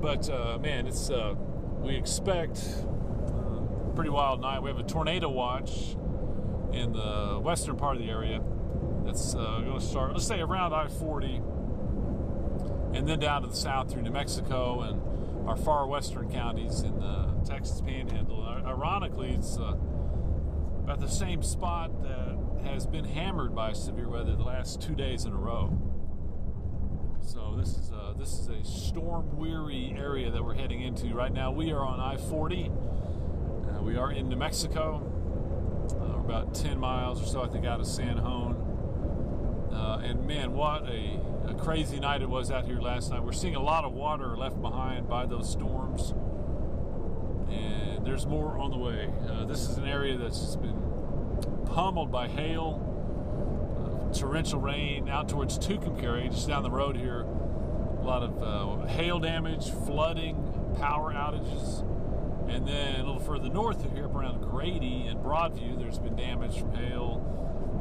But man, it's we expect pretty wild night. We have a tornado watch in the western part of the area. That's going to start, let's say, around I-40, and then down to the south through New Mexico and our far western counties in the Texas Panhandle. Ironically, it's about the same spot that has been hammered by severe weather the last 2 days in a row. So this is a storm-weary area that we're heading into right now. We are on I-40. We are in New Mexico. We're about 10 miles or so, I think, out of San Juan. And man, what a crazy night it was out here last night. We're seeing a lot of water left behind by those storms, and there's more on the way. This is an area that's just been pummeled by hail, torrential rain out towards Tucumcari, just down the road here. A lot of hail damage, flooding, power outages. And then a little further north here, up around Grady and Broadview, there's been damage from hail.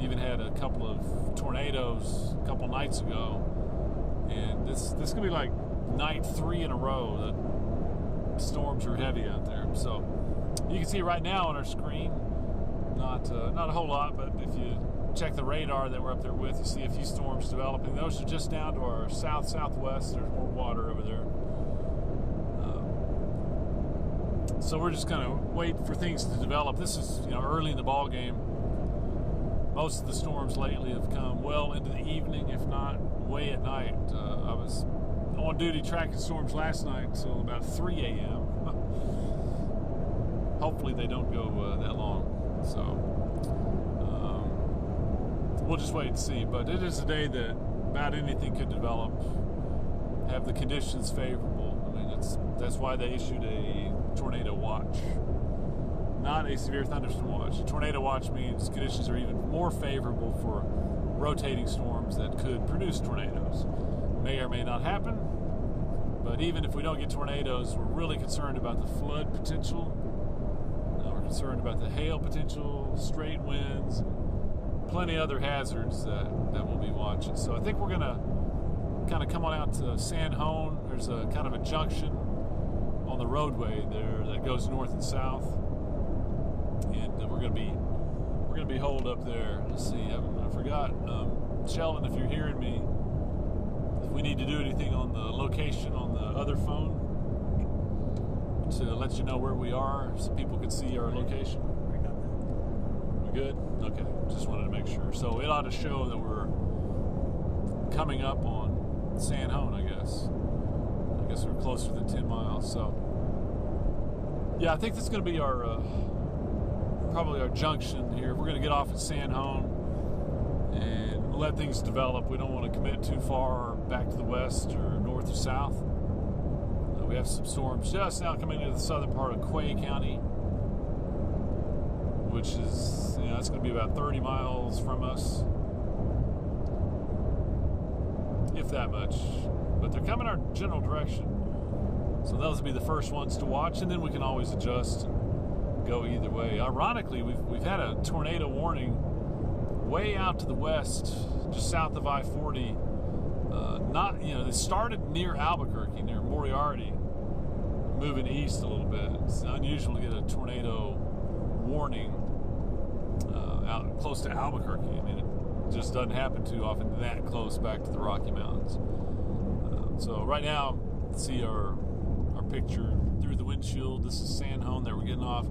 Even had a couple of tornadoes a couple nights ago. And this is going to be like night 3 in a row that storms are heavy out there. So you can see right now on our screen, not a whole lot, but if you check the radar that we're up there with, you see a few storms developing. Those are just down to our southwest. There's more water over there. So we're just going to wait for things to develop. This is, early in the ball game. Most of the storms lately have come well into the evening, if not way at night. I was on duty tracking storms last night until about 3 a.m. Hopefully they don't go that long. So we'll just wait and see. But it is a day that about anything could develop, have the conditions favorable. I mean, that's why they issued a tornado watch, not a severe thunderstorm watch. A tornado watch means conditions are even more favorable for rotating storms that could produce tornadoes. May or may not happen, but even if we don't get tornadoes, we're really concerned about the flood potential. We're concerned about the hail potential, straight winds, plenty of other hazards that we'll be watching. So I think we're going to kind of come on out to San Juan. There's a kind of a junction on the roadway there that goes north and south, and we're going to be holed up there. Let's see, I forgot, Sheldon, if you're hearing me, if we need to do anything on the location on the other phone to let you know where we are, so people can see our location. I got that. We good? Okay, just wanted to make sure. So it ought to show that we're coming up on San Juan, I guess. I guess we're closer than 10 miles. So yeah, I think that's going to be our probably our junction here. We're going to get off at San Juan and let things develop. We don't want to commit too far back to the west or north or south. We have some storms just now coming into the southern part of Quay County, which is, it's going to be about 30 miles from us, if that much. But they're coming our general direction, so those will be the first ones to watch, and then we can always adjust and go either way. Ironically, we've had a tornado warning way out to the west, just south of I-40. They started near Albuquerque, near Moriarty, moving east a little bit. It's unusual to get a tornado warning out close to Albuquerque. I mean, it just doesn't happen too often that close back to the Rocky Mountains. So right now, see our picture through the windshield. This is San Juan that we're getting off.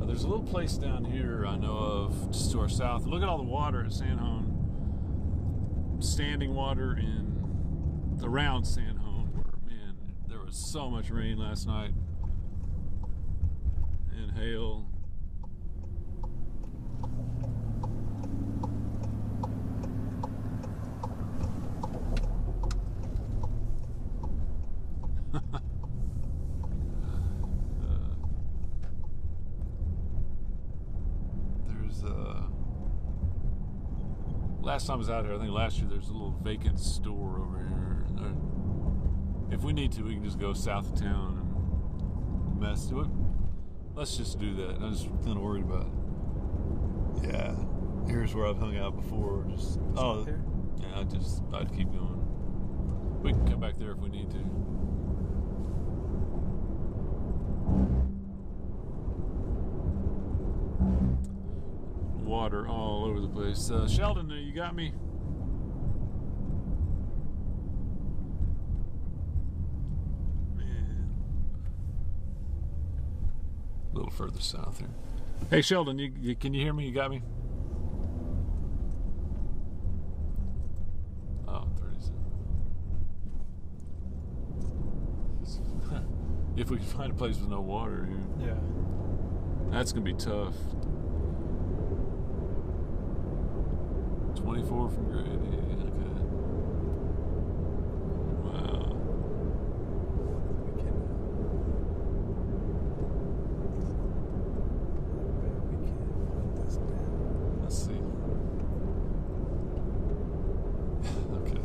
There's a little place down here I know of just to our south. Look at all the water at San Juan. Standing water around San Juan, where, man, there was so much rain last night and hail. Last time I was out here, I think last year, there's a little vacant store over here. If we need to, we can just go south of town and mess with it. Let's just do that. I'm just kind of worried about it. Yeah, here's where I've hung out before. There? Yeah, I'd keep going. We can come back there if we need to. water all over the place. Sheldon, you got me? Man. A little further south here. Hey, Sheldon, can you hear me? You got me? Oh, 37. If we can find a place with no water here. Yeah. That's going to be tough. 24 from Grady. Okay. Wow. We can't put this down. Let's see. Okay.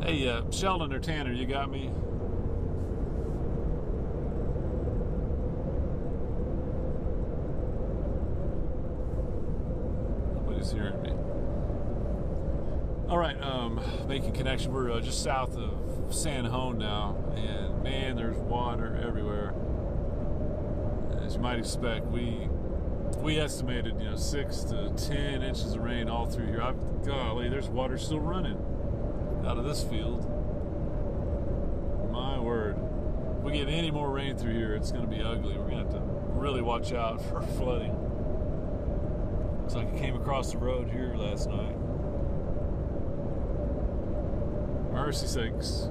Hey, Sheldon or Tanner, you got me? Nobody's hearing me. All right, making connection. We're just south of San Juan now, and man, there's water everywhere. As you might expect, we estimated 6 to 10 inches of rain all through here. Golly, there's water still running out of this field. My word. If we get any more rain through here, it's going to be ugly. We're going to have to really watch out for flooding. Looks like I came across the road here last night. Mercy sakes.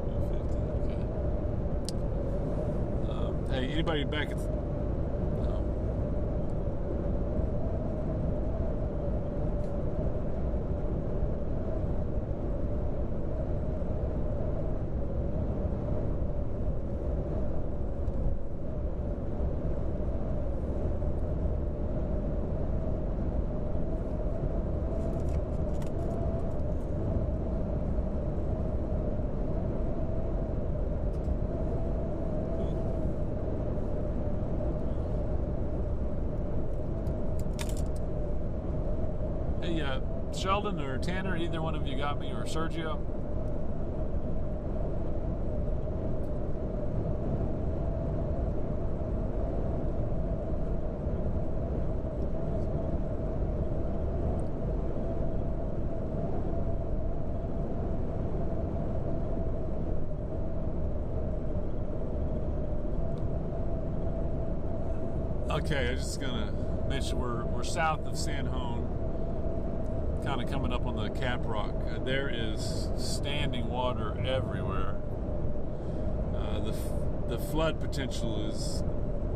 250, okay. Hey, anybody back at... Hey, Sheldon or Tanner, either one of you got me, or Sergio? Okay, I'm just gonna mention we're south of San Juan, kind of coming up on the Cap Rock. There is standing water everywhere. The flood potential is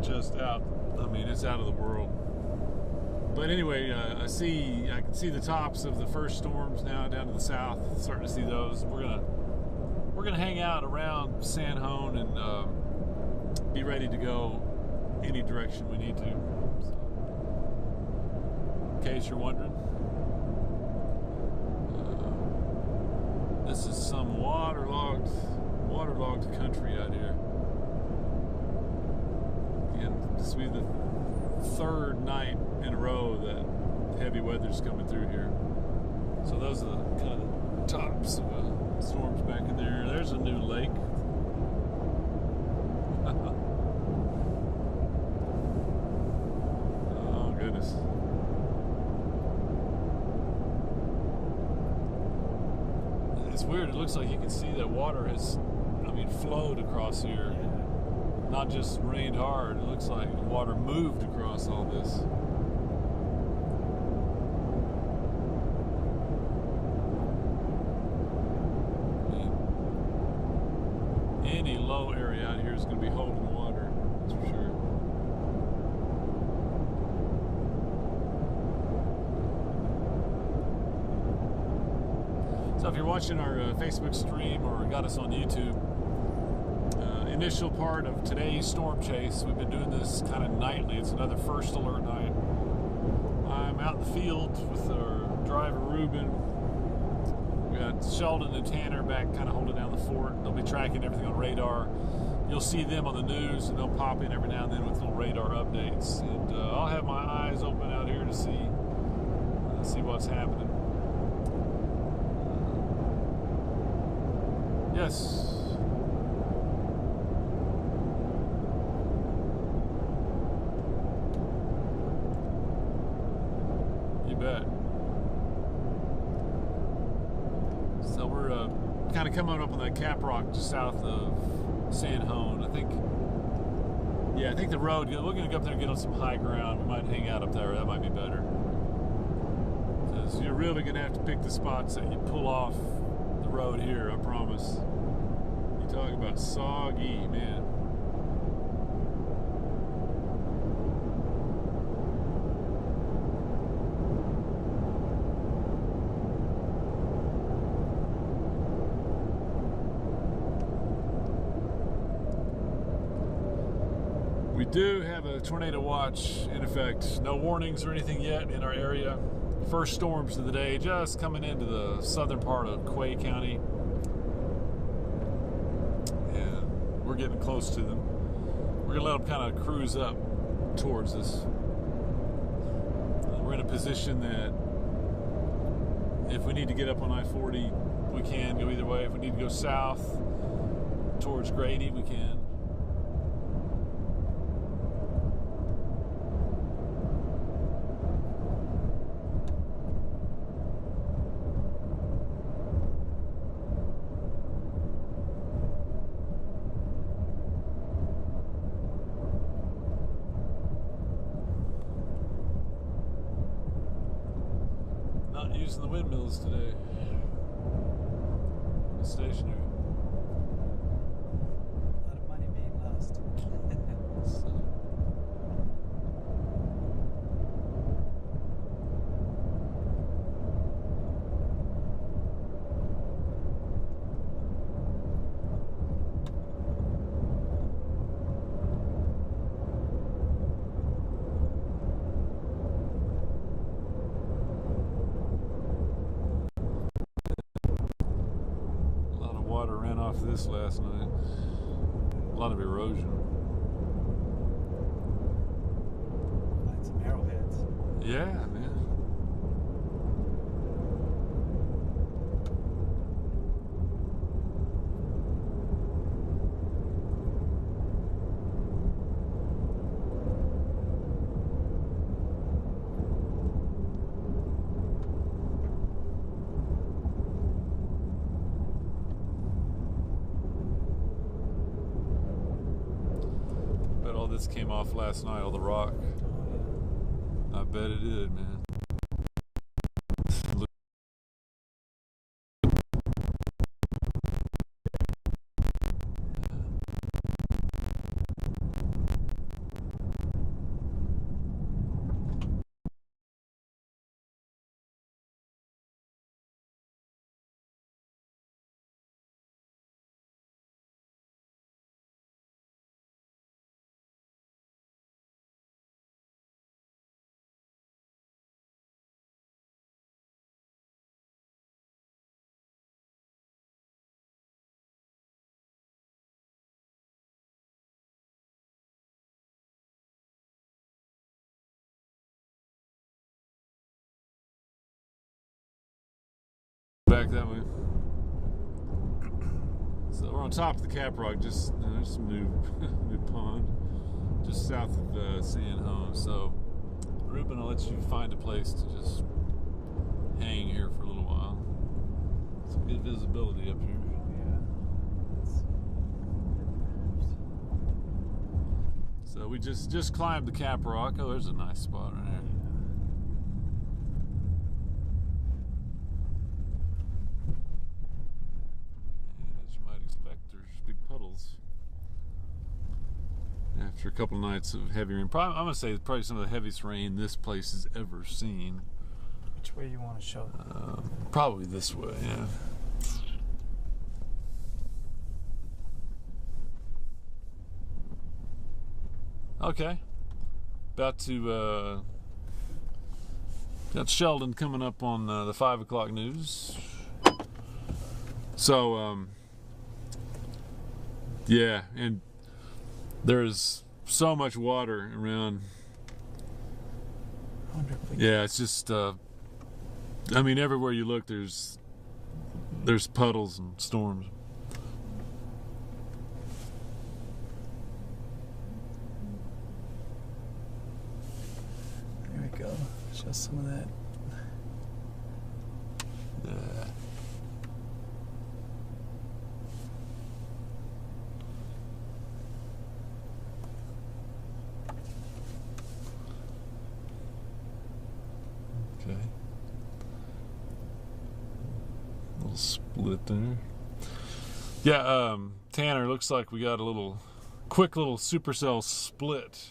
just out. I mean, it's out of the world. But anyway, I can see the tops of the first storms now down to the south. Starting to see those. We're gonna hang out around San Juan and be ready to go any direction we need to. So, in case you're wondering. This is some waterlogged country out here. Again, this will be the third night in a row that heavy weather's coming through here. So those are the kind of the tops of storms back in there. There's a new lake. Oh goodness. It's weird. It looks like you can see that water has, flowed across here. Yeah. Not just rained hard. It looks like water moved across all this. Any low area out here is going to be holding water. That's for sure. So if you're watching our Facebook stream or got us on YouTube, initial part of today's storm chase, we've been doing this kind of nightly. It's another first alert night. I'm out in the field with our driver Ruben. We got Sheldon and Tanner back kind of holding down the fort. They'll be tracking everything on radar. You'll see them on the news, and they'll pop in every now and then with little radar updates. And I'll have my eyes open out here to see what's happening. Yeah, Yes. You bet. So we're kind of coming up on that cap rock just south of San Juan. I think the road, we're going to go up there and get on some high ground. We might hang out up there. That might be better. Because you're really going to have to pick the spots that you pull off the road here, I promise. You talk about soggy, man. We do have a tornado watch in effect. No warnings or anything yet in our area. First storms of the day, just coming into the southern part of Quay County. And we're getting close to them. We're gonna let them kind of cruise up towards us. We're in a position that if we need to get up on I-40, we can go either way. If we need to go south towards Grady, we can. Not using the windmills today. Stationary. A lot of money being lost. Water ran off this last night. A lot of erosion. Like some arrowheads. Yeah, man. All this came off last night, all the rock. I bet it did, man. Back that way. So we're on top of the cap rock, just there's some new pond just south of San Juan. So Ruben, I'll let you find a place to just hang here for a little while. Some good visibility up here. So we just climbed the cap rock. Oh, there's a nice spot right there. Big puddles after a couple nights of heavy rain. I'm gonna say it's probably some of the heaviest rain this place has ever seen. Which way you want to show them? Probably this way, yeah. Okay, about to got Sheldon coming up on the 5 o'clock news. So yeah, and there's so much water around. Yeah, it's just I mean, everywhere you look there's puddles and storms. some of that. Okay. Little split there. Yeah, Tanner, looks like we got a quick little supercell split.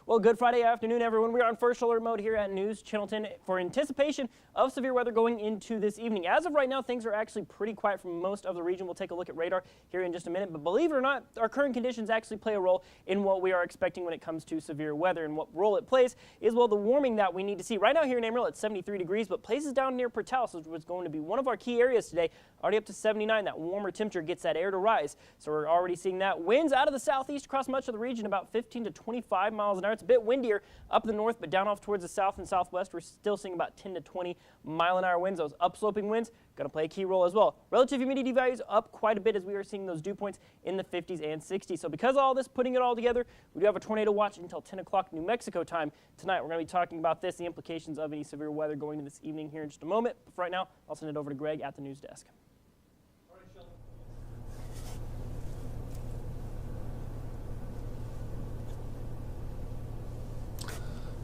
Well, good Friday afternoon, everyone. We are on first alert mode here at News Channel 10 for anticipation of severe weather going into this evening. As of right now, things are actually pretty quiet from most of the region. We'll take a look at radar here in just a minute. But believe it or not, our current conditions actually play a role in what we are expecting when it comes to severe weather. And what role it plays is, well, the warming that we need to see. Right now here in Amarillo, it's 73 degrees, but places down near Portales, which was going to be one of our key areas today, already up to 79. That warmer temperature gets that air to rise. So we're already seeing that. Winds out of the southeast across much of the region, about 15 to 25 miles an hour. It's a bit windier up in the north, but down off towards the south and southwest, we're still seeing about 10 to 20 mile-an-hour winds. Those upsloping winds going to play a key role as well. Relative humidity values up quite a bit as we are seeing those dew points in the 50s and 60s. So because of all this, putting it all together, we do have a tornado watch until 10 o'clock New Mexico time tonight. We're going to be talking about this, the implications of any severe weather going into this evening here in just a moment. But for right now, I'll send it over to Greg at the news desk.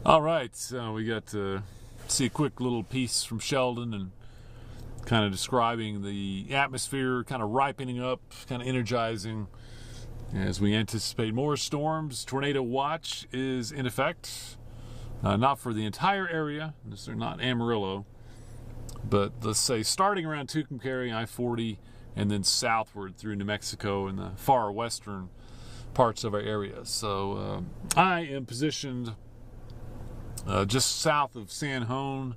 All right, so we got to see a quick little piece from Sheldon and kind of describing the atmosphere kind of ripening up, kind of energizing as we anticipate more storms. Tornado watch is in effect, not for the entire area, they're not Amarillo, but let's say starting around Tucumcari, I-40, and then southward through New Mexico and the far western parts of our area. So I am positioned just south of San Juan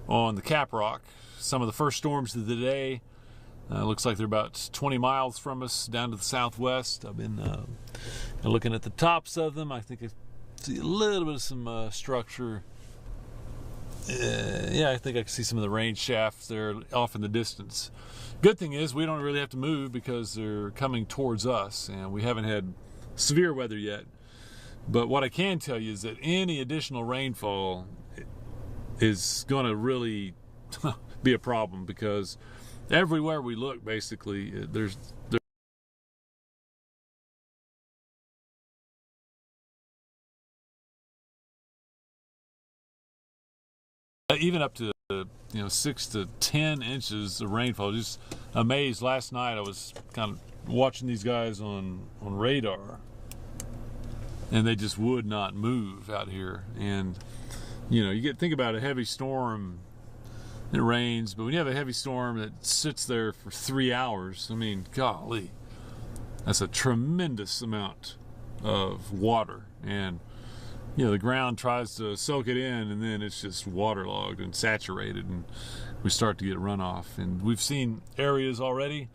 on the Cap Rock. Some of the first storms of the day. Looks like they're about 20 miles from us down to the southwest. I've been looking at the tops of them. I think I see a little bit of some structure. Yeah, I think I can see some of the range shafts there off in the distance. Good thing is we don't really have to move because they're coming towards us, and we haven't had severe weather yet. But what I can tell you is that any additional rainfall is going to really be a problem because everywhere we look, basically, there's even up to 6 to 10 inches of rainfall. Just amazed. Last night I was kind of watching these guys on radar, and they just would not move out here. And you think about a heavy storm, it rains, but when you have a heavy storm that sits there for 3 hours, I mean, golly, that's a tremendous amount of water. And the ground tries to soak it in, and then it's just waterlogged and saturated, and we start to get runoff. And we've seen areas already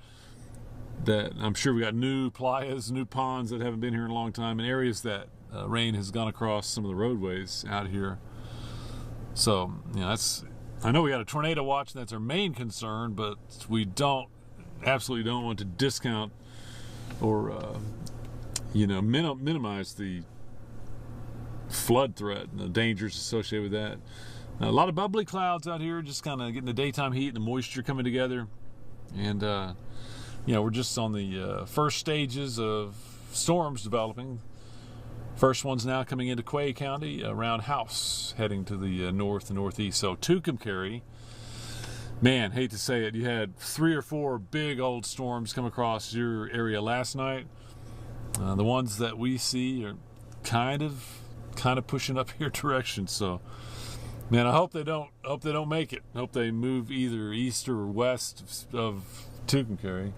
that I'm sure we got new playas, new ponds that haven't been here in a long time, and areas that rain has gone across some of the roadways out here. So, I know we got a tornado watch, and that's our main concern, but we absolutely don't want to discount or, minimize the flood threat and the dangers associated with that. A lot of bubbly clouds out here, just kind of getting the daytime heat and the moisture coming together. And, we're just on the first stages of storms developing. First one's now coming into Quay County around House, heading to the north and northeast. So Tucumcari, man, hate to say it, you had 3 or 4 big old storms come across your area last night. The ones that we see are kind of pushing up your direction. So, man, I hope they don't make it. I hope they move either east or west of Tucumcari.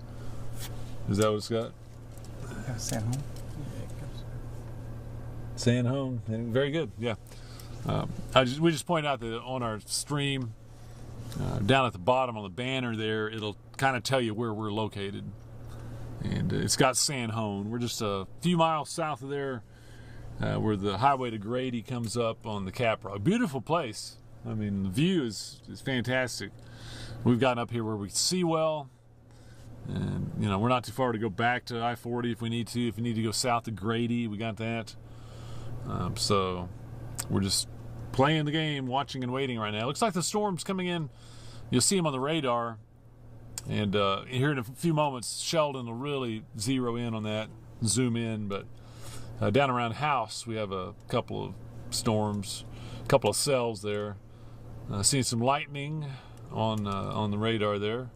Is that what it's got? Yeah, San Juan. San Juan, very good. Yeah, we just pointed out that on our stream, down at the bottom on the banner there, it'll kind of tell you where we're located, and it's got San Juan. We're just a few miles south of there, where the highway to Grady comes up on the Cap Rock. Beautiful place. I mean, the view is fantastic. We've gotten up here where we see well, And, you know, we're not too far to go back to I-40 if we need to. If we need to go south of Grady, we got that. So we're just playing the game, watching and waiting right now. It looks like the storm's coming in. You'll see them on the radar. And here in a few moments, Sheldon will really zero in on that, zoom in. But down around House, we have a couple of storms, a couple of cells there. Seeing some lightning on the radar there.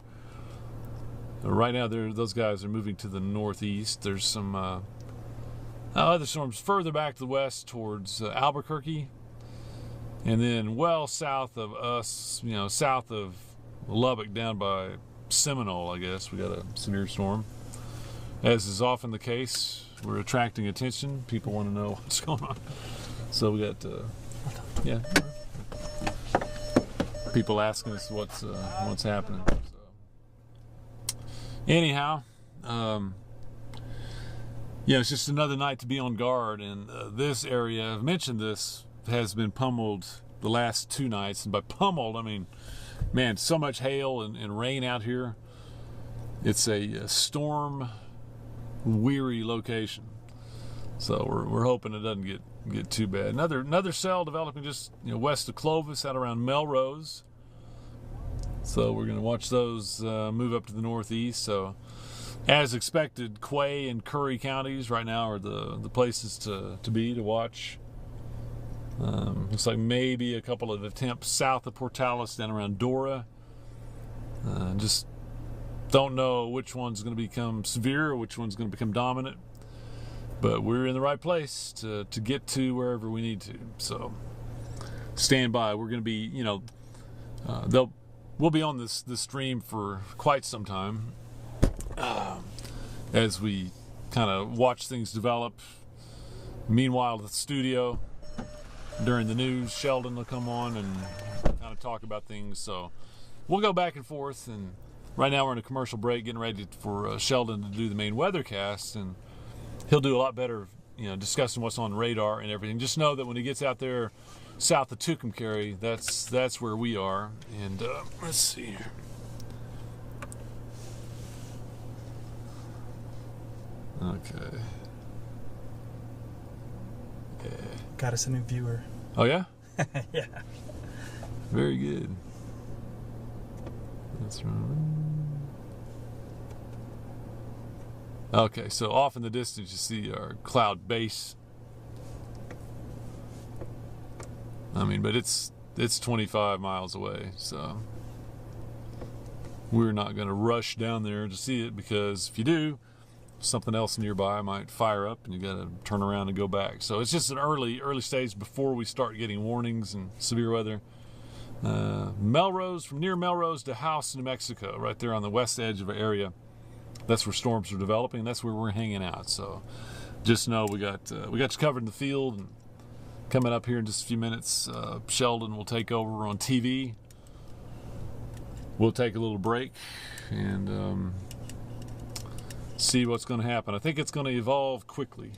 Right now, those guys are moving to the northeast. There's some other storms further back to the west towards Albuquerque. And then well south of us, you know, south of Lubbock down by Seminole, I guess, we got a severe storm. As is often the case, we're attracting attention. People want to know what's going on. So we got, people asking us what's happening. So, anyhow, it's just another night to be on guard. And this area, I've mentioned this, has been pummeled the last 2 nights. And by pummeled, I mean, man, so much hail and rain out here. It's a storm-weary location. So we're hoping it doesn't get too bad. Another cell developing just west of Clovis, out around Melrose. So we're going to watch those move up to the northeast. So as expected, Quay and Curry counties right now are the places to watch. Looks like maybe a couple of attempts south of Portales down around Dora. Just don't know which one's going to become severe or which one's going to become dominant. But we're in the right place to get to wherever we need to. So stand by. We're going to be, we'll be on this stream for quite some time as we kind of watch things develop. Meanwhile, at the studio, during the news, Sheldon will come on and kind of talk about things. So we'll go back and forth. And right now we're in a commercial break, getting ready for Sheldon to do the main weathercast, and he'll do a lot better, discussing what's on radar and everything. Just know that when he gets out there south of Tucumcari, that's where we are. And let's see here. Okay. Yeah. Got us a new viewer. Oh yeah? Yeah. Very good. That's right. Okay, so off in the distance you see our cloud base. I mean, but it's 25 miles away, so we're not going to rush down there to see it, because if you do, something else nearby might fire up and you got to turn around and go back. So it's just an early stage before we start getting warnings and severe weather. Melrose, from near Melrose to House, New Mexico, right there on the west edge of our area. That's where storms are developing. That's where we're hanging out. So just know we got you covered in the field. And coming up here in just a few minutes, Sheldon will take over on TV. We'll take a little break and see what's going to happen. I think it's going to evolve quickly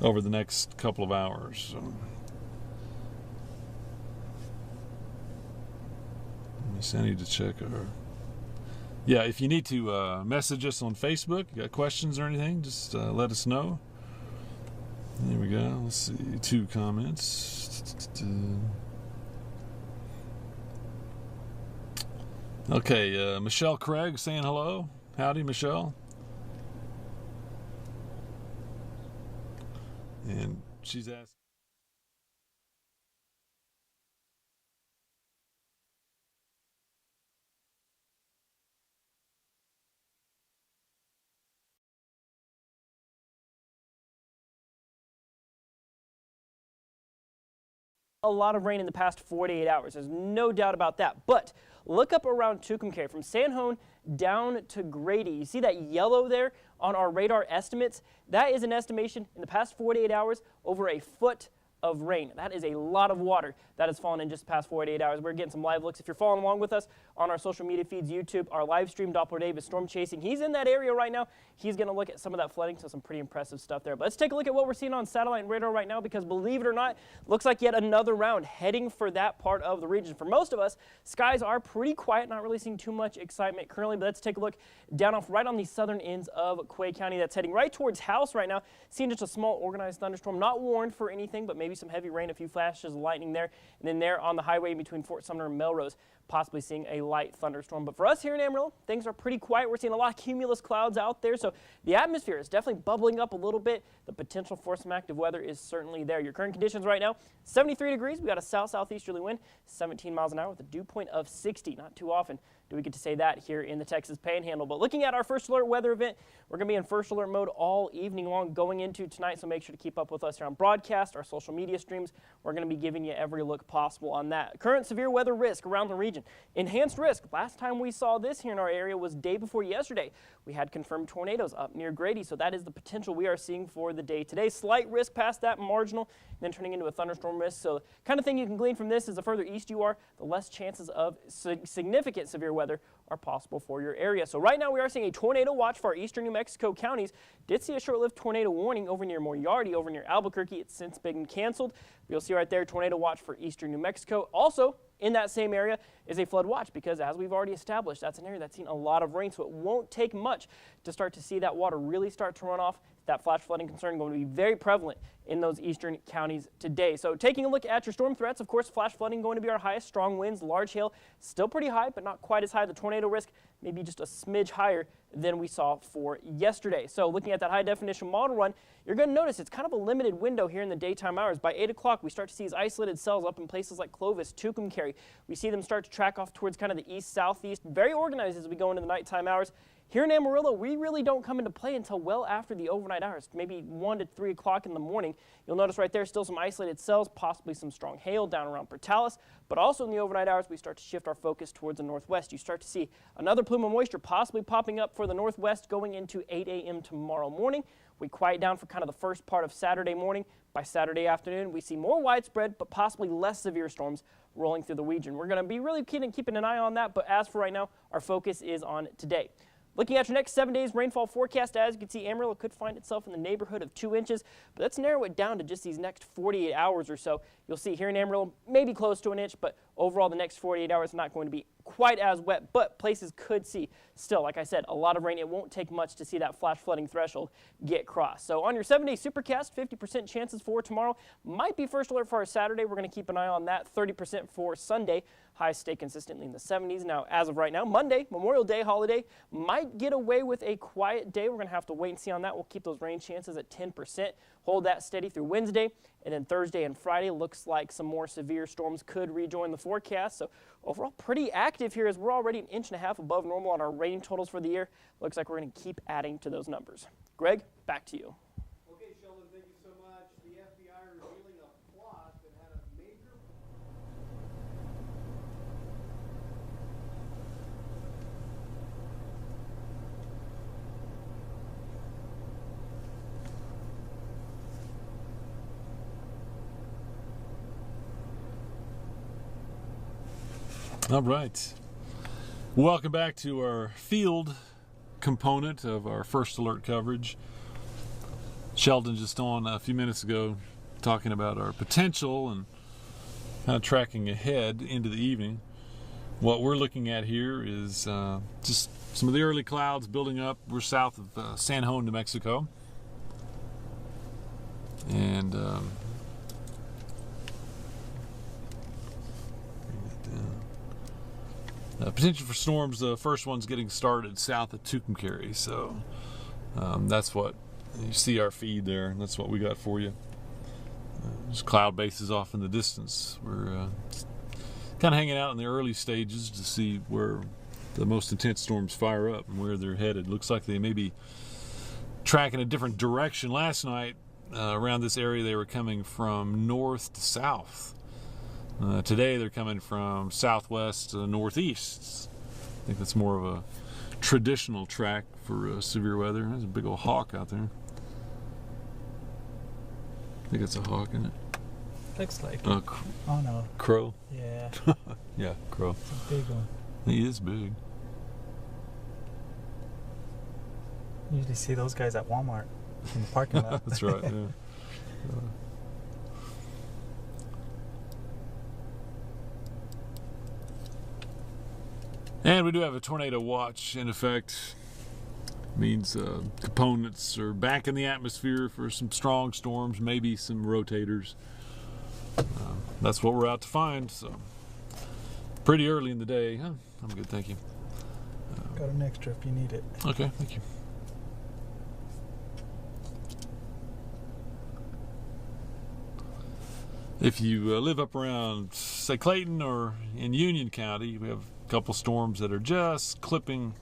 over the next couple of hours. So, I need to check our... Yeah, if you need to message us on Facebook, you got questions or anything, just let us know. There we go. Let's see, 2 comments. Okay, Michelle Craig saying hello. Howdy, Michelle. And she's asked... A lot of rain in the past 48 hours. There's no doubt about that. But look up around Tucumcari, from San Juan down to Grady. You see that yellow there on our radar estimates? That is an estimation in the past 48 hours over a foot of rain. That is a lot of water that has fallen in just the past 48 hours. We're getting some live looks. If you're following along with us on our social media feeds, YouTube, our live stream, Doppler Dave is storm chasing. He's in that area right now. He's going to look at some of that flooding, so some pretty impressive stuff there. But let's take a look at what we're seeing on satellite and radar right now, because believe it or not, looks like yet another round heading for that part of the region. For most of us, skies are pretty quiet, not really seeing too much excitement currently, but let's take a look down off right on the southern ends of Quay County. That's heading right towards House right now. Seeing just a small organized thunderstorm, not warned for anything, but maybe some heavy rain, a few flashes of lightning there. And then there on the highway between Fort Sumner and Melrose, possibly seeing a light thunderstorm. But for us here in Amarillo, things are pretty quiet. We're seeing a lot of cumulus clouds out there, so the atmosphere is definitely bubbling up a little bit. The potential for some active weather is certainly there. Your current conditions right now, 73 degrees. We got a south-southeasterly wind, 17 miles an hour with a dew point of 60. Not too often do we get to say that here in the Texas Panhandle. But looking at our first alert weather event, we're going to be in first alert mode all evening long going into tonight, so make sure to keep up with us here on broadcast, our social media streams. We're going to be giving you every look possible on that. Current severe weather risk around the region. Enhanced risk. Last time we saw this here in our area was day before yesterday. We had confirmed tornadoes up near Grady, so that is the potential we are seeing for the day today. Slight risk past that, marginal, then turning into a thunderstorm risk. So the kind of thing you can glean from this is the further east you are, the less chances of significant severe weather are possible for your area. So right now we are seeing a tornado watch for our eastern New Mexico counties. Did see a short-lived tornado warning over near Moriarty, over near Albuquerque. It's since been canceled. You'll see right there, tornado watch for eastern New Mexico. Also, in that same area is a flood watch, because as we've already established, that's an area that's seen a lot of rain, so it won't take much to start to see that water really start to run off. That flash flooding concern going to be very prevalent in those eastern counties today. So taking a look at your storm threats, of course, flash flooding going to be our highest. Strong winds, large hail, still pretty high, but not quite as high. The tornado risk maybe just a smidge higher than we saw for yesterday. So looking at that high definition model run, you're going to notice it's kind of a limited window here in the daytime hours. By 8 o'clock, we start to see these isolated cells up in places like Clovis, Tucumcari. We see them start to track off towards kind of the east-southeast, very organized as we go into the nighttime hours. Here in Amarillo, we really don't come into play until well after the overnight hours, maybe 1 to 3 o'clock in the morning. You'll notice right there still some isolated cells, possibly some strong hail down around Portales, but also in the overnight hours we start to shift our focus towards the northwest. You start to see another plume of moisture possibly popping up for the northwest going into 8 a.m. tomorrow morning. We quiet down for kind of the first part of Saturday morning. By Saturday afternoon, we see more widespread but possibly less severe storms rolling through the region. We're going to be really keeping an eye on that, but as for right now, our focus is on today. Looking at your next 7 days rainfall forecast, as you can see, Amarillo could find itself in the neighborhood of 2 inches, but let's narrow it down to just these next 48 hours or so. You'll see here in Amarillo, maybe close to 1 inch, but overall the next 48 hours not going to be quite as wet, but places could see still, like I said, a lot of rain. It won't take much to see that flash flooding threshold get crossed. So on your 7-day supercast, 50% chances for tomorrow. Might be first alert for our Saturday. We're going to keep an eye on that. 30% for Sunday. Highs stay consistently in the 70s. Now, as of right now, Monday, Memorial Day holiday, might get away with a quiet day. We're going to have to wait and see on that. We'll keep those rain chances at 10%. Hold that steady through Wednesday. And then Thursday and Friday looks like some more severe storms could rejoin the forecast. So overall pretty active here, as we're already 1.5 inches above normal on our rain totals for the year. Looks like we're going to keep adding to those numbers. Greg, back to you. Okay, Sheldon, thank you so much. The FBI revealing a plot that had a major... All right. Welcome back to our field component of our first alert coverage. Sheldon just on a few minutes ago talking about our potential and kind of tracking ahead into the evening. What we're looking at here is just some of the early clouds building up. We're south of San Juan, New Mexico. And potential for storms. The first one's getting started south of Tucumcari, so that's what you see our feed there, and that's what we got for you. There's cloud bases off in the distance. We're kind of hanging out in the early stages to see where the most intense storms fire up and where they're headed. Looks like they may be tracking a different direction. Last night around this area they were coming from north to south. Today they're coming from southwest to northeast. I think that's more of a traditional track for severe weather. There's a big old hawk out there. I think it's a hawk, isn't it? Looks like it. Oh no. Crow? Yeah. Yeah, crow. It's a big one. He is big. You usually see those guys at Walmart in the parking lot. That's right, yeah. And we do have a tornado watch in effect. Means components are back in the atmosphere for some strong storms, maybe some rotators. That's what we're out to find. So pretty early in the day. Huh? I'm good, thank you. Got an extra if you need it. Okay, thank you. If you live up around, say, Clayton or in Union County, we have a couple storms that are just clipping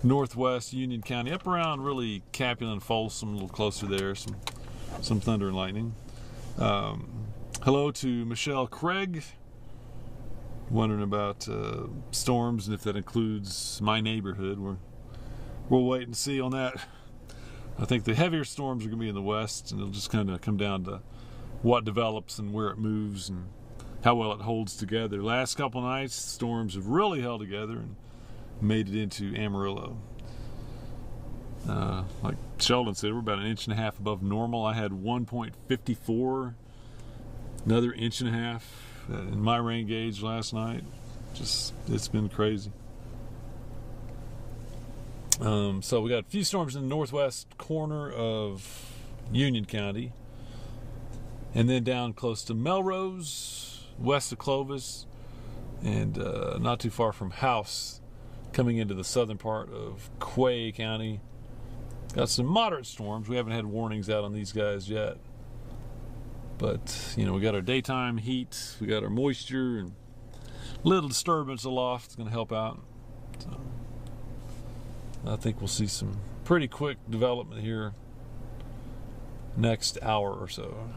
northwest Union County, up around really Capulet, Folsom, a little closer there, some thunder and lightning. Hello to Michelle Craig, wondering about storms and if that includes my neighborhood. We'll wait and see on that. I think the heavier storms are going to be in the west, and it'll just kind of come down to what develops and where it moves and how well it holds together. Last couple of nights, storms have really held together and made it into Amarillo. Like Sheldon said, we're about 1.5 inches above normal. I had 1.54, another 1.5 inches in my rain gauge last night. Just, it's been crazy. So we got a few storms in the northwest corner of Union County, and then down close to Melrose, west of Clovis, and not too far from House, coming into the southern part of Quay County. Got some moderate storms. We haven't had warnings out on these guys yet. But, you know, we got our daytime heat, we got our moisture, and little disturbance aloft is going to help out. So I think we'll see some pretty quick development here next hour or so.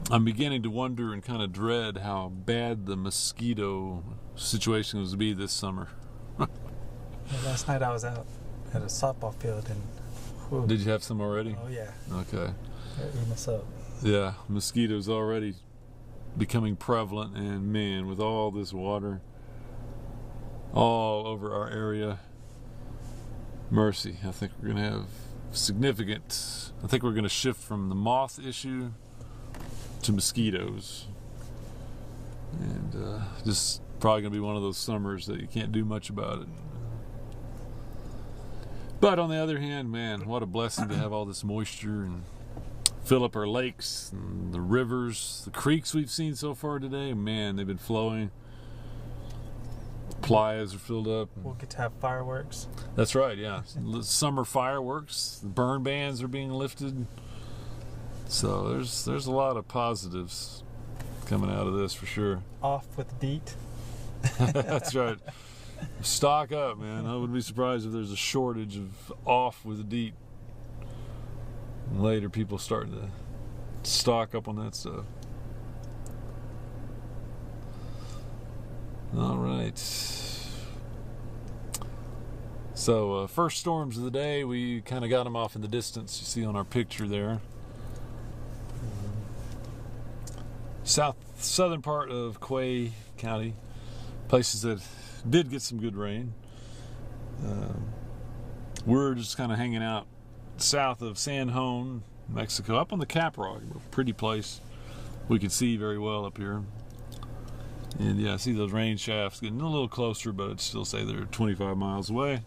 I'm beginning to wonder and kind of dread how bad the mosquito situation was to be this summer. Last night I was out at a softball field and... whew. Did you have some already? Oh yeah. Okay. They're eating us up. Yeah, mosquitoes already becoming prevalent, and man, with all this water all over our area, mercy, I think we're going to have significant... I think we're going to shift from the moth issue to mosquitoes, and just probably gonna be one of those summers that you can't do much about it. But on the other hand, man, what a blessing to have all this moisture and fill up our lakes and the rivers, the creeks we've seen so far today. Man, they've been flowing. Playas are filled up. We'll get to have fireworks. That's right, yeah. Summer fireworks. The burn bans are being lifted. So there's a lot of positives coming out of this for sure. Off with DEET. That's right. Stock up, man. I wouldn't be surprised if there's a shortage of off with DEET. And later people starting to stock up on that stuff. All right. So first storms of the day, we kind of got them off in the distance. You see on our picture there. Southern part of Quay County, places that did get some good rain. We're just kind of hanging out south of San Juan, Mexico, up on the Caprock, a pretty place. We can see very well up here. And yeah, I see those rain shafts getting a little closer, but I'd still say they're 25 miles away.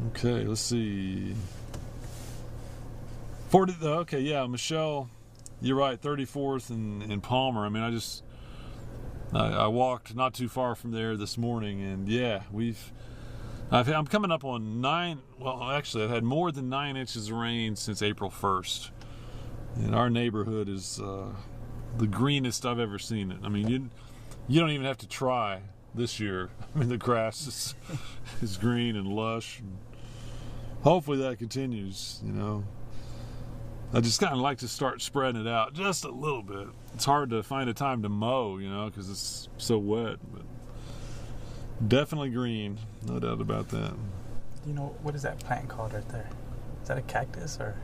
Okay, let's see. Okay, yeah, Michelle, you're right, 34th and Palmer. I mean, I walked not too far from there this morning, and yeah, I'm coming up on 9, well, actually, I've had more than 9 inches of rain since April 1st. And our neighborhood is the greenest I've ever seen it. I mean, you don't even have to try. this year. I mean, the grass is green and lush. And hopefully that continues, you know. I just kind of like to start spreading it out just a little bit. It's hard to find a time to mow, you know, because it's so wet. But definitely green, no doubt about that. You know, what is that plant called right there? Is that a cactus or?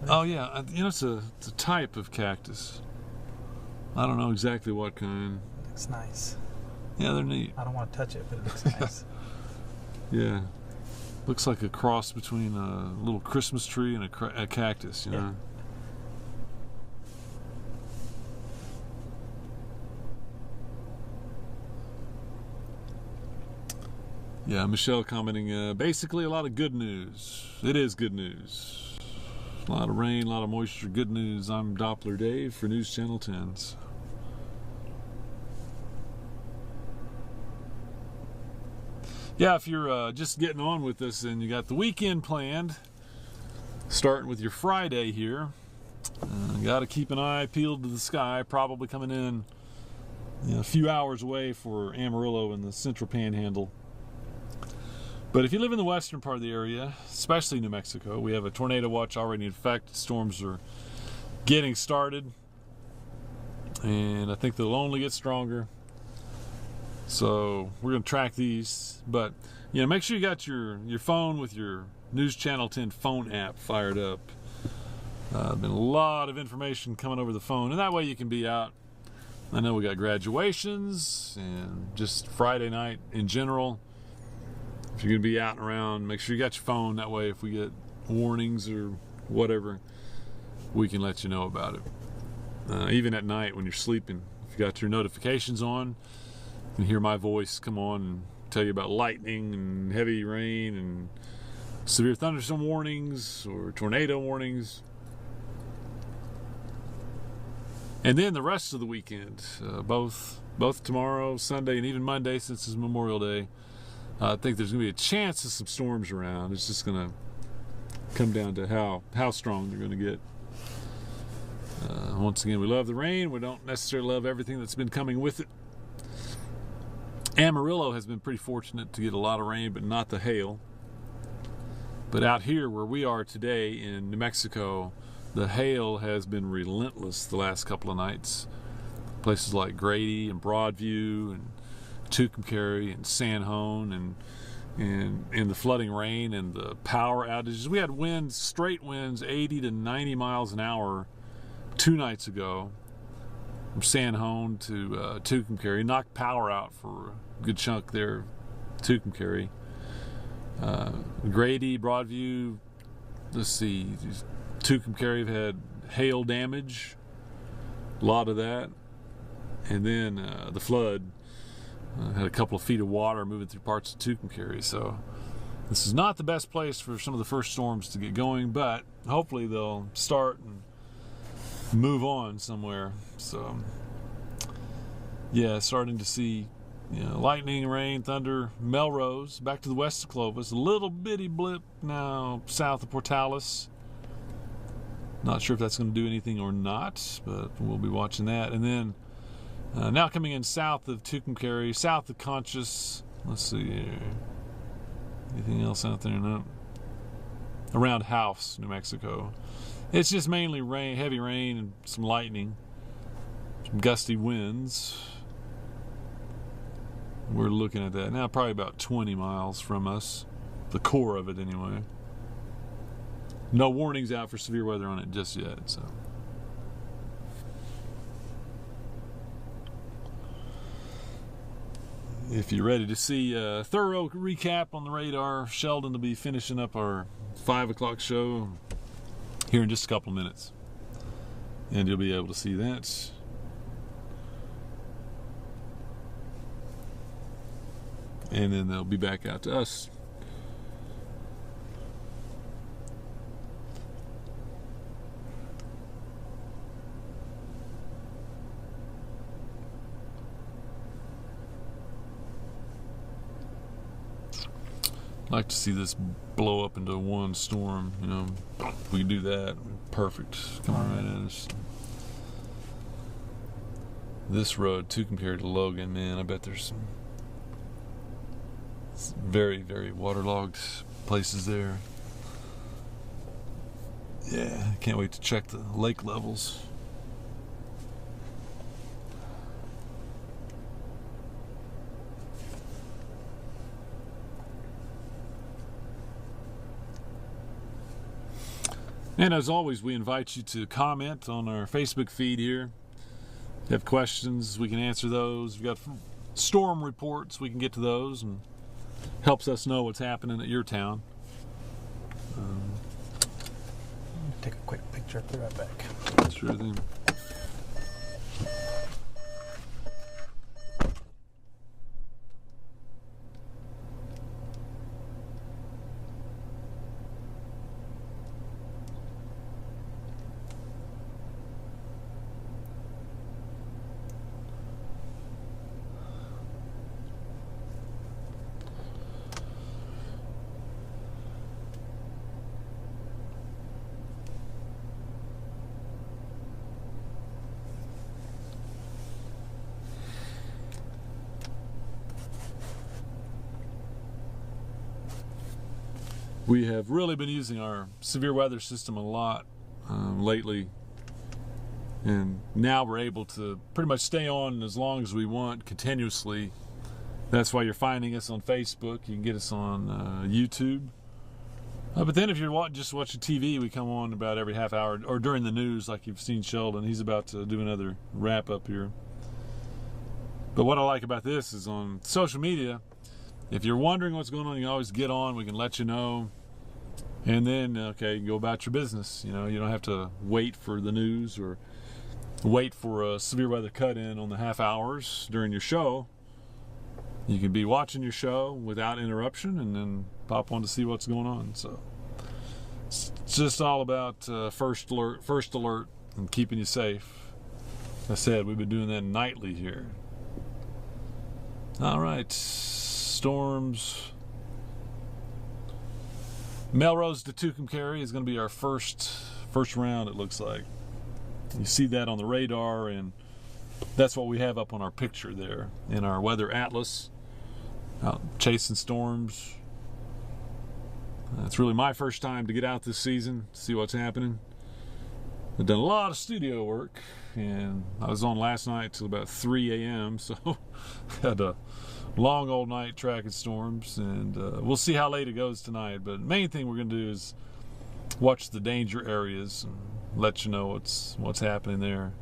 Oh yeah, you know, it's a type of cactus. I don't know exactly what kind. Looks nice. Yeah, they're neat. I don't want to touch it, but it looks nice. Yeah, looks like a cross between a little Christmas tree and a cactus, you know. Yeah, Michelle commenting, basically a lot of good news. It is good news. A lot of rain, a lot of moisture, good news. I'm Doppler Dave for News Channel 10s. Yeah, if you're just getting on with this and you got the weekend planned, starting with your Friday here, got to keep an eye peeled to the sky, probably coming in, you know, a few hours away for Amarillo and the Central Panhandle. But if you live in the western part of the area, especially New Mexico, we have a tornado watch already in effect. Storms are getting started, and I think they'll only get stronger. So we're going to track these. But, you know, make sure you got your phone with your News Channel 10 phone app fired up. Been a lot of information coming over the phone, and that way you can be out. I know we got graduations and just Friday night in general. If you're going to be out and around, make sure you got your phone. That way, if we get warnings or whatever, we can let you know about it. Even at night when you're sleeping, if you got your notifications on, you can hear my voice come on and tell you about lightning and heavy rain and severe thunderstorm warnings or tornado warnings. And then the rest of the weekend, both tomorrow, Sunday, and even Monday, since it's Memorial Day, I think there's going to be a chance of some storms around. It's just going to come down to how strong they're going to get. Once again, we love the rain. We don't necessarily love everything that's been coming with it. Amarillo has been pretty fortunate to get a lot of rain, but not the hail. But out here where we are today in New Mexico, the hail has been relentless the last couple of nights. Places like Grady and Broadview and Tucumcari and San Juan and the flooding rain and the power outages. We had winds, straight winds, 80 to 90 miles an hour 2 nights ago from San Juan to Tucumcari. Knocked power out for a good chunk there, Tucumcari. Grady, Broadview, let's see, Tucumcari have had hail damage, a lot of that. And then the flood. Had a couple of feet of water moving through parts of Tucumcari, so this is not the best place for some of the first storms to get going, but hopefully they'll start and move on somewhere. So yeah, starting to see, you know, lightning, rain, thunder. Melrose, back to the west of Clovis, a little bitty blip now south of Portales. Not sure if that's going to do anything or not, but we'll be watching that. And then now coming in south of Tucumcari, south of Conchas. Let's see here. Anything else out there? No. Around House, New Mexico. It's just mainly rain, heavy rain, and some lightning. Some gusty winds. We're looking at that now, probably about 20 miles from us. The core of it, anyway. No warnings out for severe weather on it just yet, so. If you're ready to see a thorough recap on the radar, Sheldon will be finishing up our 5 o'clock show here in just a couple of minutes. And you'll be able to see that. And then they'll be back out to us. Like to see this blow up into one storm, you know. If we do that, perfect. Come right at us. This road, Tucumcari to Logan, man, I bet there's some It's very, very waterlogged places there. Yeah, I can't wait to check the lake levels. And as always, we invite you to comment on our Facebook feed here. If you have questions, we can answer those. If you've got storm reports, we can get to those, and helps us know what's happening at your town. Take a quick picture. I'll be right back. Sure thing. We have really been using our severe weather system a lot lately, and now we're able to pretty much stay on as long as we want continuously. That's why you're finding us on Facebook. You can get us on YouTube. But then if you're just watching TV, we come on about every half hour, or during the news, like you've seen Sheldon. He's about to do another wrap up here. But what I like about this is on social media, if you're wondering what's going on, you can always get on. We can let you know. And then, okay, go about your business. You know, you don't have to wait for the news or wait for a severe weather cut-in on the half hours during your show. You can be watching your show without interruption and then pop on to see what's going on. So it's just all about first alert, and keeping you safe. Like I said, we've been doing that nightly here. All right, storms. Melrose to Tucumcari is going to be our first round, it looks like. You see that on the radar, and that's what we have up on our picture there in our weather atlas. Out chasing storms. It's really my first time to get out this season, to see what's happening. I've done a lot of studio work, and I was on last night till about 3 a.m., so had a long old night tracking storms, and we'll see how late it goes tonight. But the main thing we're going to do is watch the danger areas and let you know what's happening there.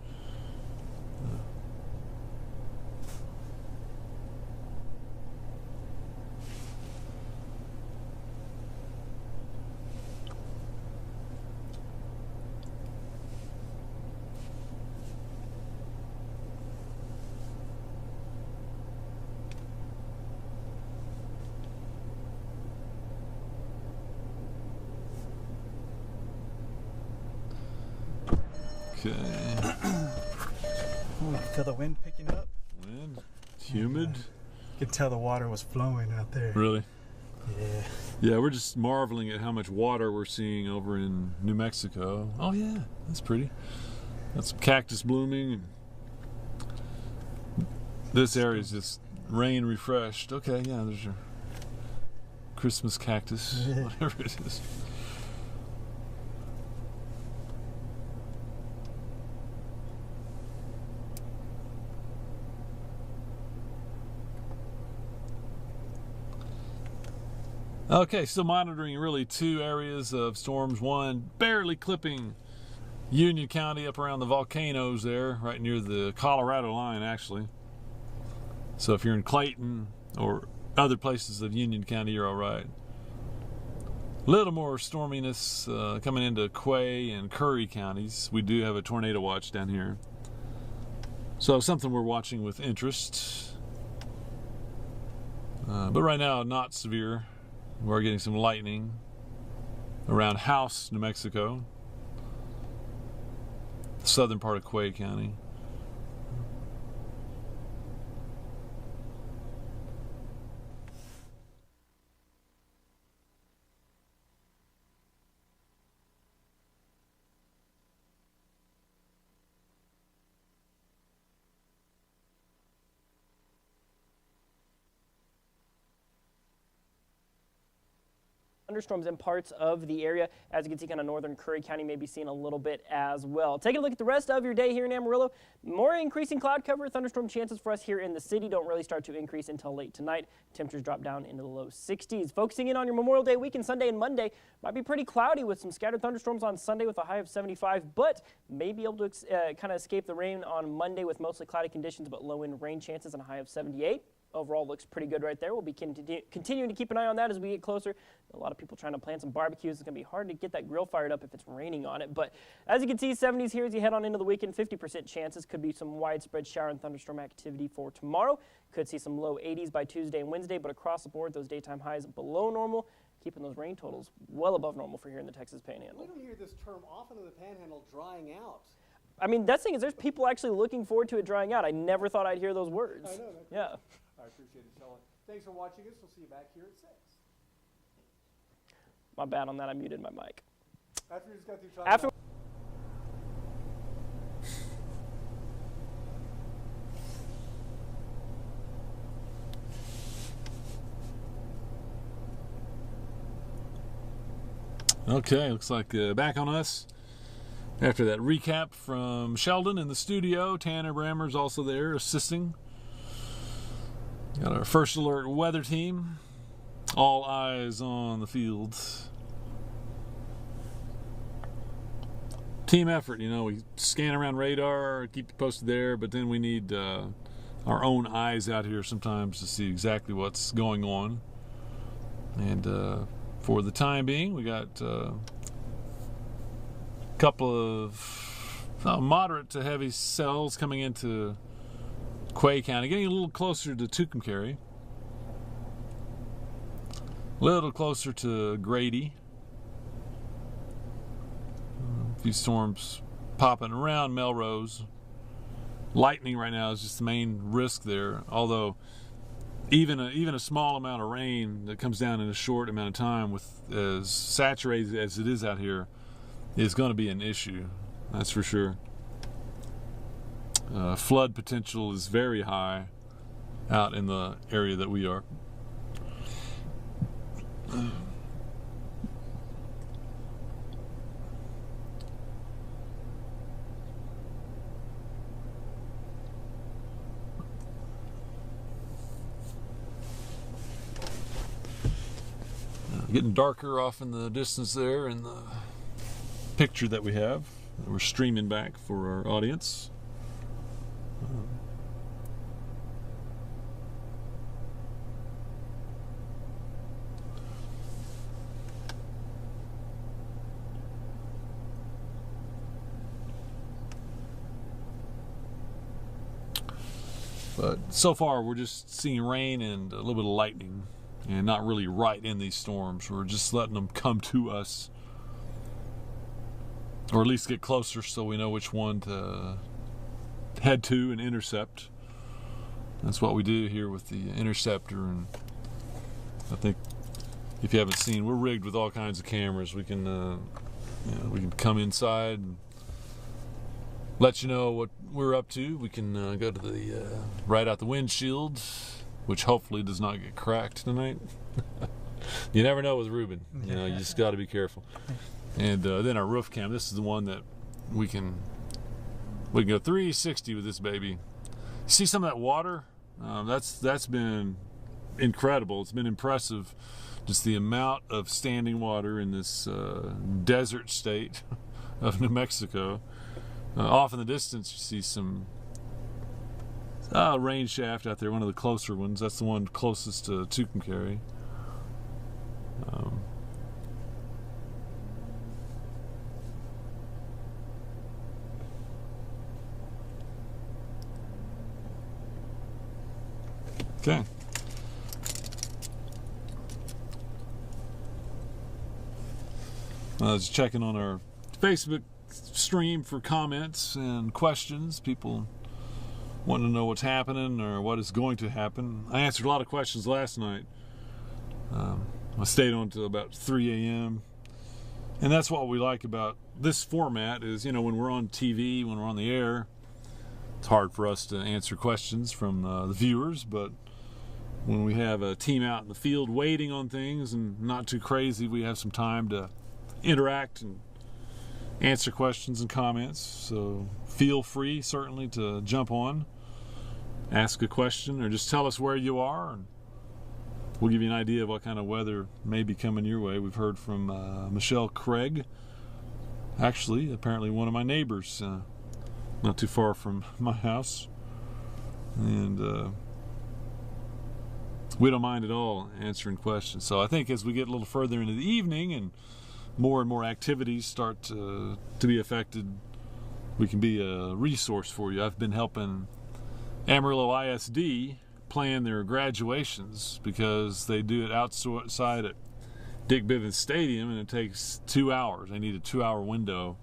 Okay. Oh, you feel the wind picking up? Wind, humid. You could tell the water was flowing out there. Really? Yeah. Yeah, we're just marveling at how much water we're seeing over in New Mexico. Oh yeah, that's pretty. That's some cactus blooming. This area is just rain refreshed. Okay, yeah, there's your Christmas cactus, whatever it is. Okay, still monitoring really two areas of storms. One barely clipping Union County up around the volcanoes there, right near the Colorado line, actually. So if you're in Clayton or other places of Union County, you're all right. A little more storminess coming into Quay and Curry counties. We do have a tornado watch down here. So something we're watching with interest. But right now, not severe. We're getting some lightning around House, New Mexico, the southern part of Quay County. thunderstorms in parts of the area. As you can see, kind of northern Curry County may be seeing a little bit as well. Taking a look at the rest of your day here in Amarillo, more increasing cloud cover. Thunderstorm chances for us here in the city don't really start to increase until late tonight. Temperatures drop down into the low 60s. Focusing in on your Memorial Day weekend, Sunday and Monday might be pretty cloudy with some scattered thunderstorms on Sunday with a high of 75, but may be able to kind of escape the rain on Monday with mostly cloudy conditions, but low-end rain chances and a high of 78. Overall looks pretty good right there. We'll be continuing to keep an eye on that as we get closer. A lot of people trying to plan some barbecues. It's going to be hard to get that grill fired up if it's raining on it. But as you can see, 70s here as you head on into the weekend. 50% chances. Could be some widespread shower and thunderstorm activity for tomorrow. Could see some low 80s by Tuesday and Wednesday, but across the board, those daytime highs below normal, keeping those rain totals well above normal for here in the Texas Panhandle. We don't hear this term often in the Panhandle, drying out. I mean, that's the thing is there's people actually looking forward to it drying out. I never thought I'd hear those words. I know. Yeah. I appreciate it, Sheldon. Thanks for watching us. We'll see you back here at 6. My bad on that. I muted my mic. After you just got through talking Okay, looks like back on us. After that recap from Sheldon in the studio, Tanner Brammer's also there assisting. Got our first alert weather team. All eyes on the field. Team effort, you know, we scan around radar, keep you posted there, but then we need our own eyes out here sometimes to see exactly what's going on. And for the time being, we got a couple of moderate to heavy cells coming into Quay County, getting a little closer to Tucumcari, a little closer to Grady. A few storms popping around Melrose. Lightning right now is just the main risk there, although even a small amount of rain that comes down in a short amount of time, with as saturated as it is out here, is going to be an issue. That's for sure. Flood potential is very high out in the area that we are. Getting darker off in the distance there in the picture that we have that we're streaming back for our audience. But so far we're just seeing rain and a little bit of lightning, and not really right in these storms. We're just letting them come to us, or at least get closer so we know which one to head to and intercept. That's what we do here with the interceptor. And I think if you haven't seen, we're rigged with all kinds of cameras. We can we can come inside and let you know what we're up to. We can go to the right out the windshield, which hopefully does not get cracked tonight. You never know with Ruben. You know, you just got to be careful. And then our roof cam. This is the one that we can go 360 with this baby. See some of that water? That's been incredible. It's been impressive, just the amount of standing water in this desert state of New Mexico. Off in the distance, you see some rain shaft out there, one of the closer ones. That's the one closest to Tucumcari. Okay. I was checking on our Facebook stream for comments and questions. People wanting to know what's happening or what is going to happen. I answered a lot of questions last night. I stayed on till about 3 a.m. And that's what we like about this format is, you know, when we're on TV, when we're on the air, it's hard for us to answer questions from the viewers, but when we have a team out in the field waiting on things and not too crazy, we have some time to interact and answer questions and comments. So feel free, certainly, to jump on, ask a question, or just tell us where you are, and we'll give you an idea of what kind of weather may be coming your way. We've heard from Michelle Craig, actually, apparently one of my neighbors, not too far from my house. And we don't mind at all answering questions. So I think as we get a little further into the evening and more activities start to be affected, we can be a resource for you. I've been helping Amarillo ISD plan their graduations because they do it outside at Dick Bivens Stadium, and it takes 2 hours. They need a 2-hour window.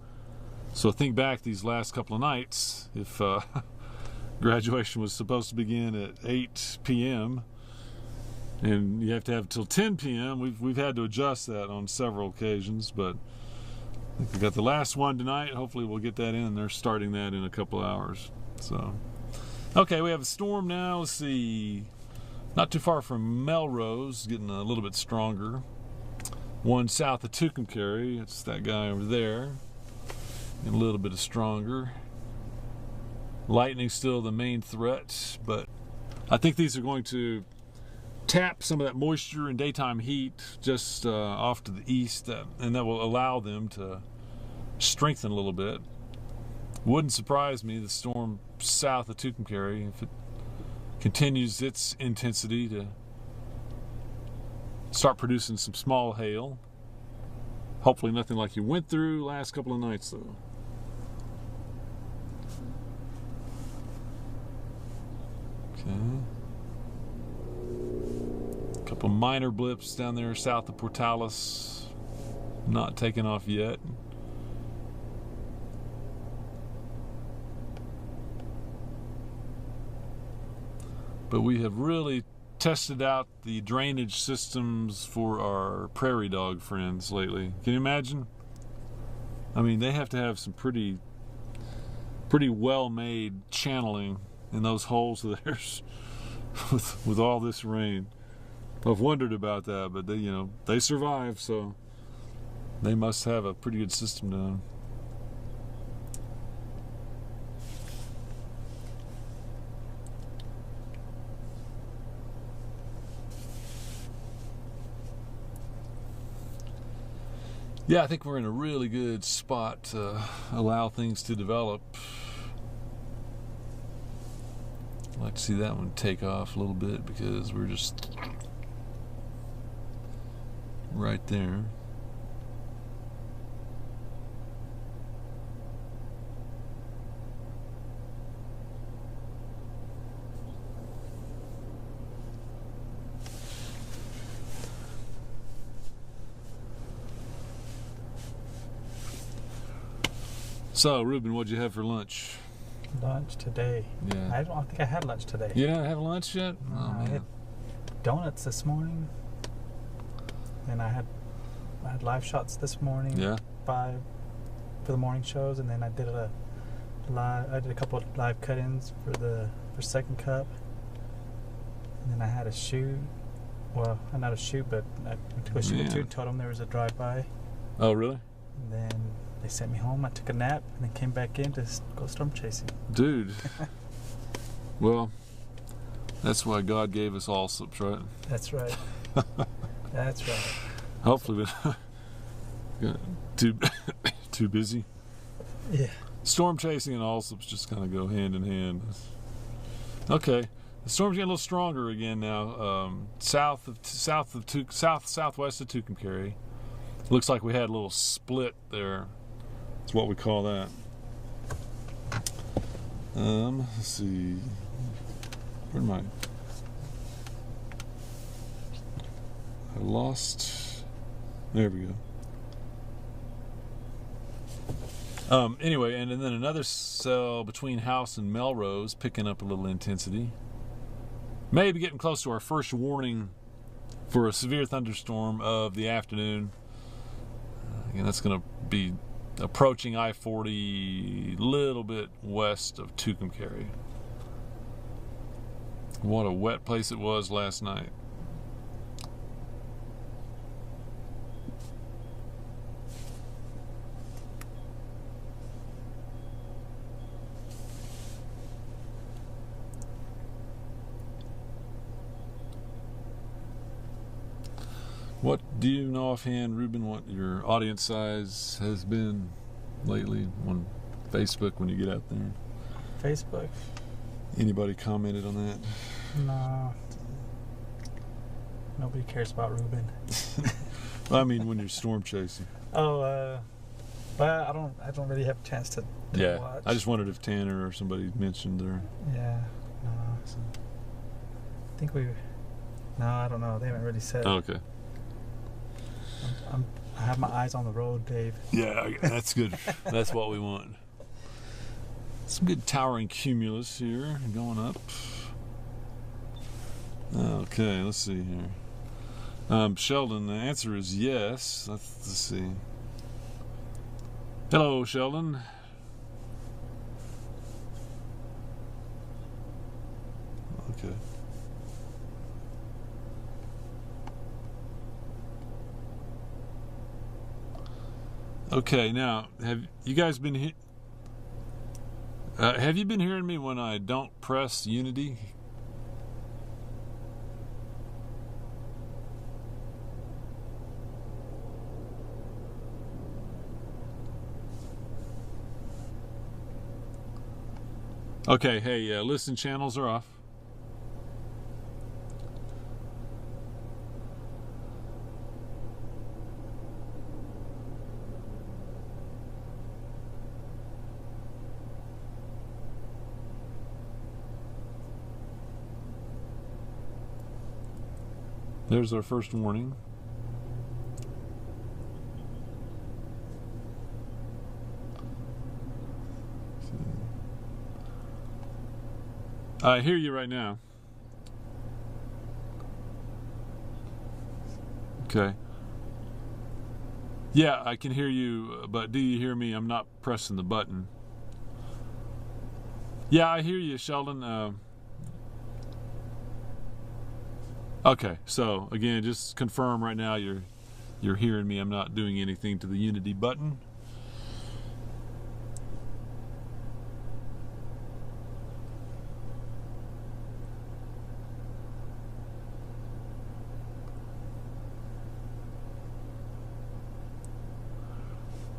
So think back these last couple of nights, if graduation was supposed to begin at 8 p.m. and you have to have till 10 p.m. We've had to adjust that on several occasions, but I think we got the last one tonight. Hopefully we'll get that in. They're starting that in a couple of hours. So, okay, we have a storm now. Let's see, not too far from Melrose, getting a little bit stronger. One south of Tucumcari, it's that guy over there, and a little bit stronger. Lightning still the main threat, but I think these are going to tap some of that moisture and daytime heat just off to the east, and that will allow them to strengthen a little bit. Wouldn't surprise me, the storm south of Tucumcari, if it continues its intensity, to start producing some small hail. Hopefully nothing like you went through last couple of nights, though. Okay. A couple minor blips down there south of Portales, not taking off yet. But we have really tested out the drainage systems for our prairie dog friends lately. Can you imagine? I mean, they have to have some pretty well-made channeling in those holes of theirs with all this rain. I've wondered about that, but they survive, so they must have a pretty good system down. Yeah, I think we're in a really good spot to allow things to develop. I'd like to see that one take off a little bit because we're just right there. So, Ruben, what'd you have for lunch? Lunch today. Yeah. I don't think I had lunch today. You didn't have lunch yet? Oh, I man. had donuts this morning, and I had live shots this morning. Yeah. For the morning shows, and then I did a couple of live cut-ins for Second Cup, and then I had a shoot. Well, not a shoot, but I went to go shoot with two. Told them there was a drive-by. Oh, really? And then they sent me home. I took a nap and then came back in to go storm chasing. Dude. Well, that's why God gave us allslips, right? That's right. That's right. Hopefully we're too busy. Yeah. Storm chasing and allslips just kind of go hand in hand. Okay. The storm's getting a little stronger again now. Southwest of Tucumcari. Looks like we had a little split there. That's what we call that. Let's see. Where am I? I lost. There we go. Anyway, and then another cell between House and Melrose picking up a little intensity. Maybe getting close to our first warning for a severe thunderstorm of the afternoon. Again, that's going to be approaching I-40, a little bit west of Tucumcari. What a wet place it was last night. What do you know offhand, Ruben, what your audience size has been lately on Facebook when you get out there? Facebook? Anybody commented on that? No. Nobody cares about Ruben. I mean, when you're storm chasing. Oh, but I don't really have a chance to Yeah, watch. I just wondered if Tanner or somebody mentioned their. Yeah, no. So I think no, I don't know. They haven't really said. Oh, okay. I have my eyes on the road, Dave. Yeah, that's good. That's what we want. Some good towering cumulus here going up. Okay, let's see here. Sheldon, the answer is yes. Let's see. Hello, Sheldon. Okay. Okay, now have you guys been have you been hearing me when I don't press Unity? Okay, hey, listen channels are off. There's our first warning. I hear you right now. Okay. Yeah, I can hear you, but do you hear me? I'm not pressing the button. Yeah, I hear you, Sheldon. Okay, so again, just confirm right now you're hearing me. I'm not doing anything to the Unity button.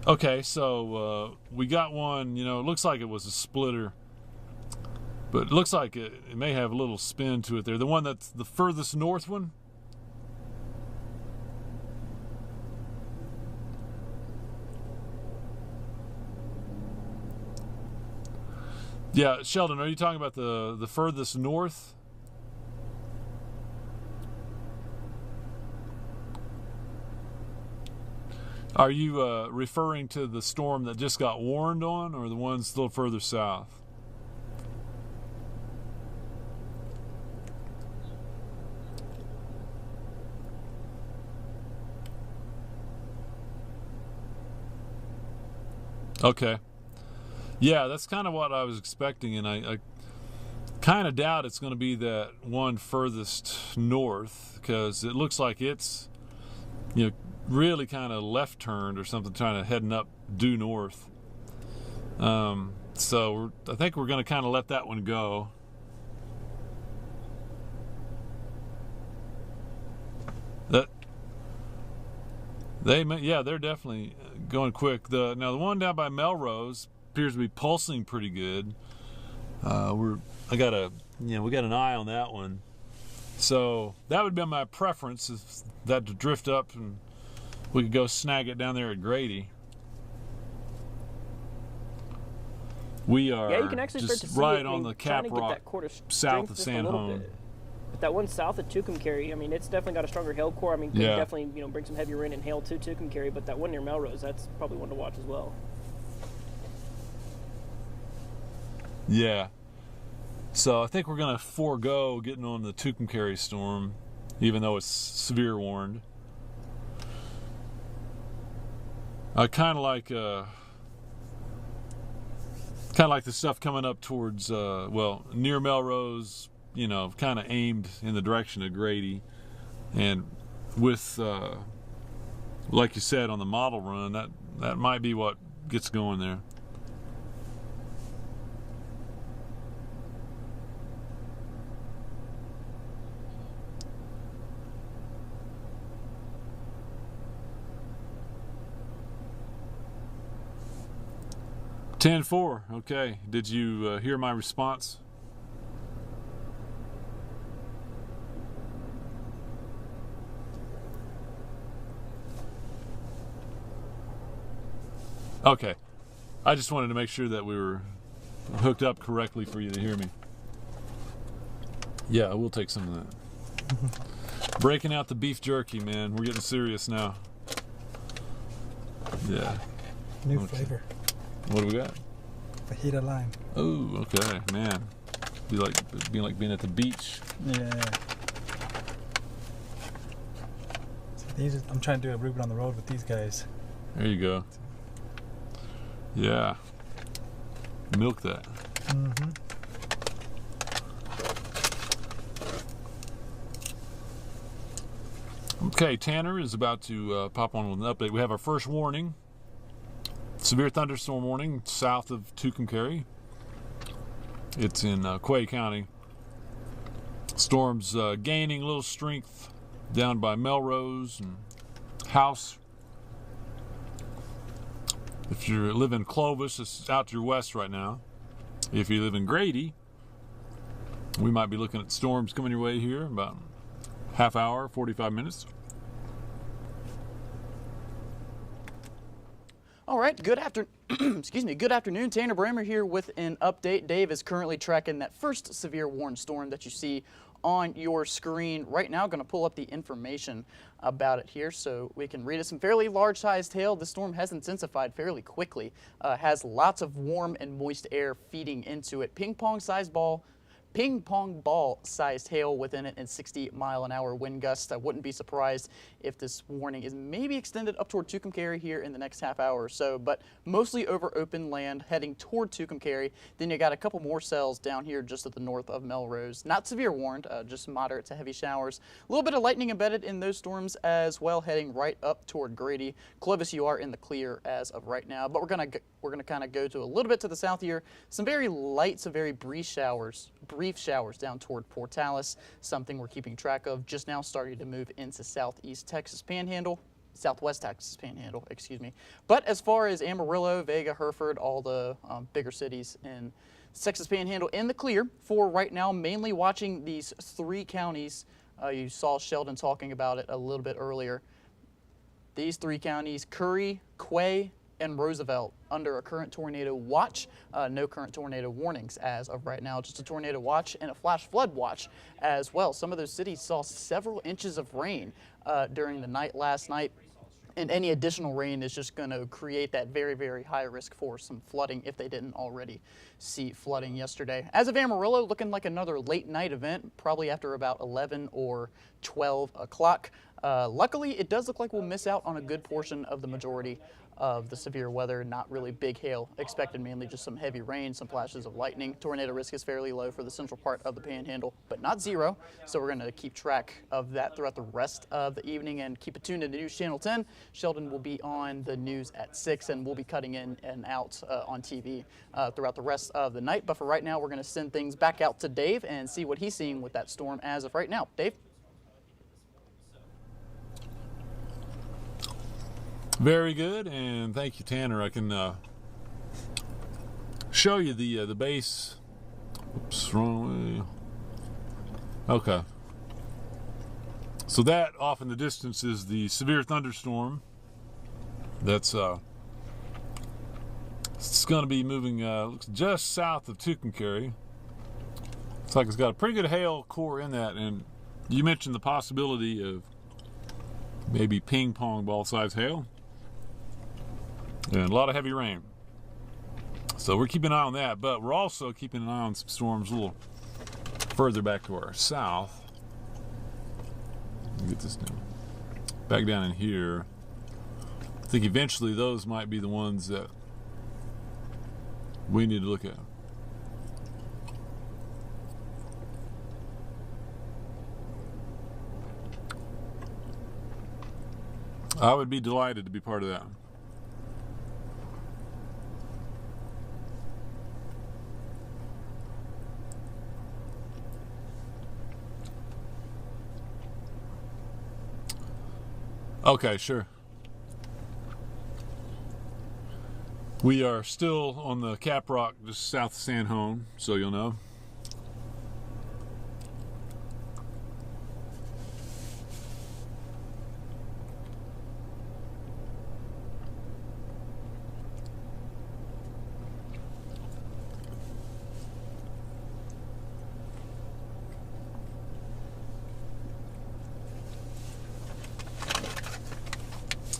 Okay, so we got one, it looks like it was a splitter, but it looks like it may have a little spin to it there. The one that's the furthest north one? Yeah, Sheldon, are you talking about the furthest north? Are you referring to the storm that just got warned on, or the ones a little further south? Okay. Yeah, that's kind of what I was expecting, and I kind of doubt it's going to be that one furthest north, because it looks like it's, really kind of left turned or something, trying to heading up due north. So I think we're going to kind of let that one go. They're definitely going quick. Now the one down by Melrose appears to be pulsing pretty good. We got an eye on that one. So that would be my preference, is that to drift up and we could go snag it down there at Grady. We are you can actually start to see right it, on the Cap Rock, south of San Juan. But that one south of Tucumcari, it's definitely got a stronger hail core. Could definitely bring some heavy rain and hail to Tucumcari. But that one near Melrose, that's probably one to watch as well. Yeah. So I think we're going to forego getting on the Tucumcari storm, even though it's severe warned. I kind of like the stuff coming up towards near Melrose, you know, kind of aimed in the direction of Grady. And with, like you said, on the model run, that might be what gets going there. $10-4. Okay. Did you hear my response? Okay. I just wanted to make sure that we were hooked up correctly for you to hear me. Yeah, we'll take some of that. Breaking out the beef jerky, man. We're getting serious now. Yeah. New Okay. flavor. What do we got? Fajita lime. Oh, okay, man. Be like being at the beach. Yeah. So I'm trying to do a Reuben on the road with these guys. There you go. Yeah. Milk that. Mm-hmm. Okay, Tanner is about to pop on with an update. We have our first warning. Severe thunderstorm warning south of Tucumcari. It's in Quay County. Storms gaining a little strength down by Melrose and House. If you live in Clovis, it's out to your west right now. If you live in Grady, we might be looking at storms coming your way here about half hour, 45 minutes. All right, good afternoon. Tanner Brammer here with an update. Dave is currently tracking that first severe warned storm that you see on your screen right now. Going to pull up the information about it here so we can read it. Some fairly large-sized hail. The storm has intensified fairly quickly. Has lots of warm and moist air feeding into it. Ping pong ball sized hail within it and 60-mile-an-hour wind gusts. I wouldn't be surprised if this warning is maybe extended up toward Tucumcari here in the next half hour or so, but mostly over open land heading toward Tucumcari. Then you got a couple more cells down here just at the north of Melrose. Not severe warned, just moderate to heavy showers. A little bit of lightning embedded in those storms as well, heading right up toward Grady. Clovis, you are in the clear as of right now, but we're gonna kind of go to a little bit to the south here. Some very light, some very brief showers down toward Portales, something we're keeping track of. Just now starting to move into southwest Texas Panhandle, excuse me. But as far as Amarillo, Vega, Hereford, all the bigger cities in Texas Panhandle in the clear for right now, mainly watching these three counties. You saw Sheldon talking about it a little bit earlier. These three counties, Curry, Quay, and Roosevelt, under a current tornado watch. No current tornado warnings as of right now, just a tornado watch and a flash flood watch as well. Some of those cities saw several inches of rain during the night last night, and any additional rain is just going to create that very, very high risk for some flooding if they didn't already see flooding yesterday. As of Amarillo, looking like another late night event, probably after about 11 or 12 o'clock. Luckily, it does look like we'll miss out on a good portion of the majority of the severe weather. Not really big hail expected, mainly just some heavy rain, some flashes of lightning. Tornado risk is fairly low for the central part of the Panhandle, but not zero. So we're going to keep track of that throughout the rest of the evening and keep it tuned into News Channel 10. Sheldon will be on the news at 6, and we'll be cutting in and out on TV throughout the rest of the night. But for right now, we're going to send things back out to Dave and see what he's seeing with that storm as of right now. Dave? Very good, and thank you, Tanner. I can show you the base. Oops, wrong way. Okay. So that off in the distance is the severe thunderstorm. That's it's going to be moving looks just south of Tucumcari. Looks like it's got a pretty good hail core in that, and you mentioned the possibility of maybe ping pong ball size hail. And a lot of heavy rain. So we're keeping an eye on that, but we're also keeping an eye on some storms a little further back to our south. Let me get this down. Back down in here. I think eventually those might be the ones that we need to look at. I would be delighted to be part of that. Okay, sure. We are still on the Cap Rock just south of San Juan, so you'll know.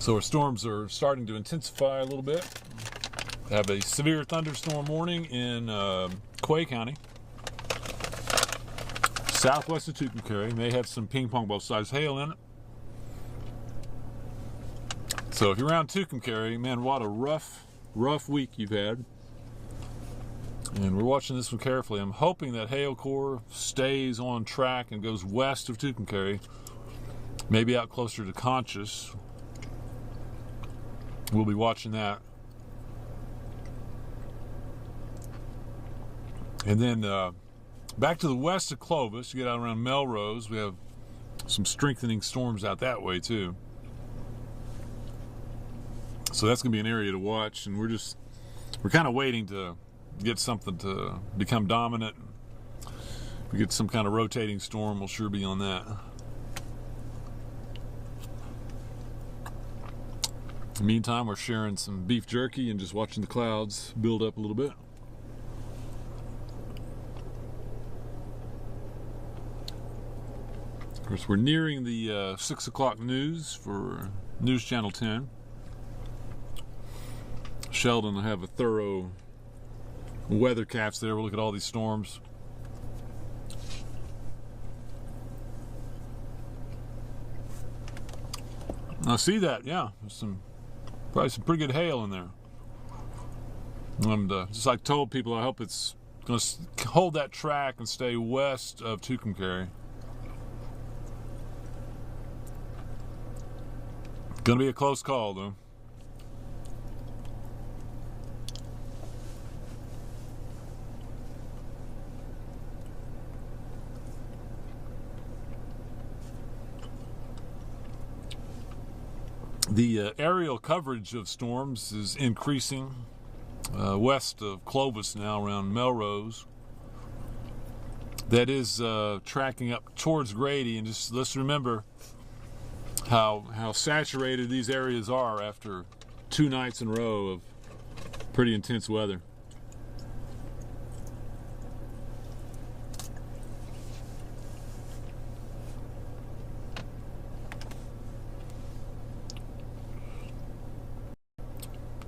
So our storms are starting to intensify a little bit. We have a severe thunderstorm warning in Quay County, southwest of Tucumcari. May have some ping pong ball size hail in it. So if you're around Tucumcari, man, what a rough week you've had. And we're watching this one carefully. I'm hoping that hail core stays on track and goes west of Tucumcari, maybe out closer to Conchas. We'll be watching that. And then back to the west of Clovis, you get out around Melrose. We have some strengthening storms out that way too. So that's going to be an area to watch, and we're kind of waiting to get something to become dominant. If we get some kind of rotating storm, we'll sure be on that. In the meantime, we're sharing some beef jerky and just watching the clouds build up a little bit. Of course, we're nearing the 6 o'clock news for News Channel 10. Sheldon will have a thorough weathercast there. We'll look at all these storms. I see that, yeah. There's probably some pretty good hail in there. And just like I told people, I hope it's going to hold that track and stay west of Tucumcari. Going to be a close call, though. The aerial coverage of storms is increasing west of Clovis now, around Melrose. That is tracking up towards Grady, and just let's remember how saturated these areas are after 2 nights in a row of pretty intense weather.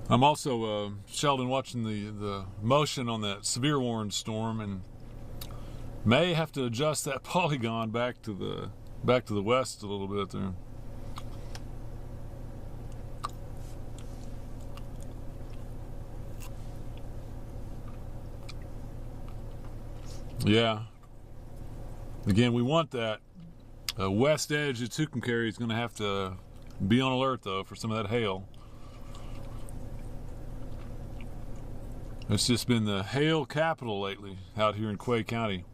I'm also, Sheldon, watching the motion on that severe warning storm, and may have to adjust that polygon back to the west a little bit there. Yeah. Again, we want that west edge of Tucumcari is going to have to be on alert, though, for some of that hail. It's just been the hail capital lately out here in Quay County.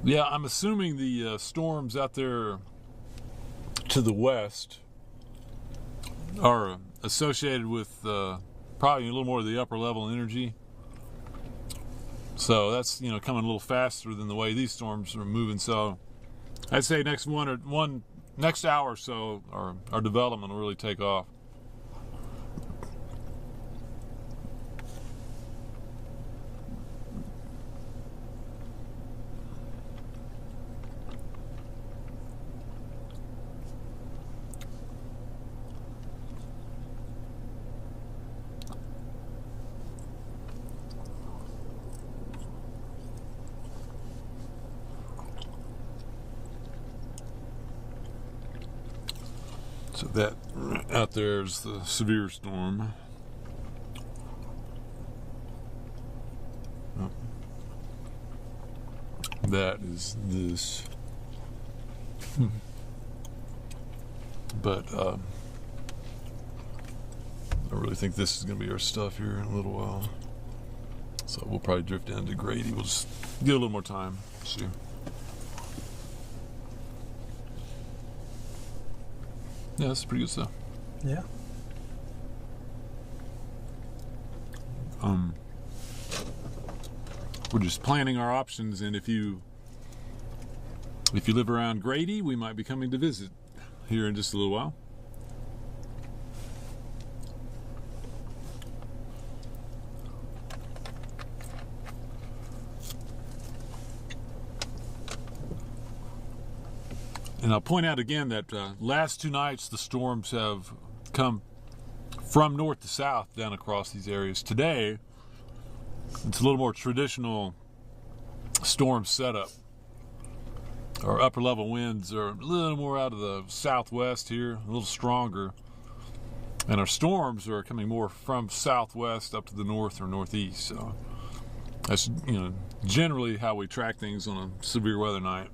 Yeah, I'm assuming the storms out there to the west are associated with probably a little more of the upper level energy. So that's, you know, coming a little faster than the way these storms are moving. So I'd say next next hour or so our development will really take off. So that out there is the severe storm. Oh. That is this. But I really think this is going to be our stuff here in a little while. So we'll probably drift down to Grady. We'll just get a little more time. See. Yeah, that's pretty good stuff. Yeah. We're just planning our options, and if you live around Grady, we might be coming to visit here in just a little while. And I'll point out again that last 2 nights the storms have come from north to south down across these areas. Today, it's a little more traditional storm setup. Our upper level winds are a little more out of the southwest here, a little stronger. And our storms are coming more from southwest up to the north or northeast. So that's, generally how we track things on a severe weather night.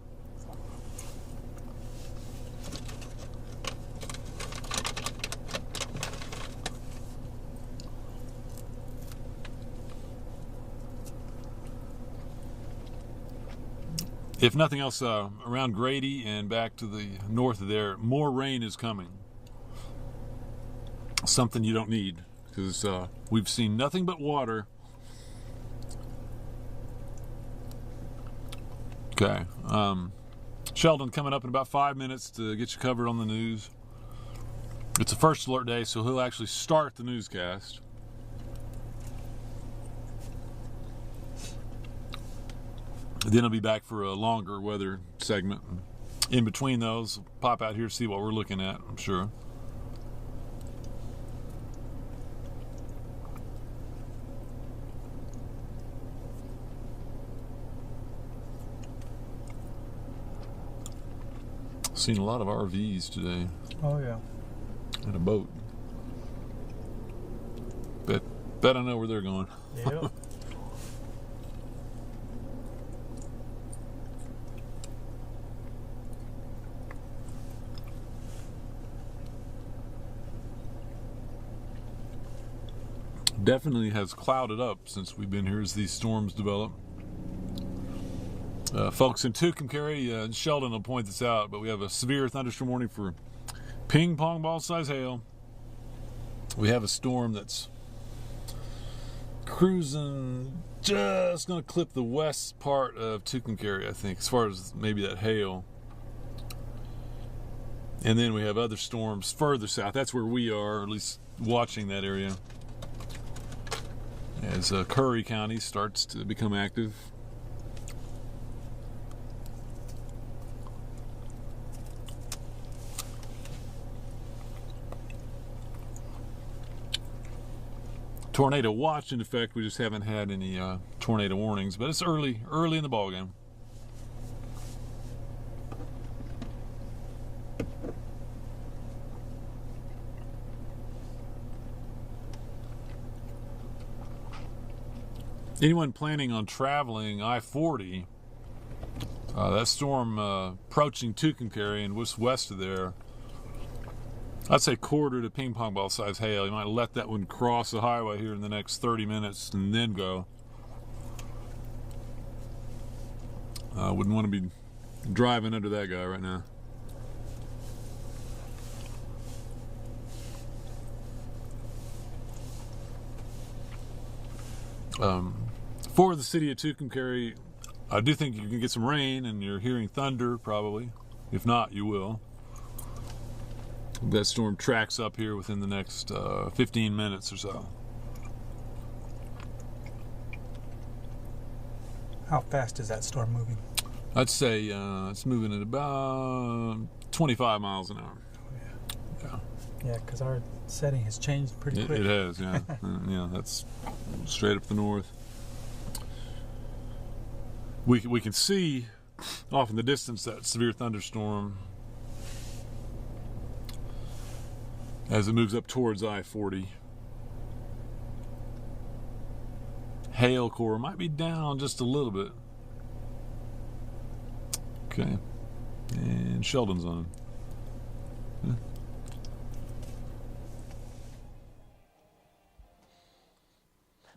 If nothing else, around Grady and back to the north of there, more rain is coming. Something you don't need, because we've seen nothing but water. Okay. Sheldon coming up in about 5 minutes to get you covered on the news. It's a first alert day, so he'll actually start the newscast. Then I'll be back for a longer weather segment. In between those, pop out here, see what we're looking at, I'm sure. Seen a lot of RVs today. Oh, yeah. And a boat. Bet I know where they're going. Yep. Definitely has clouded up since we've been here as these storms develop. Folks in Tucumcari, Sheldon will point this out, but we have a severe thunderstorm warning for ping pong ball size hail. We have a storm that's cruising, just going to clip the west part of Tucumcari, I think, as far as maybe that hail. And then we have other storms further south. That's where we are, or at least watching that area, as Curry County starts to become active. Tornado watch in effect. We just haven't had any tornado warnings, but it's early in the ballgame. Anyone planning on traveling I-40, that storm approaching Tucumcari and just west of there, I'd say quarter to ping pong ball size hail. You might let that one cross the highway here in the next 30 minutes and then go. Wouldn't want to be driving under that guy right now. For the city of Tucumcari, I do think you can get some rain, and you're hearing thunder probably. If not, you will. That storm tracks up here within the next 15 minutes or so. How fast is that storm moving? I'd say it's moving at about 25 miles an hour. Yeah. Yeah, because our setting has changed pretty quick. It has, yeah. Yeah, that's straight up the north. We can see off in the distance that severe thunderstorm. as it moves up towards I-40. Hail core might be down just a little bit. Okay. And Sheldon's on. Yeah.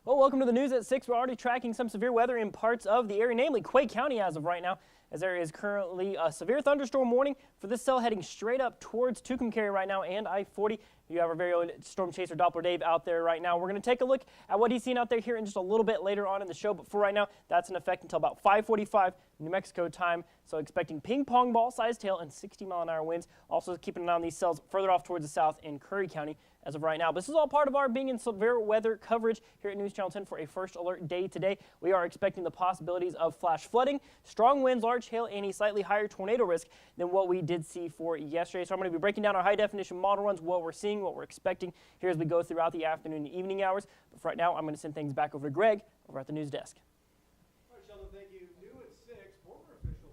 Well, welcome to the news at 6. We're already tracking some severe weather in parts of the area, namely Quay County as of right now, as there is currently a severe thunderstorm warning for this cell heading straight up towards Tucumcari right now and I-40. You have our very own storm chaser Doppler Dave out there right now. We're going to take a look at what he's seen out there here in just a little bit later on in the show. But for right now, that's in effect until about 5:45 New Mexico time. So expecting ping pong ball sized hail and 60-mile-an-hour winds. Also keeping an eye on these cells further off towards the south in Curry County as of right now. But this is all part of our being in severe weather coverage here at News Channel 10 for a first alert day today. We are expecting the possibilities of flash flooding, strong winds, large hail, and a slightly higher tornado risk than what we did see for yesterday. So I'm going to be breaking down our high-definition model runs, what we're seeing, what we're expecting here as we go throughout the afternoon and evening hours. But for right now, I'm going to send things back over to Greg over at the news desk. All right, Sheldon, thank you. New at 6, former officials.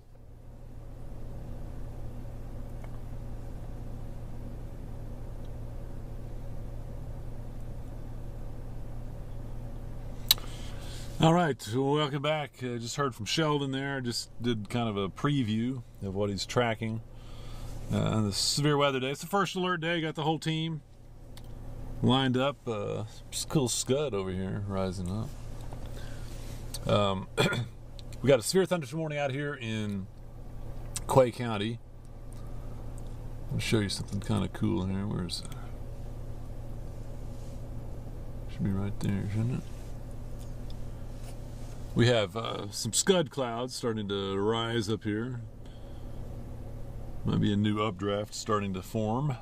All right, so welcome back. Just heard from Sheldon there. Just did kind of a preview of what he's tracking on the severe weather day. It's the first alert day. Got the whole team lined up. Just cool scud over here rising up. We got a severe thunderstorm warning out here in Quay County. I'll show you something kind of cool here. Where's that? Should be right there, shouldn't it? We have some scud clouds starting to rise up here. Might be a new updraft starting to form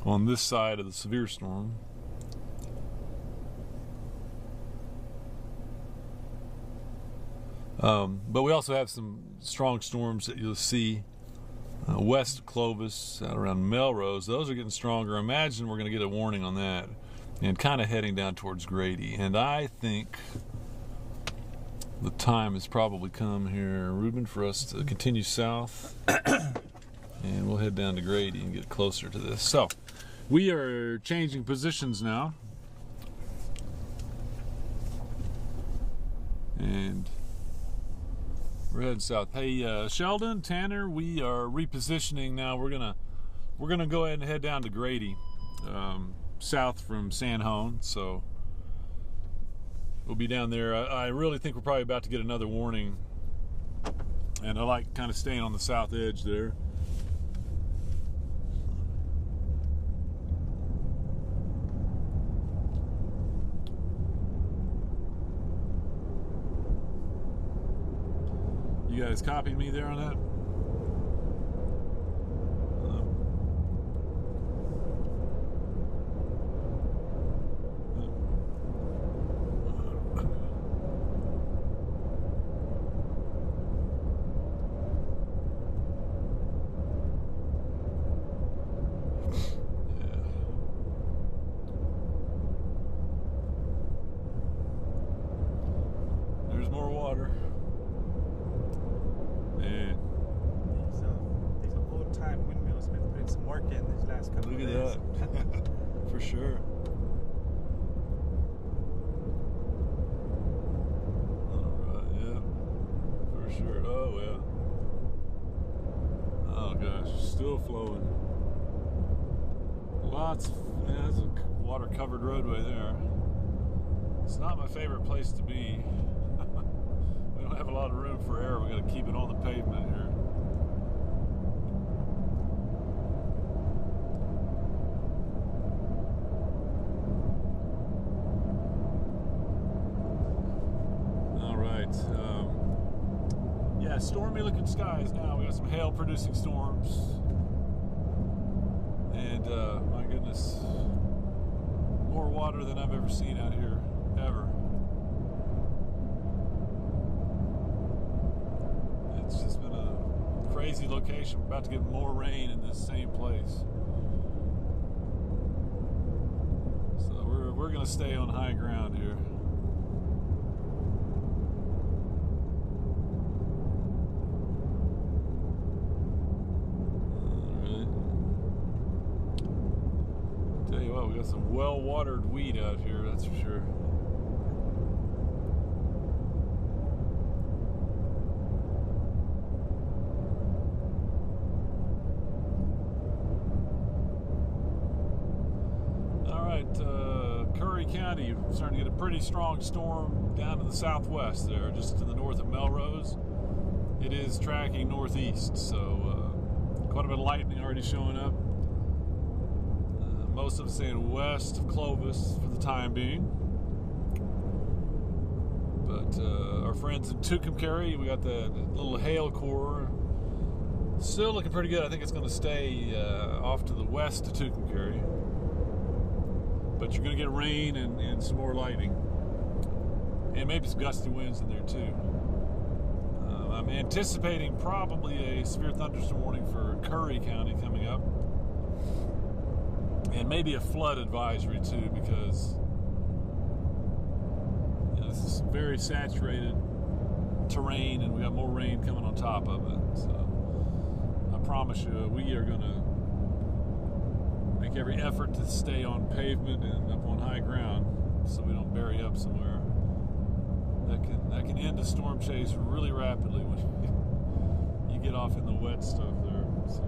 on this side of the severe storm. But we also have some strong storms that you'll see west of Clovis, out around Melrose. Those are getting stronger. Imagine we're going to get a warning on that and kind of heading down towards Grady. And I think the time has probably come here, Ruben, for us to continue south and we'll head down to Grady and get closer to this. So we are changing positions now, and we're heading south. Hey, Sheldon, Tanner, we are repositioning now. We're gonna go ahead and head down to Grady, south from San Juan. So we'll be down there. I really think we're probably about to get another warning, and I like kind of staying on the south edge there. You guys copying me there on that? There's more water. And These old-time windmills have been putting some work in these last couple of look days. at that. For sure. Alright, yeah. For sure. Oh, yeah. Oh, gosh. Still flowing. Lots. Yeah, there's a water-covered roadway there. It's not my favorite place to be. We don't have a lot of room for error. We got to keep it on the pavement here. All right. Yeah, stormy looking skies now. We got some hail producing storms. And my goodness, more water than I've ever seen out here, ever. It's just been a crazy location. We're about to get more rain in this same place. So we're going to stay on high ground here. Got some well-watered wheat out here, that's for sure. All right, Curry County, starting to get a pretty strong storm down in the southwest there, just to the north of Melrose. It is tracking northeast, so quite a bit of lightning already showing up. Most of it staying west of Clovis for the time being. But our friends in Tucumcari, we got the little hail core. Still looking pretty good. I think it's going to stay off to the west of Tucumcari. But you're going to get rain and some more lightning. And maybe some gusty winds in there too. I'm anticipating probably a severe thunderstorm warning for Curry County coming up. And maybe a flood advisory too, because this is very saturated terrain and we got more rain coming on top of it. So I promise you, we are going to make every effort to stay on pavement and up on high ground so we don't bury up somewhere. That can end a storm chase really rapidly when you get off in the wet stuff there. So.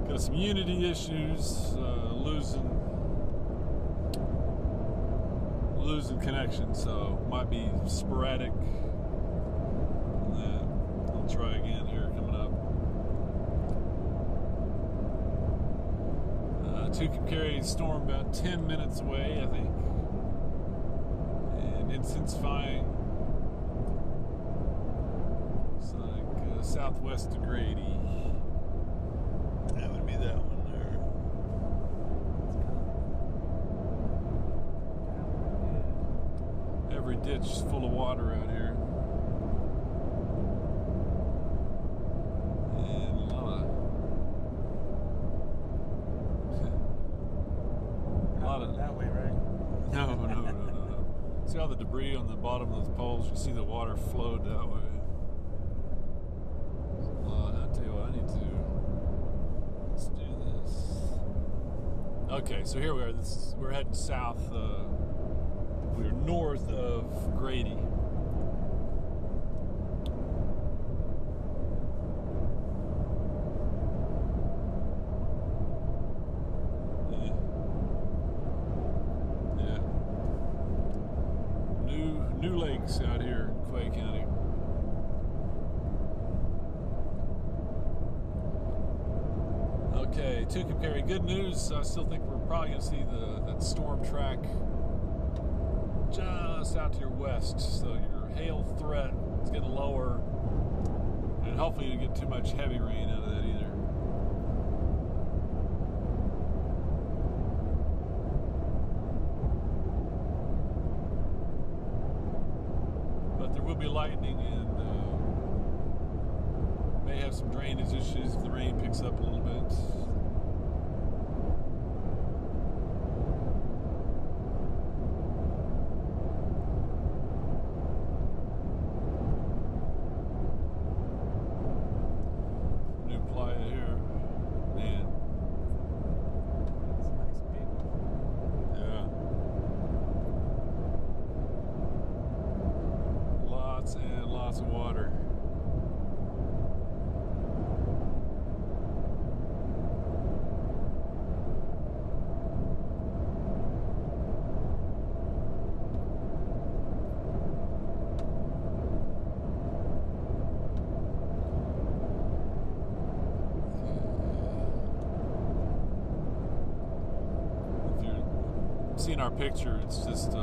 Got some Unity issues, losing connection, so might be sporadic. I'll try again here coming up. Tucumcari storm about 10 minutes away, I think, and intensifying. It's like southwest of Grady. That would be that one there. Every ditch is full of water out here. And a lot of that way, right? No. See all the debris on the bottom of those poles? You see the water flowed that way. I'll tell you what, I need to. Let's do this. Okay, so here we are. We're heading south. We're north of Grady. Yeah. New lakes out here in Clay County. Okay, Tucumcari. Good news. I still think we're probably going to see that storm track just out to your west. So your hail threat is getting lower, and hopefully you don't get too much heavy rain out of that either. But there will be lightning and may have some drainage issues if the rain picks up a little bit. New playa here. Man. It's a nice big one. Yeah. Lots and lots of water. Seeing our picture, it's just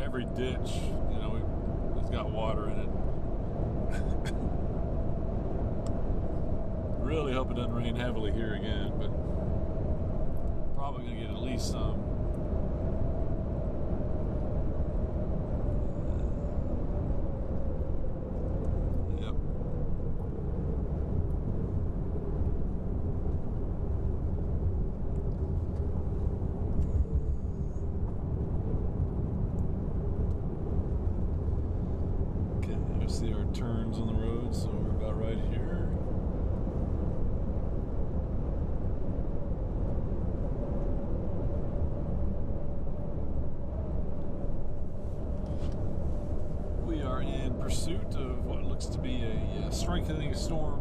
every ditch, it's got water in it. Really hope it doesn't rain heavily here again, but probably gonna get at least some. Yep. turns on the road, so we're about right here. We are in pursuit of what looks to be a strengthening storm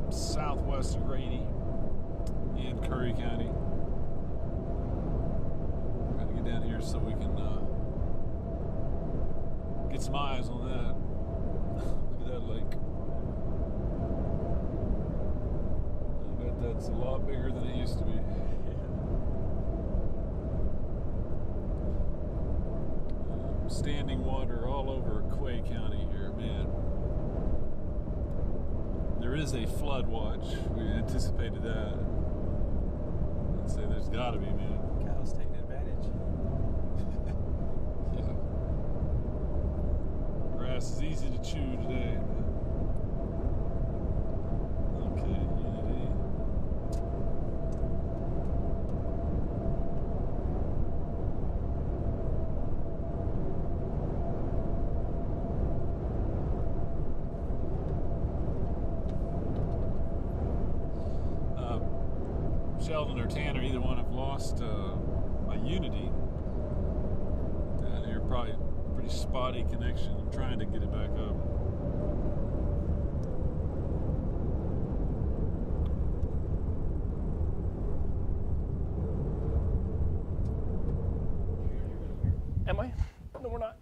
southwest of Grady in Curry County. We're going to get down here so we can get some eyes on that. Look at that lake. I bet that's a lot bigger than it used to be. Standing water all over Quay County here, man. There is a flood watch. We anticipated that. I'd say there's got to be, man. Kyle's taking advantage. Yeah. Grass is easy to chew today, man. Okay, Unity. Sheldon or Tanner, either one have lost my Unity. You're probably pretty spotty connection. I'm trying to get it back up. Am I? No, we're not.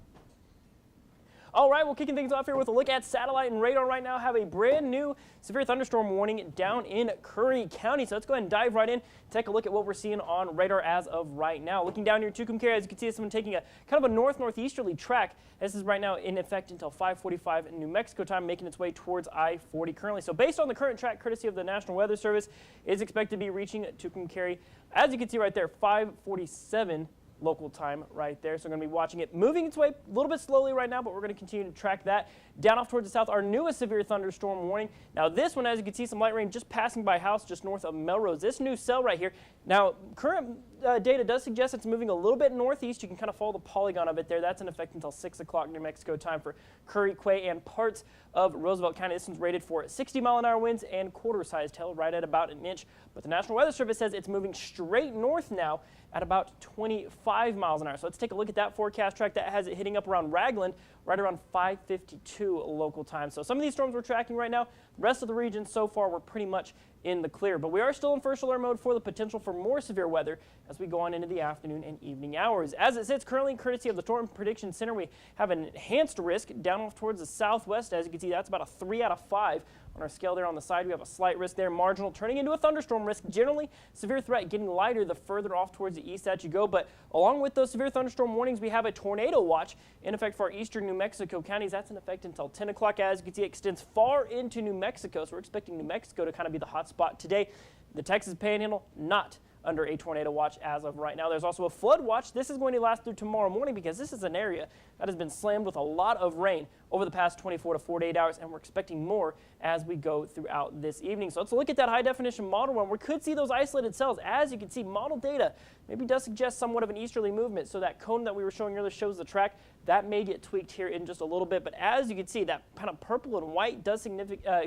All right, well, kicking things off here with a look at satellite and radar right now. Have a brand new severe thunderstorm warning down in Curry County. So let's go ahead and dive right in, take a look at what we're seeing on radar as of right now. Looking down near Tucumcari, as you can see, someone taking a kind of a north-northeasterly track. This is right now in effect until 5:45 in New Mexico time, making its way towards I-40 currently. So based on the current track, courtesy of the National Weather Service, is expected to be reaching Tucumcari, as you can see right there, 5:47 local time right there. So we're going to be watching it moving its way a little bit slowly right now, but we're going to continue to track that. Down off towards the south, our newest severe thunderstorm warning. Now this one, as you can see, some light rain just passing by house just north of Melrose. This new cell right here. Now current data does suggest it's moving a little bit northeast. You can kind of follow the polygon of it there. That's in effect until 6 o'clock New Mexico time for Curry, Quay, and parts of Roosevelt County. This one's rated for 60-mile-an-hour winds and quarter-sized hail right at about an inch. But the National Weather Service says it's moving straight north now at about 25 miles an hour. So let's take a look at that forecast track. That has it hitting up around Ragland right around 5:52 local time. So some of these storms we're tracking right now, the rest of the region so far we're pretty much in the clear. But we are still in first alert mode for the potential for more severe weather as we go on into the afternoon and evening hours. As it sits currently, courtesy of the Storm Prediction Center, we have an enhanced risk down off towards the southwest. As you can see, that's about a 3 out of 5. On our scale there on the side, we have a slight risk there, marginal, turning into a thunderstorm risk. Generally, severe threat getting lighter the further off towards the east that you go. But along with those severe thunderstorm warnings, we have a tornado watch in effect for our eastern New Mexico counties. That's in effect until 10 o'clock. As you can see, it extends far into New Mexico. So we're expecting New Mexico to kind of be the hot spot today. The Texas Panhandle, not under a tornado watch as of right now. There's also a flood watch. This is going to last through tomorrow morning because this is an area that has been slammed with a lot of rain over the past 24 to 48 hours, and we're expecting more as we go throughout this evening. So let's look at that high definition model run. We could see those isolated cells. As you can see, model data maybe does suggest somewhat of an easterly movement. So that cone that we were showing earlier shows the track. That may get tweaked here in just a little bit, but as you can see, that kind of purple and white does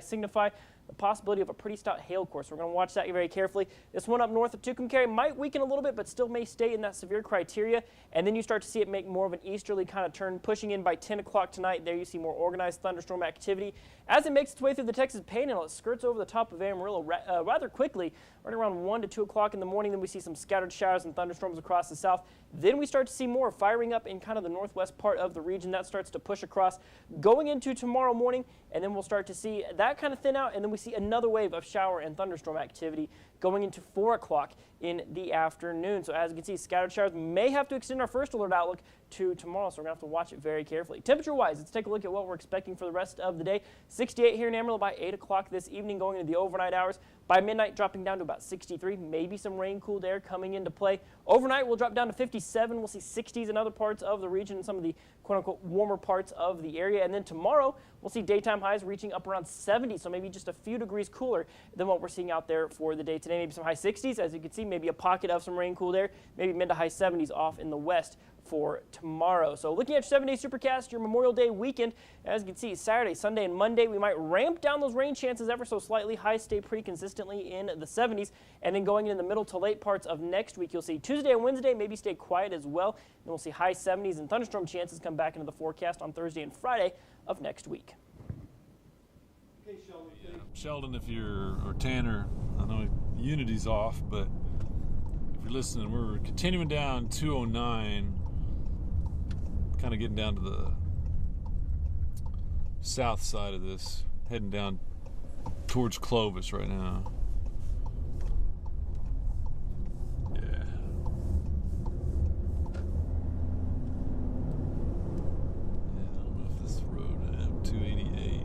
signify the possibility of a pretty stout hail course. We're going to watch that very carefully. This one up north of Tucumcari might weaken a little bit, but still may stay in that severe criteria. And then you start to see it make more of an easterly kind of turn, pushing in by 10 o'clock tonight. There you see more organized thunderstorm activity. As it makes its way through the Texas Panhandle, it skirts over the top of Amarillo rather quickly, right around 1 to 2 o'clock in the morning. Then we see some scattered showers and thunderstorms across the south. Then we start to see more firing up in kind of the northwest part of the region. That starts to push across going into tomorrow morning, and then we'll start to see that kind of thin out, and then we see another wave of shower and thunderstorm activity going into 4 o'clock in the afternoon. So as you can see, scattered showers may have to extend our first alert outlook to tomorrow, so we're going to have to watch it very carefully. Temperature-wise, let's take a look at what we're expecting for the rest of the day. 68 here in Amarillo by 8 o'clock this evening, going into the overnight hours. By midnight, dropping down to about 63, maybe some rain-cooled air coming into play. Overnight, we'll drop down to 57. We'll see 60s in other parts of the region and some of the quote-unquote warmer parts of the area. And then tomorrow, we'll see daytime highs reaching up around 70, so maybe just a few degrees cooler than what we're seeing out there for the day today. today, maybe some high 60s. As you can see, maybe a pocket of some rain cool there, maybe mid to high 70s off in the west for tomorrow. So looking at your 7-day supercast, your Memorial Day weekend, as you can see, Saturday, Sunday, and Monday, we might ramp down those rain chances ever so slightly. Highs stay pretty consistently in the 70s. And then going in the middle to late parts of next week, you'll see Tuesday and Wednesday maybe stay quiet as well. Then we'll see high 70s and thunderstorm chances come back into the forecast on Thursday and Friday of next week. Okay, Sheldon. Yeah. Sheldon, if you're, or Tanner, I know Unity's off, but if you're listening, we're continuing down 209, kind of getting down to the south side of this, heading down towards Clovis right now. Yeah. I don't know if this road, 288.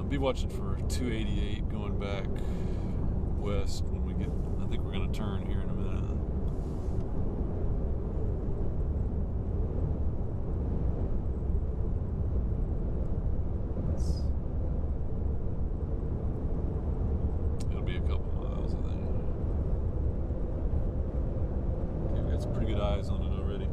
Be watching for 288 going back west when we get, I think we're going to turn here in a minute. It'll be a couple miles, I think. Okay, we got some pretty good eyes on it already.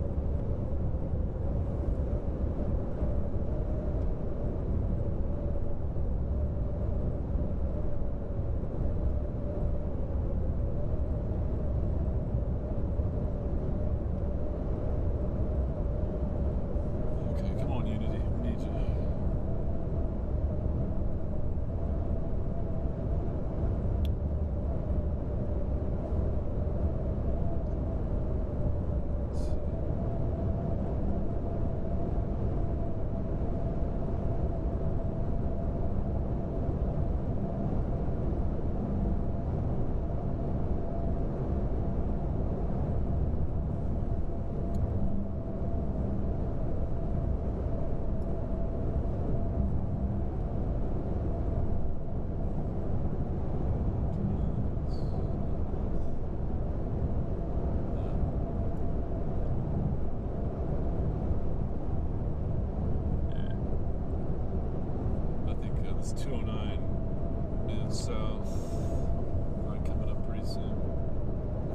It's 209 is south. Probably coming up pretty soon.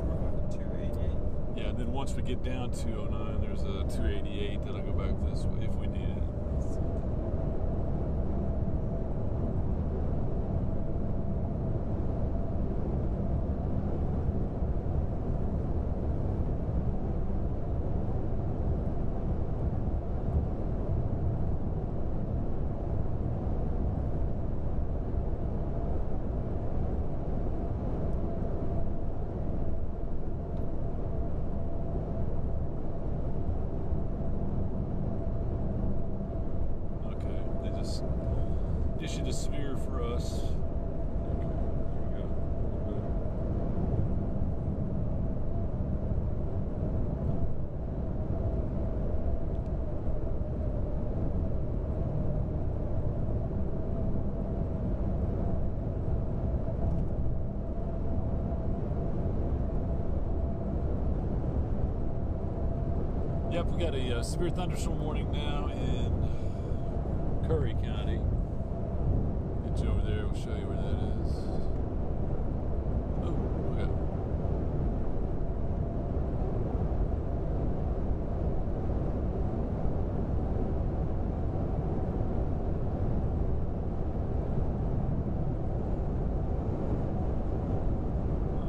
We're going to 288. Yeah, and then once we get down 209, there's a 288 that'll go back this way if we need it. Issued a severe for us. Okay, there we go. Yep, we got a severe thunderstorm warning now in Curry County. Get you over there, we'll show you where that is. Oh, look at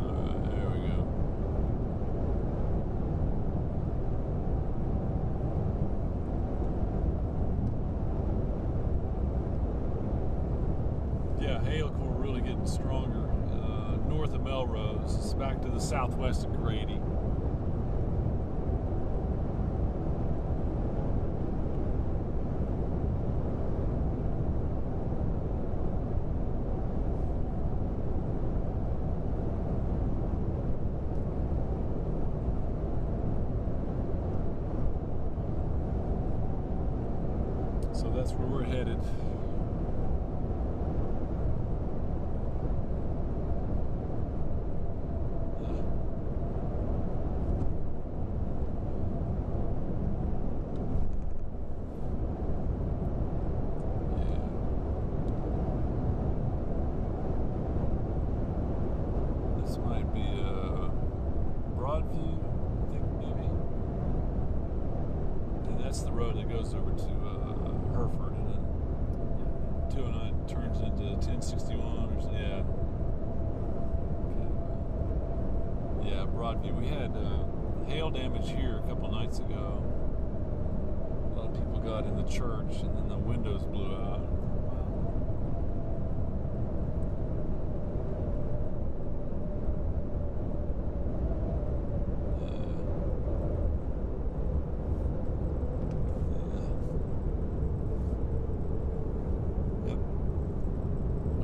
Alright, there we go. Yeah, hail core really getting stronger north of Melrose. It's back to the southwest of Grady. So that's where we're headed. Broadview, I think maybe. And that's the road that goes over to Hereford, and then 209 turns into 1061 or so. Yeah. Okay. Yeah, Broadview. We had hail damage here a couple nights ago. A lot of people got in the church, and then the windows blew out.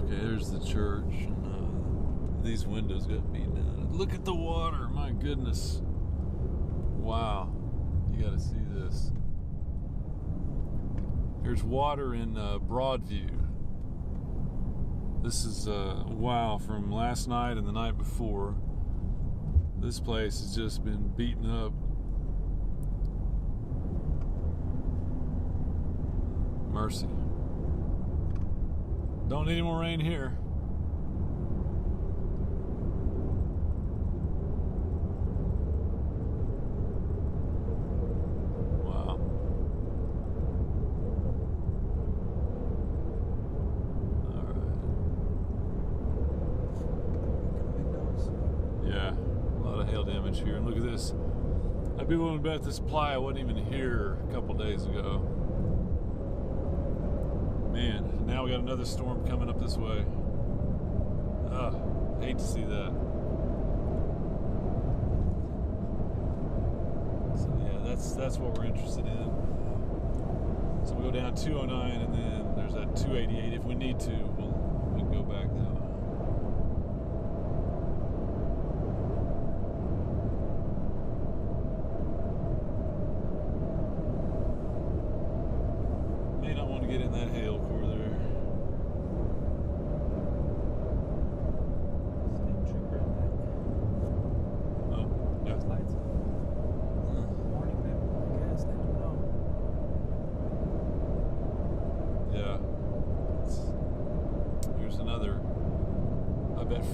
There's the church, and these windows got beaten out. Look at the water, my goodness. Wow, you gotta see this. There's water in Broadview. This is, wow, from last night and the night before. This place has just been beaten up. Mercy. Don't need any more rain here. Wow. All right. Yeah, a lot of hail damage here. And look at this. I'd be willing to bet this playa wasn't even here a couple days ago. Man, now we got another storm coming up this way. Hate to see that. So yeah, that's what we're interested in. So we go down 209, and then there's that 288. If we need to, we can go back that way. May not want to get in that hail core there.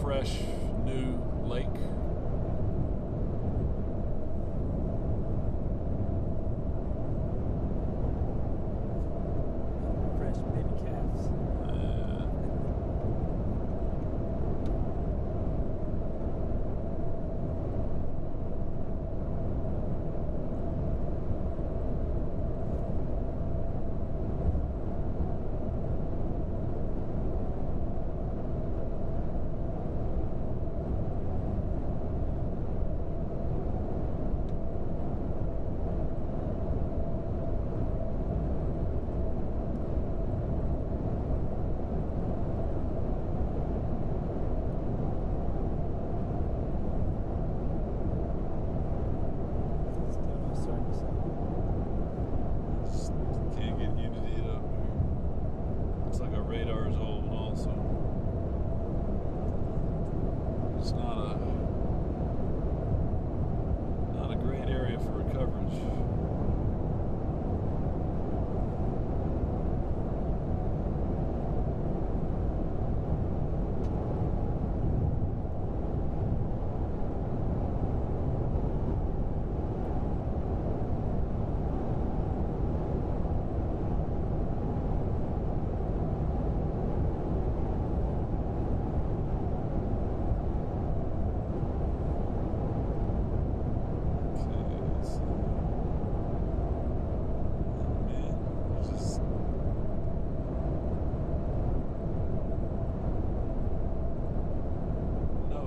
Fresh, new lake. Fresh baby calves.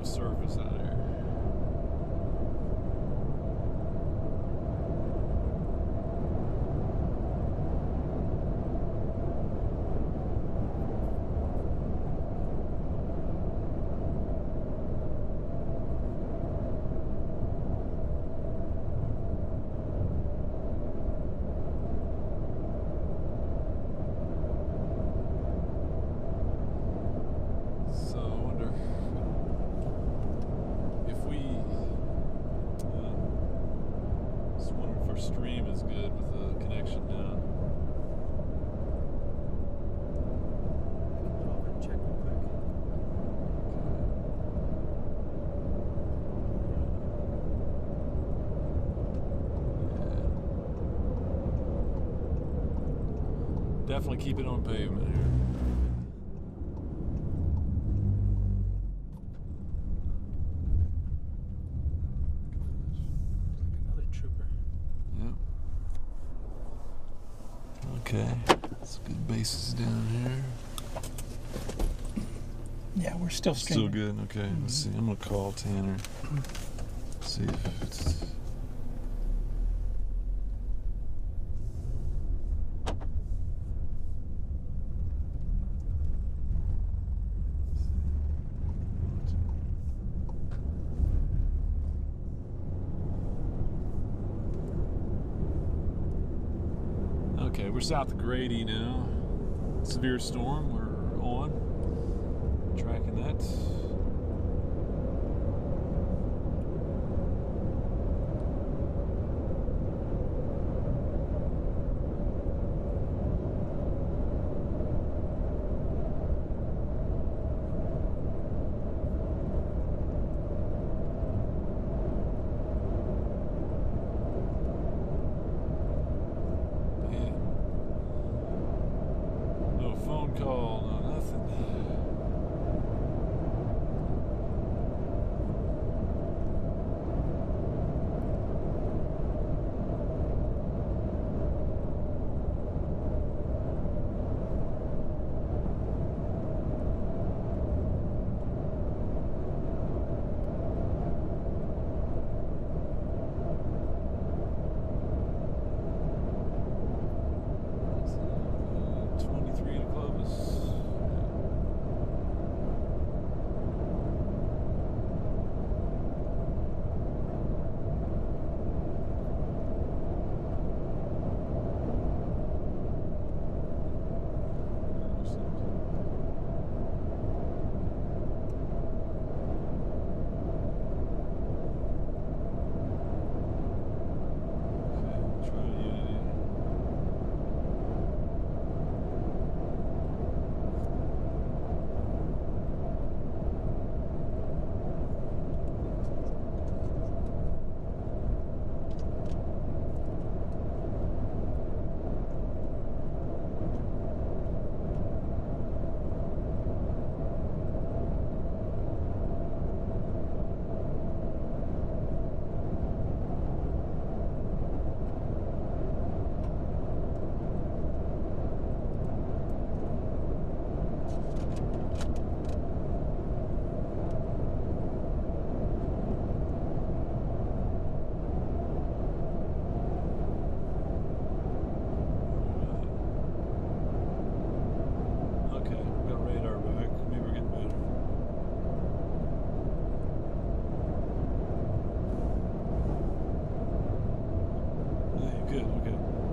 Surface out here. So I wonder if we just wondering if our stream is good with the connection down. Go over and check real quick. definitely keep it on pavement here. Another trooper. Yep. Okay. It's good bases down here. Yeah, we're still streaming. Still good. Okay. Let's see. I'm gonna call Tanner. See if it's. Okay, we're south of Grady now. Severe storm, we're on. Tracking that. Call, no nothing.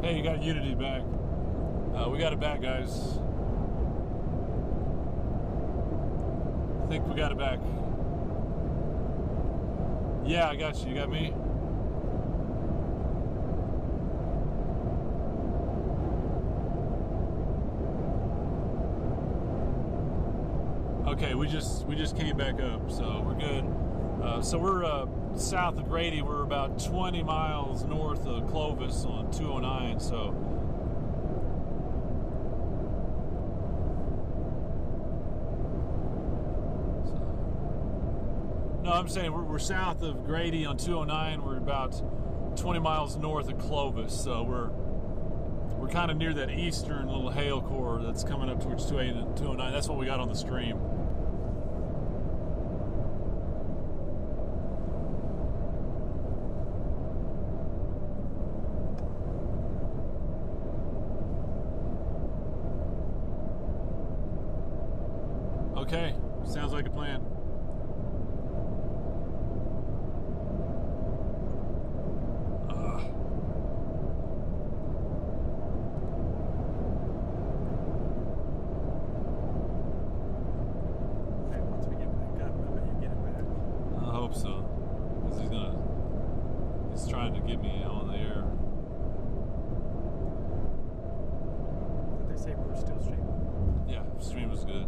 Hey, you got Unity back. We got it back, guys. I think we got it back. Yeah, I got you. You got me? Okay, we just came back up, so we're good. So we're south of Grady. We're about 20 miles north of Clovis on 209. So no, I'm saying we're south of Grady on 209. We're about 20 miles north of Clovis. So we're kind of near that eastern little hail core that's coming up towards 208 and 209. That's what we got on the stream. Okay, sounds like a plan. Once we get back up, I bet you get it back. I hope so, because he's trying to get me on the air. Did they say we're still streaming? Yeah, stream was good.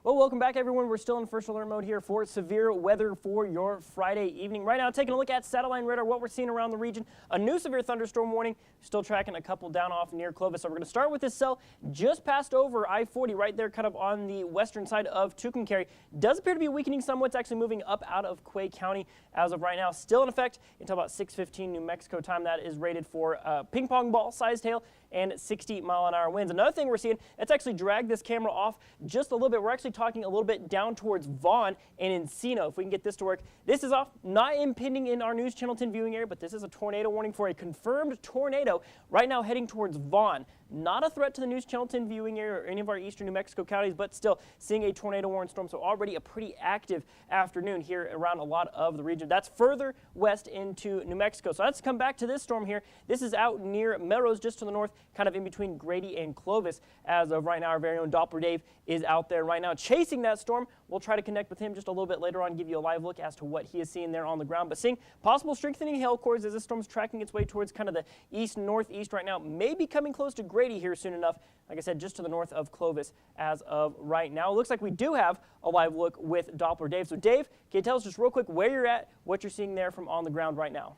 Well, welcome back, everyone. We're still in first alert mode here for severe weather for your Friday evening. Right now, taking a look at satellite radar, what we're seeing around the region. A new severe thunderstorm warning. Still tracking a couple down off near Clovis. So we're going to start with this cell just past over I-40, right there kind of on the western side of Tucumcari. Does appear to be weakening somewhat. It's actually moving up out of Quay County as of right now. Still in effect until about 6:15 New Mexico time. That is rated for ping pong ball sized hail and 60-mile-an-hour winds. Another thing we're seeing, it's actually dragged this camera off just a little bit. We're actually talking a little bit down towards Vaughn and Encino. If we can get this to work. This is off, not impending in our News Channel 10 viewing area, but this is a tornado warning for a confirmed tornado right now heading towards Vaughn. Not a threat to the News Channel 10 viewing area or any of our eastern New Mexico counties, but still seeing a tornado warning storm. So already a pretty active afternoon here around a lot of the region. That's further west into New Mexico. So let's come back to this storm here. This is out near Melrose, just to the north, kind of in between Grady and Clovis. As of right now, our very own Doppler Dave is out there right now chasing that storm. We'll try to connect with him just a little bit later on, give you a live look as to what he is seeing there on the ground. But seeing possible strengthening hail cores as this storm's tracking its way towards kind of the east-northeast right now. Maybe coming close to Grady here soon enough. Like I said, just to the north of Clovis as of right now. It looks like we do have a live look with Doppler Dave. So Dave, can you tell us just real quick where you're at, what you're seeing there from on the ground right now?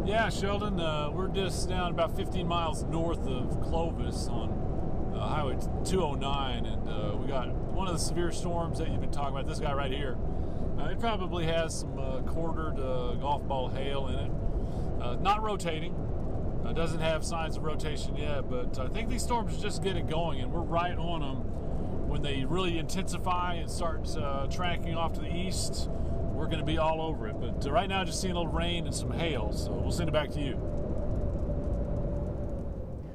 Yeah, Sheldon, we're just down about 15 miles north of Clovis on Highway 209, and we got one of the severe storms that you've been talking about, this guy right here. It probably has some quartered golf ball hail in it. Not rotating. Doesn't have signs of rotation yet, but I think these storms are just getting going, and we're right on them. When they really intensify and start tracking off to the east, we're going to be all over it. But right now, just seeing a little rain and some hail, so we'll send it back to you.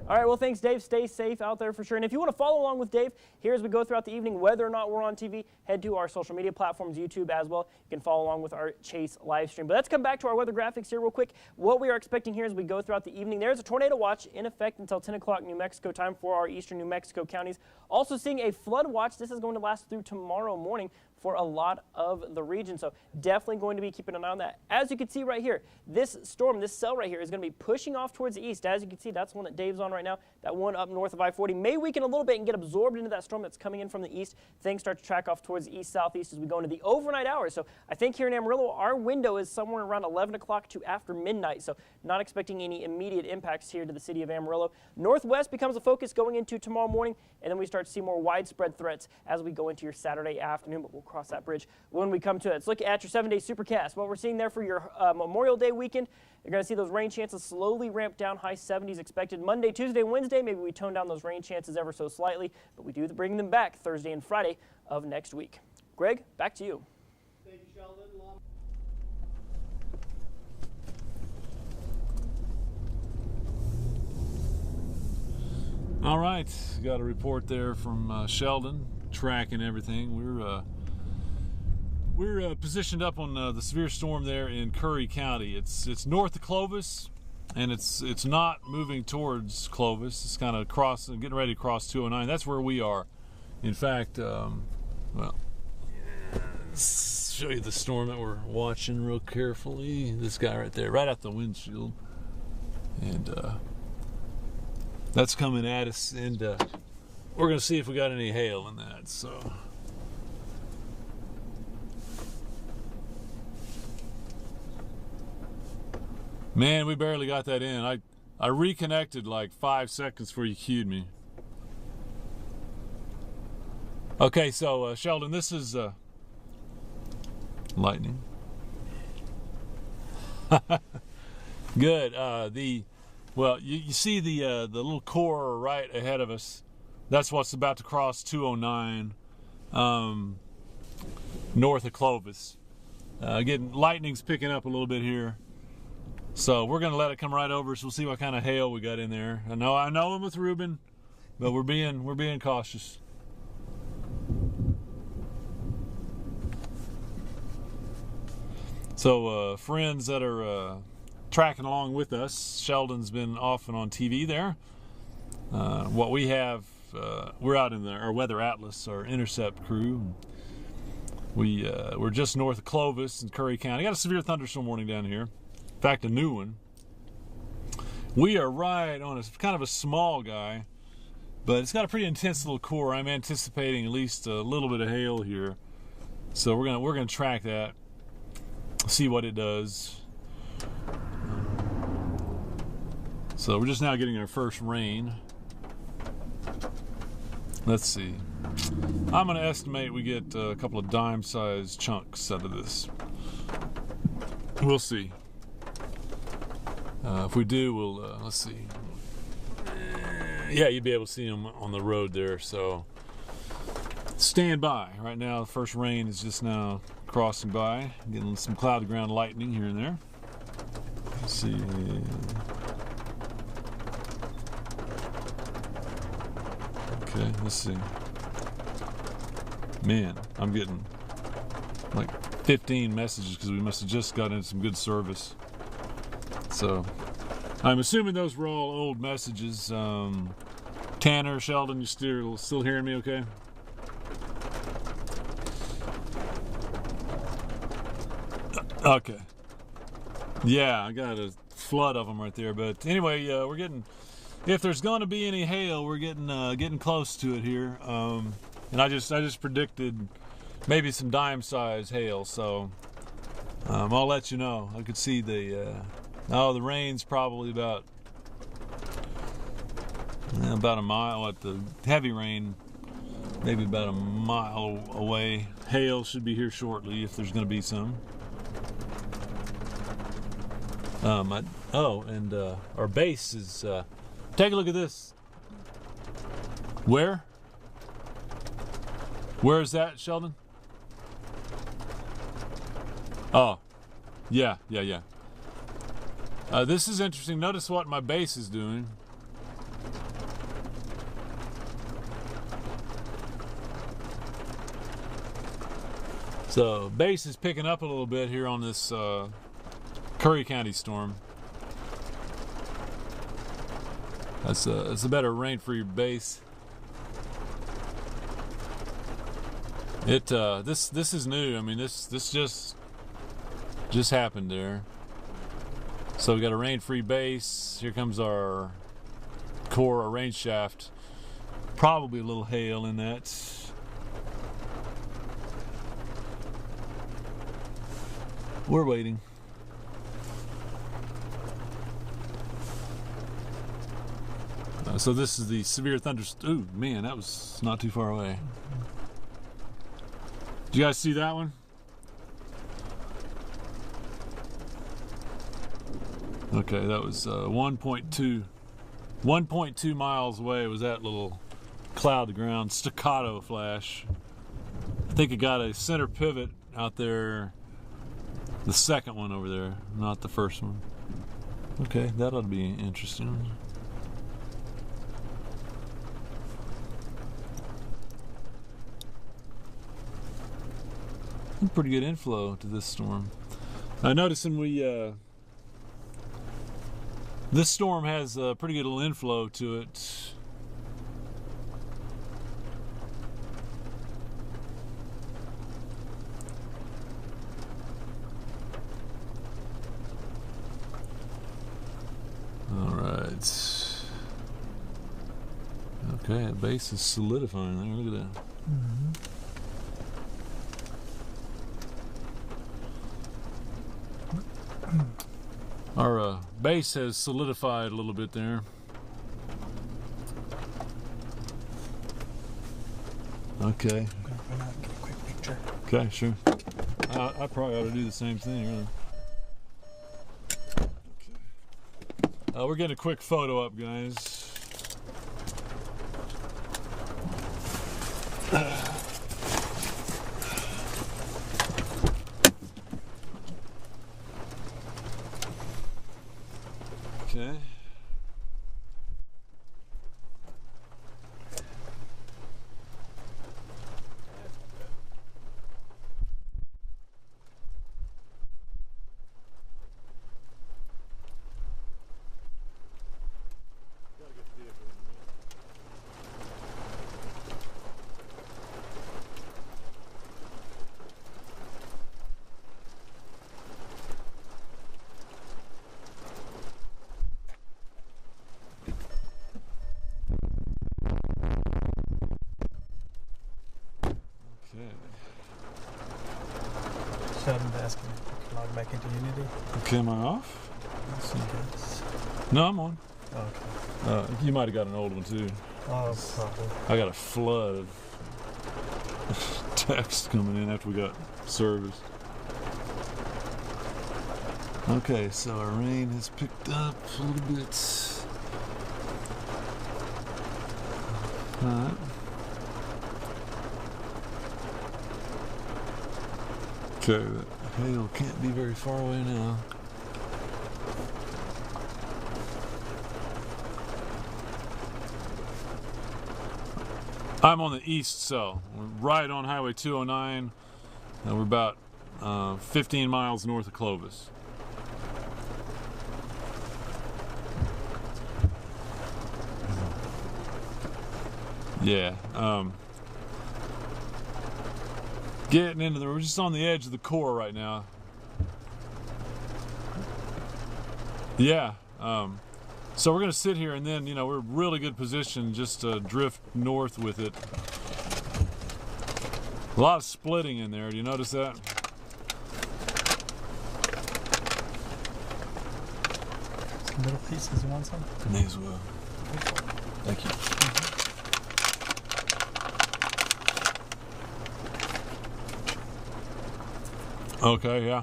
All right, well, thanks, Dave. Stay safe out there for sure. And if you want to follow along with Dave here as we go throughout the evening, whether or not we're on TV, head to our social media platforms, YouTube as well. You can follow along with our Chase live stream. But let's come back to our weather graphics here real quick. What we are expecting here as we go throughout the evening, there's a tornado watch in effect until 10 o'clock New Mexico time for our eastern New Mexico counties. Also seeing a flood watch. This is going to last through tomorrow morning for a lot of the region. So definitely going to be keeping an eye on that. As you can see right here, this storm, this cell right here is going to be pushing off towards the east. As you can see, that's one that Dave's on right now. That one up north of I-40 may weaken a little bit and get absorbed into that storm that's coming in from the east. Things start to track off towards the east-southeast as we go into the overnight hours. So I think here in Amarillo, our window is somewhere around 11 o'clock to after midnight. So not expecting any immediate impacts here to the city of Amarillo. Northwest becomes a focus going into tomorrow morning, and then we start to see more widespread threats as we go into your Saturday afternoon, but we'll cross that bridge when we come to it. Let's look at your 7-day supercast. What we're seeing there for your Memorial Day weekend, you're going to see those rain chances slowly ramp down, high 70s expected. Monday, Tuesday, Wednesday, maybe we tone down those rain chances ever so slightly, but we do bring them back Thursday and Friday of next week. Greg, back to you. Thank you, Sheldon. All right, got a report there from Sheldon, tracking everything. We're positioned up on the severe storm there in Curry County. It's north of Clovis, and it's not moving towards Clovis. It's kind of getting ready to cross 209. That's where we are. In fact, well, let's show you the storm that we're watching real carefully. This guy right there, right out the windshield, and that's coming at us, and we're going to see if we got any hail in that. So. Man, we barely got that in. I reconnected like 5 seconds before you cued me. Okay, so Sheldon, this is lightning. Good. Well, you see the little core right ahead of us. That's what's about to cross 209 north of Clovis. Again, lightning's picking up a little bit here. So we're going to let it come right over, so we'll see what kind of hail we got in there. I know I'm with Ruben, but we're being cautious. So friends that are tracking along with us, Sheldon's been off and on TV there. What we have, we're out in our Weather Atlas, our intercept crew. We're just north of Clovis in Curry County. Got a severe thunderstorm warning down here. In fact, a new one. We are right on kind of a small guy, but it's got a pretty intense little core. I'm anticipating at least a little bit of hail here, so we're gonna track that, see what it does. So we're just now getting our first rain. Let's see. I'm going to estimate we get a couple of dime-sized chunks out of this. We'll see. If we do, we'll, let's see. Yeah, you'd be able to see them on the road there, so stand by. Right now, the first rain is just now crossing by. Getting some cloud ground lightning here and there. Let's see. Okay, let's see. Man, I'm getting like 15 messages because we must have just got in some good service. So, I'm assuming those were all old messages. Tanner, Sheldon, you still hearing me okay? Okay. Yeah, I got a flood of them right there. But anyway, we're getting... If there's going to be any hail, we're getting close to it here, and I just predicted maybe some dime-sized hail. So I'll let you know. I could see the rain's probably about a mile at the heavy rain, maybe about a mile away. Hail should be here shortly if there's going to be some. Our base is. Take a look at this. Where? Where is that, Sheldon? Oh, yeah. This is interesting. Notice what my base is doing. So, base is picking up a little bit here on this Curry County storm. It's a better rain for your base. This is new. I mean, this just happened there. So we got a rain-free base. Here comes our core, our rain shaft. Probably a little hail in that. We're waiting. So this is the severe thunderstorm. Ooh, man, that was not too far away. Did you guys see that one? Okay, that was 1.2 miles away was that little cloud to ground staccato flash. I think it got a center pivot out there, the second one over there, not the first one. Okay, that ought to be interesting. Pretty good inflow to this storm. Noticing this storm has a pretty good little inflow to it. All right. Okay, the base is solidifying there. Look at that. Mm-hmm. Our base has solidified a little bit there. Okay. I'm gonna run out and get a quick picture. Okay, sure. I probably ought to do the same thing, really. Okay. We're getting a quick photo up, guys. Okay. Gotta Tell them to ask me to log back into Unity. Okay, am I off? Let's see this. No, I'm on. Okay. You might have got an old one too. Oh, probably. I got a flood of text coming in after we got service. Okay, so our rain has picked up a little bit. Alright. Okay, that hail can't be very far away now. I'm on the east, so we're right on Highway 209, and we're about 15 miles north of Clovis. Yeah, getting into we're just on the edge of the core right now. Yeah, so we're gonna sit here and then, we're in really good position just to drift north with it. A lot of splitting in there, do you notice that? Some little pieces, you want some? May as well. Thank you. Okay, yeah.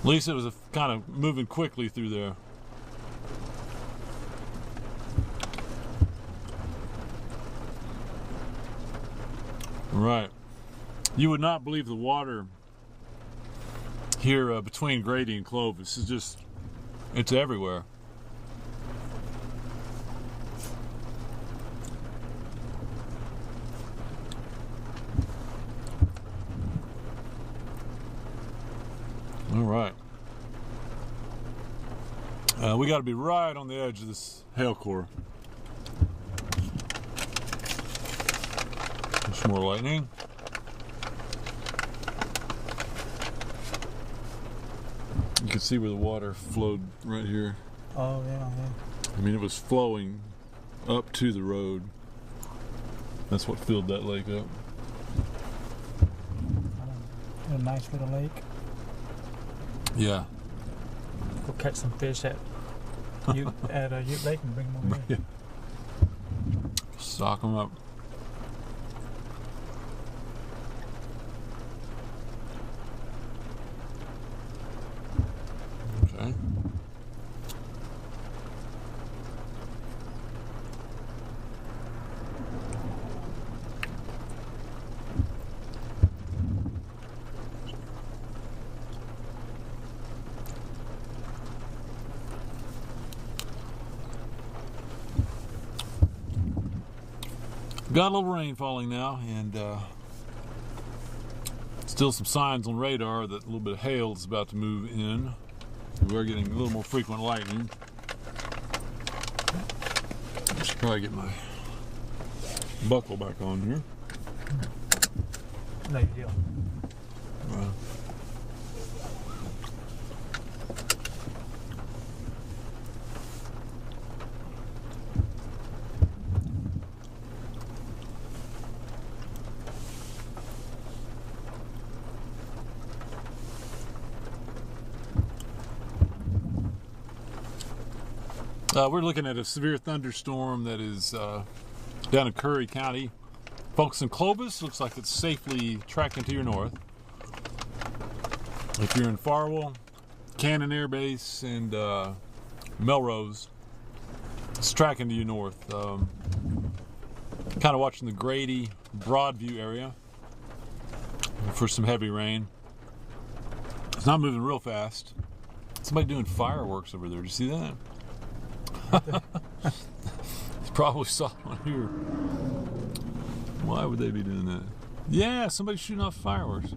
At least it was kind of moving quickly through there. Right. You would not believe the water here between Grady and Clovis is just, it's everywhere. All right. We got to be right on the edge of this hail core. Some more lightning. You can see where the water flowed right here. Oh, yeah, yeah. I mean, it was flowing up to the road. That's what filled that lake up. A nice little lake. Yeah. Go catch some fish at Ute Lake and bring them over here. Stock them up. Okay. Got a little rain falling now, and still some signs on radar that a little bit of hail is about to move in. We are getting a little more frequent lightning. I should probably get my buckle back on here. No deal. We're looking at a severe thunderstorm that is down in Curry County. Folks in Clovis, looks like it's safely tracking to your north. If you're in Farwell, Cannon Air Base, and Melrose, it's tracking to your north. Kind of watching the Grady, Broadview area for some heavy rain. It's not moving real fast. Somebody doing fireworks over there. Did you see that? You probably saw one here. Why would they be doing that? Yeah, somebody's shooting off fireworks.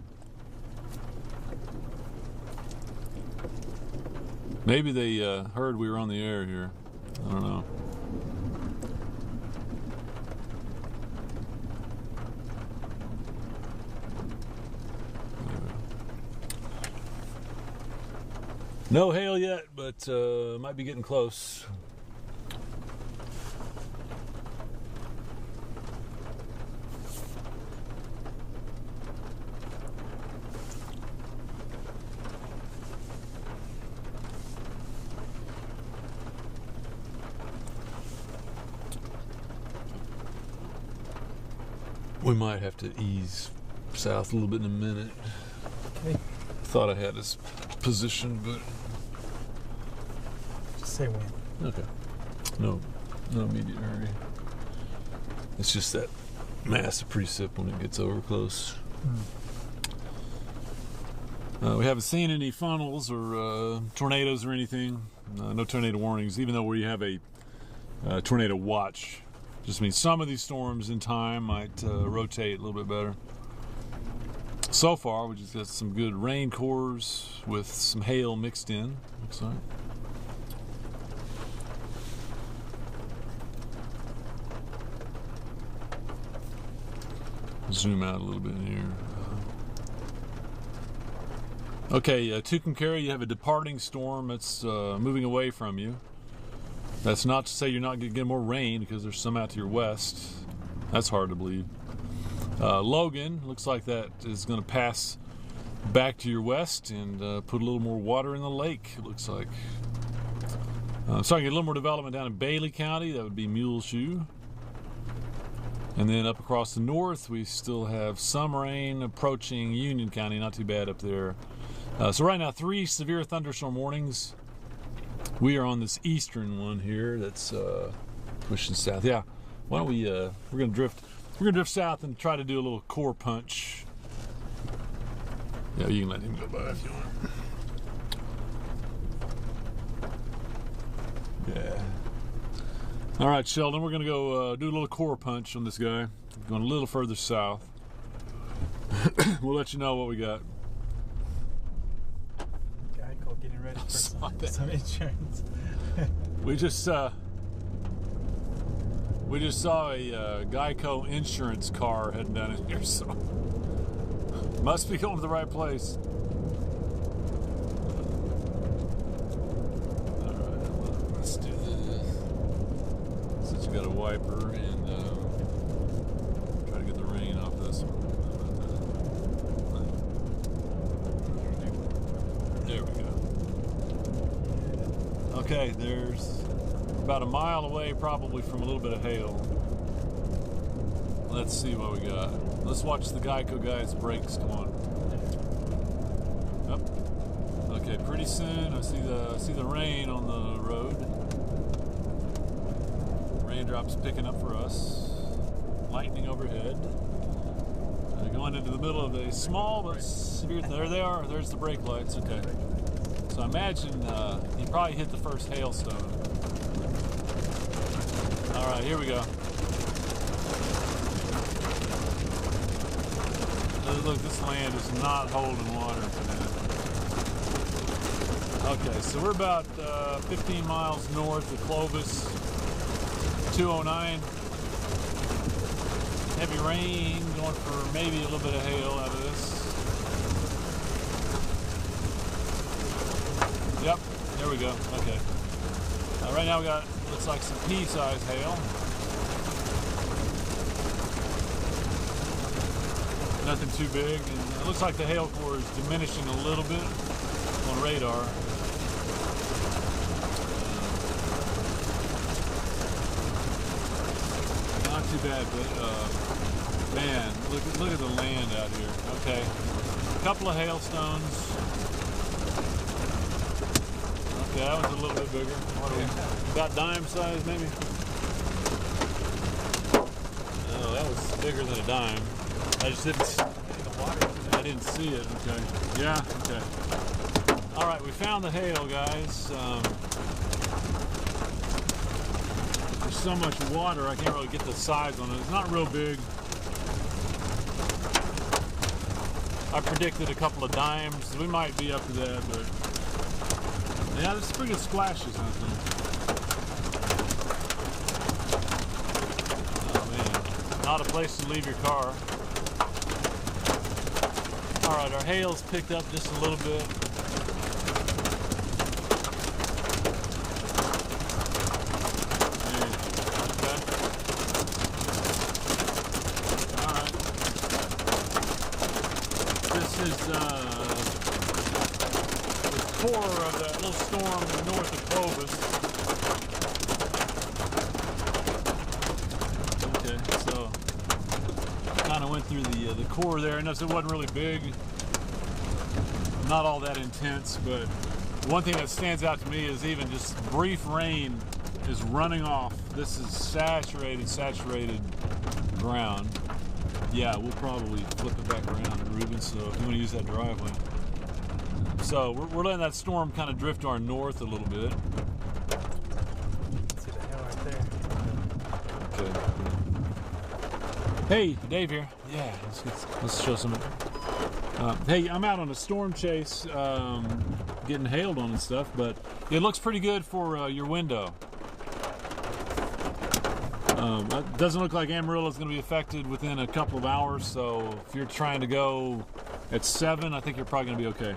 Maybe they heard we were on the air here. I don't know. No hail yet, but might be getting close. We might have to ease south a little bit in a minute. Okay. Thought I had this position, but Just say when. okay. No immediate hurry. It's just that massive precip when it gets over close. We haven't seen any funnels or tornadoes or anything. No tornado warnings, even though we have a tornado watch. Just means some of these storms in time might rotate a little bit better. So far, we just got some good rain cores with some hail mixed in. Looks like. Zoom out a little bit here. Okay, Tucumcari, you have a departing storm that's moving away from you. That's not to say you're not going to get more rain, because there's some out to your west. That's hard to believe. Logan, looks like that is going to pass back to your west and put a little more water in the lake, it looks like. Starting to get a little more development down in Bailey County. That would be Muleshoe. And then up across the north, we still have some rain approaching Union County. Not too bad up there. So right now, 3 severe thunderstorm warnings. We are on this eastern one here that's pushing south. Yeah, why don't we? We're gonna drift south and try to do a little core punch. Yeah, you can let him go by if you want. Yeah. All right, Sheldon, we're gonna go do a little core punch on this guy. Going a little further south. We'll let you know what we got. Geico getting ready for some insurance. We just saw a Geico insurance car heading down in here, so must be going to the right place. All right, let's do this. Since you got a wiper, and try to get the rain off this one. There we go. Okay, there's about a mile away, probably, from a little bit of hail. Let's see what we got. Let's watch the Geico guy's brakes. Come on. Yep. Okay, pretty soon I see the rain on the road. Raindrops picking up for us. Lightning overhead. Going into the middle of a small but severe. There they are. There's the brake lights. Okay. So I imagine he probably hit the first hailstone. All right, here we go. Look, this land is not holding water today. Okay, so we're about 15 miles north of Clovis, 209. Heavy rain, going for maybe a little bit of hail out of this. Yep, there we go. Okay. Right now we got, looks like some pea-sized hail. Nothing too big. And it looks like the hail core is diminishing a little bit on radar. Not too bad, but man, look at the land out here. Okay, a couple of hailstones. Okay, that one's a little bit bigger. What are we, about dime size, maybe? Oh, that was bigger than a dime. I just didn't see it. Okay. Yeah. Okay. All right, we found the hail, guys. There's so much water, I can't really get the size on it. It's not real big. I predicted a couple of dimes. We might be up to that, but yeah, there's pretty good splashes out there. Oh man, not a place to leave your car. All right, our hail's picked up just a little bit. Okay. All right. This is the core of that little storm north of Clovis. Okay, so kind of through the core there. I noticed it wasn't really big, not all that intense, but one thing that stands out to me is even just brief rain is running off. This is saturated ground. Yeah, we'll probably flip it back around at Reuben, so if you want to use that driveway. So we're letting that storm kind of drift to our north a little bit. See the hill right there. Okay. Hey, Dave here. Yeah, let's show some. Hey, I'm out on a storm chase, getting hailed on and stuff, but it looks pretty good for your window. It doesn't look like Amarillo is going to be affected within a couple of hours, so if you're trying to go at 7, I think you're probably going to be okay.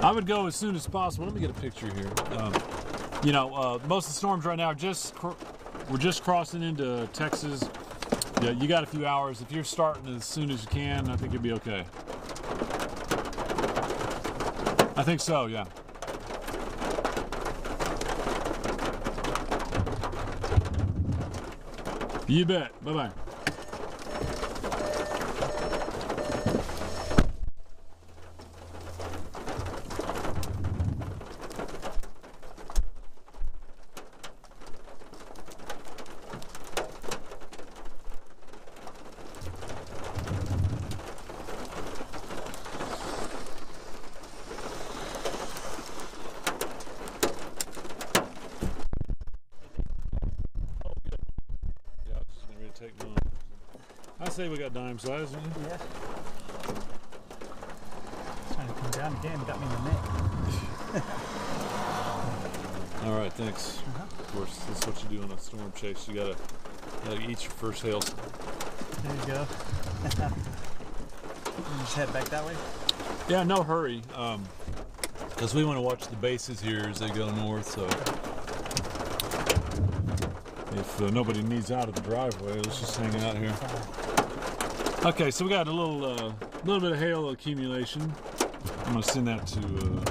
I would go as soon as possible. Let me get a picture here. You know, most of the storms right now are we're just crossing into Texas. Yeah, you got a few hours. If you're starting as soon as you can, I think you'll be okay. I think so, yeah. You bet. Bye-bye. Take one. I say we got dime size, don't you? Yeah. Trying to come down again, got me in the neck. All right, thanks. Of course, this is what you do on a storm chase. You gotta eat your first hail. There you go. You just head back that way? Yeah, no hurry. Because we want to watch the bases here as they go north. So if nobody needs out of the driveway, let's just hang out here. Okay, so we got a little bit of hail accumulation. I'm gonna send that to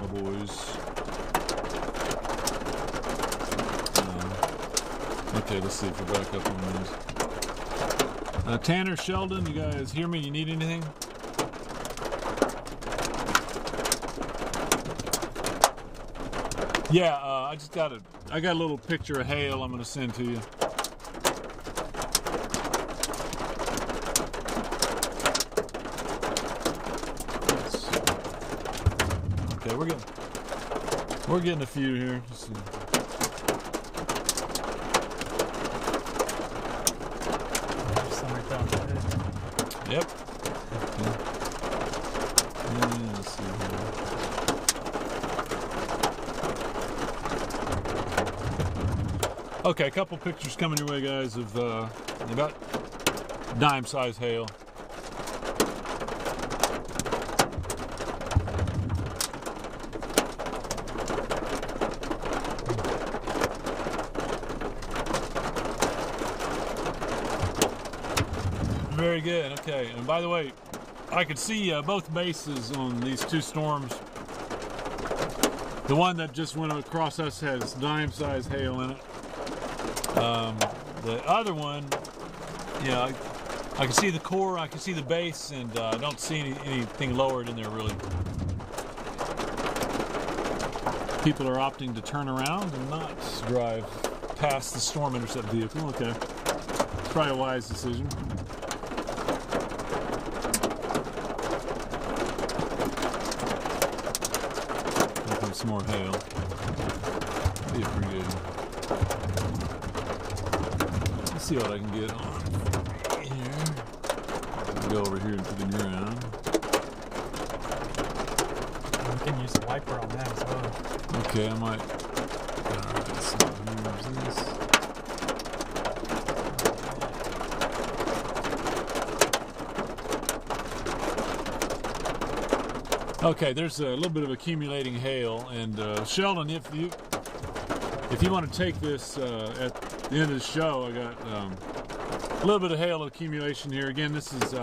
our boys. Okay, let's see if we're back up on these. Tanner, Sheldon, you guys hear me? You need anything? Yeah, I got a little picture of hail I'm gonna send to you. Okay, we're getting a few here. Let's see. Yep. Okay. Let's see here. Okay, a couple pictures coming your way, guys, of about dime-sized hail. Very good. Okay, and by the way, I could see both bases on these two storms. The one that just went across us has dime-sized hail in it. The other one, yeah, I can see the core, I can see the base, and I don't see anything lowered in there really. People are opting to turn around and not drive past the storm intercept vehicle. Okay, it's probably a wise decision. Some more hail. Be pretty good. Let's see what I can get on here. Go over here into the ground. You can use a wiper on that as well. Okay, I might. Alright, so here's this. Okay, there's a little bit of accumulating hail, and Sheldon, if you want to take this at the end of the show, I got a little bit of hail accumulation here. Again, this is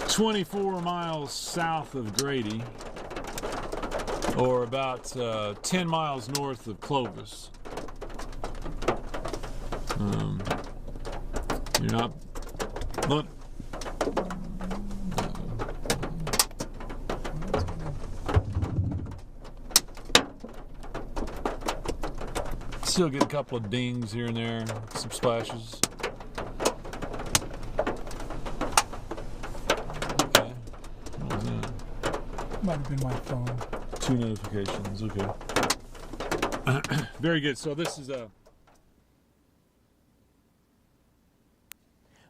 24 miles south of Grady, or about 10 miles north of Clovis. You're not. Look. Still get a couple of dings here and there, some splashes. Okay. What was that? Might have been my phone. 2 notifications. Okay. Very good. So this is a.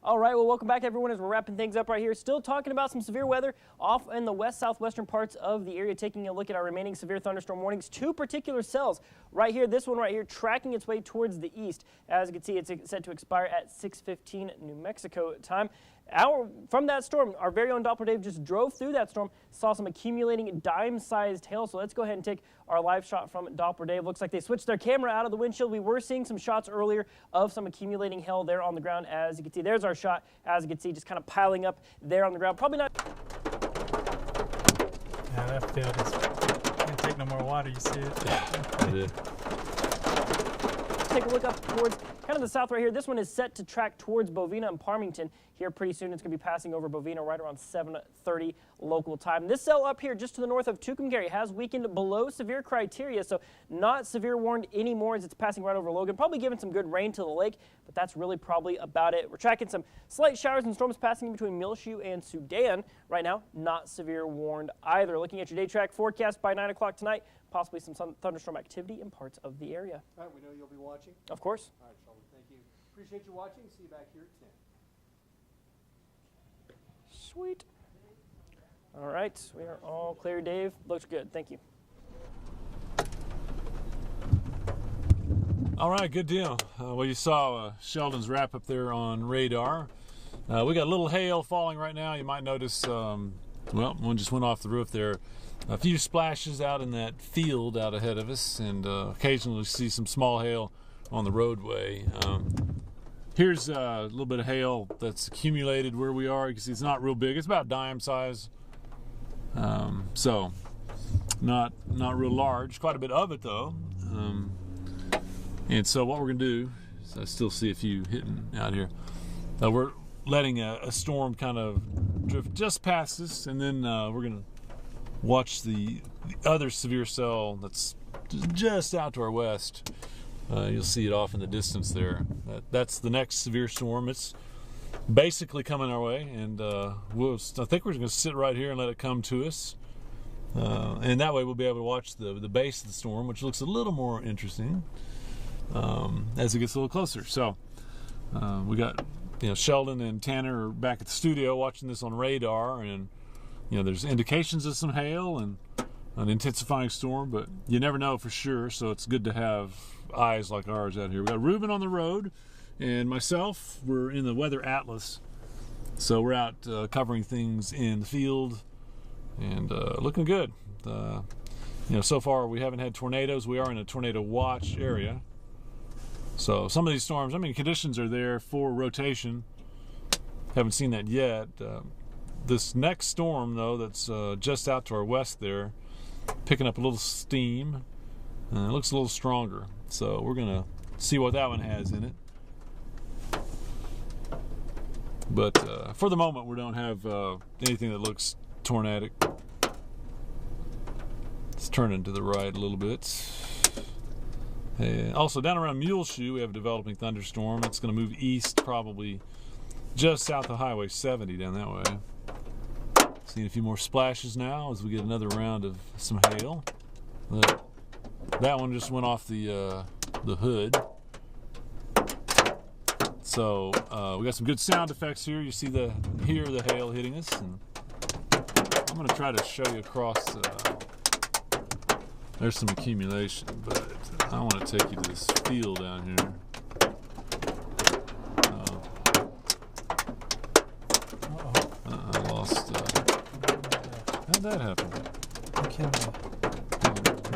All right, well, welcome back, everyone, as we're wrapping things up right here. Still talking about some severe weather off in the west-southwestern parts of the area, taking a look at our remaining severe thunderstorm warnings. 2 particular cells right here, this one right here, tracking its way towards the east. As you can see, it's set to expire at 6:15 New Mexico time. From that storm, our very own Doppler Dave just drove through that storm, saw some accumulating dime-sized hail. So let's go ahead and take our live shot from Doppler Dave. Looks like they switched their camera out of the windshield. We were seeing some shots earlier of some accumulating hail there on the ground. As you can see, there's our shot. As you can see, just kind of piling up there on the ground. Probably not. Yeah, that field is. Can't take no more water. You see it? Yeah, I did. Take a look up towards kind of the south right here. This one is set to track towards Bovina and Parmington here pretty soon. It's going to be passing over Bovina right around 7:30 local time. This cell up here just to the north of Tucumcari has weakened below severe criteria, so not severe warned anymore as it's passing right over Logan. Probably giving some good rain to the lake, but that's really probably about it. We're tracking some slight showers and storms passing in between Milshu and Sudan right now. Not severe warned either. Looking at your day track forecast by 9 o'clock tonight, possibly some thunderstorm activity in parts of the area. All right, we know you'll be watching. Of course. All right, Sheldon, thank you. Appreciate you watching. See you back here at 10. Sweet. All right, we are all clear, Dave. Looks good. Thank you. All right, good deal. Well, you saw Sheldon's wrap up there on radar. We got a little hail falling right now. You might notice, well, one just went off the roof there. A few splashes out in that field out ahead of us, and occasionally see some small hail on the roadway. Here's a little bit of hail that's accumulated where we are. You can see it's not real big. It's about dime size, so not real large. Quite a bit of it though. And so what we're gonna do is I still see a few hitting out here. We're letting a storm kind of drift just past us, and then we're gonna watch the other severe cell that's just out to our west. You'll see it off in the distance there. That's the next severe storm. It's basically coming our way, and I think we're going to sit right here and let it come to us. And that way we'll be able to watch the base of the storm, which looks a little more interesting as it gets a little closer. So we got Sheldon and Tanner are back at the studio watching this on radar, and there's indications of some hail and an intensifying storm, but you never know for sure, so it's good to have eyes like ours out here. We got Ruben on the road, and myself, we're in the Weather Atlas, so we're out covering things in the field, and looking good. So far we haven't had tornadoes. We are in a tornado watch area, so some of these storms, conditions are there for rotation. Haven't seen that yet. This next storm, though, that's just out to our west there, picking up a little steam. It looks a little stronger. So we're going to see what that one has in it. But for the moment, we don't have anything that looks tornadic. Let's turn into the right a little bit. And also, down around Muleshoe, we have a developing thunderstorm. It's going to move east, probably just south of Highway 70 down that way. Seeing a few more splashes now as we get another round of some hail. That one just went off the hood. So we got some good sound effects here. You hear the hail hitting us, and I'm going to try to show you across. There's some accumulation, but I want to take you to this field down here. I lost. How'd that happen?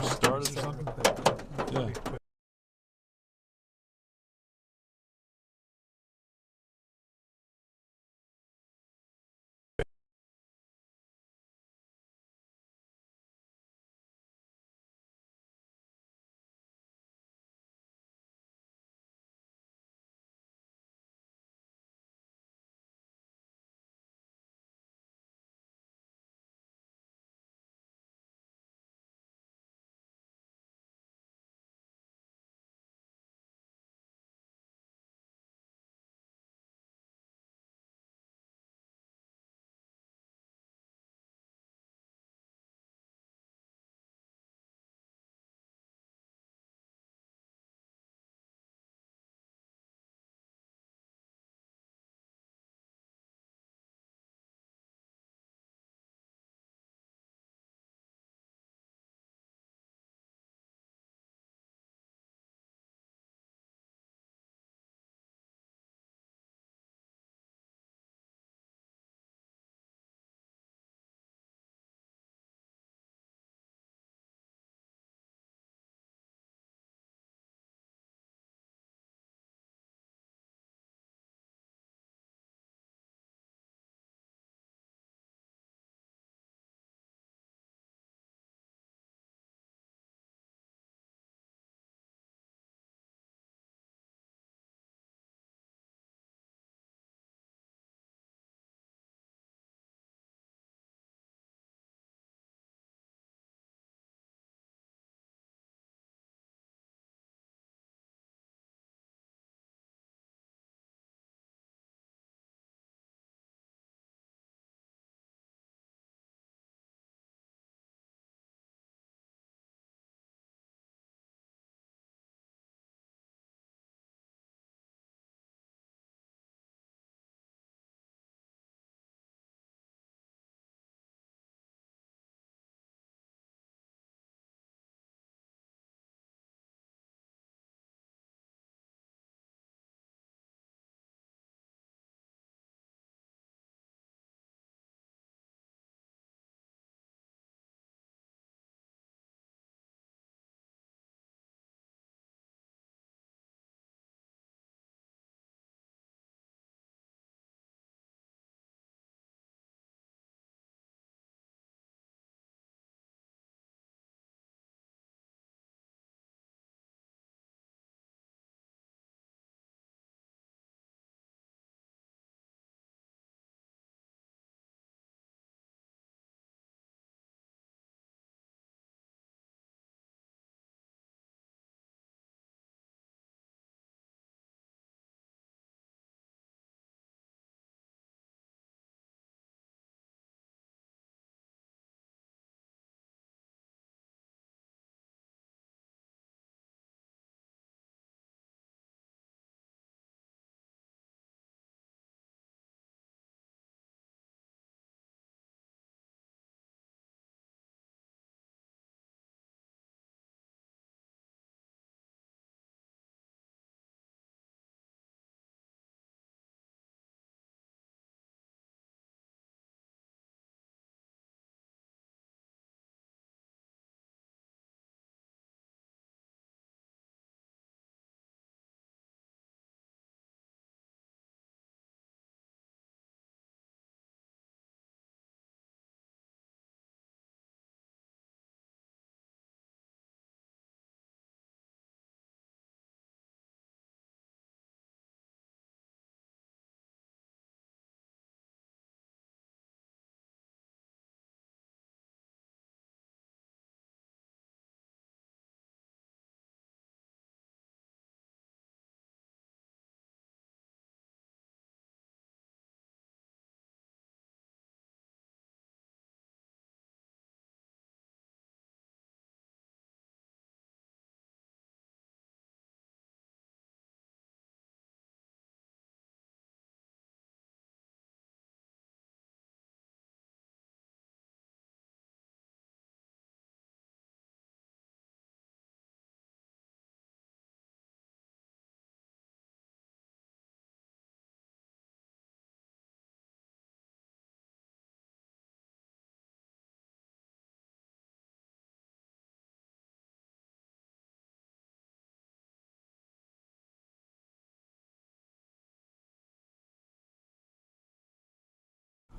Started or something? Yeah.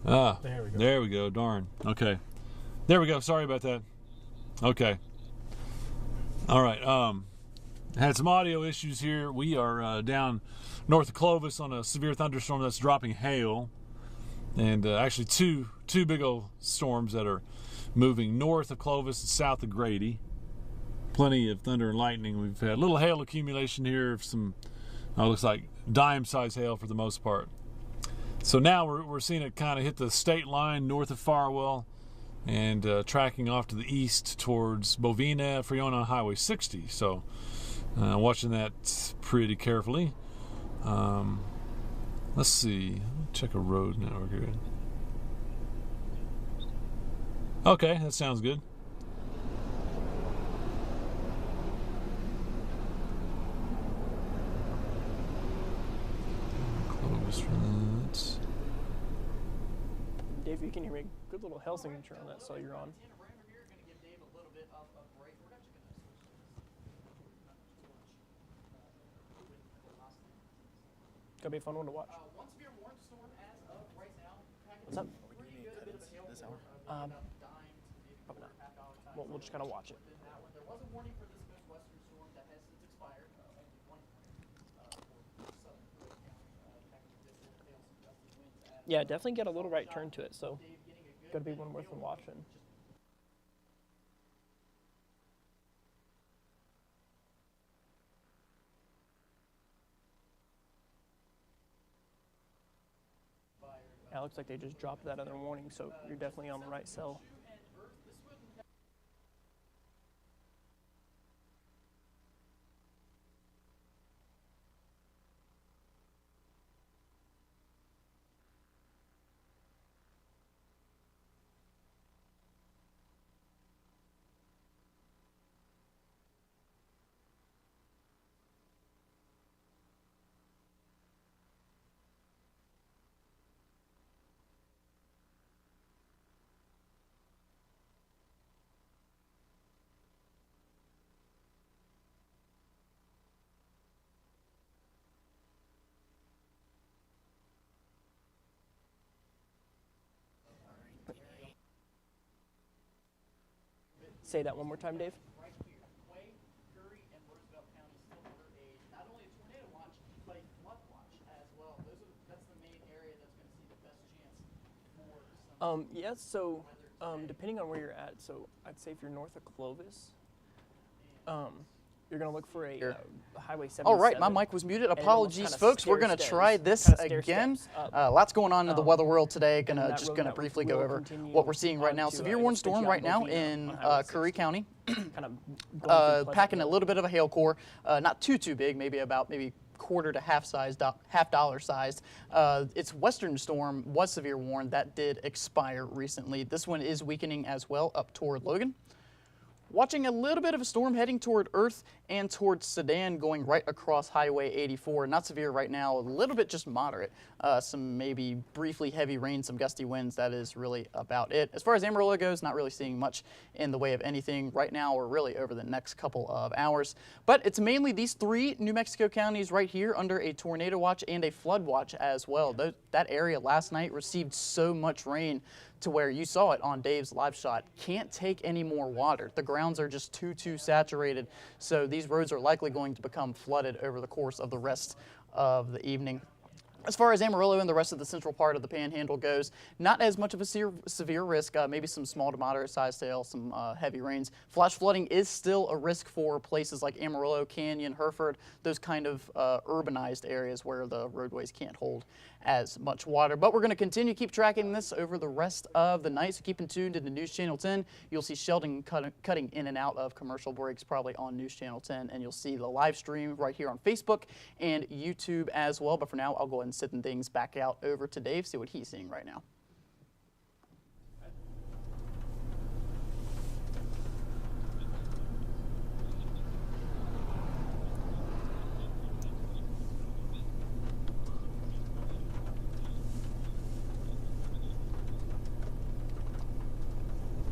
Ah, There we go. There we go. Darn. Okay. There we go. Sorry about that. Okay. All right. Had some audio issues here. We are down north of Clovis on a severe thunderstorm that's dropping hail, and actually two big old storms that are moving north of Clovis and south of Grady. Plenty of thunder and lightning. We've had a little hail accumulation here of some, looks like dime-sized hail for the most part. So now we're seeing it kind of hit the state line north of Farwell and tracking off to the east towards Bovina, Friona Highway 60. So watching that pretty carefully. Let's see. Check a road network here. Okay, that sounds good. Close for that. Dave, you can hear me. Good little hell signature on that, so you're on. Gonna be a fun one to watch. What's up? This hour? Probably not. We'll just kind of watch it. Yeah, definitely get a little right turn to it, so gotta be one worth watching. Yeah, it looks like they just dropped that other warning, so you're definitely on the right cell. Say that one more time, Dave. Right here, Quay, Curry, and Roosevelt County still under not only a tornado watch, but a flood watch as well. That's the main area that's going to see the best chance for some. Yes, so depending on where you're at, so I'd say if you're north of Clovis, you're going to look for a Highway 77. All right, my mic was muted. it almost Apologies, kinda folks. We're going to stair try steps, this kinda stair again. steps up. Lots going on in the weather world today. that Just road gonna network briefly will go over continue what we're seeing right now. on to, Severe I warning guess, storm Big right now Bovina in on Highway Curry 60. County. Kind of going through Packing a Pleasant. little bit of a hail core. Not too big, maybe about quarter to half dollar sized. Its western storm was severe warned. That did expire recently. This one is weakening as well up toward Logan. Watching a little bit of a storm heading toward Earth and towards Sedan, going right across Highway 84. Not severe right now, a little bit just moderate. Some maybe briefly heavy rain, some gusty winds. That is really about it. As far as Amarillo goes, not really seeing much in the way of anything right now or really over the next couple of hours. But it's mainly these three New Mexico counties right here under a tornado watch and a flood watch as well. That area last night received so much rain to where you saw it on Dave's live shot. Can't take any more water. The grounds are just too saturated. So these roads are likely going to become flooded over the course of the rest of the evening. As far as Amarillo and the rest of the central part of the Panhandle goes, not as much of a severe risk, maybe some small to moderate sized hail, some heavy rains. Flash flooding is still a risk for places like Amarillo, Canyon, Hereford, those kind of urbanized areas where the roadways can't hold as much water. But we're going to continue to keep tracking this over the rest of the night, so keep tuned into News Channel 10. You'll see Sheldon cutting in and out of commercial breaks probably on News Channel 10, and you'll see the live stream right here on Facebook and YouTube as well. But for now, I'll go ahead and send things back out over to Dave, see what he's seeing right now.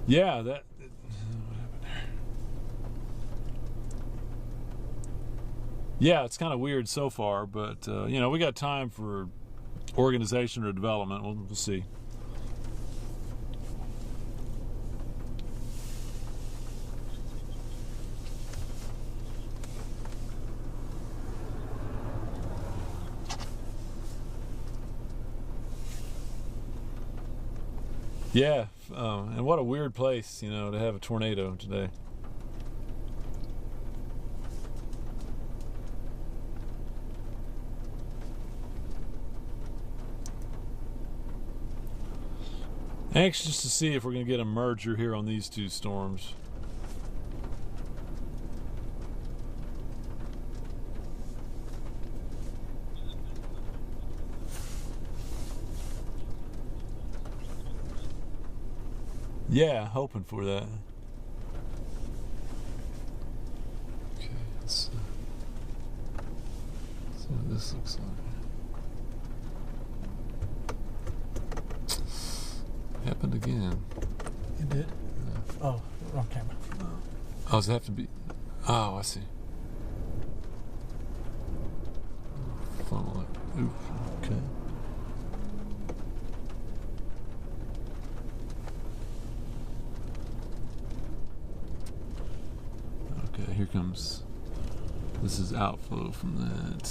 Yeah, what happened there? Yeah, it's kind of weird so far, but you know, we got time for organization or development. We'll see. Yeah, and what a weird place, you know, to have a tornado today. Anxious to see if we're going to get a merger here on these two storms. Yeah, hoping for that. Okay, let's see what this looks like. Happened again. It did? Yeah. Oh, wrong camera. Oh, does it have to be? Oh, I see. Funnel it. Oof. Okay. Okay, here comes. This is outflow from that.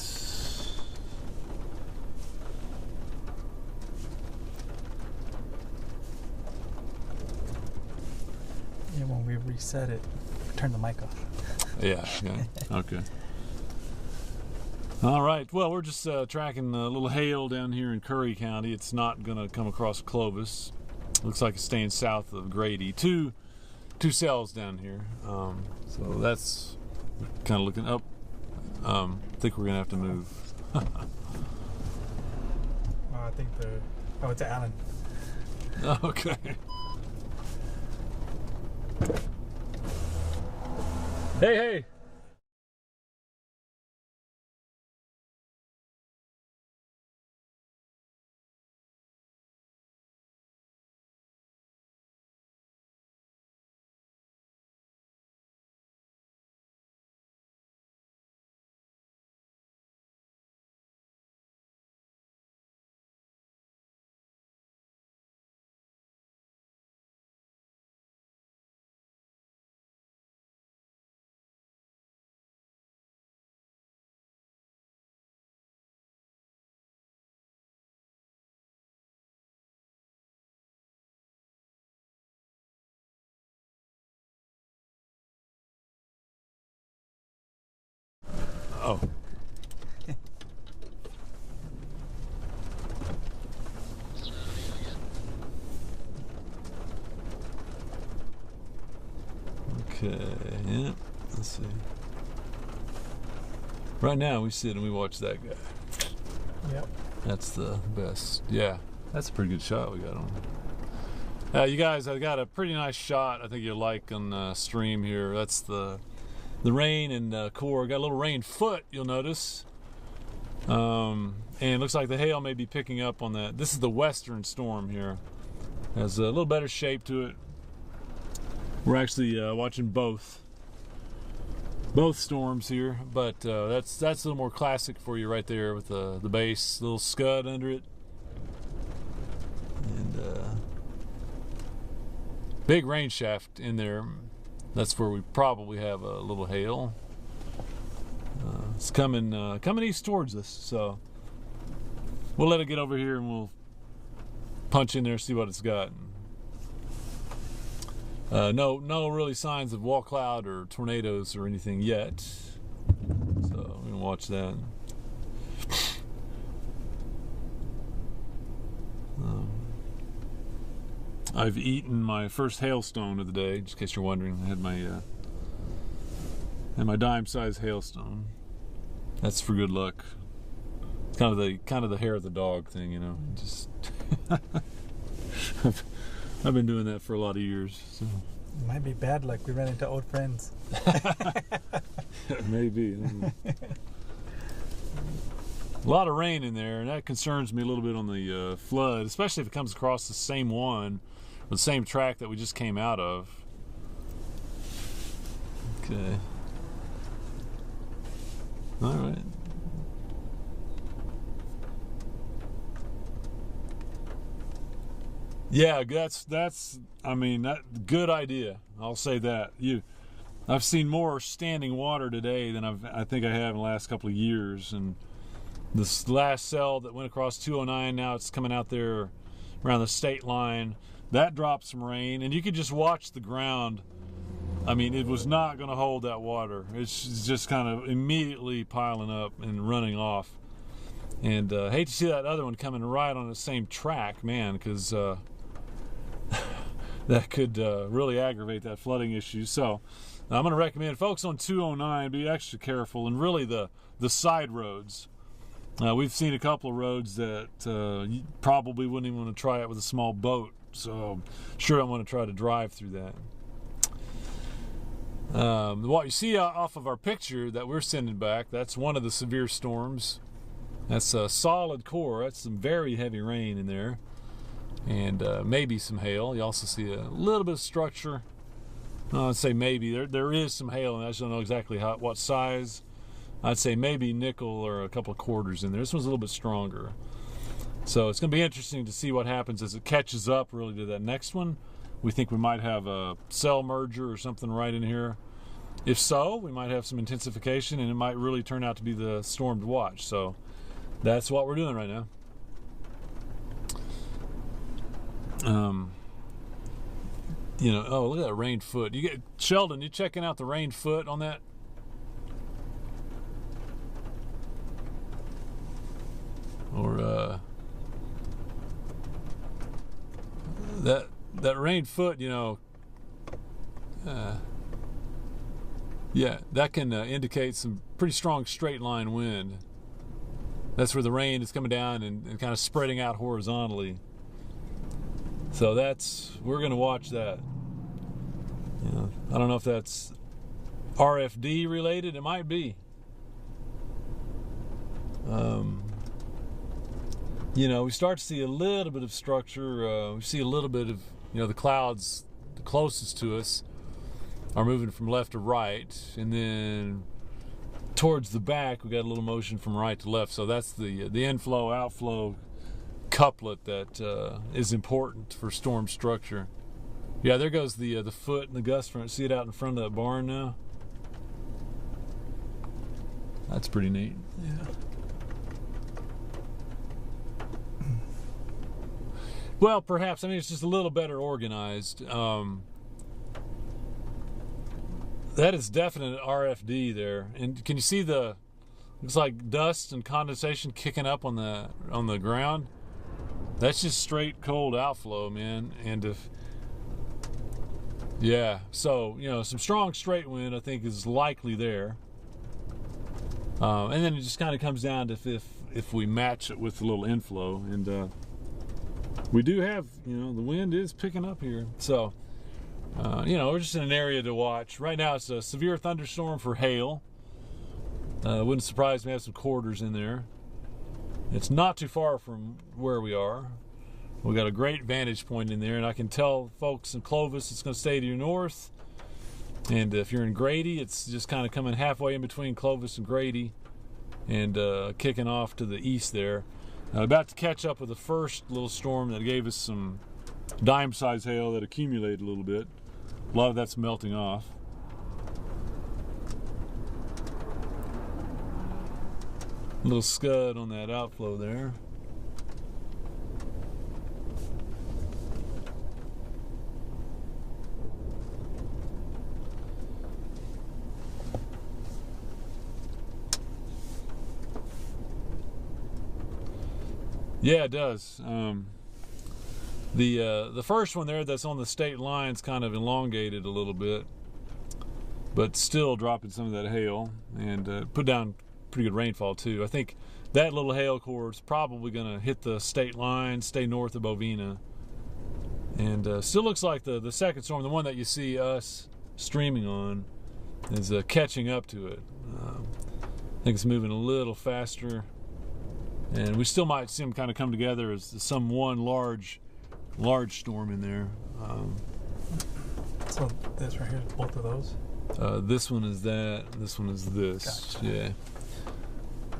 Yeah, when we reset it, turn the mic off. Yeah, okay. All right, well, we're just tracking a little hail down here in Curry County. It's not going to come across Clovis. Looks like it's staying south of Grady. Two cells down here. So that's kind of looking up. I think we're going to have to move. I think it's Allen. Okay. Hey. Oh. Okay, yeah, let's see. Right now we sit and we watch that guy. Yep. That's the best. Yeah, that's a pretty good shot we got on. You guys, I got a pretty nice shot I think you'll like on the stream here. That's the rain and core. Got a little rain foot, you'll notice. And it looks like the hail may be picking up on that. This is the western storm here. Has a little better shape to it. We're actually watching both storms here, but that's a little more classic for you right there with the base, little scud under it, and big rain shaft in there. That's where we probably have a little hail. It's coming east towards us, so we'll let it get over here and we'll punch in there, see what it's got. No really signs of wall cloud or tornadoes or anything yet, so we're gonna watch that. I've eaten my first hailstone of the day, just in case you're wondering. I had my dime-sized hailstone. That's for good luck. It's kind of the hair of the dog thing, you know. Just I've been doing that for a lot of years. So. It might be bad luck. We ran into old friends. Maybe. A lot of rain in there, and that concerns me a little bit on the flood, especially if it comes across the same one, or the same track that we just came out of. Okay. All right. Yeah, that's. I mean, that good idea. I'll say that. I've seen more standing water today than I think I have in the last couple of years, and this last cell that went across 209, now it's coming out there around the state line. that dropped some rain, and you could just watch the ground. I mean, it was not going to hold that water. It's just kind of immediately piling up and running off. And hate to see that other one coming right on the same track, man, because that could really aggravate that flooding issue. So I'm going to recommend folks on 209 be extra careful, and really the side roads. We've seen a couple of roads that you probably wouldn't even want to try it with a small boat. So sure don't want to try to drive through that. What you see off of our picture that we're sending back, that's one of the severe storms. That's a solid core. That's some very heavy rain in there, and maybe some hail. You also see a little bit of structure. I'd say maybe there is some hail, and I just don't know exactly what size. I'd say maybe nickel or a couple of quarters in there. This one's a little bit stronger. So it's going to be interesting to see what happens as it catches up really to that next one. We think we might have a cell merger or something right in here. If so, we might have some intensification, and it might really turn out to be the storm to watch. So that's what we're doing right now. You know, oh, look at that rain foot. Sheldon, you checking out the rain foot on that? Or that rain foot, you know, yeah, that can indicate some pretty strong straight line wind. That's where the rain is coming down and kind of spreading out horizontally. So we're going to watch that. You know, I don't know if that's RFD related. It might be. You know, we start to see a little bit of structure. We see a little bit of, you know, the clouds the closest to us are moving from left to right, and then towards the back we got a little motion from right to left. So that's the inflow outflow couplet that is important for storm structure. Yeah, there goes the foot and the gust front. See it out in front of that barn now? That's pretty neat. Yeah. Well, perhaps. I mean, it's just a little better organized. That is definite RFD there. And can you see looks like dust and condensation kicking up on the ground? That's just straight cold outflow, man. And yeah, so, you know, some strong straight wind I think is likely there. And then it just kind of comes down to if we match it with a little inflow. And we do have, you know, the wind is picking up here. So, you know, we're just in an area to watch. Right now it's a severe thunderstorm for hail. Wouldn't surprise me to have some quarters in there. It's not too far from where we are. We got a great vantage point in there, and I can tell folks in Clovis it's going to stay to your north. And if you're in Grady, it's just kind of coming halfway in between Clovis and Grady and kicking off to the east there. About to catch up with the first little storm that gave us some dime-sized hail that accumulated a little bit. A lot of that's melting off. A little scud on that outflow there. Yeah, it does. The first one there that's on the state line's kind of elongated a little bit, but still dropping some of that hail and put down pretty good rainfall too. I think that little hail core is probably going to hit the state line, stay north of Bovina, and still looks like the second storm, the one that you see us streaming on, is catching up to it. I think it's moving a little faster. And we still might see them kind of come together as some one large storm in there. So this right here is both of those? This one is that. This one is this. Gotcha. Yeah.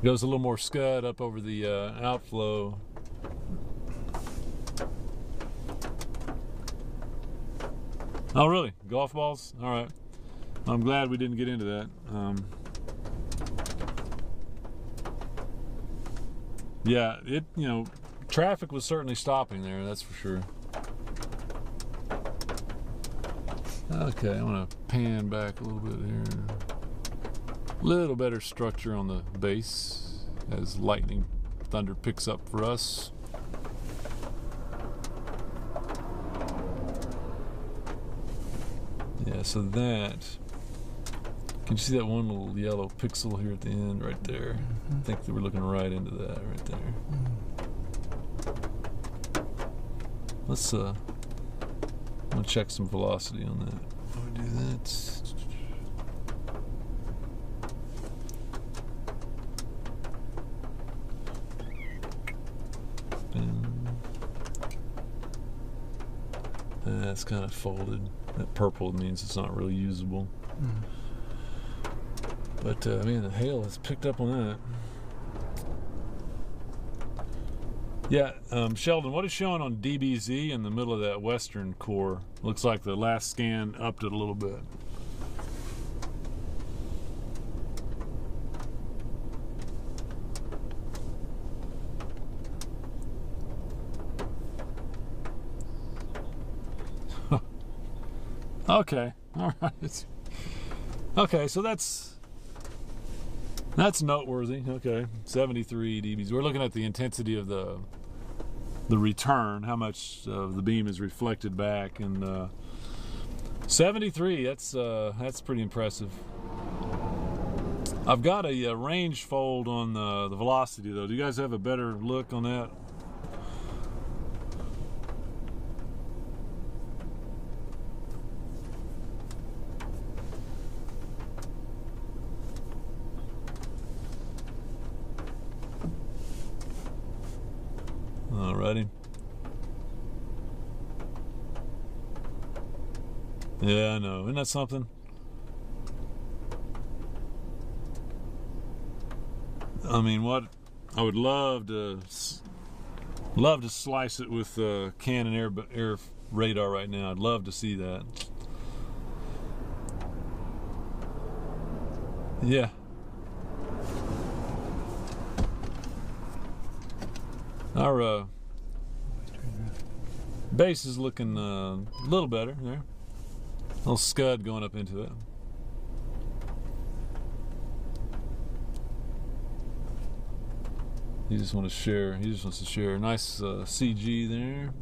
Goes a little more scud up over the outflow. Oh, really? Golf balls? All right. I'm glad we didn't get into that. Yeah, you know, traffic was certainly stopping there, that's for sure. Okay, I'm gonna pan back a little bit here. Little better structure on the base as lightning thunder picks up for us. Yeah, so that, can you see that one little yellow pixel here at the end right there? I think that we're looking right into that right there. Let's I'm gonna check some velocity on that. I'll do that. That's kind of folded. That purple means it's not really usable. But man, the hail has picked up on that. Yeah, Sheldon, what is showing on DBZ in the middle of that western core? Looks like the last scan upped it a little bit. Okay, all right. Okay, so that's noteworthy. Okay, 73 dBs. We're looking at the intensity of the return, how much of the beam is reflected back, and 73. That's pretty impressive. I've got a range fold on the velocity though. Do you guys have a better look on that? Alrighty. Yeah, I know. Isn't that something? I mean, what I would love to slice it with Canon air radar right now. I'd love to see that. Yeah. Our base is looking a little better there. A little scud going up into it. He just wants to share. He just wants to share. Nice CG there.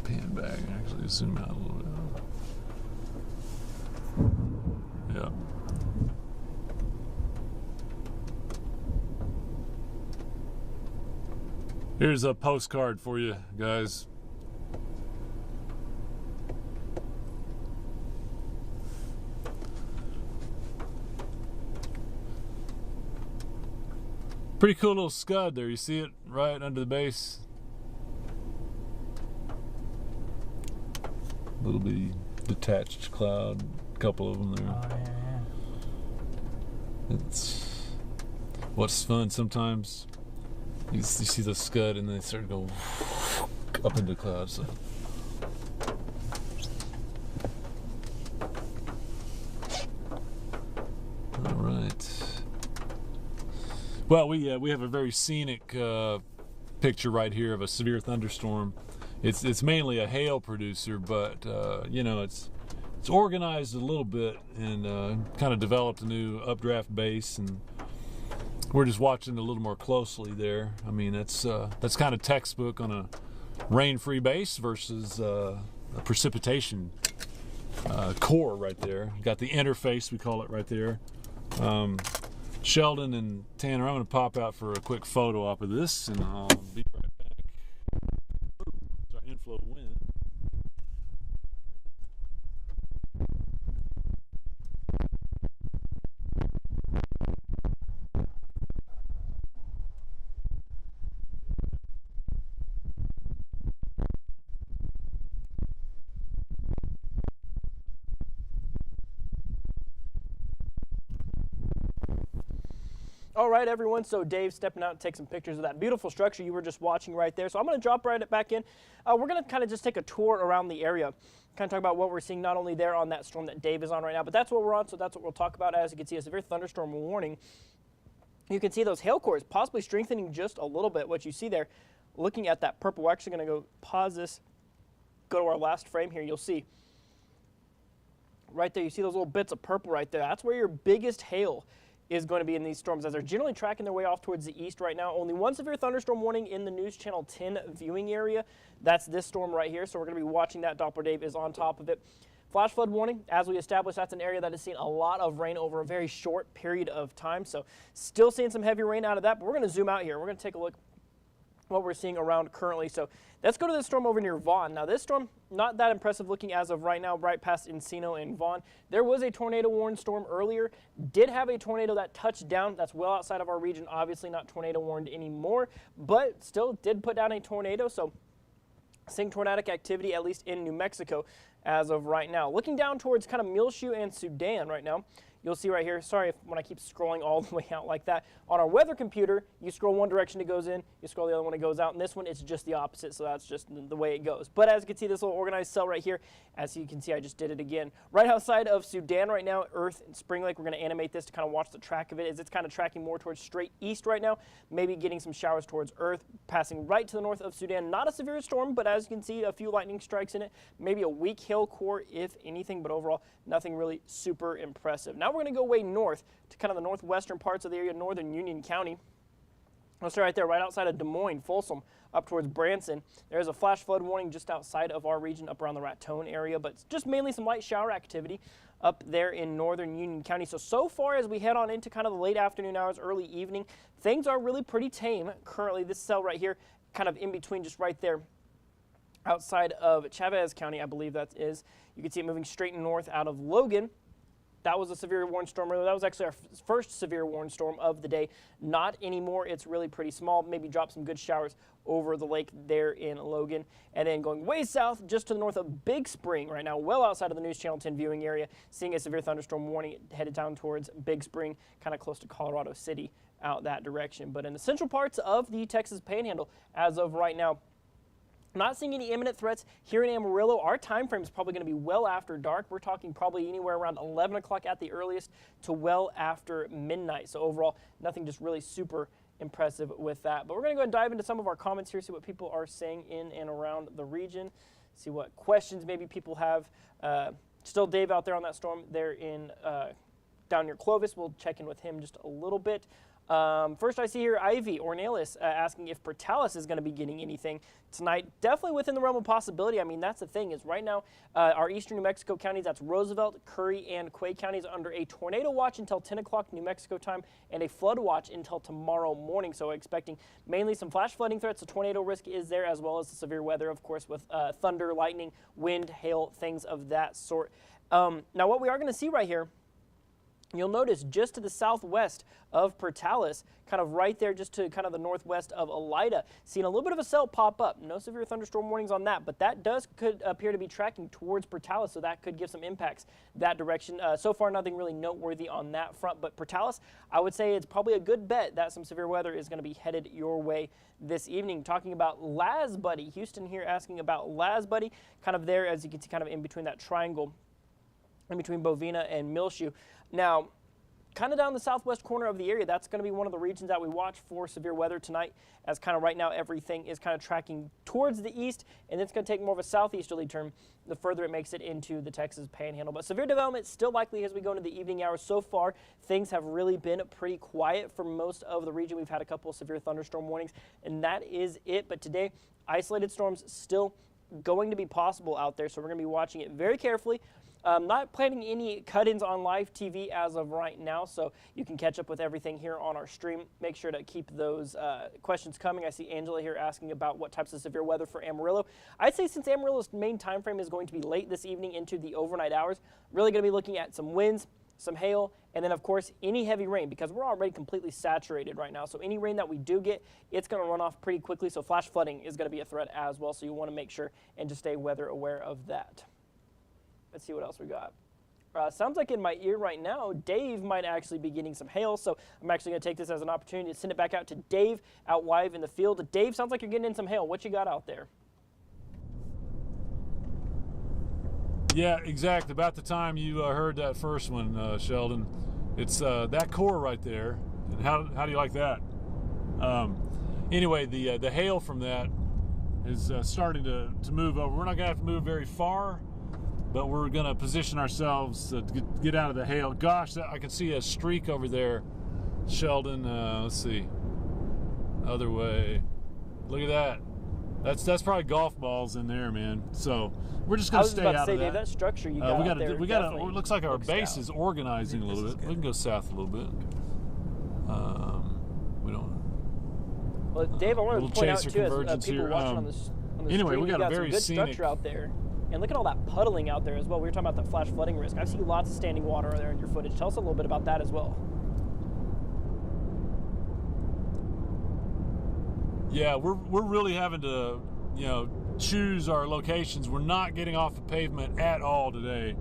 Pan back. Actually, zoom out a little bit. Yeah. Here's a postcard for you guys. Pretty cool little scud there. You see it right under the base. Little bitty detached cloud. A couple of them there. Oh, yeah. It's what's fun sometimes. You see the scud and then they start to go up into the clouds. So. All right. Well, we have a very scenic picture right here of a severe thunderstorm. It's mainly a hail producer, but you know, it's organized a little bit and kind of developed a new updraft base, and we're just watching a little more closely there. I mean, that's kind of textbook on a rain-free base versus a precipitation core right there. You got the interface, we call it right there. Sheldon and Tanner, I'm going to pop out for a quick photo op of this, and I'll be right back. Sorry, inflow of wind. All right, everyone, so Dave's stepping out to take some pictures of that beautiful structure you were just watching right there. So I'm going to drop right back in. We're going to kind of just take a tour around the area, kind of talk about what we're seeing not only there on that storm that Dave is on right now, but that's what we're on, so that's what we'll talk about. As you can see, a severe thunderstorm warning. You can see those hail cores possibly strengthening just a little bit. What you see there, looking at that purple, we're actually going to go pause this, go to our last frame here. You'll see Right there, you see those little bits of purple right there. That's where your biggest hail is going to be in these storms, as they're generally tracking their way off towards the east right now. Only one severe thunderstorm warning in the News Channel 10 viewing area. That's this storm right here, so we're going to be watching that. Doppler Dave is on top of it. Flash flood warning, as we established, that's an area that has seen a lot of rain over a very short period of time, so still seeing some heavy rain out of that, but we're going to zoom out here. We're going to take a look what we're seeing around currently. So let's go to this storm over near Vaughn. Now this storm, not that impressive looking as of right now, right past Encino and Vaughn. There was a tornado warned storm earlier, did have a tornado that touched down. That's well outside of our region, obviously not tornado warned anymore, but still did put down a tornado. So seeing tornadic activity, at least in New Mexico as of right now. Looking down towards kind of Muleshoe and Sudan right now, you'll see right here, sorry when I keep scrolling all the way out like that. On our weather computer, you scroll one direction, it goes in, you scroll the other one, it goes out, and this one, it's just the opposite, so that's just the way it goes. But as you can see, this little organized cell right here, as you can see, I just did it again. Right outside of Sudan right now, Earth and Spring Lake, we're going to animate this to kind of watch the track of it, as it's kind of tracking more towards straight east right now, maybe getting some showers towards Earth, passing right to the north of Sudan. Not a severe storm, but as you can see, a few lightning strikes in it, maybe a weak hail core, if anything, but overall, nothing really super impressive. Now we're going to go way north to kind of the northwestern parts of the area, northern Union County. I'll start right there, right outside of Des Moines, Folsom, up towards Branson. There's a flash flood warning just outside of our region, up around the Raton area, but it's just mainly some light shower activity up there in northern Union County. So far as we head on into kind of the late afternoon hours, early evening, things are really pretty tame. Currently, this cell right here, kind of in between, just right there, outside of Chavez County, I believe that is. You can see it moving straight north out of Logan. That was a severe warned storm earlier. That was actually our first severe warned storm of the day. Not anymore. It's really pretty small. Maybe drop some good showers over the lake there in Logan. And then going way south, just to the north of Big Spring right now, well outside of the News Channel 10 viewing area, seeing a severe thunderstorm warning headed down towards Big Spring, kind of close to Colorado City out that direction. But in the central parts of the Texas Panhandle, as of right now, not seeing any imminent threats here in Amarillo. Our time frame is probably going to be well after dark. We're talking probably anywhere around 11 o'clock at the earliest to well after midnight. So overall, nothing just really super impressive with that. But we're going to go and dive into some of our comments here, see what people are saying in and around the region, see what questions maybe people have. Still Dave out there on that storm there in down near Clovis. We'll check in with him just a little bit. First I see here Ivy Ornelas asking if Portales is going to be getting anything tonight. Definitely within the realm of possibility. I mean, that's the thing is right now our eastern New Mexico counties, that's Roosevelt, Curry, and Quay counties, under a tornado watch until 10 o'clock New Mexico time and a flood watch until tomorrow morning. So expecting mainly some flash flooding threats. The tornado risk is there, as well as the severe weather, of course, with thunder, lightning, wind, hail, things of that sort. Now what we are going to see right here, you'll notice just to the southwest of Portales, kind of right there just to kind of the northwest of Elida, seeing a little bit of a cell pop up. No severe thunderstorm warnings on that, but that could appear to be tracking towards Portales, so that could give some impacts that direction. So far, nothing really noteworthy on that front, but Portales, I would say it's probably a good bet that some severe weather is going to be headed your way this evening. Talking about Laz Buddy, Houston here asking about Laz Buddy, kind of there, as you can see, kind of in between that triangle, in between Bovina and Muleshoe. Now, kind of down the southwest corner of the area, that's going to be one of the regions that we watch for severe weather tonight, as kind of right now everything is kind of tracking towards the east, and it's going to take more of a southeasterly turn the further it makes it into the Texas Panhandle. But severe development still likely as we go into the evening hours. So far, things have really been pretty quiet for most of the region. We've had a couple of severe thunderstorm warnings, and that is it. But today, isolated storms still going to be possible out there, so we're going to be watching it very carefully. Not planning any cut-ins on live TV as of right now, so you can catch up with everything here on our stream. Make sure to keep those questions coming. I see Angela here asking about what types of severe weather for Amarillo. I'd say since Amarillo's main time frame is going to be late this evening into the overnight hours, really going to be looking at some winds, some hail, and then of course any heavy rain, because we're already completely saturated right now. So any rain that we do get, it's going to run off pretty quickly. So flash flooding is going to be a threat as well. So you want to make sure and just stay weather aware of that. Let's see what else we got. Sounds like in my ear right now, Dave might actually be getting some hail, so I'm actually going to take this as an opportunity to send it back out to Dave out live in the field. Dave, sounds like you're getting in some hail. What you got out there? Yeah, exactly. About the time you heard that first one, Sheldon. It's that core right there. And how do you like that? Anyway, the hail from that is starting to move over. We're not going to have to move very far. but we're going to position ourselves to get out of the hail. Gosh, I can see a streak over there, Sheldon. Let's see. Other way. Look at that. That's probably golf balls in there, man. So we're just going to stay out of that. Dave, that structure you got there. It looks like our base is organizing a little bit. We can go south a little bit. We don't. Well, Dave, I wanted to point out too, as people here. watching on the Anyway, screen, we got a very some good scenic structure out there. And look at all that puddling out there as well. We were talking about the flash flooding risk. I've seen lots of standing water there in your footage. Tell us a little bit about that as well. Yeah, we're really having to, choose our locations. We're not getting off the pavement at all today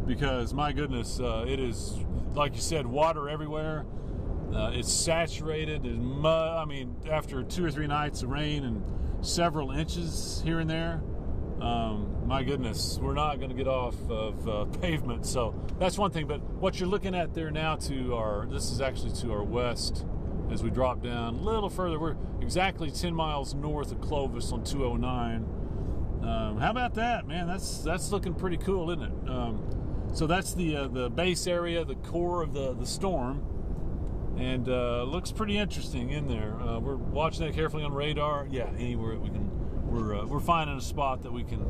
because, my goodness, it is, like you said, water everywhere. It's saturated. There's mud. I mean, after 2 or 3 nights of rain and several inches here and there, my goodness, we're not going to get off of pavement. So that's one thing. But what you're looking at there now this is actually to our west as we drop down a little further. We're exactly 10 miles north of Clovis on 209. How about that, man? That's looking pretty cool, isn't it? So that's the base area, the core of the storm, and looks pretty interesting in there. We're watching that carefully on radar. Yeah, anywhere we can. We're finding a spot that we can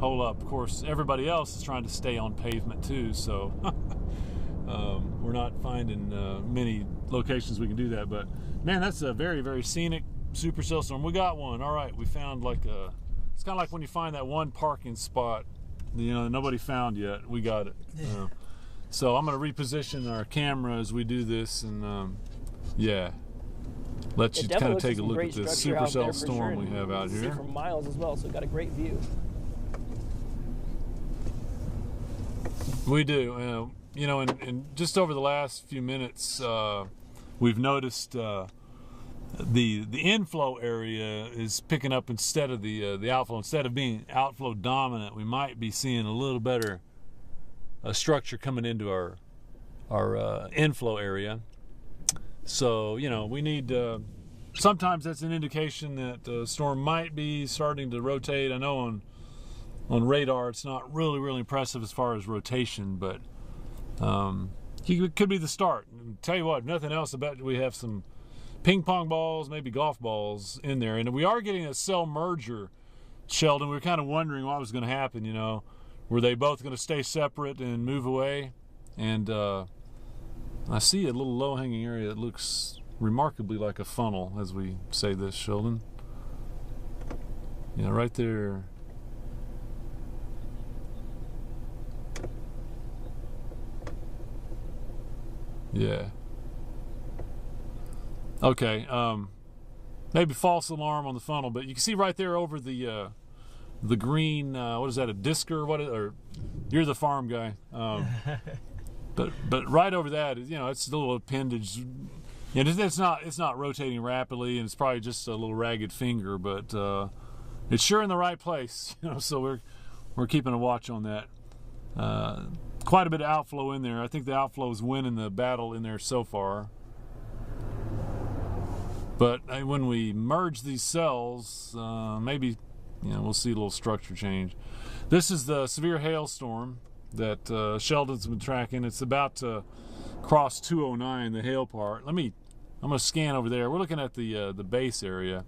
hold up. Of course, everybody else is trying to stay on pavement too, so we're not finding many locations we can do that. But man, that's a very, very scenic supercell storm. We got one. All right, we found it's kind of like when you find that one parking spot, that nobody found yet. We got it. Yeah. So I'm going to reposition our camera as we do this, and let you kind of take a look at this supercell storm we have out here. See for miles as well, so we've got a great view. We do. And just over the last few minutes, we've noticed the inflow area is picking up instead of the outflow. Instead of being outflow dominant, we might be seeing a little better structure coming into our inflow area. So we need. Sometimes that's an indication that the storm might be starting to rotate. I know on radar it's not really impressive as far as rotation, but it could be the start. And tell you what, if nothing else, I bet we have some ping pong balls, maybe golf balls in there. And we are getting a cell merger, Sheldon. We were kind of wondering what was going to happen, Were they both going to stay separate and move away? And I see a little low-hanging area that looks remarkably like a funnel, as we say this, Sheldon. Right there. Yeah. Okay. Maybe false alarm on the funnel, but you can see right there over the green. What is that? A disker? Or you're the farm guy. But right over that, it's a little appendage. It's not rotating rapidly, and it's probably just a little ragged finger, but it's sure in the right place. So we're keeping a watch on that. Quite a bit of outflow in there. I think the outflow is winning the battle in there so far. But when we merge these cells, maybe we'll see a little structure change. This is the severe hailstorm that Sheldon's been tracking. It's about to cross 209, the hail part. I'm going to scan over there. We're looking at the base area.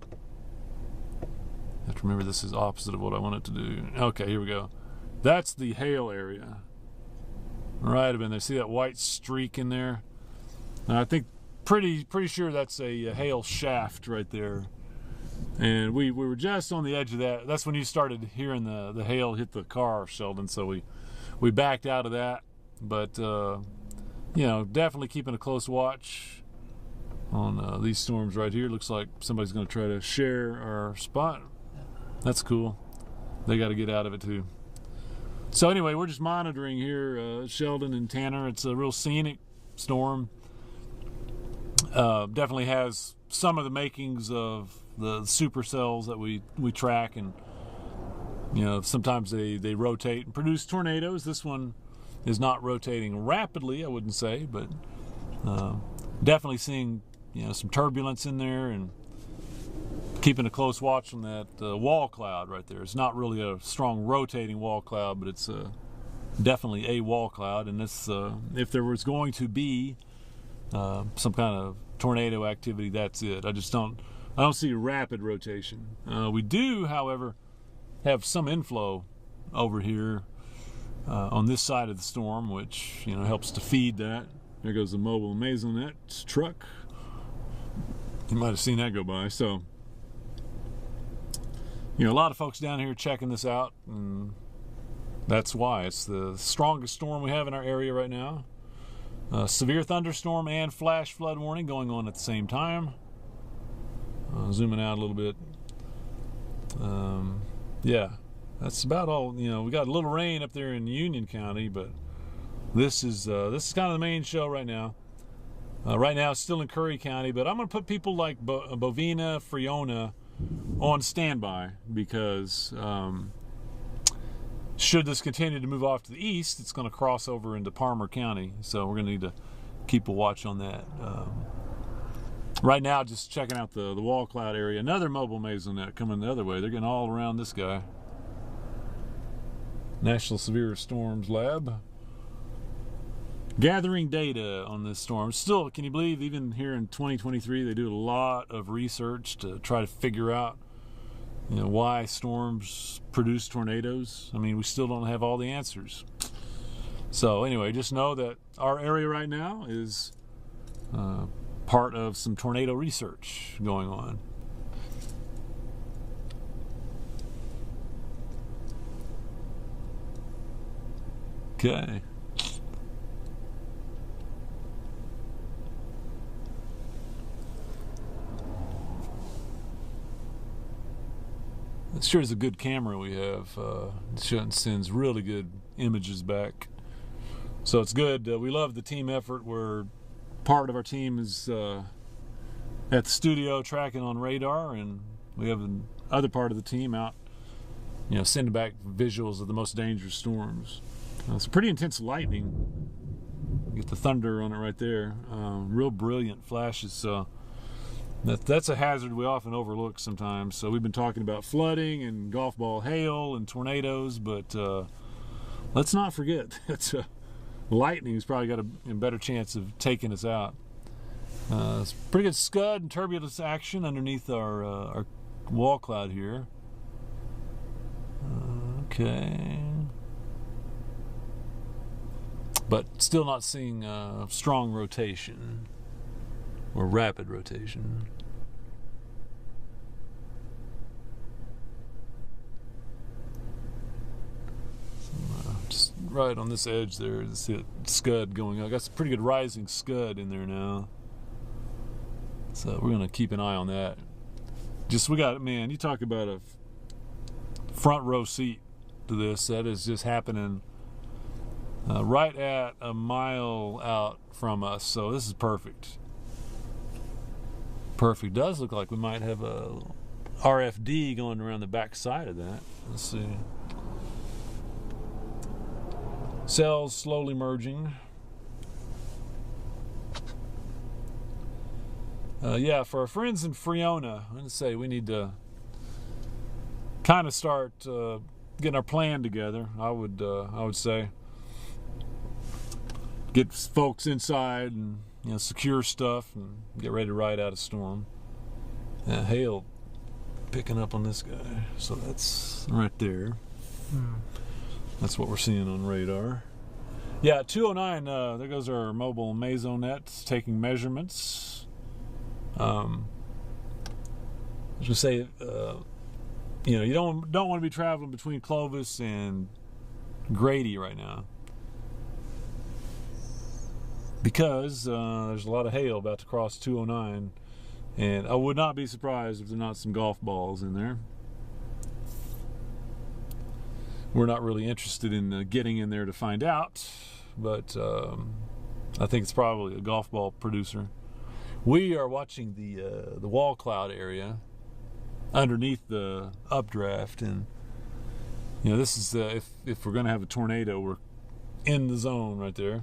I have to remember this is opposite of what I want it to do. Okay, here we go. That's the hail area. Right up in there. See that white streak in there? I think pretty sure that's a hail shaft right there. And we were just on the edge of that. That's when you started hearing the hail hit the car, Sheldon. So we backed out of that. But definitely keeping a close watch on these storms right here. Looks like somebody's going to try to share our spot. That's cool. They got to get out of it too. So anyway, we're just monitoring here, Sheldon and Tanner. It's a real scenic storm. Definitely has some of the makings of the supercells that we track, and sometimes they rotate and produce tornadoes. This one is not rotating rapidly, I wouldn't say, but definitely seeing some turbulence in there, and keeping a close watch on that wall cloud right there. It's not really a strong rotating wall cloud, but it's definitely a wall cloud. And this, if there was going to be some kind of tornado activity, that's it. I don't see rapid rotation. We do, however, have some inflow over here on this side of the storm, which helps to feed that. There goes the mobile Maisonette truck. You might have seen that go by. So, a lot of folks down here checking this out, and that's why. It's the strongest storm we have in our area right now. Severe thunderstorm and flash flood warning going on at the same time. Zooming out a little bit. Yeah, that's about all. We got a little rain up there in Union County, but this is kind of the main show right now. Right now it's still in Curry County, but I'm going to put people like Bovina, Friona on standby because should this continue to move off to the east, it's going to cross over into Palmer County. So we're going to need to keep a watch on that. Right now, just checking out the wall cloud area. Another mobile Maisonette coming the other way. They're getting all around this guy. National Severe Storms Lab. Gathering data on this storm. Still, can you believe even here in 2023 they do a lot of research to try to figure out why storms produce tornadoes? I mean, we still don't have all the answers. So anyway, just know that our area right now is part of some tornado research going on. Okay. It sure is a good camera we have. It sends really good images back. So it's good. We love the team effort where part of our team is at the studio tracking on radar, and we have the other part of the team out, sending back visuals of the most dangerous storms. It's pretty intense lightning. You get the thunder on it right there. Real brilliant flashes. So that's a hazard we often overlook sometimes. So we've been talking about flooding and golf ball hail and tornadoes, but let's not forget that lightning's probably got a better chance of taking us out. It's pretty good scud and turbulence action underneath our wall cloud here. Okay. But still not seeing strong rotation or rapid rotation. Just right on this edge there, see it scud going on. Got some pretty good rising scud in there now. So we're gonna keep an eye on that. Man, you talk about a front row seat to this. That is just happening right at a mile out from us. So this is perfect. Perfect. Does look like we might have a RFD going around the back side of that. Let's see. Cells slowly merging. Yeah, for our friends in Friona, I'm going to say we need to kind of start getting our plan together. I would say get folks inside and secure stuff and get ready to ride out a storm. Hail picking up on this guy, so that's right there. That's what we're seeing on radar. Yeah, 209. There goes our mobile Maisonette taking measurements. I was gonna say, you don't want to be traveling between Clovis and Grady right now because there's a lot of hail about to cross 209, and I would not be surprised if there's not some golf balls in there. We're not really interested in getting in there to find out, but I think it's probably a golf ball producer. We are watching the wall cloud area underneath the updraft, and this is if we're going to have a tornado, we're in the zone right there.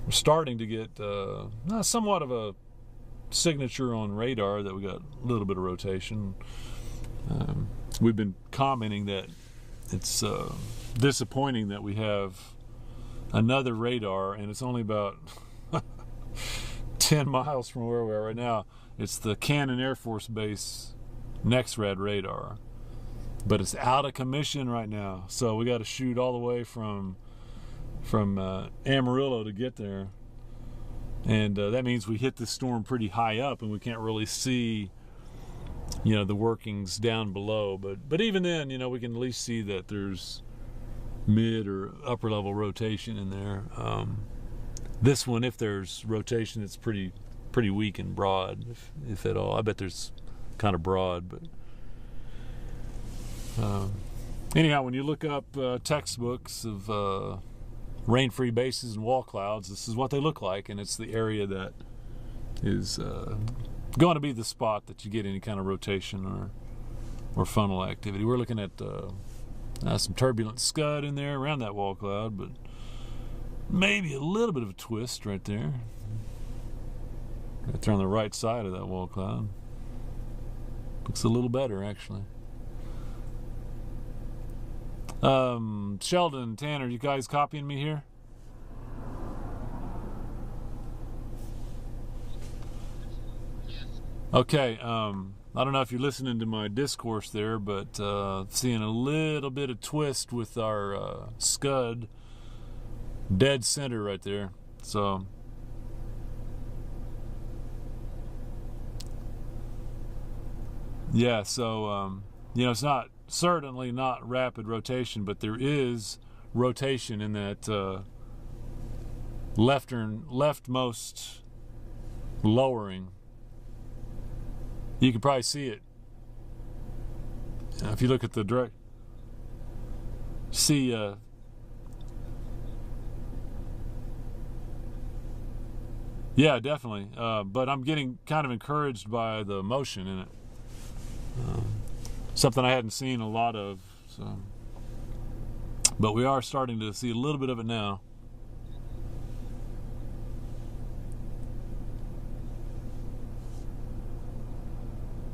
We're starting to get somewhat of a signature on radar that we got a little bit of rotation. We've been commenting that it's disappointing that we have another radar and it's only about 10 miles from where we are right now. It's the Cannon Air Force Base NexRad radar, but it's out of commission right now, so we got to shoot all the way from Amarillo to get there, and that means we hit the storm pretty high up and we can't really see, you know, the workings down below, but even then, you know, we can at least see that there's mid or upper level rotation in there. This one, if there's rotation, it's pretty weak and broad, if at all. I bet there's kind of broad, but anyhow, when you look up textbooks of rain-free bases and wall clouds, this is what they look like, and it's the area that is going to be the spot that you get any kind of rotation or funnel activity. We're looking at some turbulent scud in there around that wall cloud, but maybe a little bit of a twist right there. Right there on the right side of that wall cloud. Looks a little better, actually. Sheldon, Tanner, you guys copying me here? Okay, I don't know if you're listening to my discourse there, but seeing a little bit of twist with our scud dead center right there. So yeah, so you know, it's not certainly not rapid rotation, but there is rotation in that leftmost lowering. You can probably see it if you look at the direct. See, yeah, definitely. But I'm getting kind of encouraged by the motion in it. Something I hadn't seen a lot of. So, but we are starting to see a little bit of it now.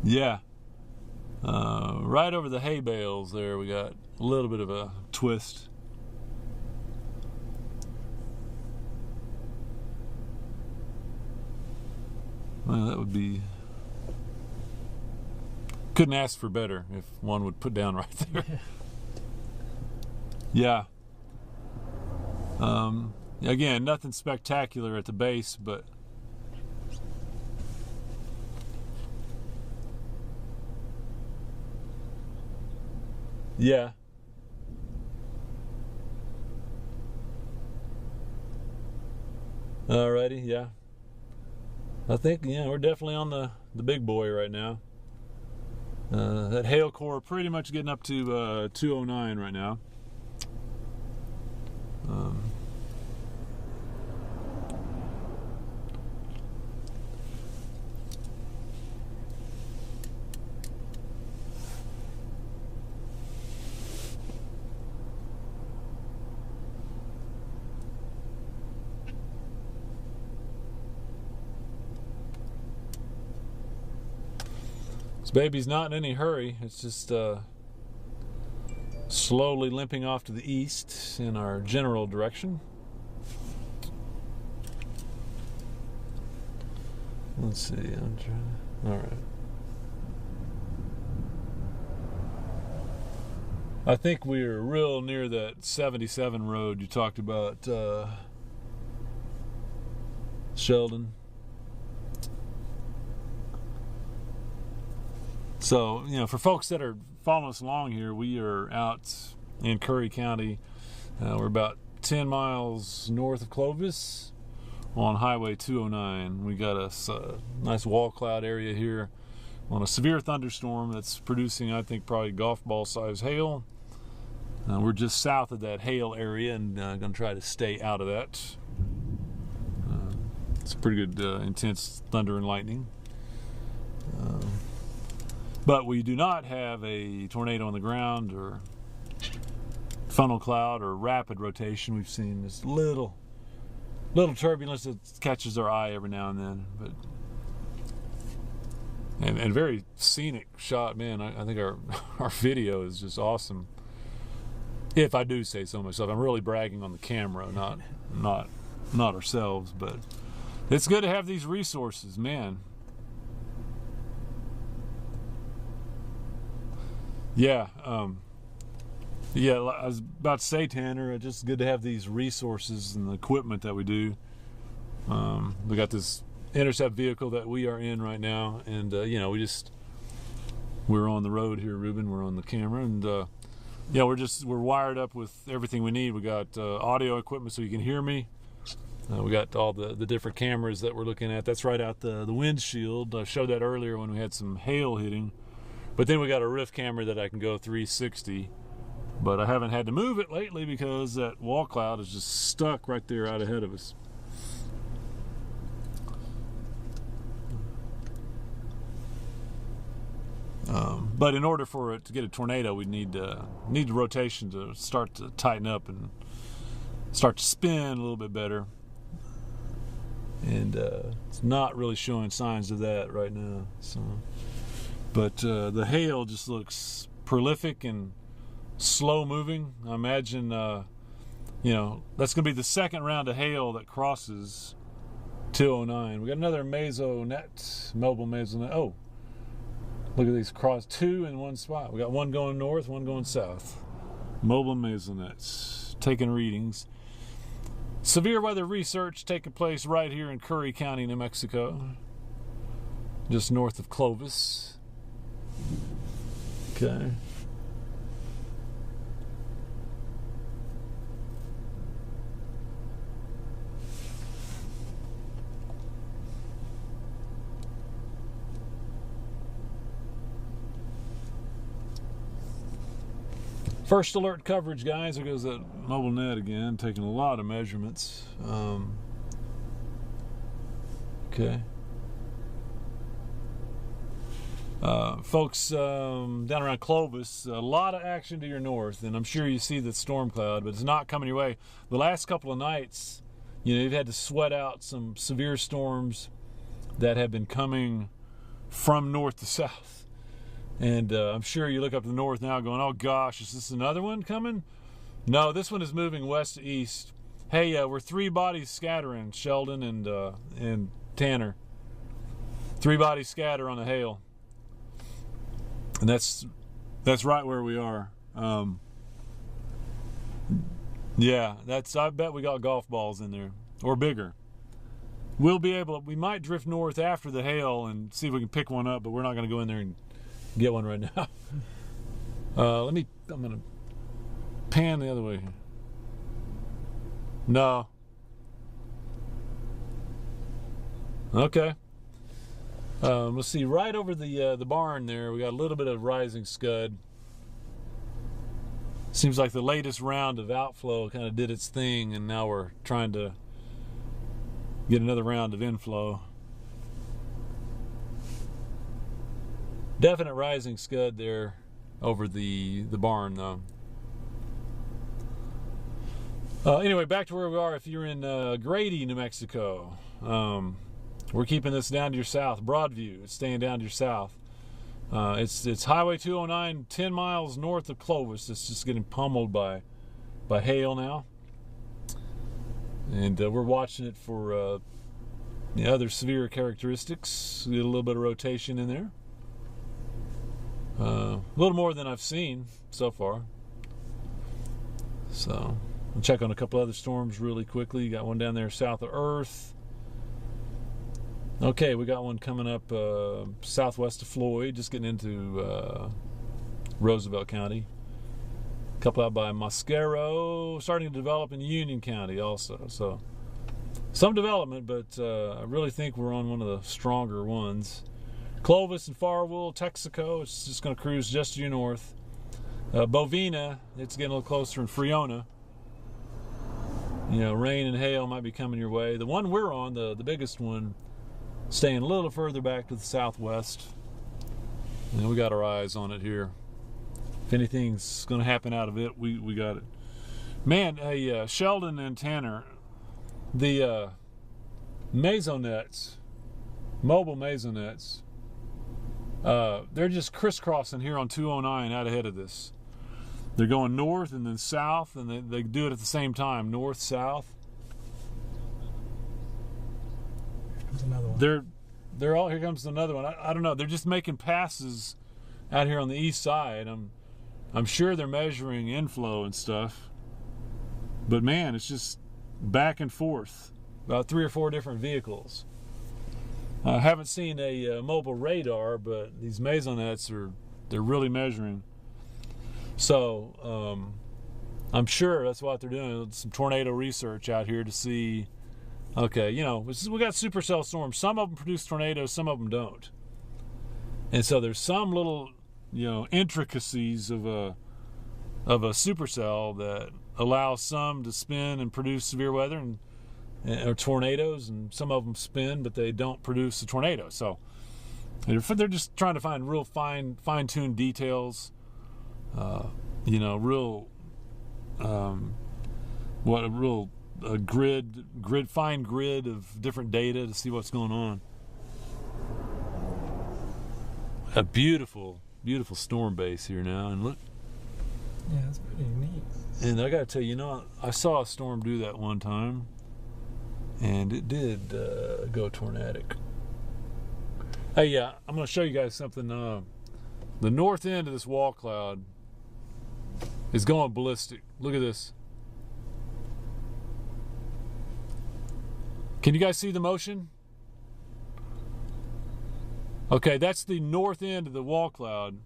Yeah. Right over the hay bales there, we got a little bit of a twist. Well, that would be... Couldn't ask for better if one would put down right there. Yeah. Again, nothing spectacular at the base, but yeah. Alrighty, yeah. I think, yeah, we're definitely on the big boy right now. That hail core pretty much getting up to 209 right now. This baby's not in any hurry. It's just slowly limping off to the east in our general direction. Let's see. I'm trying. All right. I think we're real near that 77 road you talked about, Sheldon. So, you know, for folks that are following us along here, we are out in Curry County. We're about 10 miles north of Clovis on Highway 209. We got a nice wall cloud area here on a severe thunderstorm that's producing, I think, probably golf ball size hail. We're just south of that hail area and going to try to stay out of that. It's a pretty good intense thunder and lightning. But we do not have a tornado on the ground or funnel cloud or rapid rotation. We've seen this little turbulence that catches our eye every now and then, but and very scenic shot, man. I think our video is just awesome. If I do say so myself, I'm really bragging on the camera, not ourselves, but it's good to have these resources, man. Yeah, yeah. I was about to say, Tanner, it's just good to have these resources and the equipment that we do. We got this intercept vehicle that we are in right now, and you know, we're on the road here, Ruben. We're on the camera, and yeah, we're wired up with everything we need. We got audio equipment so you can hear me. We got all the different cameras that we're looking at. That's right out the windshield. I showed that earlier when we had some hail hitting. But then we got a rift camera that I can go 360. But I haven't had to move it lately because that wall cloud is just stuck right there out ahead of us. But in order for it to get a tornado, we need the rotation to start to tighten up and start to spin a little bit better. And it's not really showing signs of that right now. So, but the hail just looks prolific and slow moving. I imagine, you know, that's going to be the second round of hail that crosses 209. We got another mesonet, mobile mesonet. Oh, look at these cross, two in one spot. We got one going north, one going south. Mobile mesonets, taking readings. Severe weather research taking place right here in Curry County, New Mexico, just north of Clovis. Okay. First alert coverage, guys. There goes that mobile net again, taking a lot of measurements. Okay. Folks down around Clovis, a lot of action to your north, and I'm sure you see the storm cloud, but it's not coming your way. The last couple of nights, you know, you've had to sweat out some severe storms that have been coming from north to south. And I'm sure you look up to the north now going, oh gosh, is this another one coming? No, this one is moving west to east. Hey, we're 3 bodies scattering, Sheldon and Tanner. 3 bodies scatter on the hail. And that's right where we are. Yeah, I bet we got golf balls in there, or bigger. We might drift north after the hail and see if we can pick one up, but we're not going to go in there and get one right now. I'm gonna pan the other way here. No. Okay. Let's see, right over the barn there, we got a little bit of rising scud. Seems like the latest round of outflow kind of did its thing, and now we're trying to get another round of inflow. Definite rising scud there over the barn, though. Anyway, back to where we are. If you're in Grady, New Mexico, we're keeping this down to your south. Broadview, it's staying down to your south. It's Highway 209, 10 miles north of Clovis. It's just getting pummeled by hail now, and we're watching it for the other severe characteristics. Get a little bit of rotation in there. A little more than I've seen so far. So I'll check on a couple other storms really quickly. You got one down there south of Earth. Okay, we got one coming up southwest of Floyd, just getting into Roosevelt County. A couple out by Mosquero, starting to develop in Union County also. So some development, but I really think we're on one of the stronger ones. Clovis and Farwell, Texaco, it's just going to cruise just to your north. Bovina, it's getting a little closer in Friona. You know, rain and hail might be coming your way. The one we're on, the biggest one, staying a little further back to the southwest. And we got our eyes on it here. If anything's going to happen out of it, we got it. Man, hey, Sheldon and Tanner, the mesonets, mobile mesonets, They're just crisscrossing here on 209 out ahead of this. They're going north and then south, and they do it at the same time, north, south. There's another one. They're all, here comes another one. I don't know. They're just making passes out here on the east side. I'm sure they're measuring inflow and stuff. But man, it's just back and forth. About 3 or 4 different vehicles. I haven't seen a mobile radar, but these Maisonets they're really measuring. So I'm sure that's what they're doing. Some tornado research out here to see. Okay, you know, we got supercell storms. Some of them produce tornadoes, some of them don't. And so there's some little, you know, intricacies of a supercell that allows some to spin and produce severe weather or tornadoes, and some of them spin, but they don't produce a tornado. So they're just trying to find real fine-tuned details. You know, real fine grid of different data to see what's going on. A beautiful storm base here now, and look. Yeah, that's pretty neat. And I gotta tell you, you know, I saw a storm do that one time, and it did go tornadic. Hey, yeah, I'm gonna show you guys something. The north end of this wall cloud is going ballistic. Look at this. Can you guys see the motion? Okay, that's the north end of the wall cloud,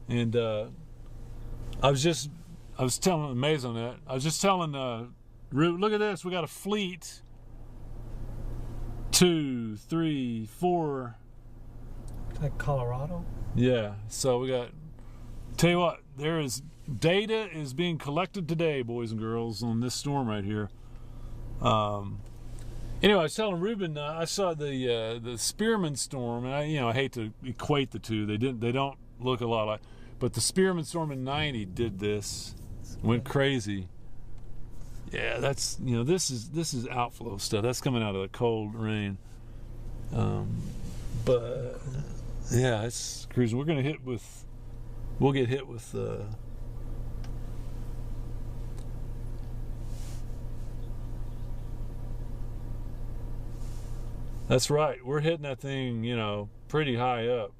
and I was telling Maisonnet, I was just telling Root, look at this, we got a fleet. 2, 3, 4. Is that Colorado? Yeah, so we got, tell you what, data is being collected today, boys and girls, on this storm right here. Anyway, I was telling Ruben, I saw the Spearman storm, and I hate to equate the two. They don't look a lot like, but the Spearman storm in '90 did this, went crazy. Yeah, that's, you know, this is outflow stuff. That's coming out of the cold rain. But yeah, it's cruising. We'll get hit with. That's right. We're hitting that thing, you know, pretty high up.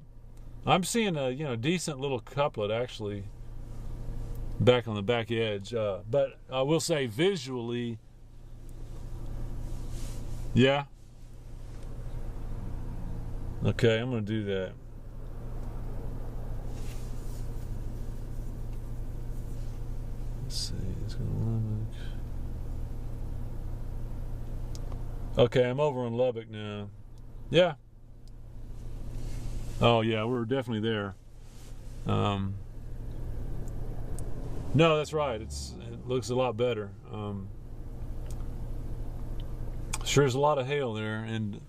I'm seeing a decent little couplet actually back on the back edge. But I will say visually, yeah. Okay, I'm going to do that. Let's see. It's going to Lubbock. Okay, I'm over on Lubbock now. Yeah. Oh yeah, we're definitely there. No, that's right. It looks a lot better. Sure, there's a lot of hail there, and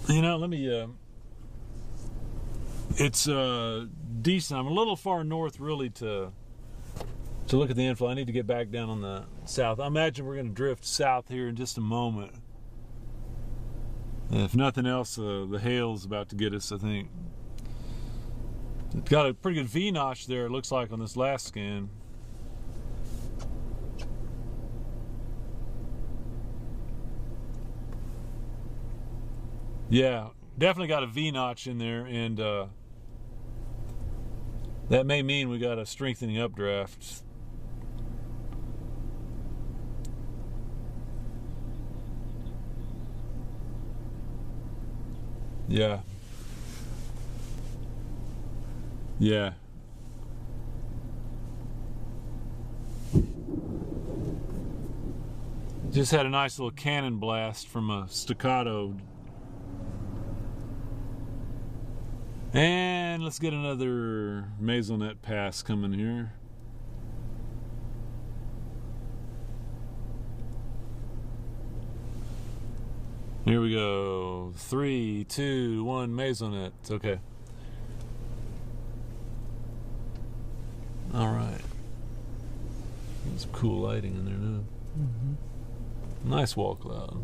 you know, let me. It's decent. I'm a little far north, really, to look at the inflow. I need to get back down on the south. I imagine we're going to drift south here in just a moment. And if nothing else, the hail's about to get us, I think. It's got a pretty good V-notch there, it looks like, on this last scan. Yeah, definitely got a V-notch in there, and that may mean we got a strengthening updraft. Yeah. Yeah. Just had a nice little cannon blast from a staccato. And let's get another Maisonnet pass coming here. Here we go. 3, 2, 1, Maisonnet. Okay. All right. Some cool lighting in there now. Mm-hmm. Nice wall cloud.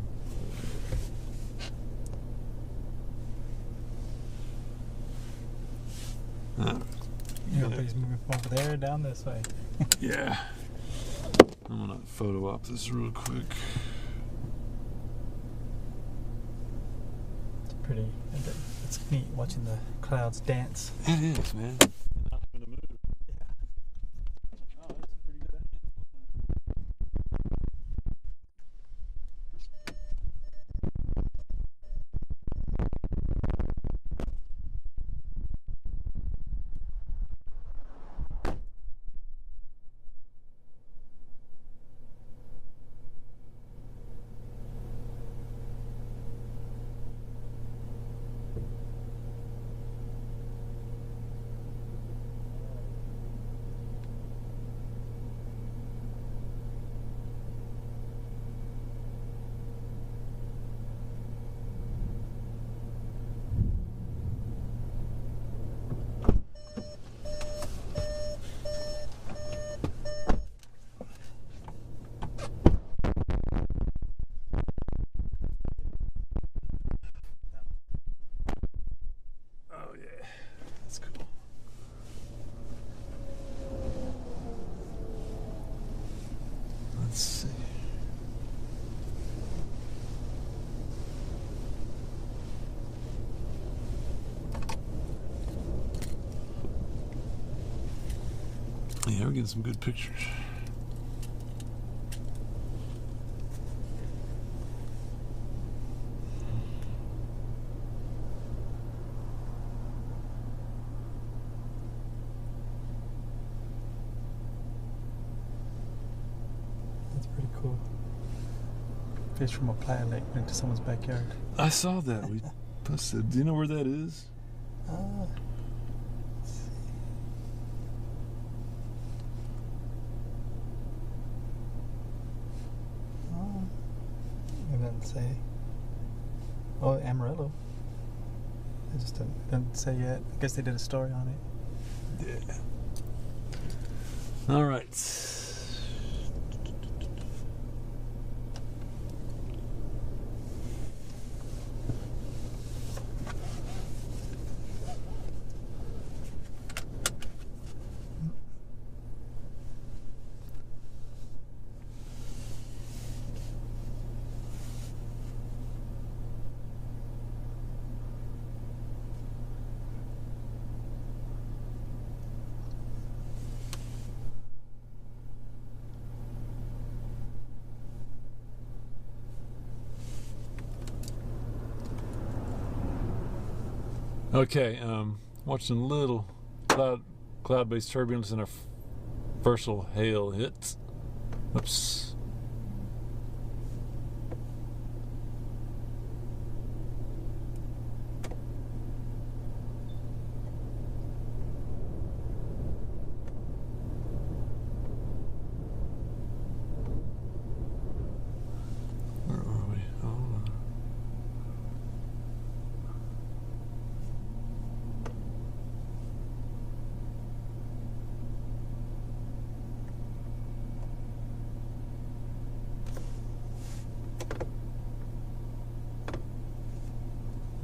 from over there down this way. Yeah. I'm gonna photo op this real quick. It's pretty. It's neat watching the clouds dance. It is, man. Not gonna move. Oh, that's a pretty good idea. Oh yeah, that's cool. Let's see. Yeah, we're getting some good pictures. That's pretty cool. Fish from a playa lake went into someone's backyard. I saw that. We posted. Do you know where that is? Let's see. It doesn't say. Oh, Amarillo. It just doesn't say yet. I guess they did a story on it. Yeah. All right. Okay, watching a little cloud-based turbulence and our first little hail hit. Oops. Where are we? Oh.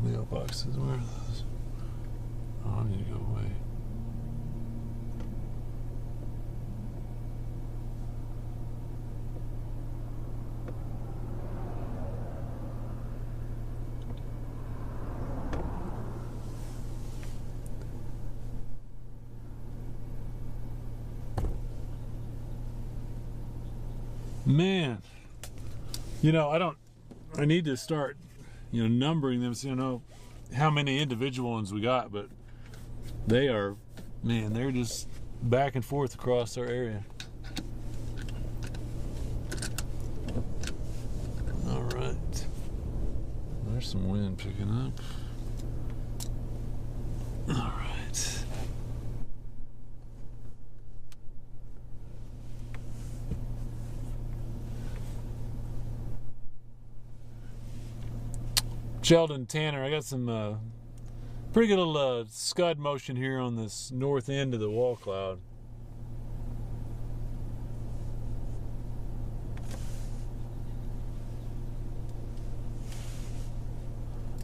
Mailboxes, where are those? Oh, I need to go away. Man, you know, I need to start, numbering them so you know how many individual ones we got, but they are, man, they're just back and forth across our area. All right. There's some wind picking up. All right. Sheldon, Tanner, I got some pretty good little scud motion here on this north end of the wall cloud.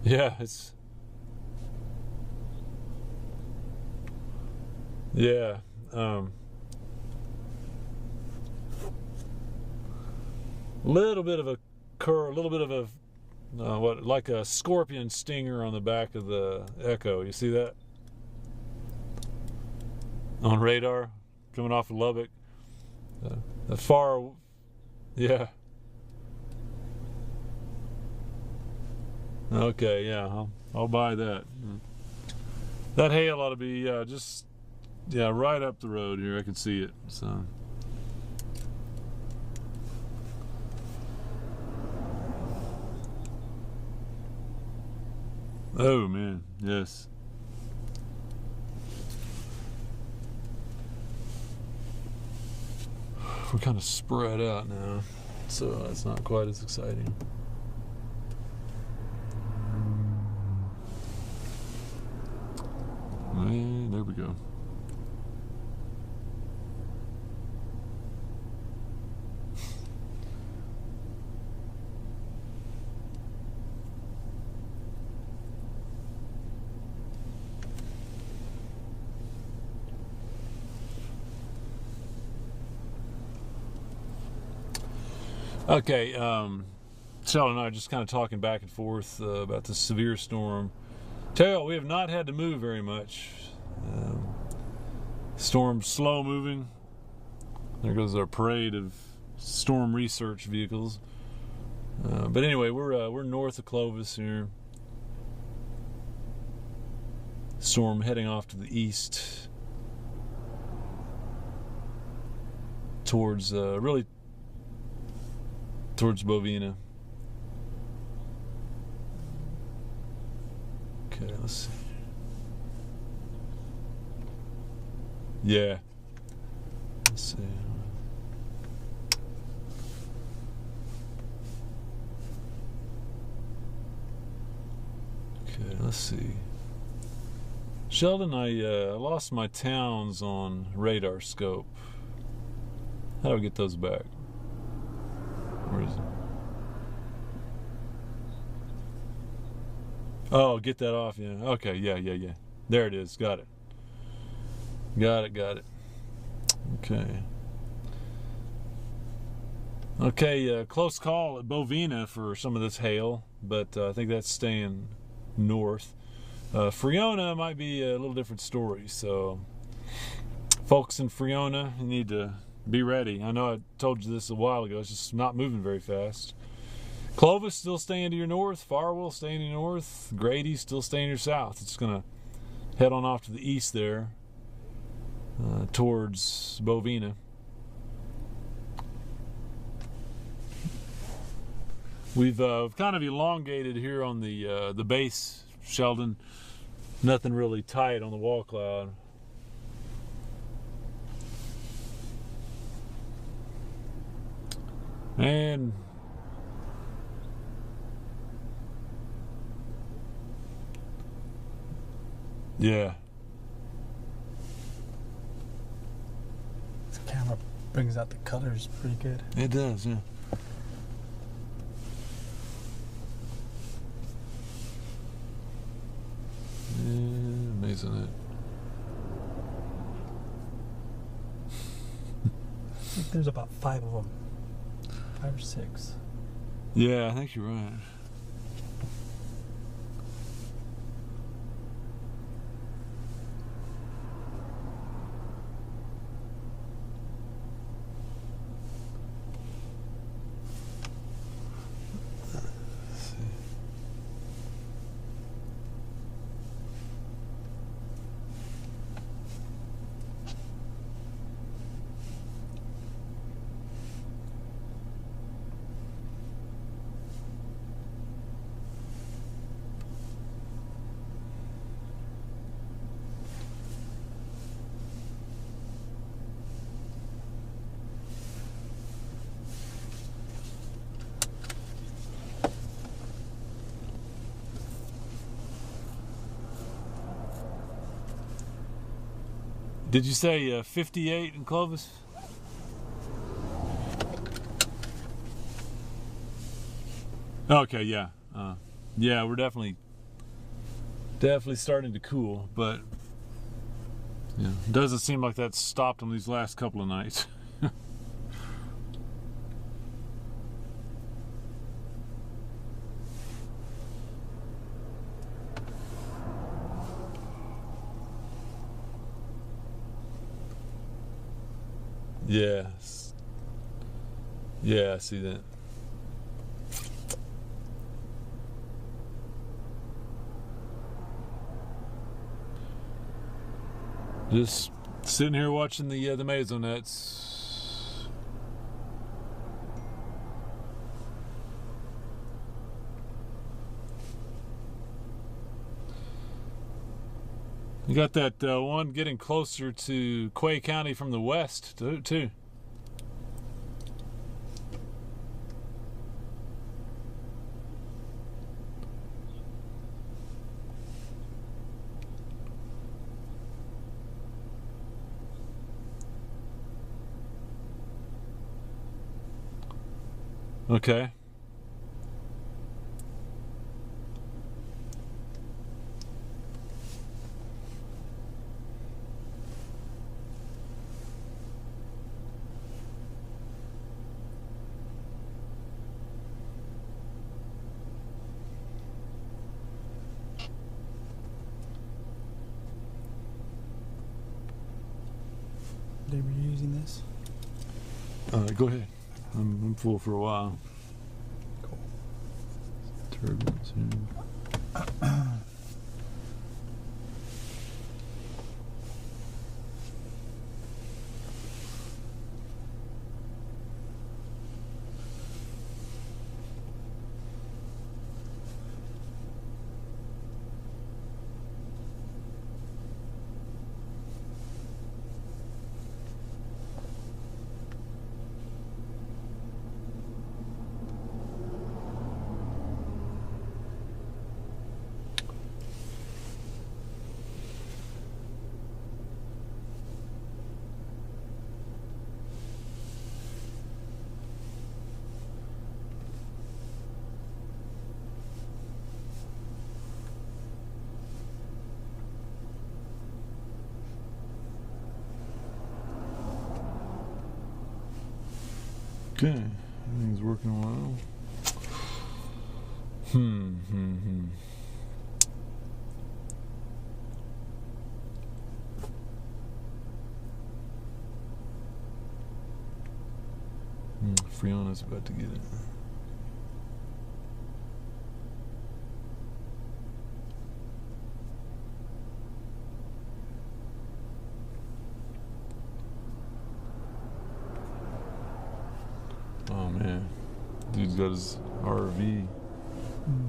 Yeah, yeah. Little bit of a curl, a little bit of a what, like a scorpion stinger on the back of the Echo. You see that on radar coming off of Lubbock? The far, yeah. Okay, yeah, I'll buy that. That hail ought to be just, yeah, right up the road here. I can see it. So. Oh man, yes. We're kind of spread out now, so it's not quite as exciting. And there we go. Okay, Sheldon and I are just kind of talking back and forth about this severe storm. Tell you what, we have not had to move very much. Storm's slow moving. There goes our parade of storm research vehicles. But anyway, we're north of Clovis here. Storm heading off to the east towards really towards Bovina. Okay, let's see. Yeah. Let's see. Okay, let's see. Sheldon, I lost my towns on radar scope. How do I get those back? Where is it? Oh, get that off, yeah. Okay, yeah. There it is, got it. Got it. Okay. Okay, close call at Bovina for some of this hail, but I think that's staying north. Friona might be a little different story, so folks in Friona, you need to be ready. I know I told you this a while ago, it's just not moving very fast. Clovis still staying to your north, Farwell staying to your north, Grady still staying to your south. It's going to head on off to the east there, towards Bovina. We've kind of elongated here on the base, Sheldon. Nothing really tight on the wall cloud. And yeah. This camera brings out the colors pretty good. It does, yeah. Amazing it. I think there's about 5 of them. 5 or 6. Yeah, I think you're right. Did you say 58 in Clovis? Okay, yeah. Yeah, we're definitely starting to cool, but Yeah, doesn't seem like that's stopped them these last couple of nights. Yes. Yeah, I see that. Just sitting here watching the Maisonets. You got that one getting closer to Quay County from the west too. Okay. They were using this. Go ahead. I'm full for a while. Cool. Turbulence here. Okay, everything's working well. Freona's about to get it. Oh man, dude's got his RV.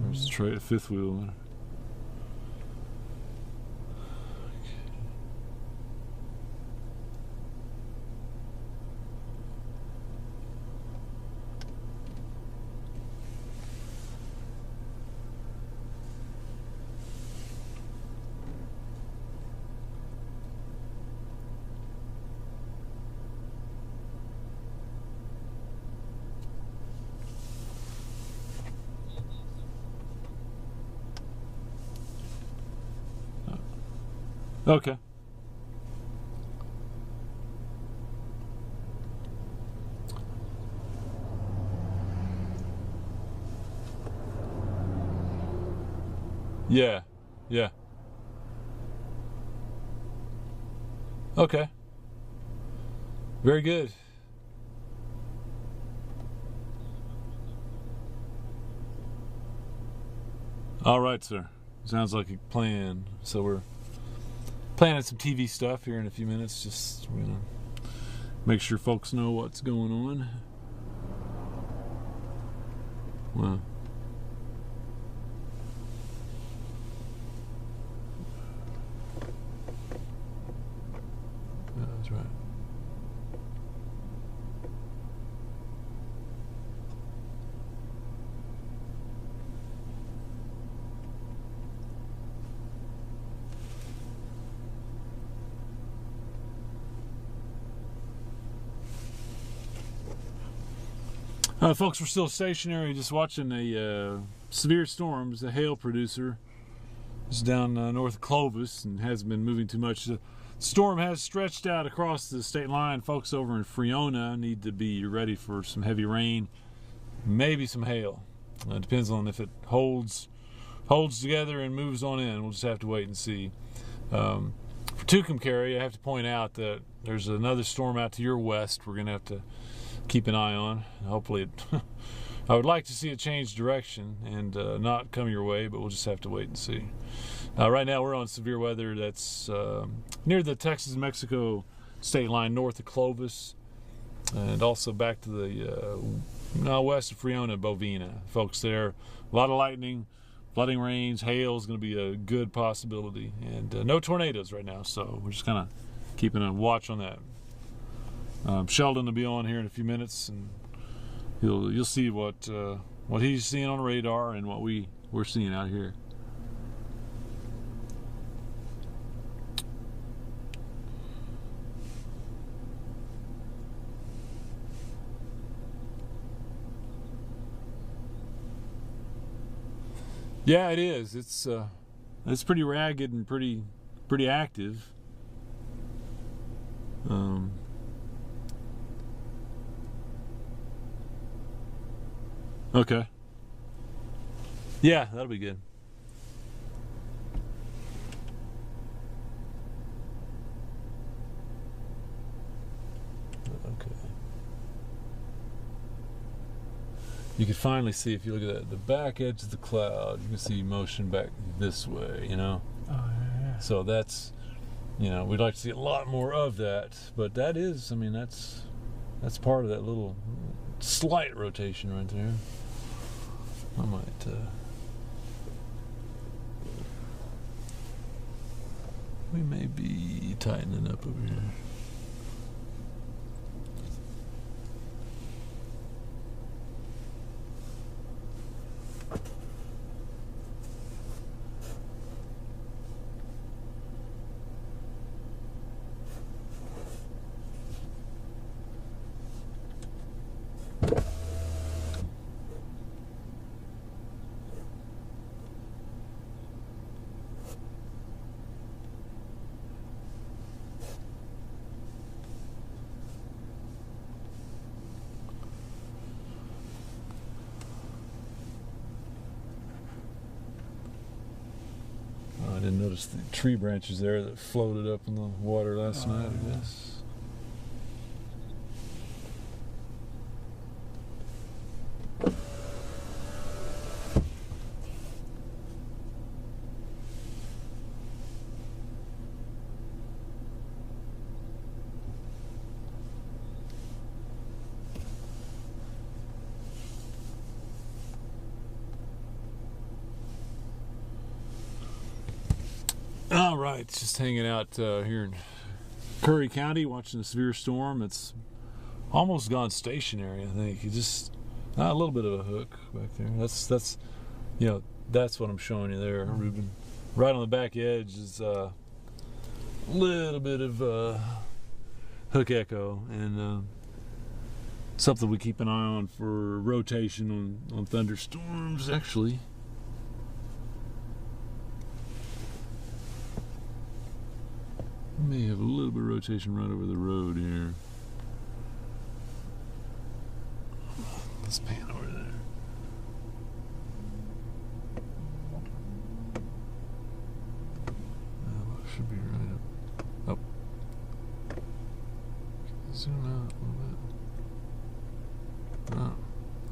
There's a fifth wheel. Okay. Yeah. Yeah. Okay. Very good. All right, sir. Sounds like a plan. So we're planning some TV stuff here in a few minutes. Just we're gonna make sure folks know what's going on. Wow. Yeah, that's right. Folks, we're still stationary, just watching a severe storm. It's a hail producer. It's down north of Clovis and hasn't been moving too much. It's Storm has stretched out across the state line. Folks over in Friona need to be ready for some heavy rain, maybe some hail. It depends on if it holds together and moves on in. We'll just have to wait and see. For Tucumcari, I have to point out that there's another storm out to your west we're going to have to keep an eye on. Hopefully I would like to see it change direction and not come your way, but we'll just have to wait and see. Right now we're on severe weather that's near the Texas-Mexico state line, north of Clovis, and also back to the west of Friona and Bovina. Folks there, a lot of lightning, flooding rains, hail is going to be a good possibility, and no tornadoes right now, so we're just kind of keeping a watch on that. Sheldon will be on here in a few minutes, and you'll see what he's seeing on the radar and what we're seeing out here. Yeah, it is. It's pretty ragged and pretty active. Okay. Yeah, that'll be good. Okay. You can finally see, if you look at the back edge of the cloud, you can see motion back this way, you know? Oh, yeah. So that's, we'd like to see a lot more of that, but that is, I mean, that's part of that little slight rotation right there. I might, we may be tightening up over here. I didn't notice the tree branches there that floated up in the water last night, I guess. All right, just hanging out here in Curry County, watching a severe storm. It's almost gone stationary, I think. You just a little bit of a hook back there. That's that's what I'm showing you there, Ruben. Right on the back edge is a little bit of hook echo, and something we keep an eye on for rotation on thunderstorms, actually. May have a little bit of rotation right over the road here. Let's pan over there. Should be right up. Oh. Zoom out a little bit. Oh,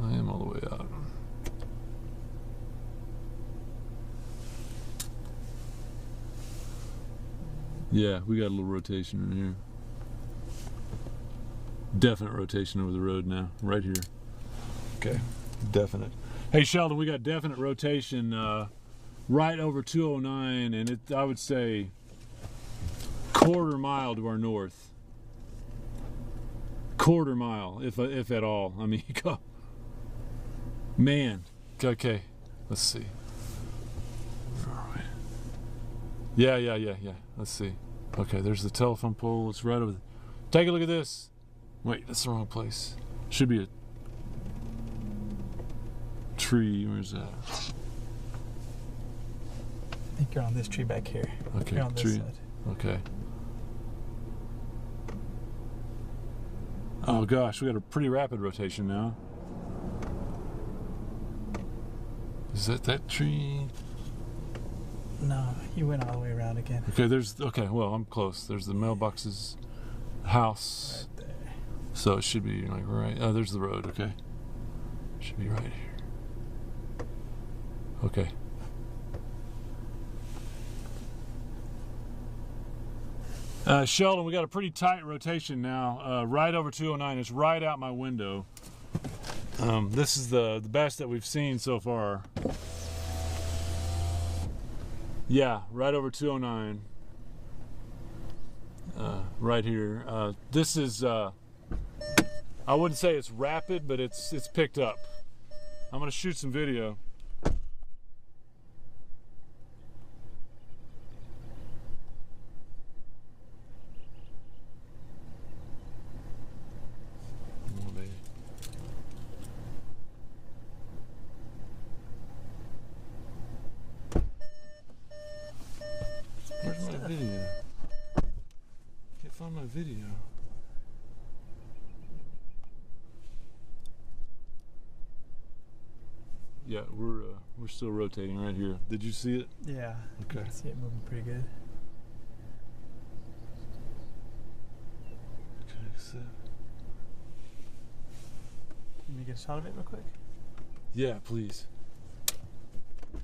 I am all the way out. Yeah, we got a little rotation in here. Definite rotation over the road now, right here. Okay, definite. Hey Sheldon, we got definite rotation right over 209, and I would say quarter mile to our north. Quarter mile, if at all. I mean, go. Man. Okay, let's see. Yeah. Let's see. Okay, there's the telephone pole. It's right over there. Take a look at this. Wait, that's the wrong place. Should be a tree. Where's that? I think you're on this tree back here. Okay, you're on this tree. side. Okay. Oh gosh, we got a pretty rapid rotation now. Is that tree? No, you went all the way around again. Okay, well, I'm close. There's the mailbox's house. Right there. So it should be like right. Oh, there's the road. Okay. Should be right here. Okay. Sheldon, we got a pretty tight rotation now. Right over 209. It's right out my window. This is the best that we've seen so far. Yeah, right over 209. Right here. This is, I wouldn't say it's rapid, but it's picked up. I'm gonna shoot some video. Come on, baby. Where's my video? Can't find my video. Yeah, we're still rotating right here. Did you see it? Yeah. Okay. I see it moving pretty good. Okay, so Can you get a shot of it real quick? yeah, please.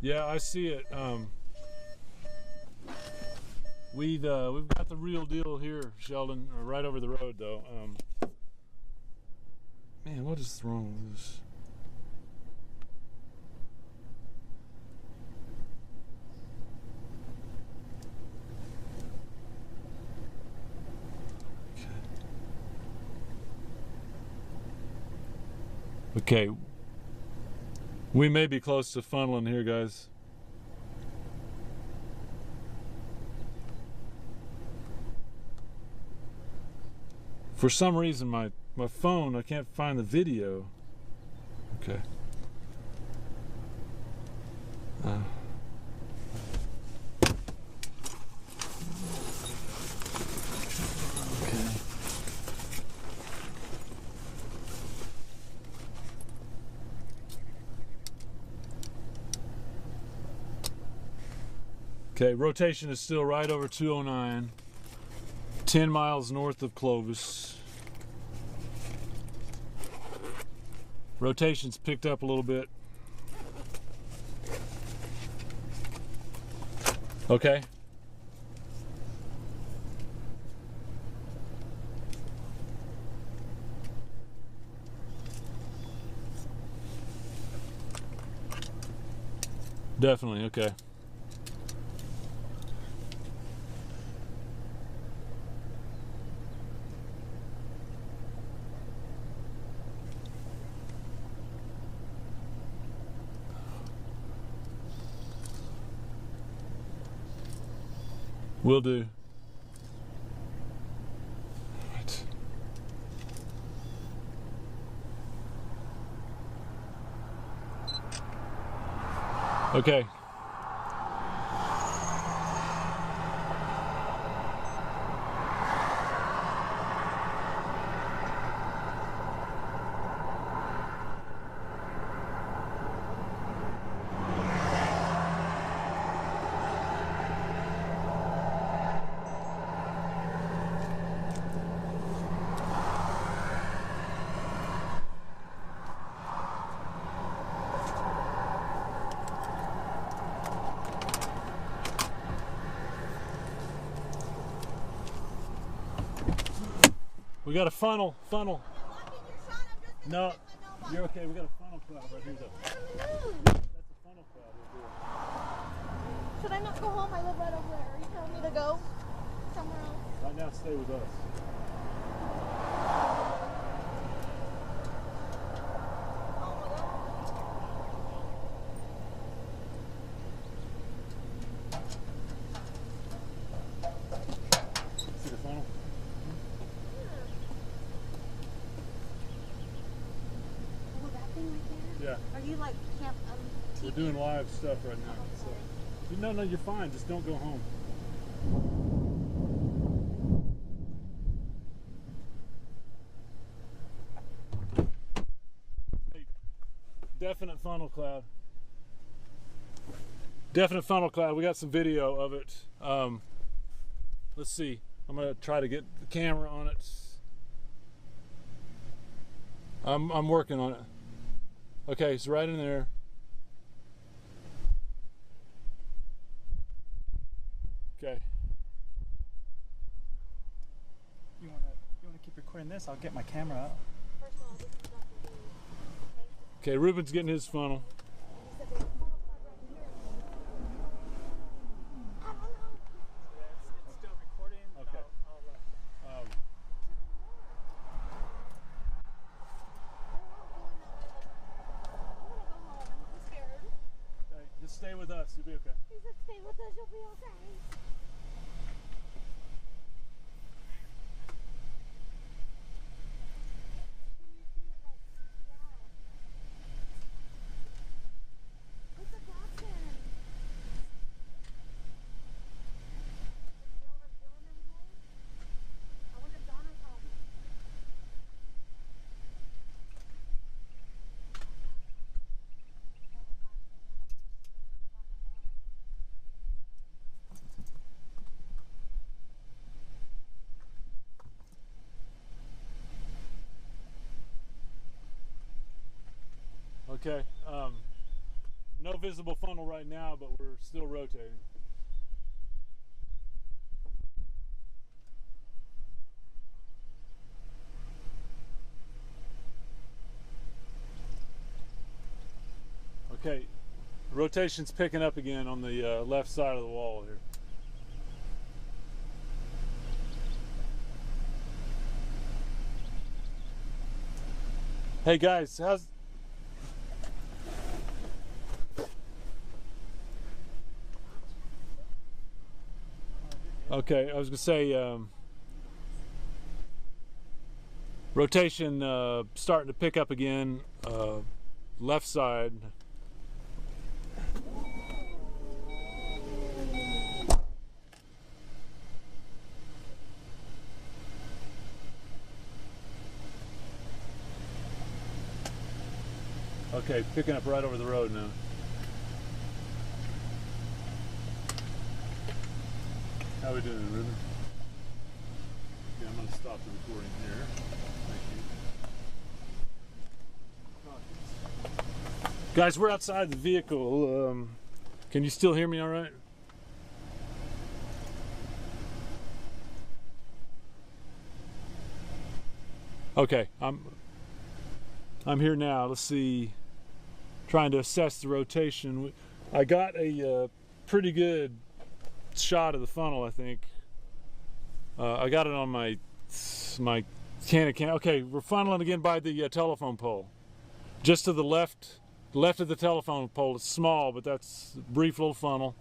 Yeah, I see it. We've got the real deal here, Sheldon. Right over the road, though. Man, what is wrong with this? Okay. We may be close to funneling here, guys. For some reason, my phone, I can't find the video. Okay. Okay, rotation is still right over 209, 10 miles north of Clovis. Rotation's picked up a little bit. Okay. Definitely, okay. Will do. Right. Okay. We got a funnel. No, you're okay. We got a funnel cloud right here, though. That's a funnel cloud right Should I not go home? I live right over there. Are you telling me to go somewhere else? there. Right now, stay with us. See the funnel? Oh, that thing right there? Yeah. Are you like camp We're TV? doing live stuff right now. Oh, sorry. So. No, you're fine. Just don't go home. funnel cloud. Definite funnel cloud. We got some video of it. Let's see. I'm gonna try to get the camera on it. I'm working on it. Okay, it's right in there. Okay. You wanna keep recording this? I'll get my camera out. First of all, this is not the okay? Okay, Ruben's getting his funnel. He said there's a funnel cloud right here. I don't know. It's still recording. Okay. They're all going that way. I wanna go home. I'm scared. Just stay with us. You'll be okay. He said stay with us, you'll be okay. Can you see it like, yeah. It's a godsend. Is Bill doing anything? I wonder if Donna's home. Okay. No visible funnel right now, but we're still rotating. Okay, rotation's picking up again on the left side of the wall here. Hey guys, how's... Okay, I was gonna say, rotation starting to pick up again, left side. Okay, picking up right over the road now. How we doing, Ruben? Yeah, I'm going to stop the recording here. Thank you. Guys, we're outside the vehicle. Can you still hear me all right? Okay, I'm here now. Let's see. Trying to assess the rotation. I got a pretty good shot of the funnel, I think. I got it on my Canon. Okay, we're funneling again by the telephone pole. Just to the left of the telephone pole. It's small, but that's a brief little funnel.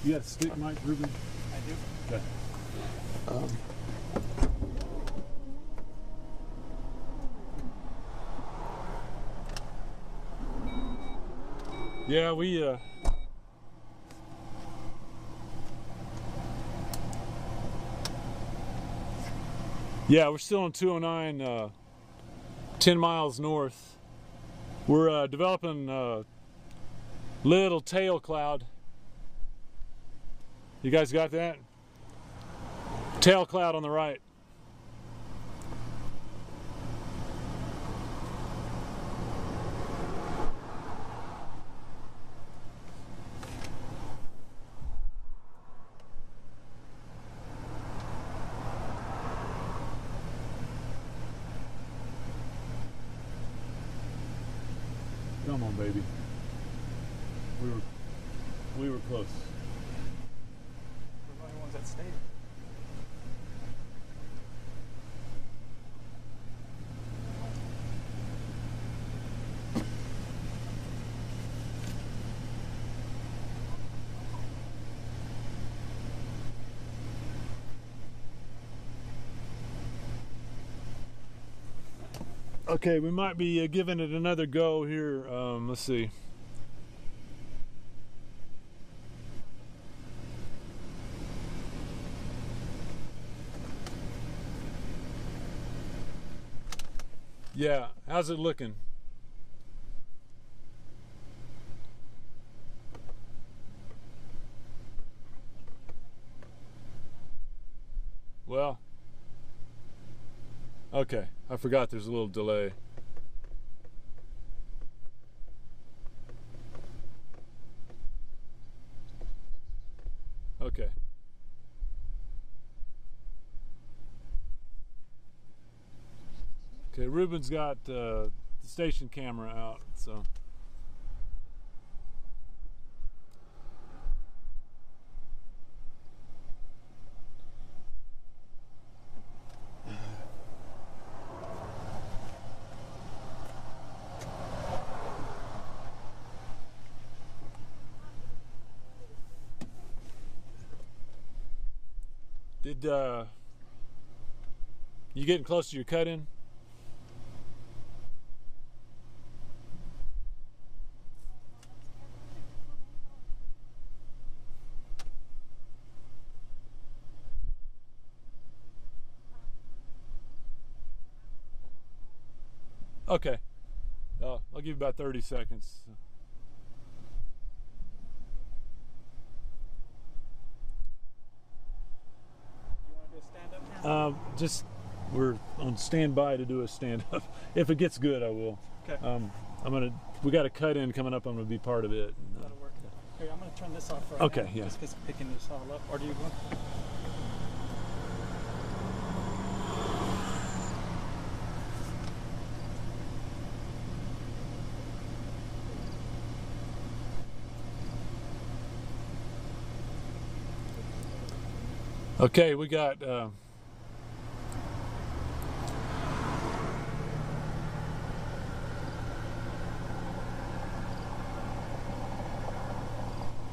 You got a stick mic, Ruben? I do. Okay. Yeah, we yeah, we're still on 209, 10 miles north. We're developing a little tail cloud. You guys got that? Tail cloud on the right. Come on, baby. We were close. We're the only ones that stayed. Okay, we might be giving it another go here. Let's see. Yeah, how's it looking? Well, okay, I forgot there's a little delay. Okay. Okay, Ruben's got the station camera out, so. Did you getting close to your cut-in? Okay. I'll give you about 30 seconds. You want to do a stand-up now? Just we're on standby to do a stand-up. If it gets good, I will. Okay. We got a cut-in coming up. I'm gonna be part of it. That'll work. Here, I'm going to turn this off right Okay, now. yeah. Just 'cause picking this all up. Or do you want? Okay, we got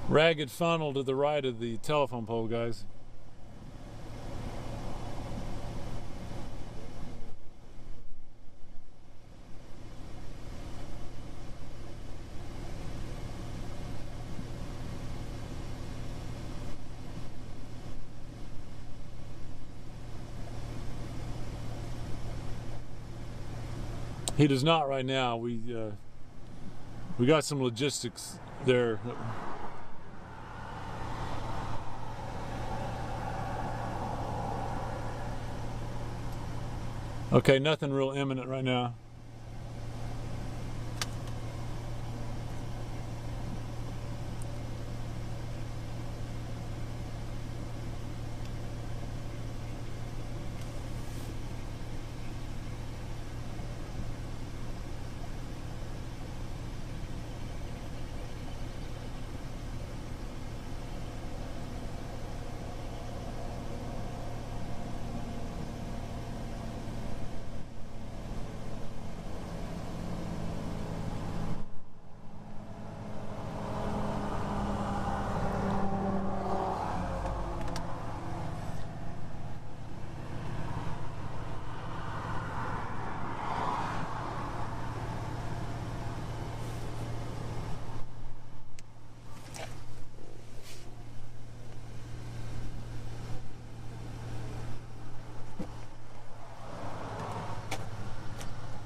ragged funnel to the right of the telephone pole, guys. He does not right now. We got some logistics there. Okay, nothing real imminent right now.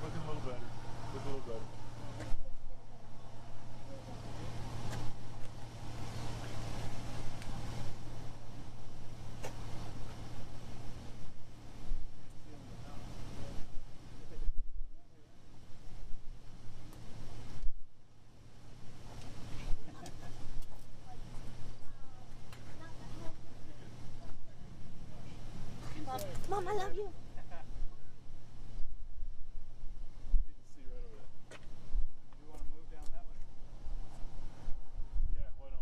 Looking a little better. Looking a little better. Mom, I love you. See right over there. You want to move down that way? Yeah, why don't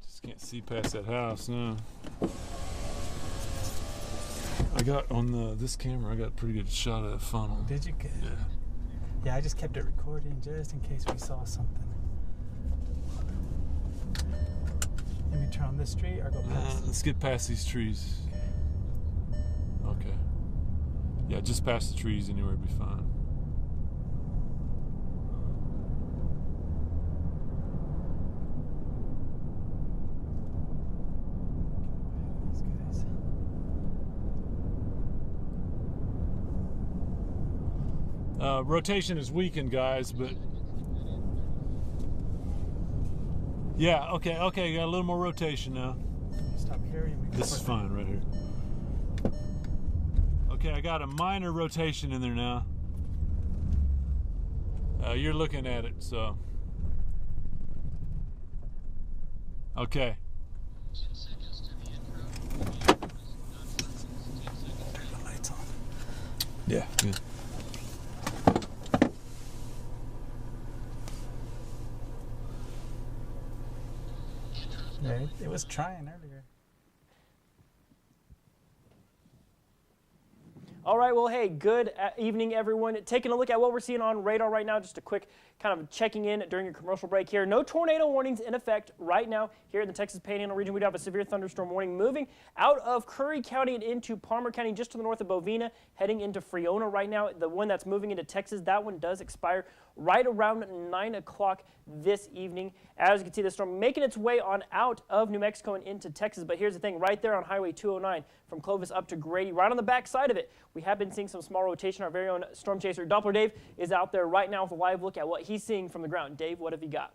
just can't see past that house now. I got on this camera. I got a pretty good shot of that funnel. Did you get? Yeah. Yeah, I just kept it recording just in case we saw something. turn on this street or go past? Let's get past these trees. Okay. Yeah, just past the trees anywhere would be fine. These guys. Rotation is weakened, guys, but yeah, okay, got a little more rotation now. Stop here. This is fine right here. Okay, I got a minor rotation in there now. You're looking at it, so. Okay. Turn the lights on. Yeah, good. Yeah, it was trying earlier. All right, well, hey, good evening, everyone. Taking a look at what we're seeing on radar right now, just a quick kind of checking in during your commercial break here. No tornado warnings in effect right now here in the Texas Panhandle region. We do have a severe thunderstorm warning moving out of Curry County and into Palmer County, just to the north of Bovina, heading into Friona right now. The one that's moving into Texas, that one does expire right around 9 o'clock this evening. As you can see, the storm making its way on out of New Mexico and into Texas. But here's the thing, right there on Highway 209 from Clovis up to Grady, right on the back side of it, we have been seeing some small rotation. Our very own storm chaser, Doppler Dave, is out there right now with a live look at what he's seeing from the ground. Dave, what have you got?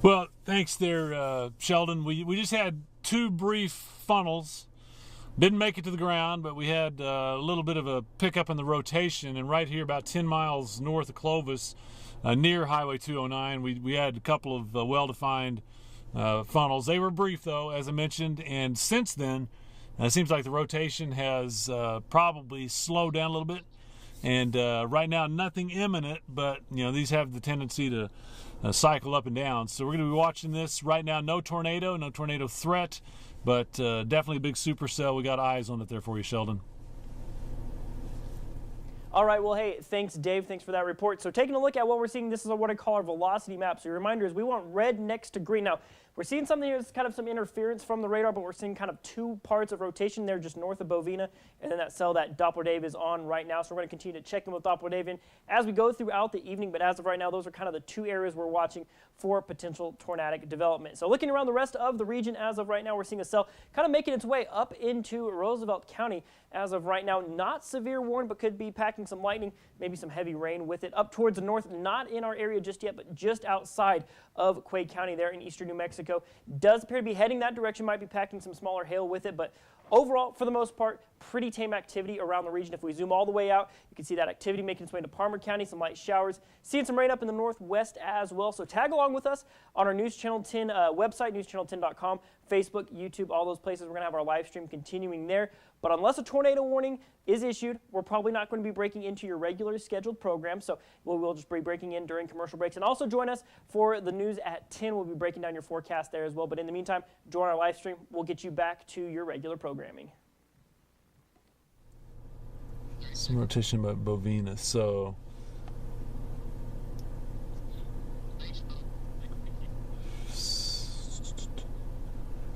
Well, thanks there, Sheldon. We just had two brief funnels. Didn't make it to the ground, but we had a little bit of a pickup in the rotation. And right here, about 10 miles north of Clovis, near Highway 209, we had a couple of well-defined funnels. They were brief, though, as I mentioned. And since then, it seems like the rotation has probably slowed down a little bit. And right now, nothing imminent, but these have the tendency to cycle up and down. So we're going to be watching this right now. No tornado threat, but definitely a big supercell. We got eyes on it there for you, Sheldon. All right, well, hey, thanks, Dave. Thanks for that report. So taking a look at what we're seeing, this is what I call our velocity map. So your reminder is we want red next to green. Now, we're seeing something that's kind of some interference from the radar, but we're seeing kind of two parts of rotation there just north of Bovina, and then that cell that Doppler Dave is on right now. So we're going to continue to check in with Doppler Dave in as we go throughout the evening, but as of right now, those are kind of the two areas we're watching for potential tornadic development. So looking around the rest of the region as of right now, we're seeing a cell kind of making its way up into Roosevelt County as of right now. Not severe warning, but could be packing some lightning, maybe some heavy rain with it. Up towards the north, not in our area just yet, but just outside of Quaid County there in eastern New Mexico. Does appear to be heading that direction, might be packing some smaller hail with it, but overall, for the most part, pretty tame activity around the region. If we zoom all the way out, you can see that activity making its way into Palmer County, some light showers. Seeing some rain up in the northwest as well. So tag along with us on our News Channel 10 website, newschannel10.com, Facebook, YouTube, all those places. We're going to have our live stream continuing there. But unless a tornado warning is issued, we're probably not going to be breaking into your regularly scheduled program. So we'll just be breaking in during commercial breaks. And also join us for the news at 10. We'll be breaking down your forecast there as well. But in the meantime, join our live stream. We'll get you back to your regular programming. Some rotation about Bovina, so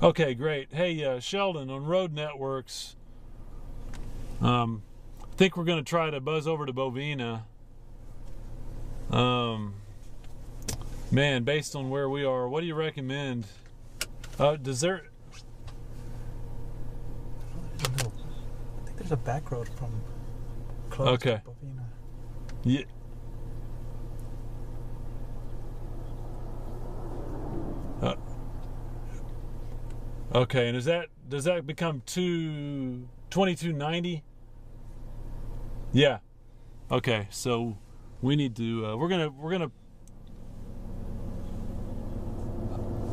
okay, great. Hey, Sheldon, on Road Networks, I think we're going to try to buzz over to Bovina. Man, based on where we are, what do you recommend? Does there? I think there's a back road from Clovis Okay. to Bovina. Yeah. Okay, and does that become 2290? Yeah. Okay, so we need to we're gonna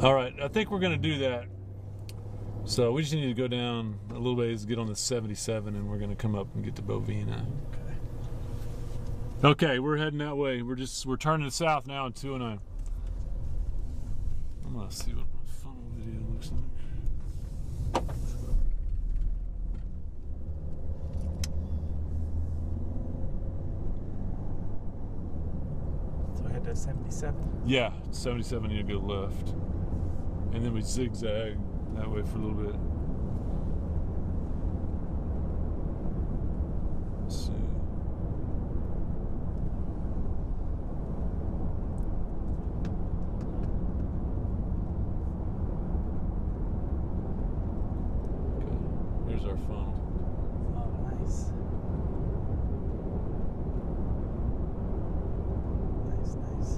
all right, I think we're gonna do that. So we just need to go down a little ways, get on the 77, and we're gonna come up and get to Bovina. Okay, we're heading that way. We're turning south now in 209. I'm gonna see what my funnel video looks like. So I had to 77. Yeah, 77, you go left. And then we zigzag that way for a little bit. Let's see. Okay, here's our funnel. Oh, nice. Nice, nice.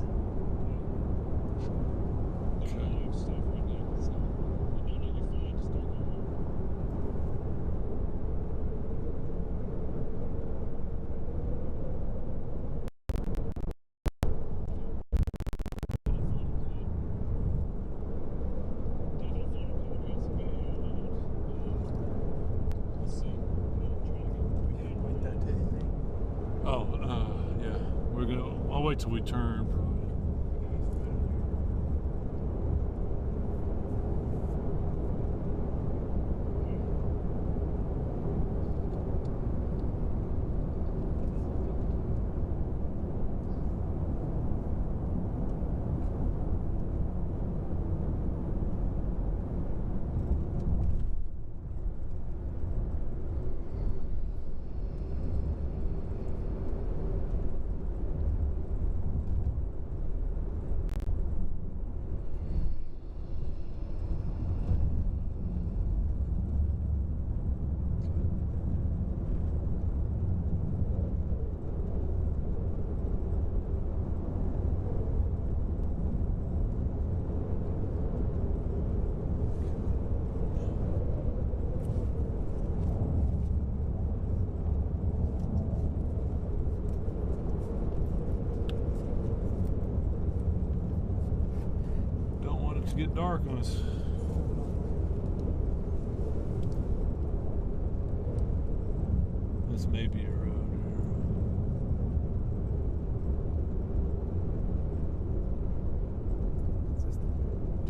Point that to anything. Oh, yeah. I'll wait till we turn. To get dark on us. This may be a road here. Is this the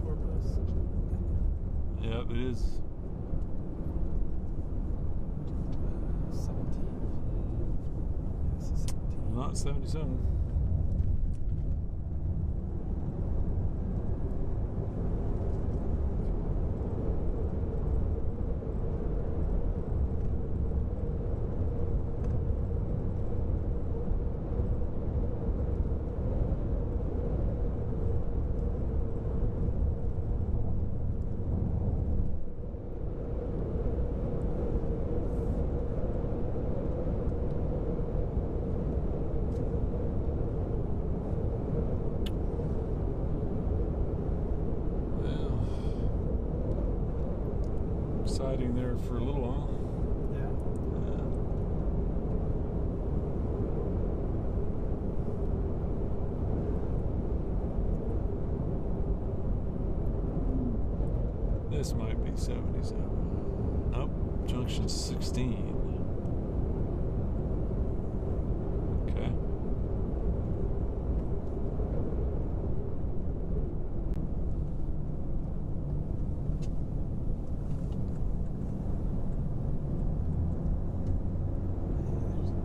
tour bus? Yep, it is. 17. This is 17. Not 77. Siding there for a little while. Yeah. This might be 77. Nope, junction 16. Okay.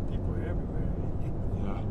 People are everywhere. Yeah.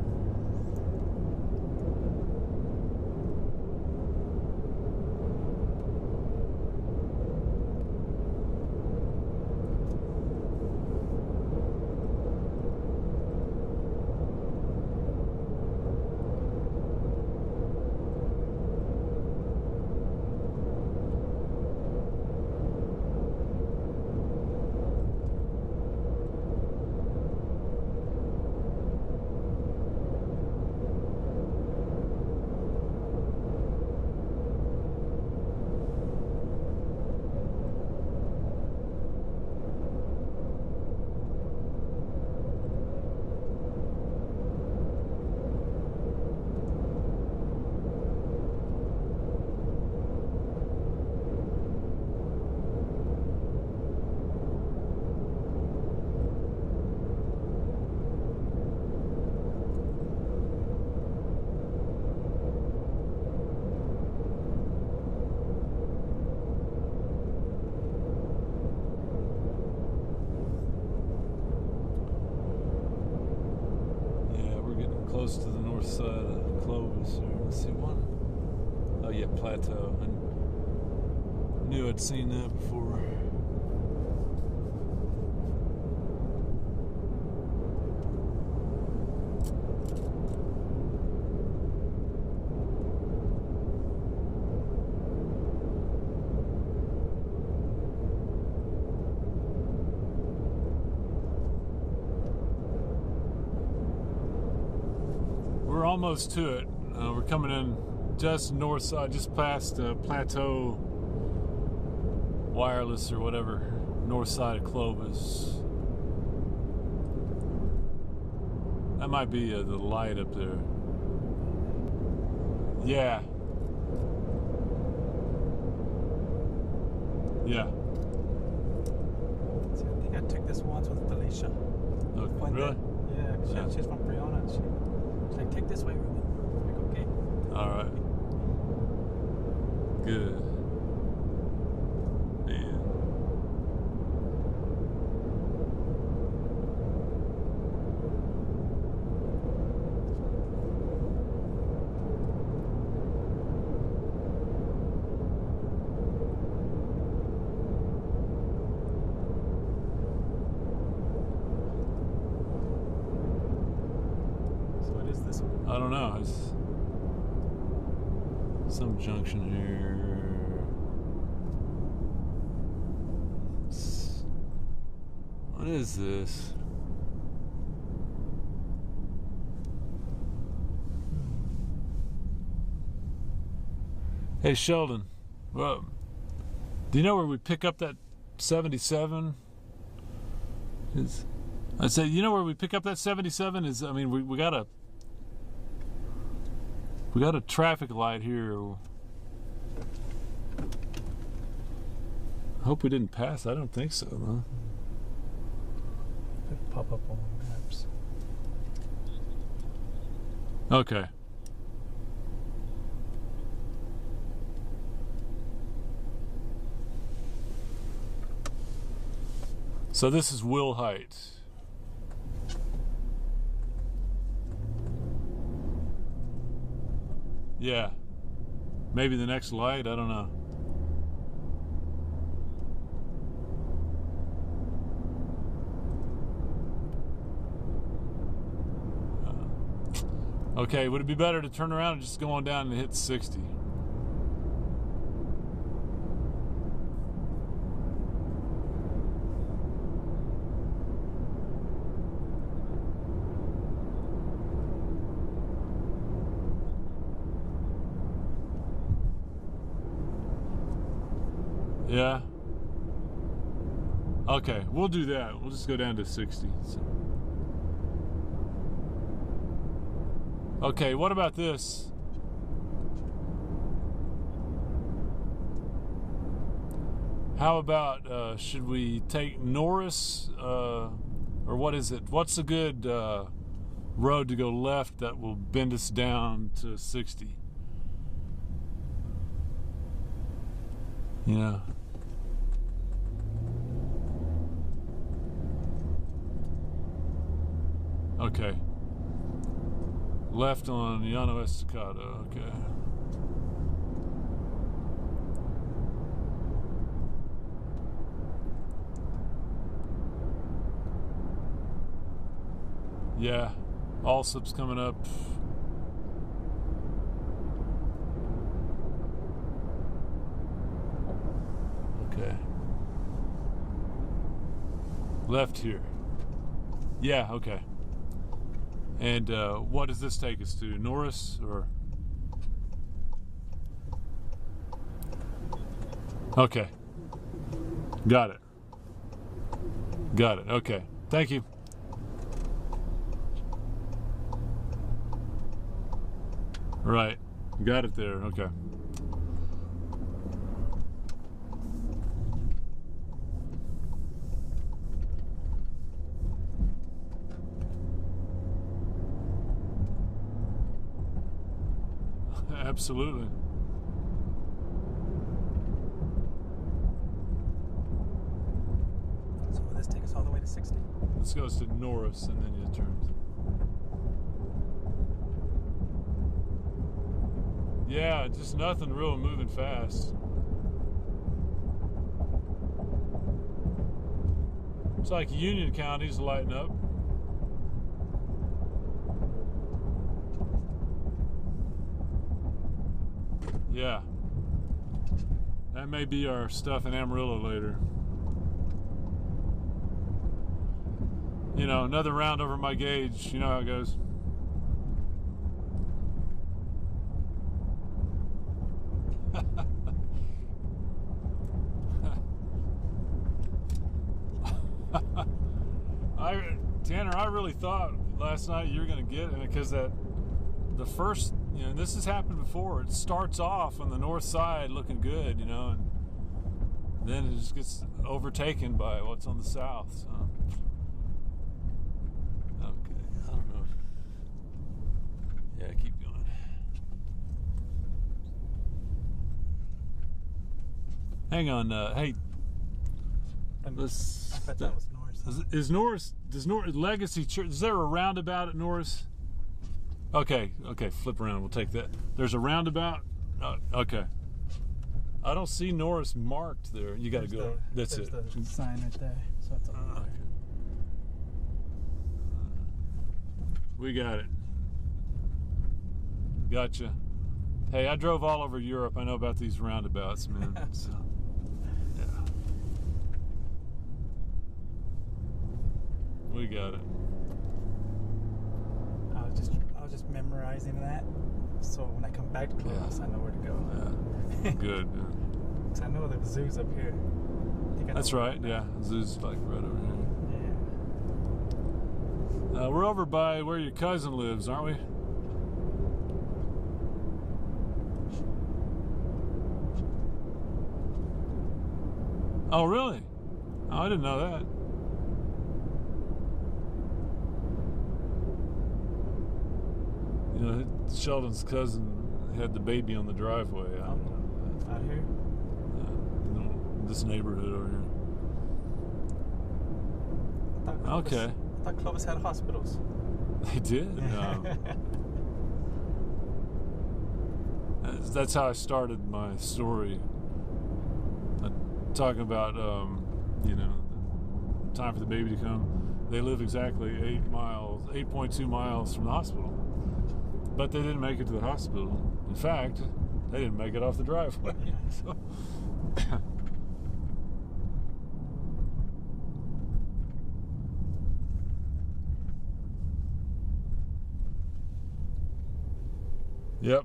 a plateau. I knew I'd seen that before. We're almost to it. We're coming in just north side, just past Plateau Wireless or whatever, north side of Clovis. That might be the light up there. Yeah. Yeah. See, I think I took this once with Felicia. Okay. One Really? day. Yeah, 'cause Yeah. she's from Brianna. And she's like, take this way, Ruben. I'm like, okay. All right. Good. Yeah. So what is this one? I don't know. It's some junction here. What is this? Hey Sheldon, well, do you know where we pick up that 77? I said, you know where we pick up that 77 is? I mean, we got a traffic light here. I hope we didn't pass. I don't think so, huh? It'll pop up on my maps. Okay. So this is Will Height. Yeah. Maybe the next light, I don't know. Okay, would it be better to turn around and just go on down and hit 60? Yeah. Okay, we'll do that. We'll just go down to 60. Okay, what about this? How about, should we take Norris, or what is it? What's a good road to go left that will bend us down to 60? Yeah. Okay. Left on Llano Estacado, okay. Yeah, Allsup's coming up. Okay. Left here. Yeah, okay. And what does this take us to? Norris or? Okay. Got it. Got it. Okay. Thank you. Right. Got it there. Okay. Absolutely. So will this take us all the way to 60? This goes to Norris and then you turn. Yeah, just nothing real moving fast. It's like Union County's lighting up. Yeah. That may be our stuff in Amarillo later. You know, another round over my gauge. You know how it goes. Tanner, I really thought last night you were going to get it because the first, you know, this has happened before. It starts off on the north side looking good, you know, and then it just gets overtaken by what's on the south. So. Okay, I don't know. Yeah, keep going. Hang on, hey. Let's. I thought that was Norris. Does Norris Legacy Church? Is there a roundabout at Norris? Okay, flip around. We'll take that. There's a roundabout. Okay. I don't see Norris marked there. You got to go. That's it. There's the sign right there. So it's over there. Okay. We got it. Gotcha. Hey, I drove all over Europe. I know about these roundabouts, man. So, yeah. We got it. I was just memorizing that, so when I come back to class, I know where to go. Yeah. Good. Yeah. 'Cause I know there's zoos up here. I think I That's know right. Yeah, zoo's like right over here. Yeah. We're over by where your cousin lives, aren't we? Oh, really? Oh, I didn't know that. You know, Sheldon's cousin had the baby on the driveway. I don't know. Out here? In this neighborhood over here. Okay. I thought Clovis had hospitals. They did? No. That's how I started my story. Talking about, you know, time for the baby to come. They live exactly 8.2 miles from the hospital. But they didn't make it to the hospital. In fact, they didn't make it off the driveway. So. Yep.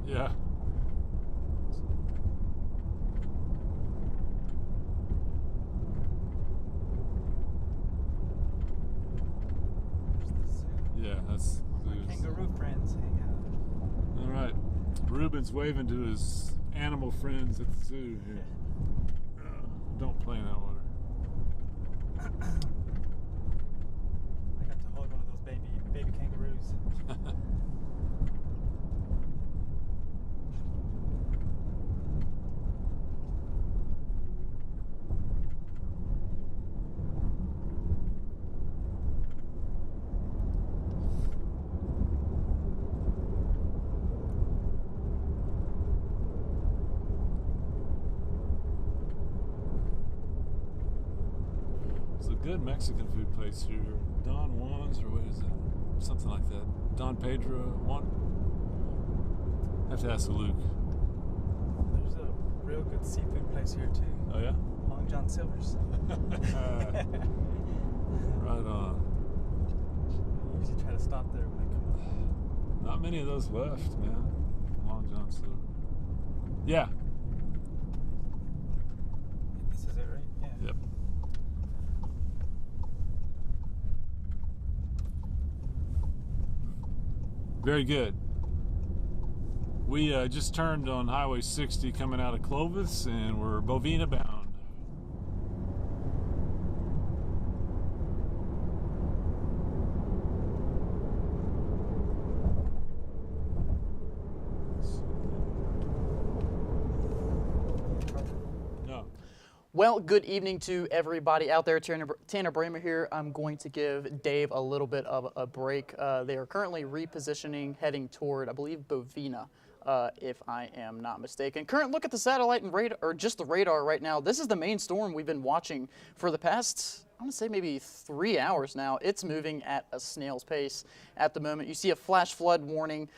Yeah. Yeah, that's My kangaroo friends hang out. all right. Ruben's waving to his animal friends at the zoo here. Don't play in that water. I got to hold one of those baby kangaroos. Good Mexican food place here. Don Juan's, or what is it? Something like that. Don Pedro Juan. I have to ask Luke. There's a real good seafood place here too. Oh yeah. Long John Silver's. Right on. I usually try to stop there when I come up. Not many of those left, man. Long John Silver. Yeah. This is it, right? Yeah. Yep. Very good. We just turned on Highway 60 coming out of Clovis, and we're Bovina bound. No. Well, good evening to everybody out there. Tanner Bramer here. I'm going to give Dave a little bit of a break. They are currently repositioning, heading toward, I believe, Bovina, if I am not mistaken. Current look at the satellite and radar, or just the radar right now. This is the main storm we've been watching for the past, I want to say maybe 3 hours now. It's moving at a snail's pace at the moment. You see a flash flood warning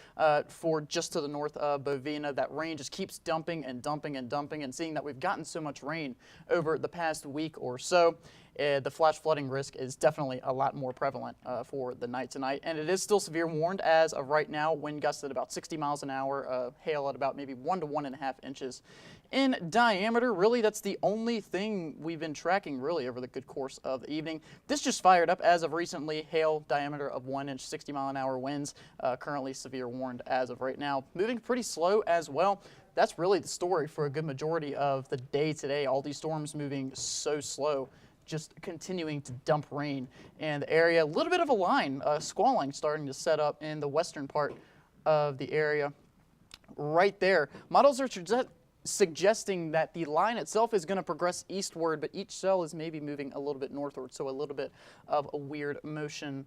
for just to the north of Bovina. That rain just keeps dumping and dumping and dumping, and seeing that we've gotten so much rain over the past week or so, the flash flooding risk is definitely a lot more prevalent for the night tonight. And it is still severe warned as of right now. Wind gusts at about 60 miles an hour, hail at about maybe 1 to 1.5 inches in diameter. Really, that's the only thing we've been tracking really over the good course of the evening. This just fired up as of recently. Hail diameter of 1 inch, 60 mile an hour winds, currently severe warned as of right now. Moving pretty slow as well. That's really the story for a good majority of the day today. All these storms moving so slow, just continuing to dump rain in the area. A little bit of a line, squalling starting to set up in the western part of the area right there. Models are suggesting that the line itself is going to progress eastward, but each cell is maybe moving a little bit northward, so a little bit of a weird motion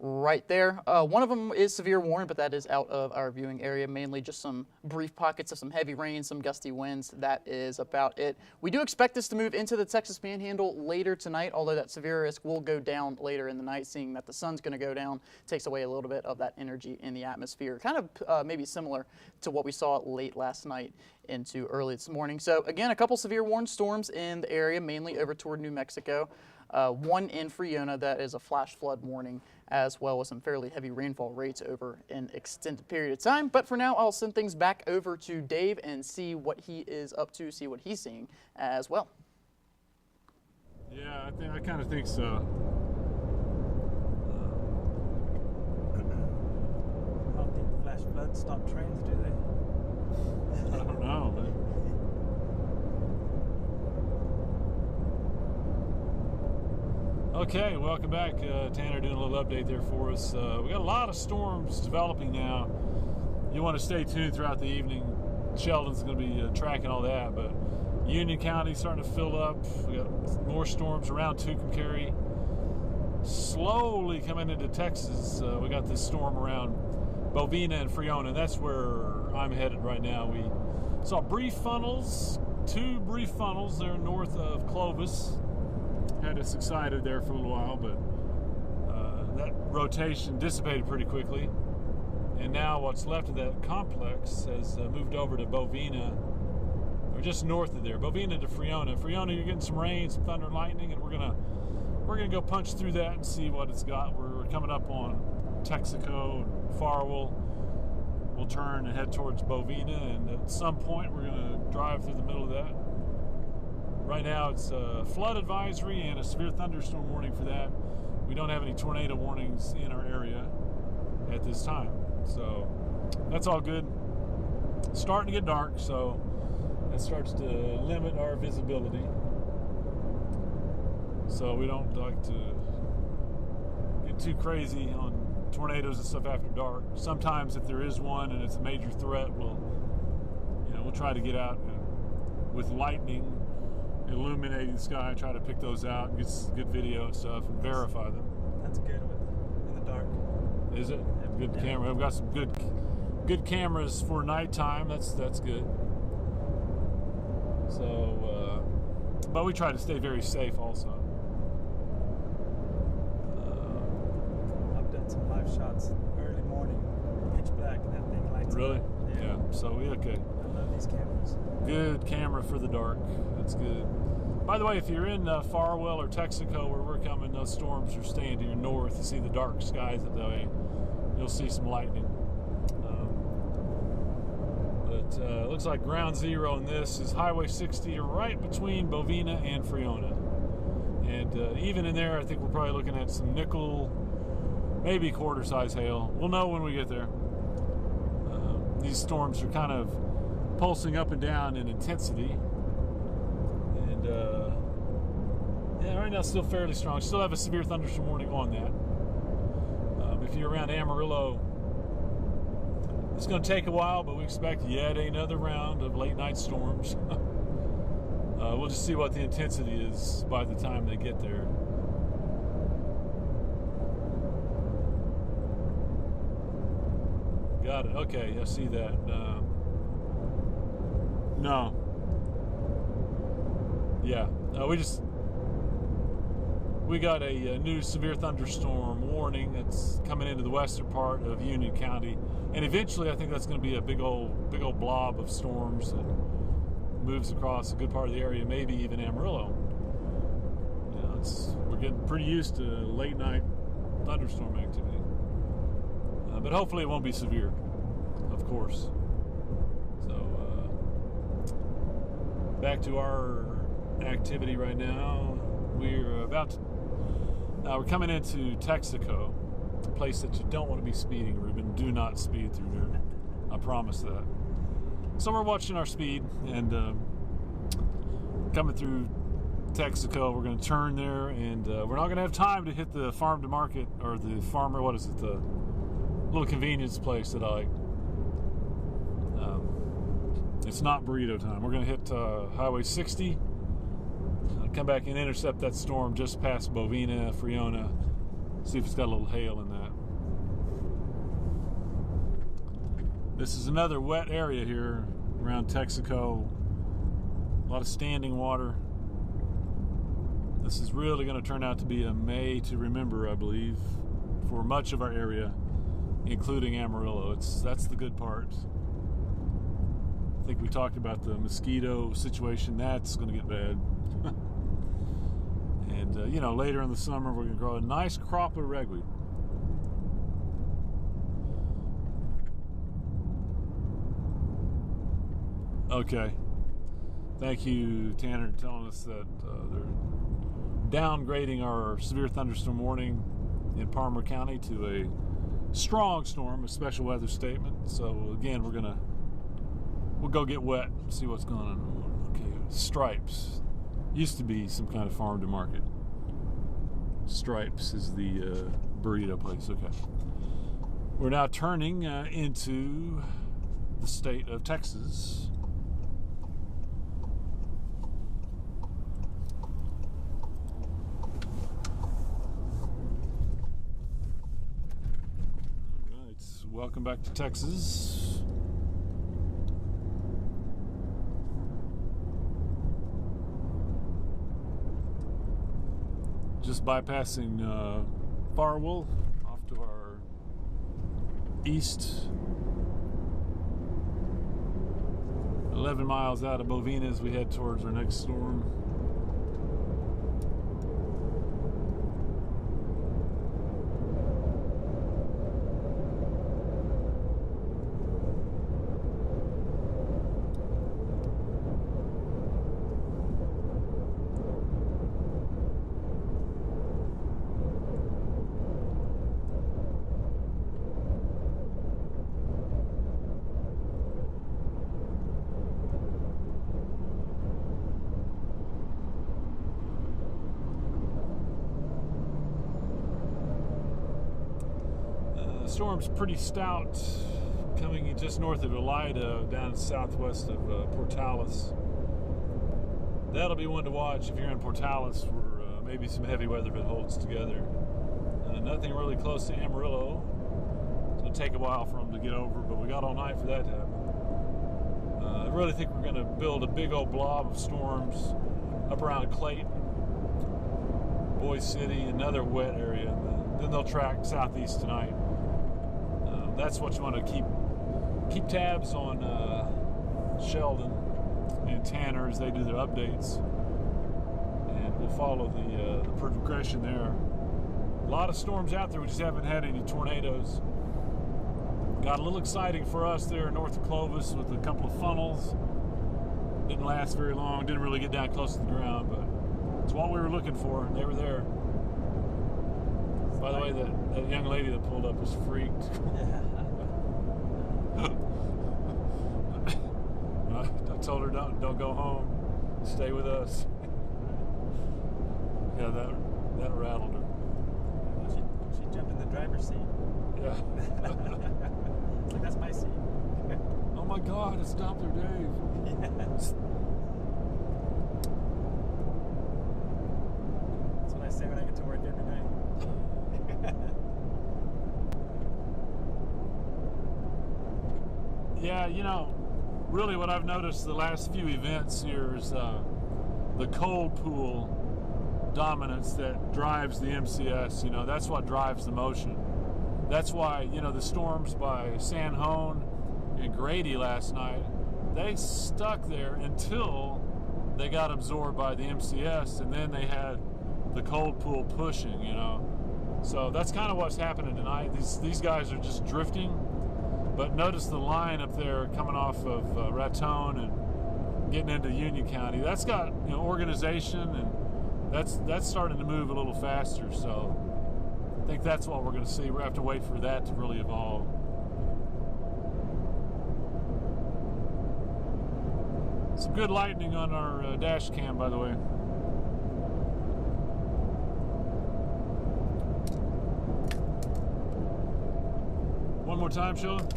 right there. One of them is severe warned, but that is out of our viewing area. Mainly just some brief pockets of some heavy rain, some gusty winds. That is about it. We do expect this to move into the Texas Panhandle later tonight, although that severe risk will go down later in the night, seeing that the sun's going to go down, takes away a little bit of that energy in the atmosphere. Kind of maybe similar to what we saw late last night into early this morning. So again, a couple severe warned storms in the area, mainly over toward New Mexico. One in Friona that is a flash flood warning, as well as some fairly heavy rainfall rates over an extended period of time. But for now, I'll send things back over to Dave and see what he is up to, see what he's seeing as well. Yeah, I kind of think so. I don't think flash floods stop trains, do they? I don't know, but okay, welcome back. Tanner doing a little update there for us. We got a lot of storms developing now. You want to stay tuned throughout the evening. Sheldon's going to be tracking all that, but Union County starting to fill up. We got more storms around Tucumcari. Slowly coming into Texas. We got this storm around Bovina and Friona, and that's where I'm headed right now. We saw brief funnels, 2 brief funnels there north of Clovis. Had us excited there for a little while, but that rotation dissipated pretty quickly. And now what's left of that complex has moved over to Bovina, or just north of there, Bovina to Friona. Friona, you're getting some rain, some thunder and lightning, and we're gonna go punch through that and see what it's got. We're coming up on Texaco and Farwell. We'll turn and head towards Bovina, and at some point we're gonna drive through the middle of that. Right now it's a flood advisory and a severe thunderstorm warning for that. We don't have any tornado warnings in our area at this time. So that's all good. It's starting to get dark, so that starts to limit our visibility. So we don't like to get too crazy on tornadoes and stuff after dark. Sometimes if there is one and it's a major threat, we'll try to get out and, with lightning illuminating the sky, try to pick those out and get good video and stuff and verify them. That's good in the dark. Is it? Good camera. We've got some good cameras for nighttime. That's good. So, but we try to stay very safe also. I've done some live shots early morning, pitch black, and that thing lights Really? up. Yeah. So we okay. I love these cameras. Good camera for the dark. That's good. By the way, if you're in Farwell or Texaco where we're coming, those storms are staying to your north. You see the dark skies that way. You'll see some lightning. But looks like ground zero in this is Highway 60, right between Bovina and Friona. And even in there, I think we're probably looking at some nickel, maybe quarter-size hail. We'll know when we get there. These storms are kind of pulsing up and down in intensity. And yeah, right now still fairly strong. Still have a severe thunderstorm warning on that. If you're around Amarillo, it's going to take a while, but we expect yet another round of late night storms. We'll just see what the intensity is by the time they get there. Got it. Okay, I see that. No. Yeah. We got a new severe thunderstorm warning that's coming into the western part of Union County, and eventually I think that's going to be a big old blob of storms that moves across a good part of the area, maybe even Amarillo. You know, we're getting pretty used to late night thunderstorm activity, but hopefully it won't be severe, of course. So back to our activity right now. We're we're coming into Texaco, a place that you don't want to be speeding, Ruben. Do not speed through there. I promise that. So we're watching our speed, and coming through Texaco, we're going to turn there, and we're not going to have time to hit the farm to market, or the farmer, what is it, the little convenience place that I like. It's not burrito time. We're going to hit Highway 60. Come back and intercept that storm just past Bovina, Friona. See if it's got a little hail in that. This is another wet area here around Texaco. A lot of standing water. This is really going to turn out to be a May to remember, I believe, for much of our area, including Amarillo. That's the good part. I think we talked about the mosquito situation. That's going to get bad. And, you know, later in the summer, we're going to grow a nice crop of ragweed. Okay. Thank you, Tanner, telling us that they're downgrading our severe thunderstorm warning in Palmer County to a strong storm, a special weather statement. So, again, we'll go get wet and see what's going on. Okay, Stripes. Used to be some kind of farm to market. Stripes is the burrito place. Okay. We're now turning into the state of Texas. All right. Welcome back to Texas. Just bypassing Farwell off to our east. 11 miles out of Bovina as we head towards our next storm. Storm's pretty stout, coming just north of Elida, down southwest of Portales. That'll be one to watch if you're in Portales for maybe some heavy weather if it holds together. Nothing really close to Amarillo. It's going to take a while for them to get over, but we got all night for that to happen. I really think we're going to build a big old blob of storms up around Clayton, Boise City, another wet area. And then they'll track southeast tonight. That's what you want to keep tabs on Sheldon and Tanner as they do their updates, and we'll follow the progression there. A lot of storms out there. We just haven't had any tornadoes. Got a little exciting for us there north of Clovis with a couple of funnels. Didn't last very long. Didn't really get down close to the ground, but it's what we were looking for, and they were there. By the way, that young lady that pulled up was freaked. I told her don't go home. Stay with us. Yeah, that rattled her. She jumped in the driver's seat. Yeah. It's like, that's my seat. Oh my God! It's down there, Dave. Yes. That's what I say when I get to work every day. Yeah, you know, really what I've noticed the last few events here is the cold pool dominance that drives the MCS. You know, that's what drives the motion. That's why, you know, the storms by San Juan and Grady last night, they stuck there until they got absorbed by the MCS, and then they had the cold pool pushing, you know. So that's kind of what's happening tonight. These guys are just drifting. But notice the line up there coming off of Raton and getting into Union County. That's got, you know, organization, and that's starting to move a little faster. So I think that's what we're going to see. We're going to have to wait for that to really evolve. Some good lightning on our dash cam, by the way. One more time, Sheldon.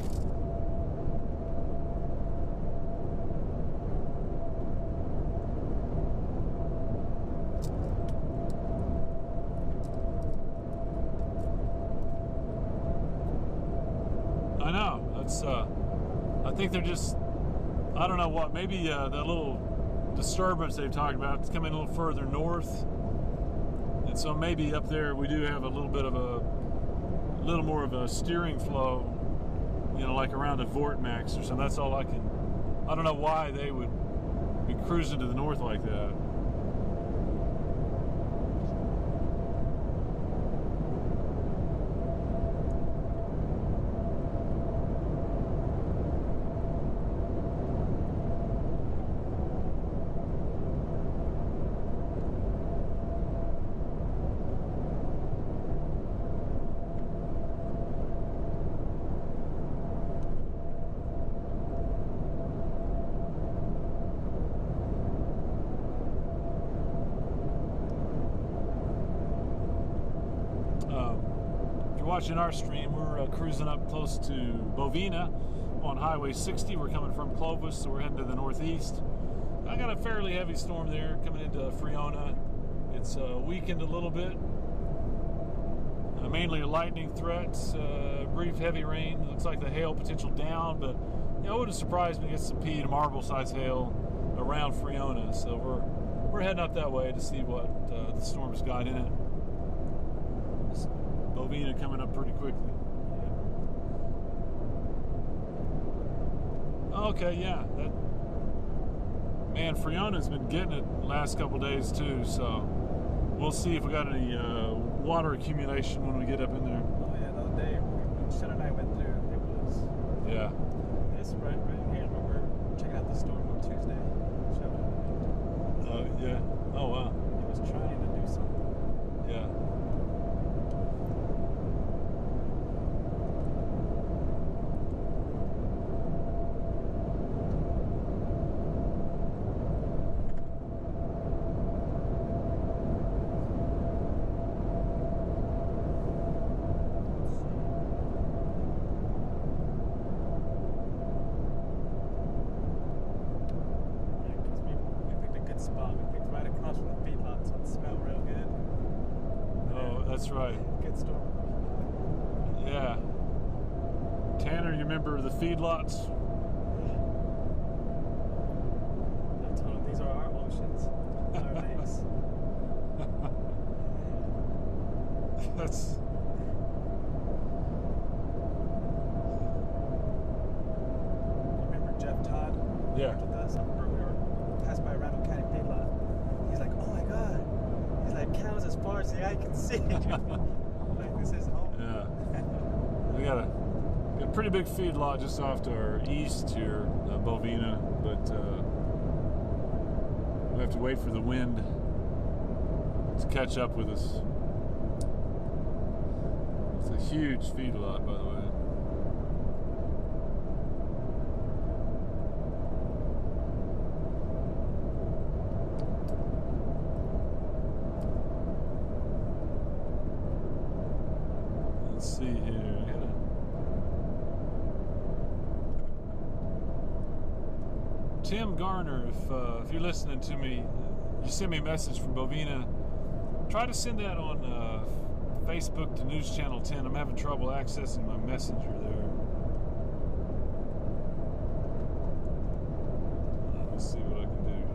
I know. That's. I think they're just. I don't know what. Maybe that little disturbance they've talked about. It's coming a little further north, and so maybe up there we do have a little bit of a little more of a steering flow, you know, like around a Vortmax or something. That's all I can. I don't know why they would be cruising to the north like that. Watching our stream, we're cruising up close to Bovina on Highway 60. We're coming from Clovis, so we're heading to the northeast. I got a fairly heavy storm there coming into Friona. It's weakened a little bit. Mainly lightning threats, brief heavy rain. Looks like the hail potential down, but you know, it would have surprised me to get some pea to marble-sized hail around Friona. So we're heading up that way to see what the storm's got in it. Bovina coming up pretty quickly. Okay, yeah. Man, Friona's been getting it the last couple days too, so we'll see if we got any water accumulation when we get up in there. Oh yeah, the other day when Shannon and I went through, it was. Yeah. This right here is where we're checking out the storm on Tuesday. Yeah. Oh wow. It was trying to do something. Yeah. That's right. Good storm. Yeah. Tanner, you remember the feedlots? I told him these are our oceans, our lakes. That's. Remember Jeff Todd? Yeah. towards the eye can see. Like this is home. Yeah. We got a pretty big feedlot just off to our east here, Bovina, but we have to wait for the wind to catch up with us. It's a huge feedlot, by the way. Let's see here. Tim Garner, if you're listening to me, you send me a message from Bovina. Try to send that on Facebook to News Channel 10. I'm having trouble accessing my messenger there. Let's see what I can do here.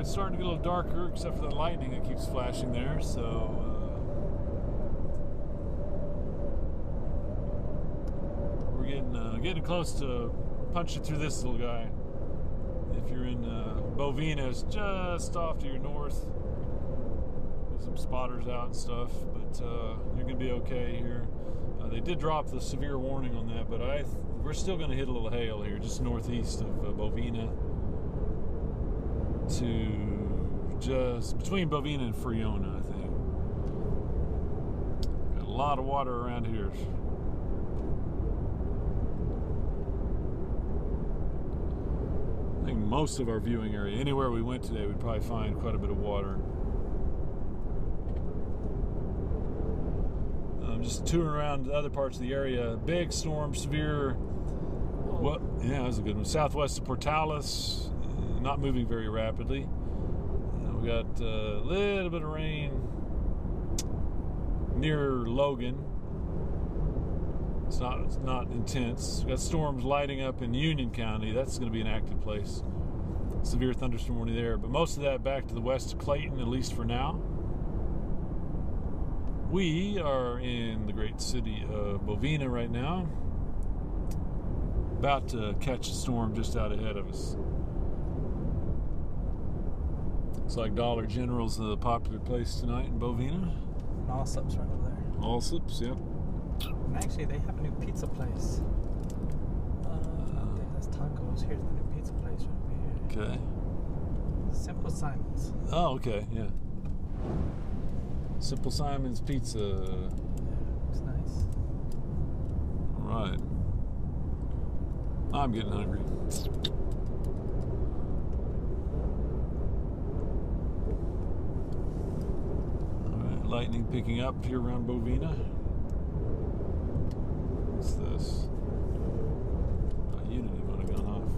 It's starting to get a little darker, except for the lightning that keeps flashing there. So we're getting close to punching through this little guy. If you're in Bovina, it's just off to your north. There's some spotters out and stuff, but you're gonna be okay here. They did drop the severe warning on that, but we're still gonna hit a little hail here, just northeast of Bovina. To just between Bovina and Friona, I think. Got a lot of water around here. I think most of our viewing area, anywhere we went today, we'd probably find quite a bit of water. Just touring around the other parts of the area. Big storm, severe. What? Yeah, that was a good one. Southwest of Portales. Not moving very rapidly. We got a little bit of rain near Logan. It's not intense. We got storms lighting up in Union County. That's going to be an active place. Severe thunderstorm warning there. But most of that back to the west of Clayton, at least for now. We are in the great city of Bovina right now. About to catch a storm just out ahead of us. Looks like Dollar General's a popular place tonight in Bovina. Allsup's right over there. Allsup's, yep. And actually, they have a new pizza place. That's tacos. Here's the new pizza place right over here. Okay. Simple Simon's. Oh, okay, yeah. Simple Simon's Pizza. Looks nice. All right. I'm getting hungry. Lightning picking up here around Bovina. What's this? Unity might have gone off.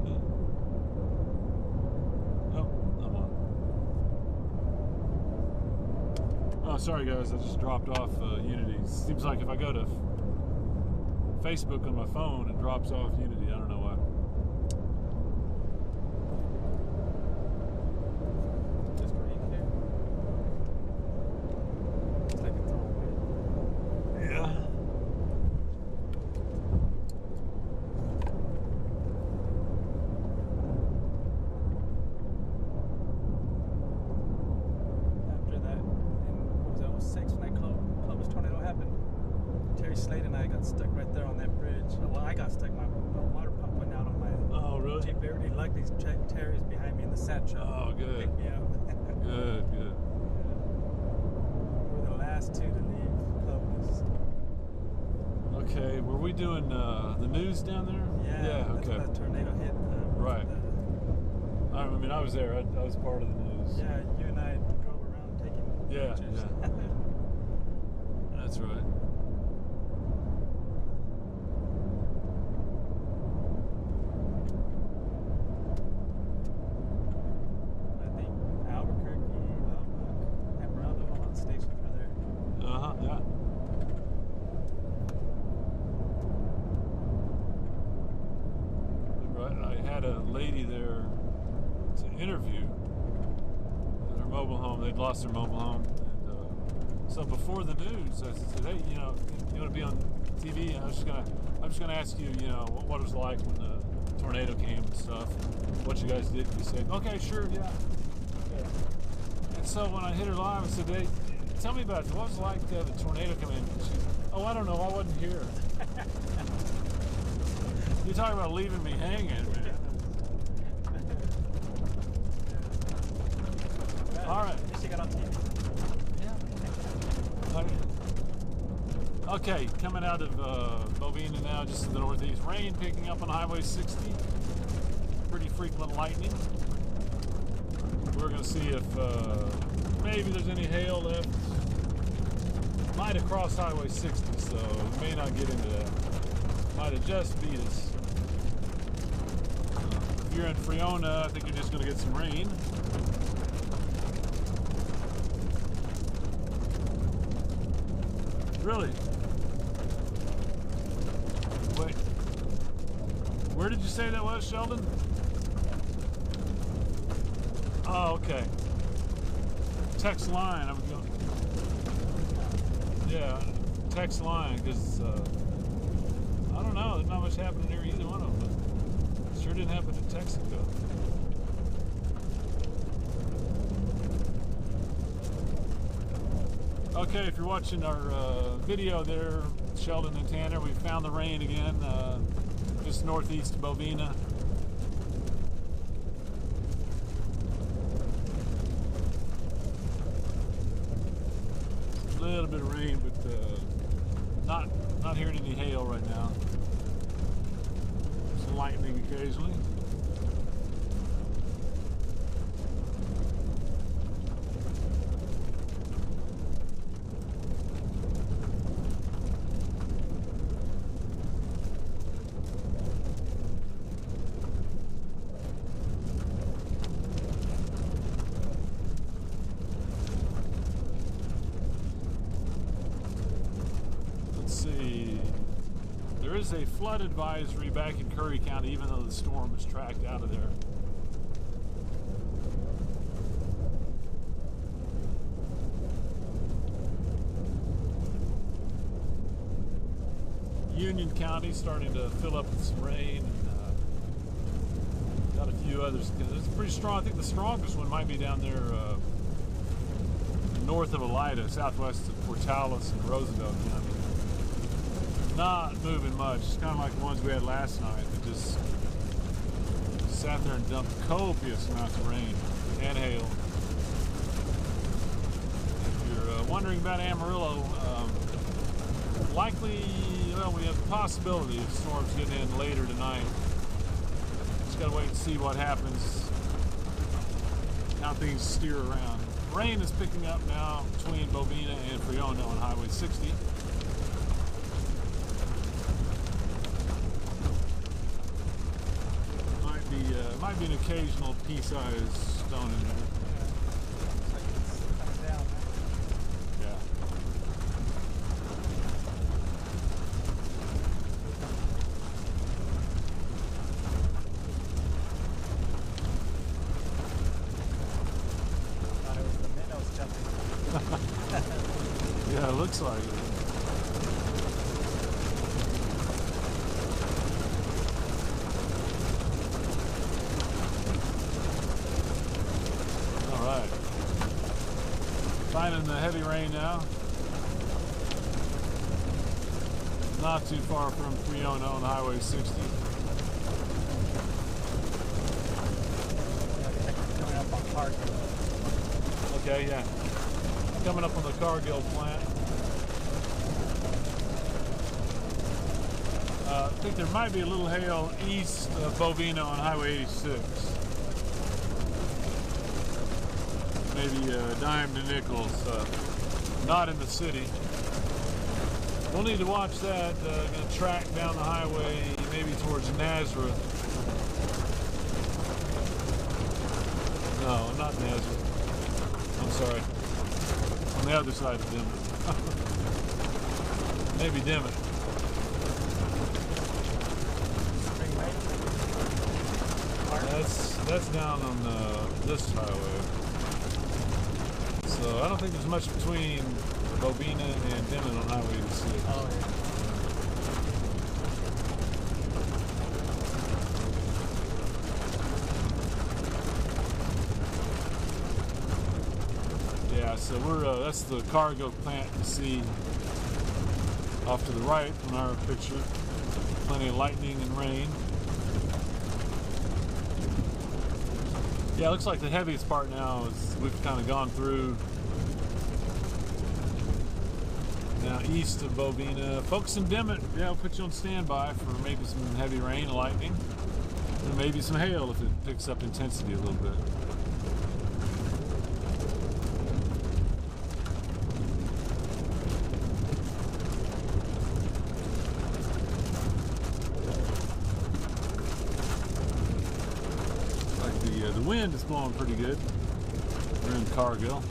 Yeah. Oh, I'm on. Oh, sorry guys, I just dropped off Unity. Seems like if I go to Facebook on my phone, it drops off Unity. I don't know why. Slade and I got stuck right there on that bridge. Well, I got stuck. My water pump went out on my these terriers behind me in the sat truck. Oh, good. Pick me up. Good, good. We're the last two to leave Clovis. Okay, were we doing the news down there? Yeah, that's okay. when that tornado hit. Right. I mean, I was there. I was part of the news. Yeah, you and I drove around taking pictures. Yeah. That's right. I think Albuquerque, Lubbock, Amarillo, all the stations were there. Yeah. Right. I had a lady there to interview at her mobile home. They'd lost their mobile home. And, so before the news, I said, hey, you want to be on TV? And I'm just gonna ask you, what it was like when the tornado came and stuff. What you guys did. You said, okay, sure, yeah. Okay. And so when I hit her live, I said, hey, tell me about it. What was it like the tornado coming in? She's, oh, I don't know. I wasn't here. You're talking about leaving me hanging, man. All right. At least you got on TV. Okay, coming out of Bovina now, just to the northeast. Rain picking up on Highway 60. Pretty frequent lightning. We're going to see if maybe there's any hail left. Might have crossed Highway 60, so we may not get into that. Might have just beat us. If you're in Friona, I think you're just going to get some rain. Really? Wait. Where did you say that was, Sheldon? Oh, okay. Text line. I'm going. Yeah, text line, because I don't know. There's not much happening near either one of them. But sure didn't happen in Texaco. Okay, if you're watching our video there, Sheldon and Tanner, we found the rain again, just northeast of Bovina. A little bit of rain, but not hearing any hail right now. Some lightning occasionally. There is a flood advisory back in Curry County, even though the storm is tracked out of there. Union County starting to fill up with some rain, and got a few others. It's pretty strong. I think the strongest one might be down there north of Elida, southwest of Portales and Roosevelt County. Not moving much. It's kind of like the ones we had last night that just sat there and dumped copious amounts of rain and hail. If you're wondering about Amarillo, likely, well, we have the possibility of storms getting in later tonight. Just gotta wait and see what happens, how things steer around. Rain is picking up now between Bovina and Friona on Highway 60. Might be an occasional pea-sized stone in there. Looks like it's coming down. Yeah. Thought it was the minnows jumping. Yeah, it looks like it. Finding the heavy rain now. Not too far from Friona on Highway 60. Cargill. Okay, yeah. Coming up on the Cargill plant. I think there might be a little hail east of Bovina on Highway 86. Maybe a dime to nickels. Not in the city. We'll need to watch that. Going to track down the highway, maybe towards Nazareth. No, not Nazareth. I'm sorry. On the other side of Dimmitt. Maybe Dimmitt. That's down on this highway. So I don't think there's much between Bovina and Dimmitt on Highway 86. Oh, yeah. Yeah, so we're that's the cargo plant you see off to the right from our picture. Plenty of lightning and rain. Yeah, it looks like the heaviest part now is we've kind of gone through. Now east of Bovina. Folks in Dimmitt, yeah, I'll put you on standby for maybe some heavy rain and lightning. And maybe some hail if it picks up intensity a little bit. The wind is blowing pretty good. We're in Cargill.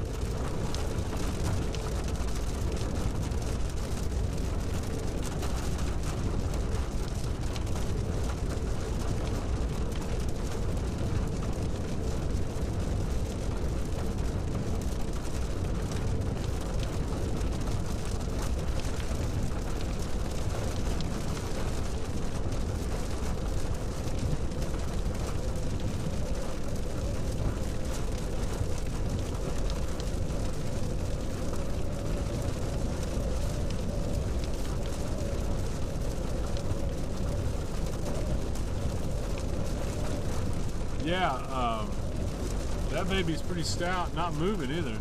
Yeah, that baby's pretty stout, not moving either.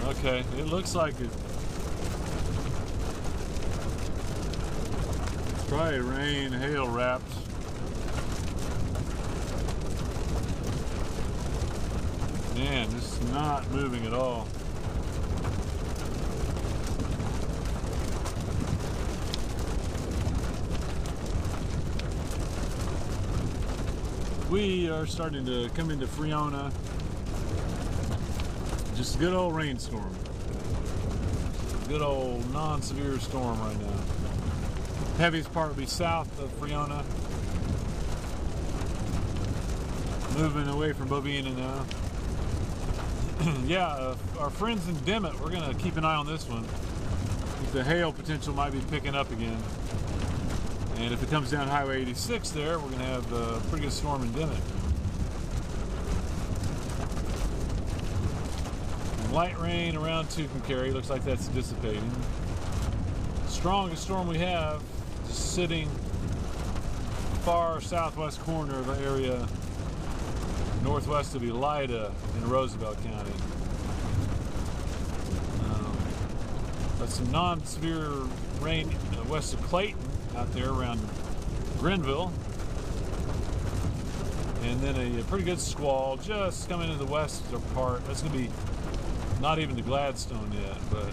Okay, it looks like it's probably rain, hail wrapped. Man, this is not moving at all. We are starting to come into Friona. Just a good old rainstorm. Good old non-severe storm right now. Heaviest part will be south of Friona. Moving away from Bovina now. Yeah, our friends in Dimmitt, we're going to keep an eye on this one. The hail potential might be picking up again. And if it comes down Highway 86 there, we're going to have a pretty good storm in Dimmitt. Light rain around Tucumcari, looks like that's dissipating. Strongest storm we have, just sitting far southwest corner of the area northwest of Elida in Roosevelt County. But some non-severe rain west of Clayton out there around Grenville. And then a pretty good squall just coming into the western part. That's going to be not even to Gladstone yet, but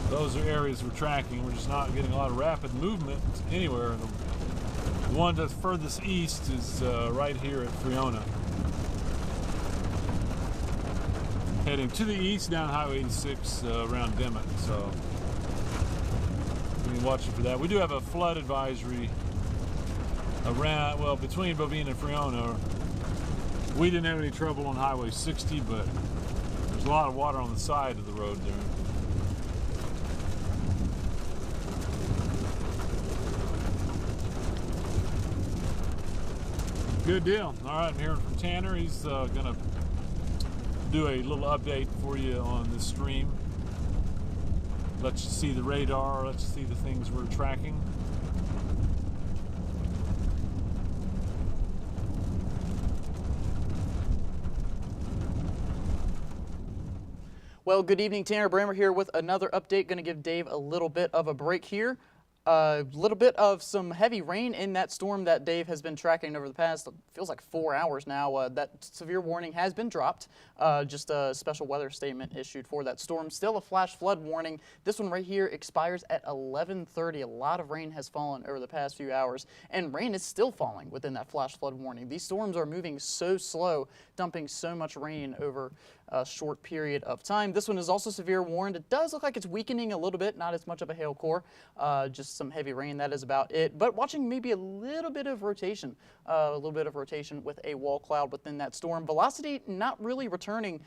those are areas we're tracking. We're just not getting a lot of rapid movement anywhere. The one that's furthest east is right here at Friona. Heading to the east down Highway 86 around Dimmitt, so we can watch it for that. We do have a flood advisory around, well, between Bovina and Friona. We didn't have any trouble on Highway 60, but there's a lot of water on the side of the road there. Good deal. All right, I'm hearing from Tanner. He's going to do a little update for you on the stream. Let you see the radar, let you see the things we're tracking. Well, good evening, Tanner Brammer here with another update. Going to give Dave a little bit of a break here. A little bit of some heavy rain in that storm that Dave has been tracking over the past, feels like 4 hours now. That severe warning has been dropped. Just a special weather statement issued for that storm. Still a flash flood warning. This one right here expires at 11:30. A lot of rain has fallen over the past few hours, and rain is still falling within that flash flood warning. These storms are moving so slow, dumping so much rain over a short period of time. This one is also severe warned. It does look like it's weakening a little bit, not as much of a hail core, just some heavy rain. That is about it. But watching maybe a little bit of rotation with a wall cloud within that storm. Velocity not really returning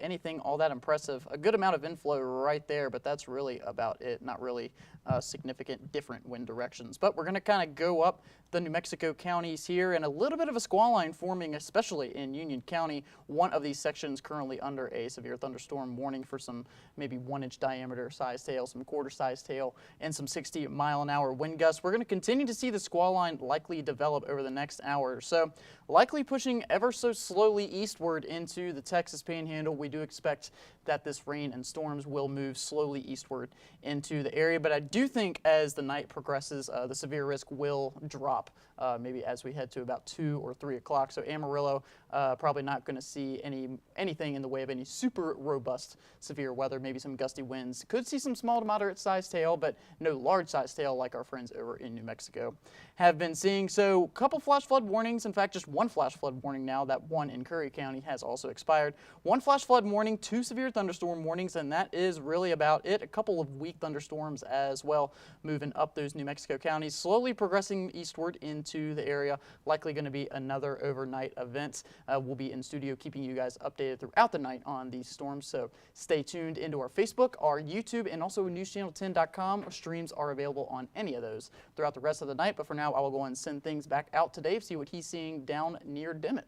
anything all that impressive. A good amount of inflow right there, but that's really about it. Not really significant different wind directions. But we're going to kind of go up the New Mexico counties here, and a little bit of a squall line forming, especially in Union County. One of these sections currently under a severe thunderstorm warning for some maybe 1-inch diameter sized hail, some quarter-sized hail, and some 60-mile-an-hour wind gusts. We're going to continue to see the squall line likely develop over the next hour or so, likely pushing ever so slowly eastward into the Texas Panhandle. We do expect that this rain and storms will move slowly eastward into the area, but I do think as the night progresses, the severe risk will drop, maybe as we head to about 2 or 3 o'clock. So Amarillo, probably not going to see anything in the way of any super robust severe weather, maybe some gusty winds. Could see some small to moderate sized hail, but no large sized hail like our friends over in New Mexico have been seeing. So a couple flash flood warnings, in fact, just one flash flood warning now. That one in Curry County has also expired. One flash flood warning, 2 severe thunderstorm warnings, and that is really about it. A couple of weak thunderstorms as well, moving up those New Mexico counties, slowly progressing eastward into the area. Likely going to be another overnight event. We'll be in studio keeping you guys updated throughout the night on these storms, so stay tuned into our Facebook, our YouTube, and also NewsChannel10.com. Streams are available on any of those throughout the rest of the night, but for now I will go and send things back out to Dave, see what he's seeing down near Dimmitt.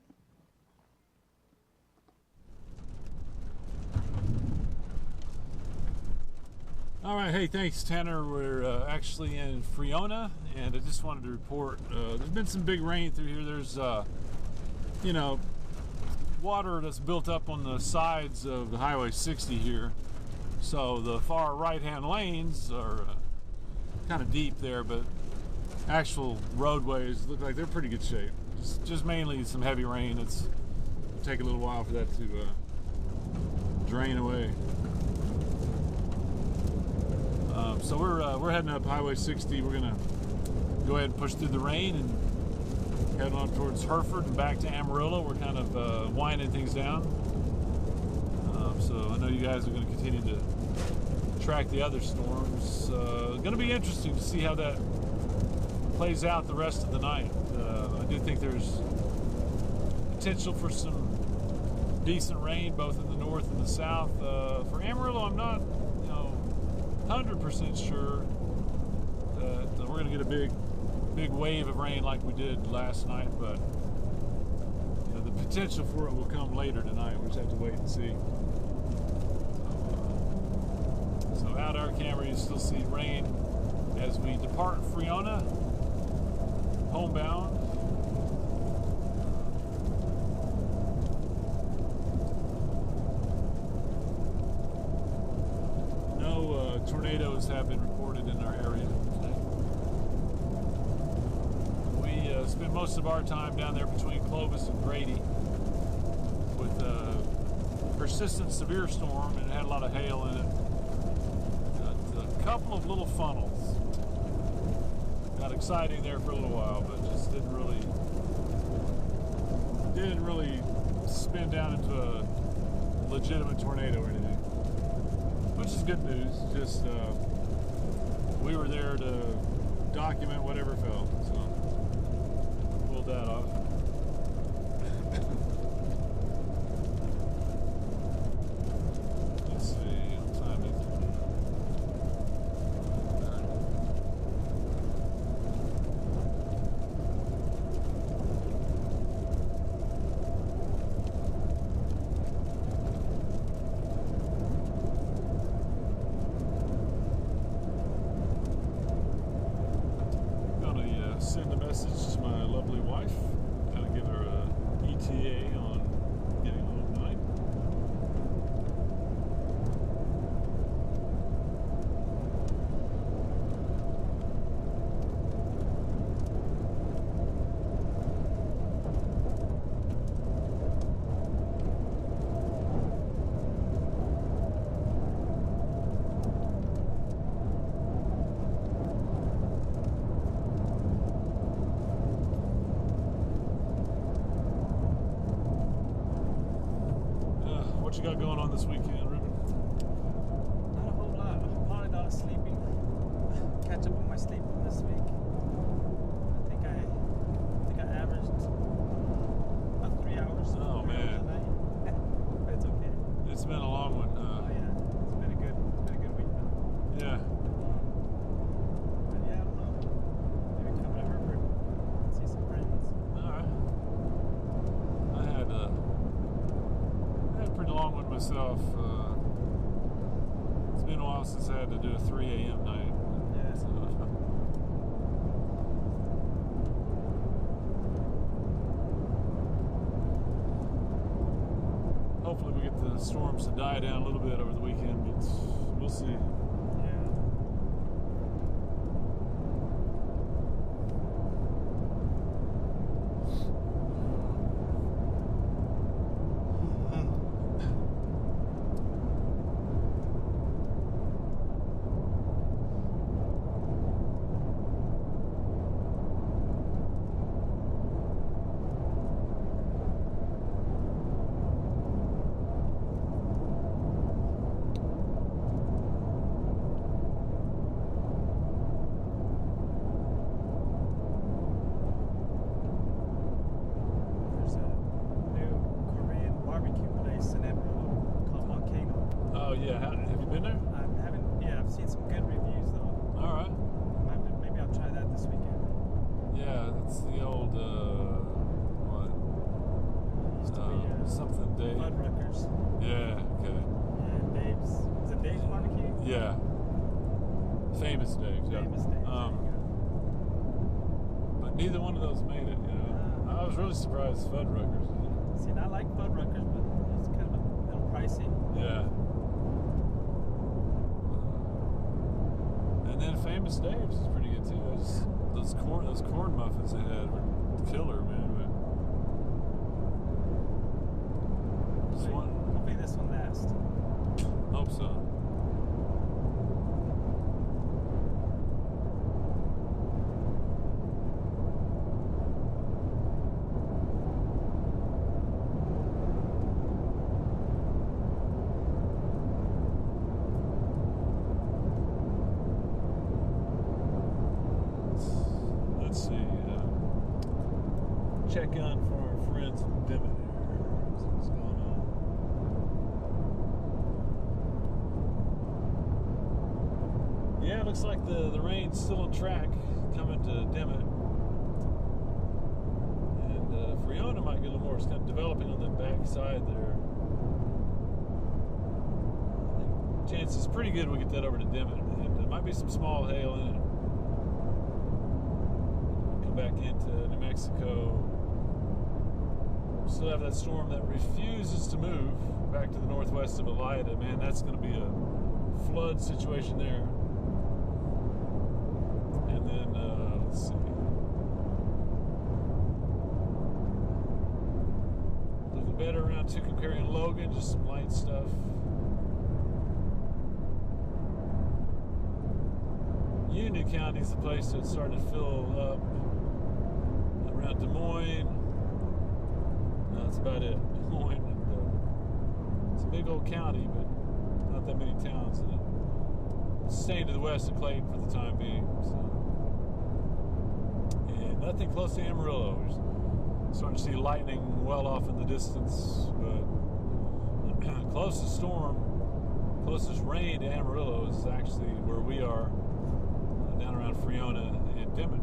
All right, hey, thanks, Tanner. We're actually in Friona, and I just wanted to report there's been some big rain through here. There's, you know, water that's built up on the sides of the Highway 60 here. So the far right-hand lanes are kind of deep there, but actual roadways look like they're pretty good shape. Just mainly some heavy rain. It's take a little while for that to drain away. So we're heading up Highway 60. We're gonna go ahead and push through the rain and head on towards Hereford and back to Amarillo. We're kind of winding things down. So I know you guys are going to continue to track the other storms. Going to be interesting to see how that plays out the rest of the night. I do think there's potential for some decent rain both in the north and the south. For Amarillo, I'm not 100% sure that we're going to get a big wave of rain like we did last night, but the potential for it will come later tonight. We just have to wait and see. So out our camera, you still see rain as we depart Friona, homebound. Tornadoes have been reported in our area today. We spend most of our time down there between Clovis and Grady with a persistent severe storm, and it had a lot of hail in it. Got a couple of little funnels. Got exciting there for a little while, but just didn't really spin down into a legitimate tornado or anything. Which is good news. Just we were there to document whatever fell, so pulled that off. Let's see what time is it. message to my lovely wife. Gotta give her a ETA on getting home tonight. What you got going on this weekend, Ruben? Not a whole lot. Probably not sleeping. Catch up on my sleep from this week. I think I averaged about 3 hours. Oh, 3 hours man. a night. But it's okay. It's been a long one. Oh yeah, it's been a good week though. Yeah. But yeah, I don't know. Maybe come to Hereford, see some friends. All right. I had a pretty long one myself. It's been a while since I had to do a 3 a.m. night. Yeah. So, hopefully we get the storms to die down a little bit over the weekend, but we'll see. Yeah. There's a new Korean barbecue place in Amarillo called Volcano. Oh yeah, have you been there? I've seen some good reviews though. All right. Maybe I'll try that this weekend. Yeah, that's the old what? Used to be Something Dave. Fuddruckers. Yeah. Okay. And Dave's. Is it Dave's Barbecue? Yeah. Famous Dave. Yeah. Famous Dave's. There you go. But neither one of those made it. You know, I was really surprised Fuddruckers. See, and I like Fuddruckers, but it's kind of a little pricey. Yeah. And then Famous Dave's is pretty good too. Those corn muffins they had were killer, man. But just one, Hopefully this one lasts. hope so. Let's see. Check on for our friends in Dimmitt here. See what's going on. Yeah, it looks like the rain's still on track coming to Dimmitt. And Friona might get a little more. It's kind of developing on the back side there. I think chances pretty good we get that over to Dimmitt. And there might be some small hail in it. Come back into New Mexico. Still have that storm that refuses to move back to the northwest of Elida. Man, that's going to be a flood situation there. And then, let's see. Looking better around Tucumcari and Logan, just some light stuff. Union County is the place that's starting to fill up. Around Des Moines. No, that's about it. Des Moines. And, it's a big old county, but not that many towns in it. It's staying to the west of Clayton for the time being. So. And nothing close to Amarillo. We're starting to see lightning well off in the distance, but closest storm, closest rain to Amarillo is actually where we are, down around Friona and Dimmitt.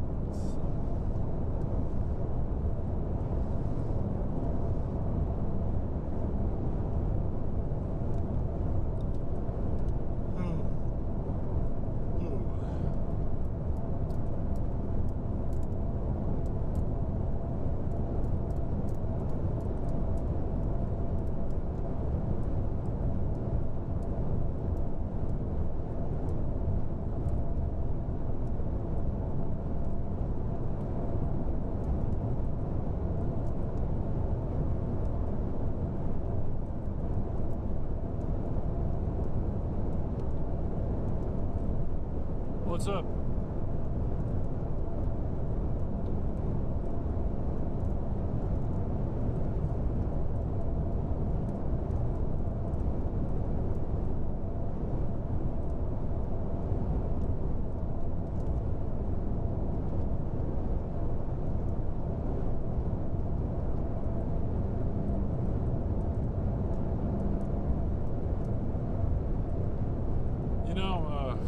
up? You know,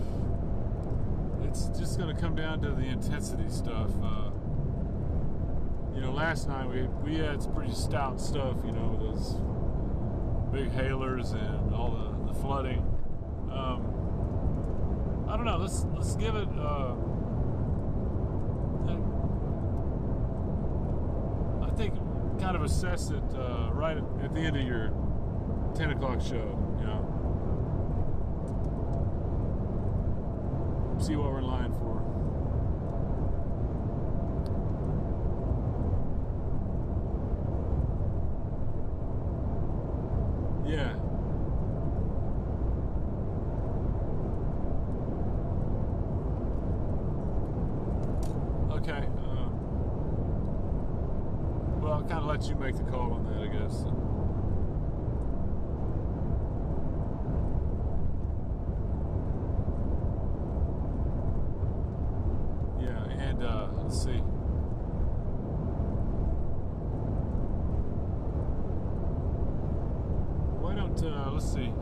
it's just going to come down to the intensity stuff. You know, last night we had some pretty stout stuff, you know, those big hailers and all the flooding. I don't know, let's give it I think kind of assess it right at the end of your 10 o'clock show, you know. See what we're in line for. Yeah. Okay. Well, I'll kind of let you make the call on that, I guess. Let's see. Why don't, let's see.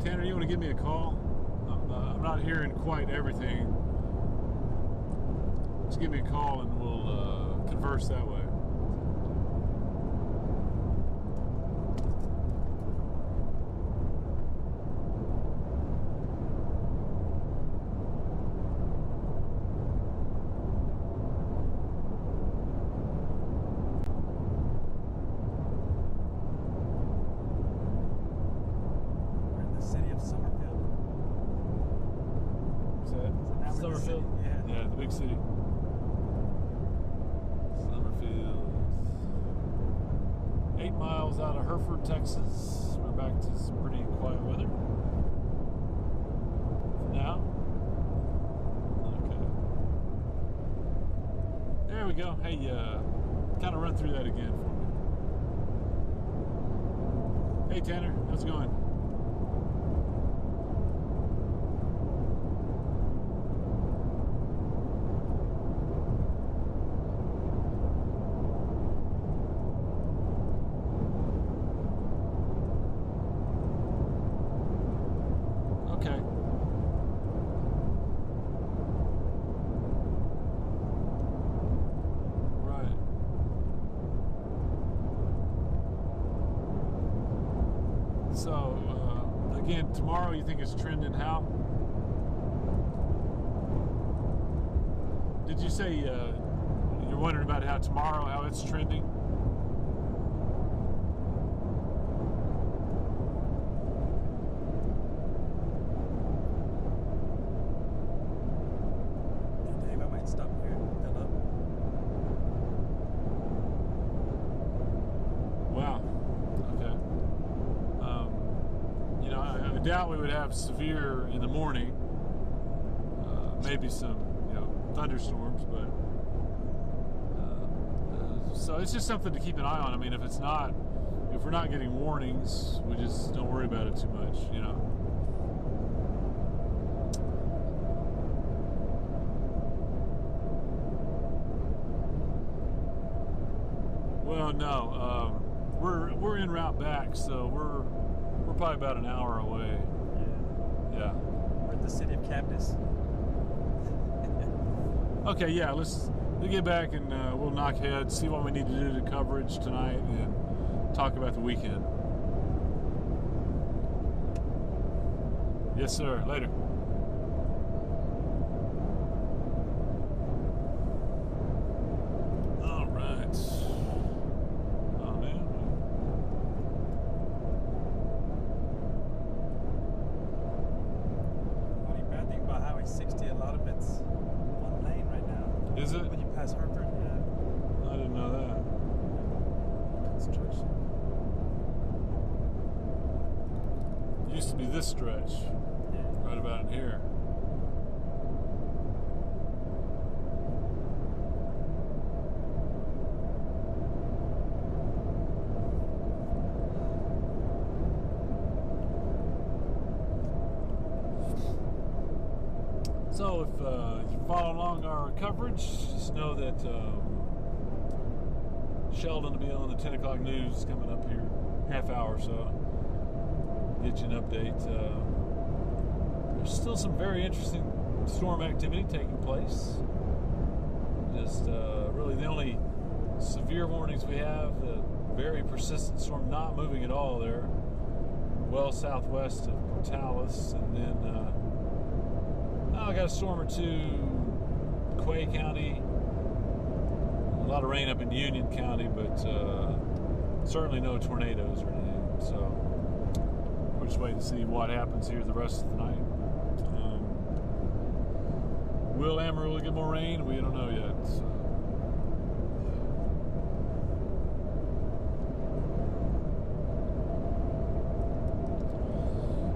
Tanner, you want to give me a call? I'm not hearing quite everything. Just give me a call and we'll converse that way. Summerfield? Yeah, the big city. Summerfield. 8 miles out of Hereford, Texas. We're back to some pretty quiet weather. For now. Okay. There we go. Hey, kind of run through that again for me. Hey, Tanner, how's it going? Again, tomorrow you think it's trending how? Did you say you're wondering about how tomorrow, how it's trending? Dave, I might stop here and fill up. Wow. Okay. You know, I doubt we would have severe in the morning. Maybe some, you know, thunderstorms, but so it's just something to keep an eye on. I mean, if we're not getting warnings, we just don't worry about it too much, you know. Well, no, we're en route back, so we're probably about an hour away. Yeah. We're at the city of Cactus. Okay, yeah, let's get back and we'll knock heads, see what we need to do to coverage tonight, and talk about the weekend. Yes, sir. Later. All right. Oh, man. Only bad thing about Highway 60, a lot of it's one lane right now. Is it? When you pass Hereford, yeah. I didn't know that. Construction. It used to be this stretch, Yeah. right about in here. follow along our coverage, just know that Sheldon will be on the 10 o'clock news coming up here, half hour or so. Get you an update. There's still some very interesting storm activity taking place. Just really the only severe warnings we have, the very persistent storm not moving at all there, well southwest of Portales, and then I got a storm or two, Quay County, a lot of rain up in Union County, but certainly no tornadoes or anything. So we're just waiting to see what happens here the rest of the night. Will Amarillo get more rain? We don't know yet. So.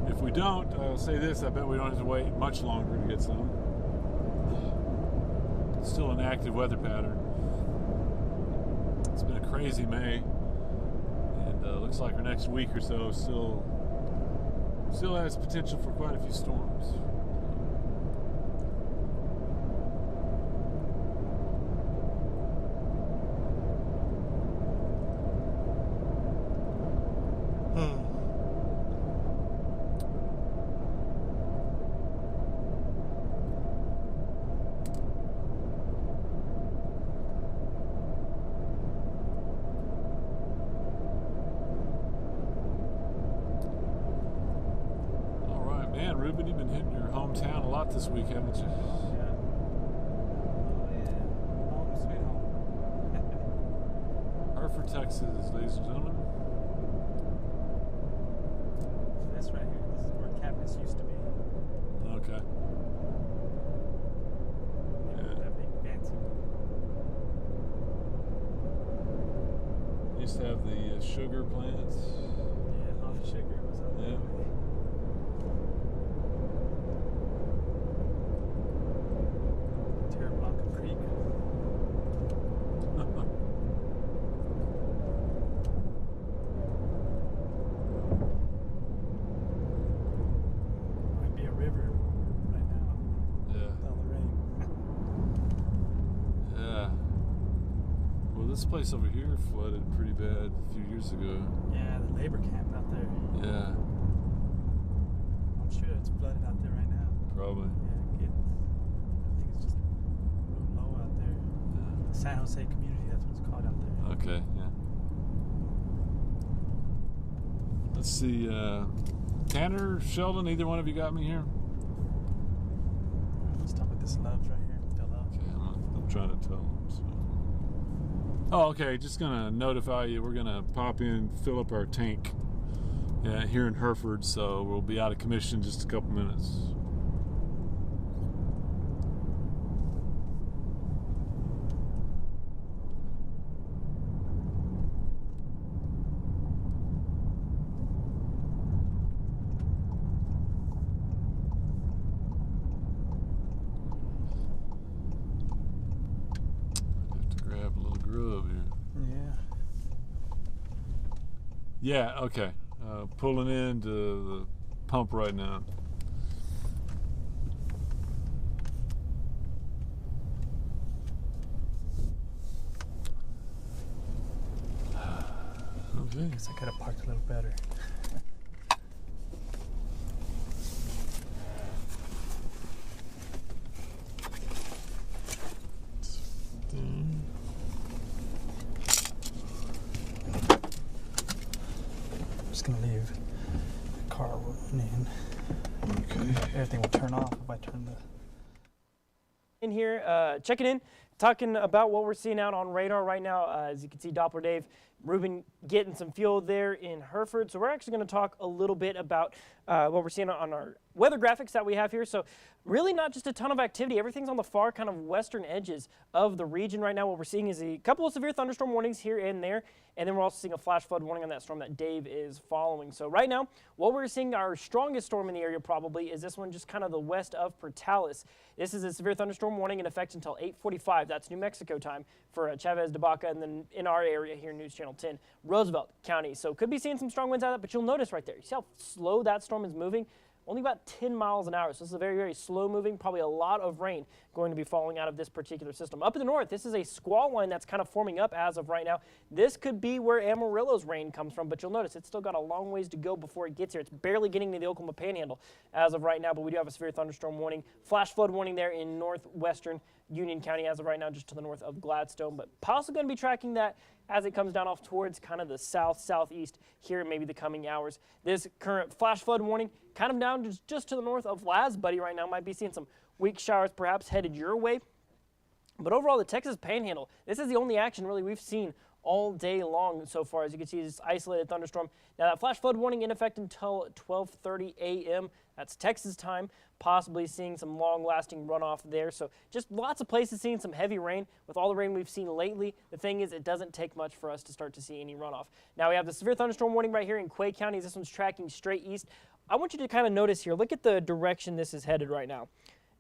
If we don't, I'll say this, I bet we don't have to wait much longer to get some. Still an active weather pattern. It's been a crazy May, and looks like our next week or so still has potential for quite a few storms. Man, Ruben, you've been hitting your hometown a lot this week, haven't you? Yeah. Oh, yeah. Home sweet home. Hereford, Texas, ladies and gentlemen. So this right here, this is where Campus used to be. Okay. Yeah. That big fancy one. Used to have the sugar plants. Yeah, all the sugar was up Yeah. there. Blanca Creek. Might be a river right now. Yeah. All the rain. Yeah. Well, this place over here flooded pretty bad a few years ago. Yeah, the labor camp out there. Yeah, I'm sure it's flooded out there right now. probably. Yeah, I think it's just real low out there. The San Jose community, that's what it's called out there. Okay, yeah. Let's see, Tanner, Sheldon, either one of you got me here? Let's talk about this loves right here. Fill up. Okay, I'm trying to tell them. So. Oh, okay, just gonna notify you, we're gonna pop in, fill up our tank here in Hereford, so we'll be out of commission in just a couple minutes. Grab a little grub here. Yeah. Yeah, okay. Pulling into the pump right now. Okay. Guess I could have parked a little better. Just gonna leave the car running. Okay. Everything will turn off if I turn the. In here, checking in, talking about what we're seeing out on radar right now. As you can see, Doppler Dave, Ruben getting some fuel there in Hereford. So we're actually going to talk a little bit about what we're seeing on our weather graphics that we have here. So really not just a ton of activity. Everything's on the far kind of western edges of the region right now. What we're seeing is a couple of severe thunderstorm warnings here and there. And then we're also seeing a flash flood warning on that storm that Dave is following. So right now, what we're seeing, our strongest storm in the area probably is this one just kind of the west of Portales. This is a severe thunderstorm warning in effect until 8:45. That's New Mexico time for Chavez de Baca, and then in our area here, News Channel 10, Roosevelt County. So could be seeing some strong winds out of that, but you'll notice right there, you see how slow that storm is moving? only about 10 miles an hour. So this is a very, very slow moving, probably a lot of rain going to be falling out of this particular system. Up in the north, this is a squall line that's kind of forming up as of right now. This could be where Amarillo's rain comes from, but you'll notice it's still got a long ways to go before it gets here. It's barely getting to the Oklahoma Panhandle as of right now, but we do have a severe thunderstorm warning, flash flood warning there in northwestern Union County as of right now, just to the north of Gladstone, but possibly going to be tracking that as it comes down off towards kind of the southeast here in maybe the coming hours. This current flash flood warning kind of down just to the north of Lasbuddy right now. Might be seeing some weak showers perhaps headed your way. But overall, the Texas Panhandle, this is the only action really we've seen all day long so far. As you can see, this isolated thunderstorm. Now that flash flood warning in effect until 12:30 a.m. That's Texas time, possibly seeing some long-lasting runoff there. So just lots of places seeing some heavy rain. With all the rain we've seen lately, the thing is it doesn't take much for us to start to see any runoff. Now we have the severe thunderstorm warning right here in Quay County. This one's tracking straight east. I want you to kind of notice here, look at the direction this is headed right now.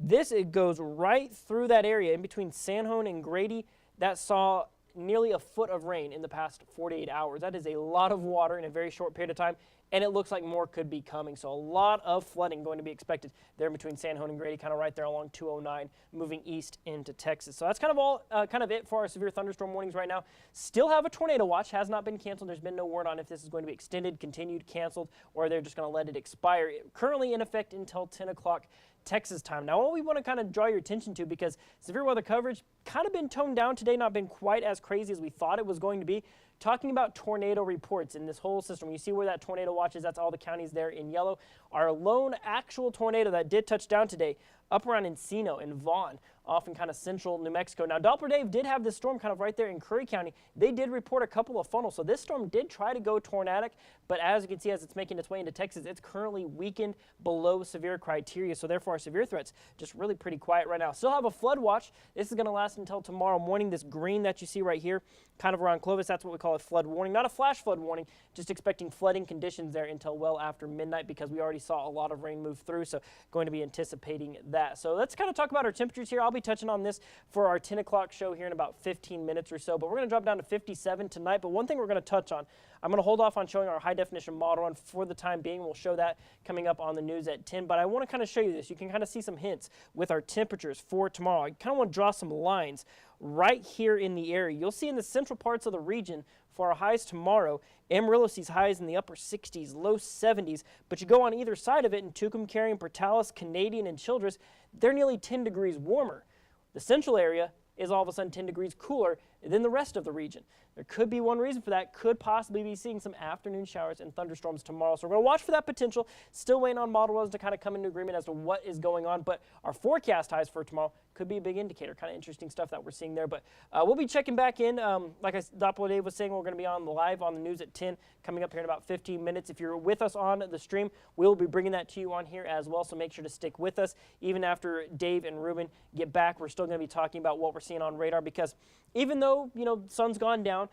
It goes right through that area in between Sanhone and Grady that saw nearly a foot of rain in the past 48 hours. That is a lot of water in a very short period of time, and it looks like more could be coming. So a lot of flooding going to be expected there between Sanhone and Grady, kind of right there along 209, moving east into Texas. So that's kind of it for our severe thunderstorm warnings right now. Still have a tornado watch, has not been canceled. There's been no word on if this is going to be extended, continued, canceled, or they're just going to let it expire. Currently in effect until 10 o'clock Texas time. Now, what we want to kind of draw your attention to, because severe weather coverage kind of been toned down today, not been quite as crazy as we thought it was going to be. Talking about tornado reports in this whole system, you see where that tornado watch is, that's all the counties there in yellow. Our lone actual tornado that did touch down today, up around Encino and Vaughn, off in kind of central New Mexico. Now, Doppler Dave did have this storm kind of right there in Curry County. They did report a couple of funnels, so this storm did try to go tornadic, but as you can see, as it's making its way into Texas, it's currently weakened below severe criteria, so therefore our severe threats just really pretty quiet right now. Still have a flood watch. This is going to last until tomorrow morning. This green that you see right here, kind of around Clovis, that's what we call a flood warning. Not a flash flood warning, just expecting flooding conditions there until well after midnight, because we already saw a lot of rain move through, so going to be anticipating that. So let's kind of talk about our temperatures here. I'll be touching on this for our 10 o'clock show here in about 15 minutes or so, but we're going to drop down to 57 tonight. But one thing we're going to touch on, I'm going to hold off on showing our high definition model run for the time being. We'll show that coming up on the news at 10, but I want to kind of show you this. You can kind of see some hints with our temperatures for tomorrow. I kind of want to draw some lines right here in the area. You'll see in the central parts of the region for our highs tomorrow, Amarillo sees highs in the upper 60s, low 70s, but you go on either side of it in Tucumcari, Portales, Canadian, and Childress, they're nearly 10 degrees warmer. The central area is all of a sudden 10 degrees cooler than the rest of the region. There could be one reason for that. Could possibly be seeing some afternoon showers and thunderstorms tomorrow. So we're going to watch for that potential. Still waiting on model runs to kind of come into agreement as to what is going on. But our forecast highs for tomorrow could be a big indicator. Kind of interesting stuff that we're seeing there. But we'll be checking back in. Like Doppler Dave was saying, we're going to be on live on the news at 10, coming up here in about 15 minutes. If you're with us on the stream, we'll be bringing that to you on here as well. So make sure to stick with us. Even after Dave and Ruben get back, we're still going to be talking about what we're seeing on radar, because even though, the sun's gone down,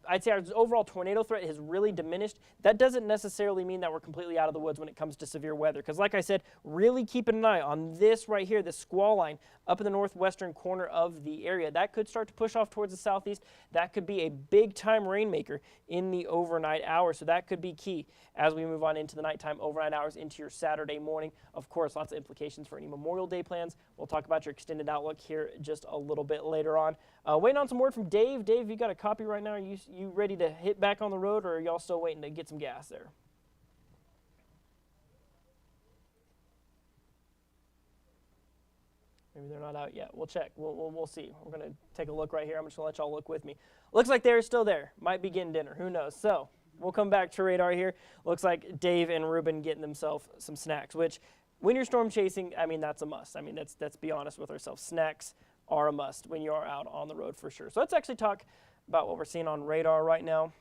I'd say our overall tornado threat has really diminished. That doesn't necessarily mean that we're completely out of the woods when it comes to severe weather, because like I said, really keep an eye on this right here, this squall line up in the northwestern corner of the area. That could start to push off towards the southeast. That could be a big-time rainmaker in the overnight hours, so that could be key as we move on into the nighttime overnight hours into your Saturday morning. Of course, lots of implications for any Memorial Day plans. We'll talk about your extended outlook here just a little bit later on. Waiting on some word from Dave. Dave, you got a copy right now? Are you ready to hit back on the road, or are y'all still waiting to get some gas there? Maybe they're not out yet. We'll check. We'll see. We're going to take a look right here. I'm just going to let y'all look with me. Looks like they're still there. Might be getting dinner. Who knows? So we'll come back to radar here. Looks like Dave and Ruben getting themselves some snacks, which when you're storm chasing, that's a must. Let's be honest with ourselves. Snacks are a must when you are out on the road for sure. So let's actually talk about what we're seeing on radar right now.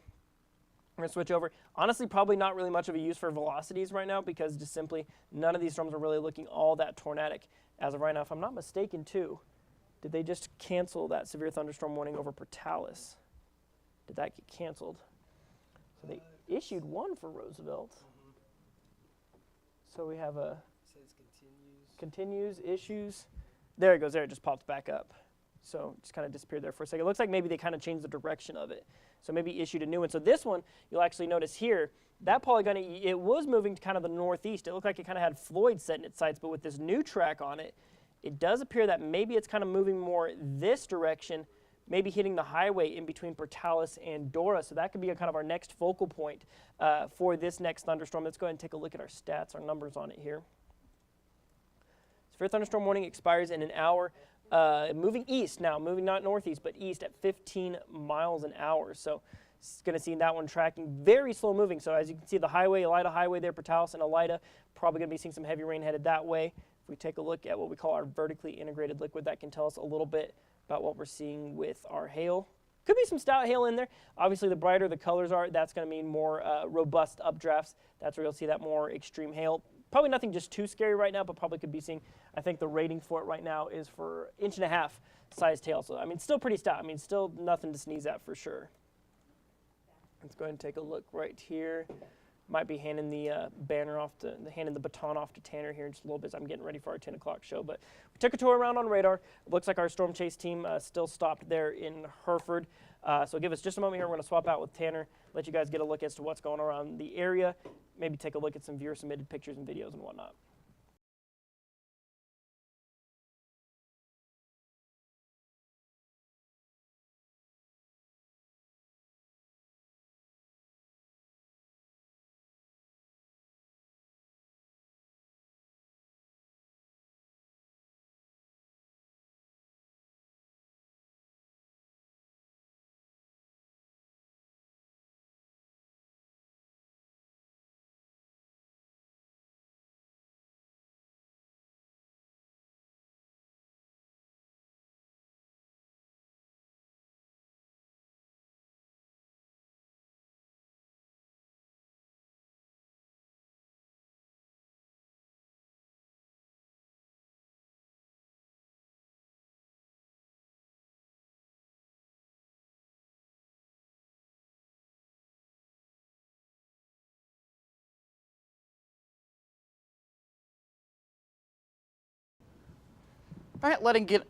We're going to switch over. Honestly, probably not really much of a use for velocities right now, because just simply none of these storms are really looking all that tornadic as of right now. If I'm not mistaken, too, did they just cancel that severe thunderstorm warning over Portales? Did that get canceled? So they issued one for Roosevelt. So we have a Says continues. continues, issues. There it goes. There it just popped back up. So just kind of disappeared there for a second. It looks like maybe they kind of changed the direction of it. So maybe issued a new one. So this one, you'll actually notice here, that polygon, it was moving to kind of the northeast. It looked like it kind of had Floyd set in its sights, but with this new track on it, it does appear that maybe it's kind of moving more this direction, maybe hitting the highway in between Portales and Dora. So that could be a kind of our next focal point for this next thunderstorm. Let's go ahead and take a look at our stats, our numbers on it here. Severe thunderstorm warning expires in an hour. Moving east now, moving not northeast, but east at 15 miles an hour. So it's going to see that one tracking very slow moving. So as you can see, the highway, Elida Highway there, Portales and Elida, probably going to be seeing some heavy rain headed that way. If we take a look at what we call our vertically integrated liquid, that can tell us a little bit about what we're seeing with our hail. Could be some stout hail in there. Obviously, the brighter the colors are, that's going to mean more robust updrafts. That's where you'll see that more extreme hail. Probably nothing just too scary right now, but probably could be seeing, I think the rating for it right now is for 1.5 inch sized hail. So, I mean, still pretty stout. I mean, still nothing to sneeze at for sure. Let's go ahead and take a look right here. Might be handing the handing the baton off to Tanner here in just a little bit as I'm getting ready for our 10 o'clock show. But we took a tour around on radar. It looks like our storm chase team still stopped there in Hereford. So give us just a moment here. We're going to swap out with Tanner, let you guys get a look as to what's going on around the area, maybe take a look at some viewer-submitted pictures and videos and whatnot. All right,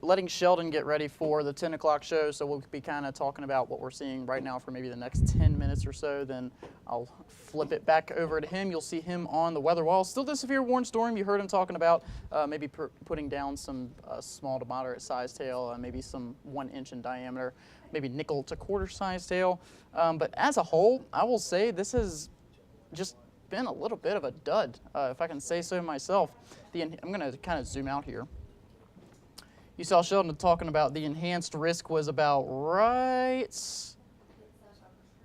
letting Sheldon get ready for the 10 o'clock show, so we'll be kind of talking about what we're seeing right now for maybe the next 10 minutes or so. Then I'll flip it back over to him. You'll see him on the weather wall. Still the severe warning storm. You heard him talking about maybe putting down some small to moderate sized hail, maybe some 1 inch in diameter, maybe nickel to quarter sized hail. But as a whole, I will say this has just been a little bit of a dud, if I can say so myself. I'm going to kind of zoom out here. You saw Sheldon talking about the enhanced risk was about right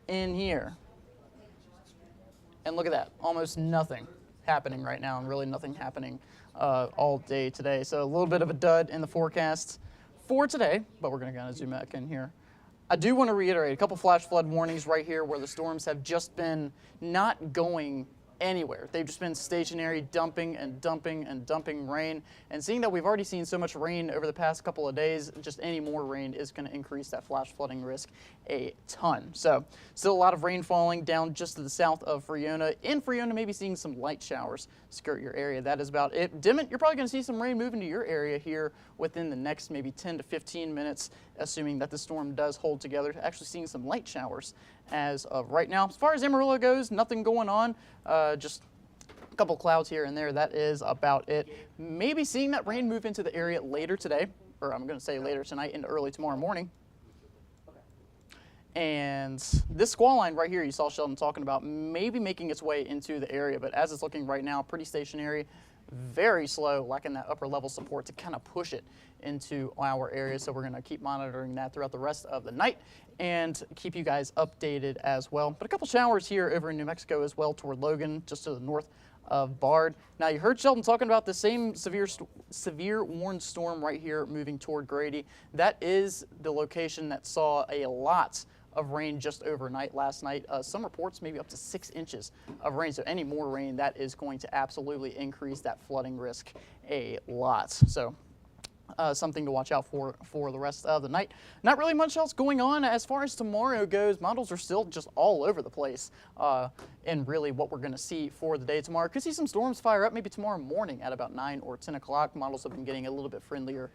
in here. And look at that, almost nothing happening right now, and really nothing happening all day today. So a little bit of a dud in the forecast for today, but we're going to kind of zoom back in here. I do want to reiterate a couple flash flood warnings right here where the storms have just been not going anywhere. They've just been stationary, dumping and dumping and dumping rain. And seeing that we've already seen so much rain over the past couple of days, just any more rain is going to increase that flash flooding risk a ton. So still a lot of rain falling down just to the south of Friona. In Friona, maybe seeing some light showers skirt your area. That is about it. Dimmitt, you're probably going to see some rain move into your area here within the next maybe 10 to 15 minutes, assuming that the storm does hold together. Actually seeing some light showers as of right now. As far as Amarillo goes, nothing going on. Just a couple clouds here and there. That is about it. Maybe seeing that rain move into the area later today, or I'm going to say later tonight into early tomorrow morning. And this squall line right here, you saw Sheldon talking about maybe making its way into the area, but as it's looking right now, pretty stationary, very slow, lacking that upper level support to kind of push it into our area. So we're going to keep monitoring that throughout the rest of the night and keep you guys updated as well. But a couple showers here over in New Mexico as well toward Logan, just to the north of Bard. Now you heard Sheldon talking about the same severe warned storm right here moving toward Grady. That is the location that saw a lot of rain just overnight last night. Some reports maybe up to 6 inches of rain. So any more rain, that is going to absolutely increase that flooding risk a lot. So something to watch out for the rest of the night. Not really much else going on as far as tomorrow goes. Models are still just all over the place and really what we're going to see for the day tomorrow. Could see some storms fire up maybe tomorrow morning at about 9 or 10 o'clock. Models have been getting a little bit friendlier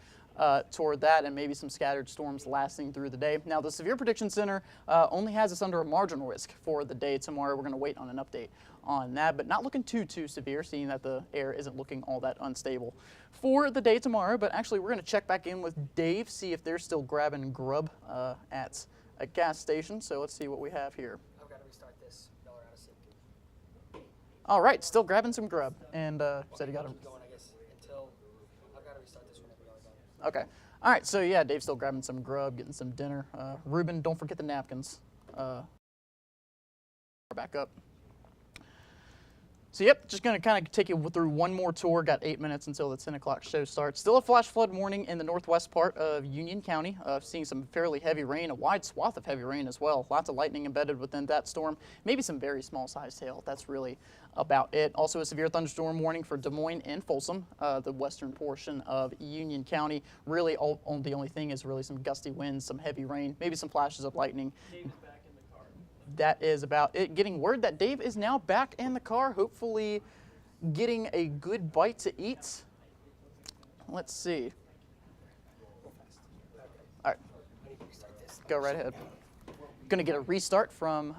toward that, and maybe some scattered storms lasting through the day. Now, the Severe Prediction Center only has us under a marginal risk for the day tomorrow. We're going to wait on an update on that, but not looking too severe, seeing that the air isn't looking all that unstable for the day tomorrow. But actually, we're going to check back in with Dave, see if they're still grabbing grub at a gas station. So let's see what we have here. I've got to restart this. Y'all are out of sync. All right, still grabbing some grub, and said he got a... Keep going, I guess, until I've got to restart this whenever y'all are done. Okay. All right, so yeah, Dave's still grabbing some grub, getting some dinner. Ruben, don't forget the napkins. Back up. So yep, just going to kind of take you through one more tour. Got 8 minutes until the 10 o'clock show starts. Still a flash flood warning in the northwest part of Union County. Seeing some fairly heavy rain, a wide swath of heavy rain as well. Lots of lightning embedded within that storm. Maybe some very small sized hail. That's really about it. Also a severe thunderstorm warning for Des Moines and Folsom, the western portion of Union County. Really, the only thing is really some gusty winds, some heavy rain, maybe some flashes of lightning. That is about it. Getting word that Dave is now back in the car, hopefully getting a good bite to eat. Let's see. All right, go right ahead. Going to get a restart from...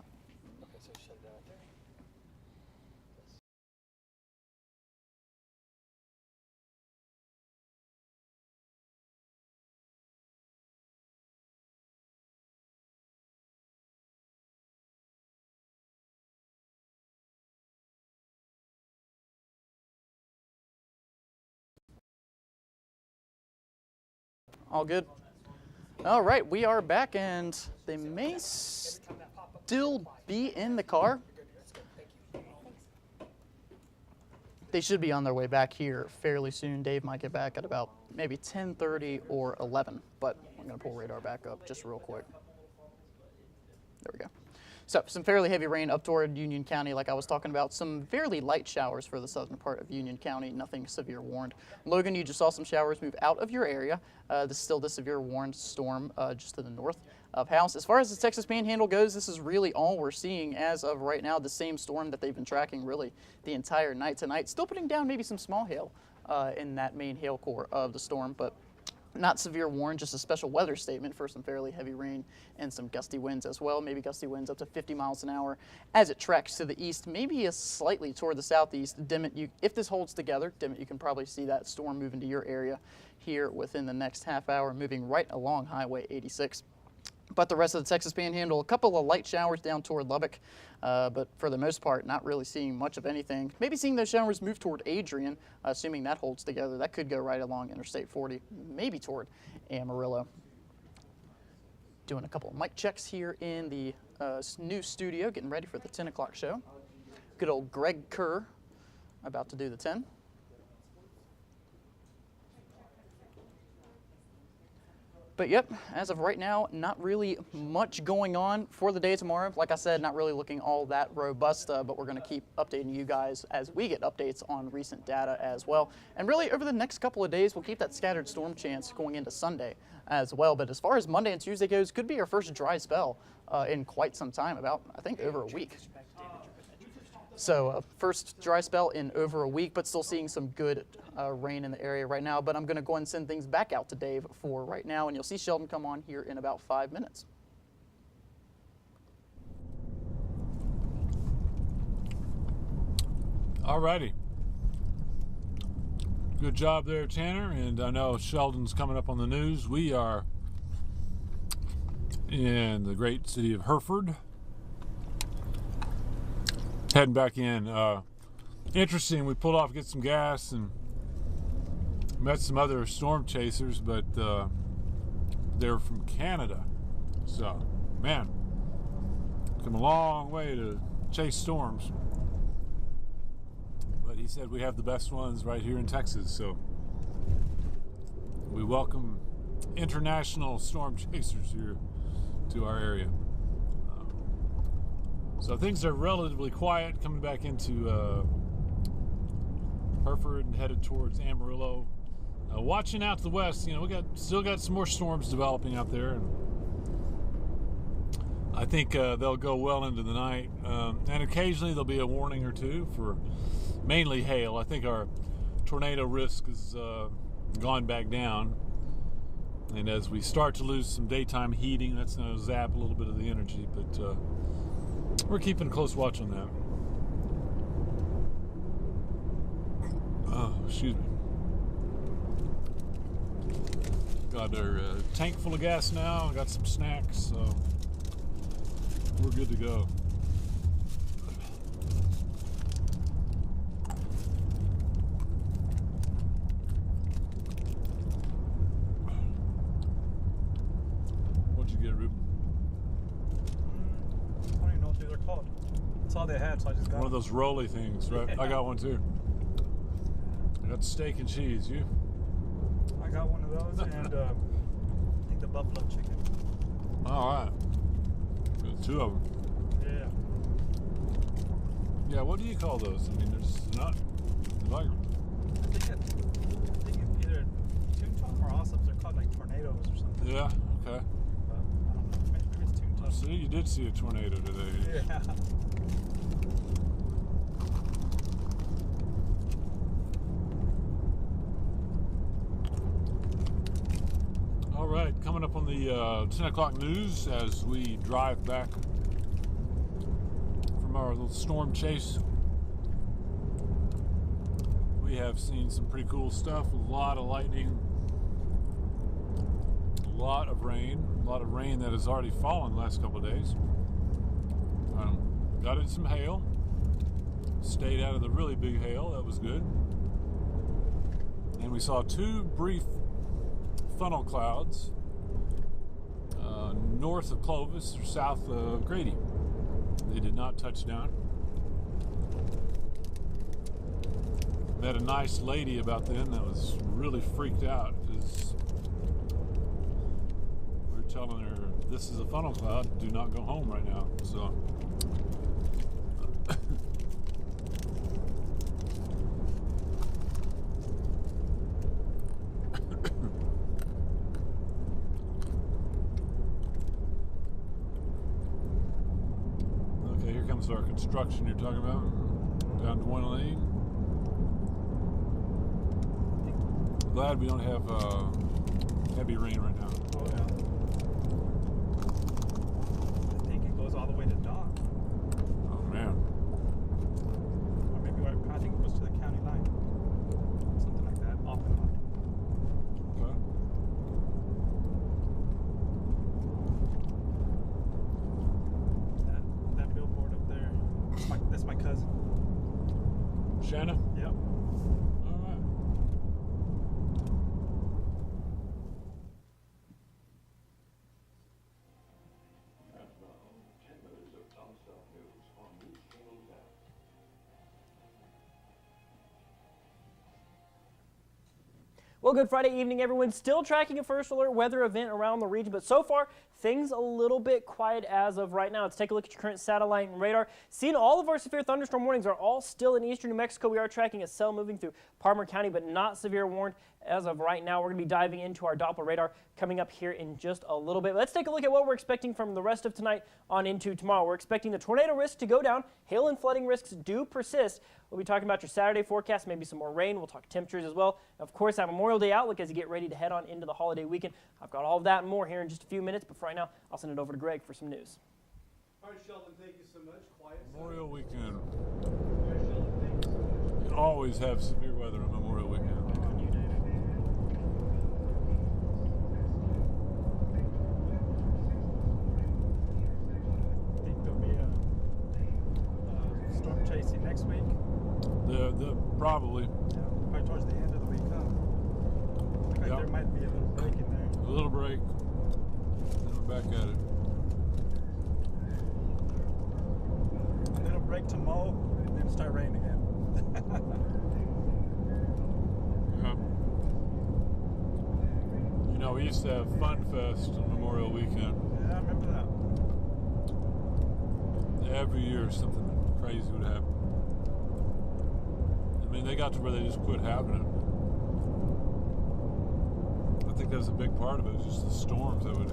All good? All right, we are back, and they may still be in the car. They should be on their way back here fairly soon. Dave might get back at about maybe 10:30 or 11, but I'm going to pull radar back up just real quick. There we go. So some fairly heavy rain up toward Union County, like I was talking about. Some fairly light showers for the southern part of Union County, nothing severe warned. Logan, you just saw some showers move out of your area. This is still the severe warned storm just to the north of House. As far as the Texas Panhandle goes, this is really all we're seeing as of right now. The same storm that they've been tracking really the entire night tonight. Still putting down maybe some small hail in that main hail core of the storm, but not severe warned, just a special weather statement for some fairly heavy rain and some gusty winds as well. Maybe gusty winds up to 50 miles an hour as it tracks to the east, maybe a slightly toward the southeast. Dimmitt, if this holds together, Dimmitt, you can probably see that storm move into your area here within the next half hour, moving right along Highway 86. But the rest of the Texas Panhandle, a couple of light showers down toward Lubbock, but for the most part, not really seeing much of anything. Maybe seeing those showers move toward Adrian, assuming that holds together. That could go right along Interstate 40, maybe toward Amarillo. Doing a couple of mic checks here in the new studio, getting ready for the 10 o'clock show. Good old Greg Kerr about to do the 10. But yep, as of right now, not really much going on for the day tomorrow. Like I said, not really looking all that robust, but we're going to keep updating you guys as we get updates on recent data as well. And really, over the next couple of days, we'll keep that scattered storm chance going into Sunday as well. But as far as Monday and Tuesday goes, could be our first dry spell in quite some time, about, I think, over a week. So first dry spell in over a week, but still seeing some good rain in the area right now. But I'm going to go ahead and send things back out to Dave for right now, and you'll see Sheldon come on here in about 5 minutes. All righty. Good job there, Tanner. And I know Sheldon's coming up on the news. We are in the great city of Hereford. Heading back in. Interesting, we pulled off to get some gas and met some other storm chasers, but they're from Canada. So, man, come a long way to chase storms. But he said we have the best ones right here in Texas, so we welcome international storm chasers here to our area. So things are relatively quiet coming back into Hereford and headed towards Amarillo. Watching out to the west, you know, still got some more storms developing out there, and I think they'll go well into the night. And occasionally there'll be a warning or two for mainly hail. I think our tornado risk has gone back down. And as we start to lose some daytime heating, that's going to zap a little bit of the energy, but we're keeping a close watch on that. Oh, excuse me. Got our tank full of gas now. Got some snacks, so we're good to go. What'd you get, Ruben? I don't even know what they're called. That's all they had, so I just got One of those rolly things, right? I got one too. I got steak and cheese. You? I got one of those and I think the buffalo chicken. All right. Got two of them. Yeah. Yeah. What do you call those? I mean, there's not like. I think either Toon Top or Awesomes. They're called like tornadoes or something. Yeah. Okay. But I don't know. Maybe it's Toon Top. So you did see a tornado today. Yeah. All right, coming up on the 10 o'clock news as we drive back from our little storm chase. We have seen some pretty cool stuff. A lot of lightning, a lot of rain that has already fallen the last couple of days. Got in some hail. Stayed out of the really big hail. That was good. And we saw two brief funnel clouds north of Clovis or south of Grady. They did not touch down. Met a nice lady about then that was really freaked out because we were telling her this is a funnel cloud, do not go home right now. So our construction you're talking about down to 1 lane. Glad we don't have heavy rain right now. Oh yeah. I think it goes all the way to dock. Oh man. Or maybe I think it goes to the county line. Something like that, off and on. Okay. That billboard up there. That's my cousin. Shanna? Yep. All right. Well, good Friday evening, everyone. Still tracking a first alert weather event around the region, but so far, things a little bit quiet as of right now. Let's take a look at your current satellite and radar. Seeing all of our severe thunderstorm warnings are all still in eastern New Mexico. We are tracking a cell moving through Palmer County, but not severe warned as of right now. We're going to be diving into our Doppler radar coming up here in just a little bit. Let's take a look at what we're expecting from the rest of tonight on into tomorrow. We're expecting the tornado risk to go down. Hail and flooding risks do persist. We'll be talking about your Saturday forecast, maybe some more rain. We'll talk temperatures as well. Of course, that Memorial Day outlook as you get ready to head on into the holiday weekend. I've got all of that and more here in just a few minutes, but for right now, I'll send it over to Greg for some news. All right, Sheldon, thank you so much. Quiet. Memorial weekend. All right, Sheldon, thank you so much. You always have severe weather on Memorial weekend. Think there'll be a storm chasing next week. Probably. Yeah, probably towards the end of the week, huh? Looks like Yep. there might be a little break in there. A little break. Then we're back at it. A little break to mow, and then start raining again. Yeah. You know, we used to have Fun Fest on Memorial weekend. Yeah, I remember that. Every year something crazy would happen. I mean, they got to where they just quit having it. I think that's a big part of it, just the storms that would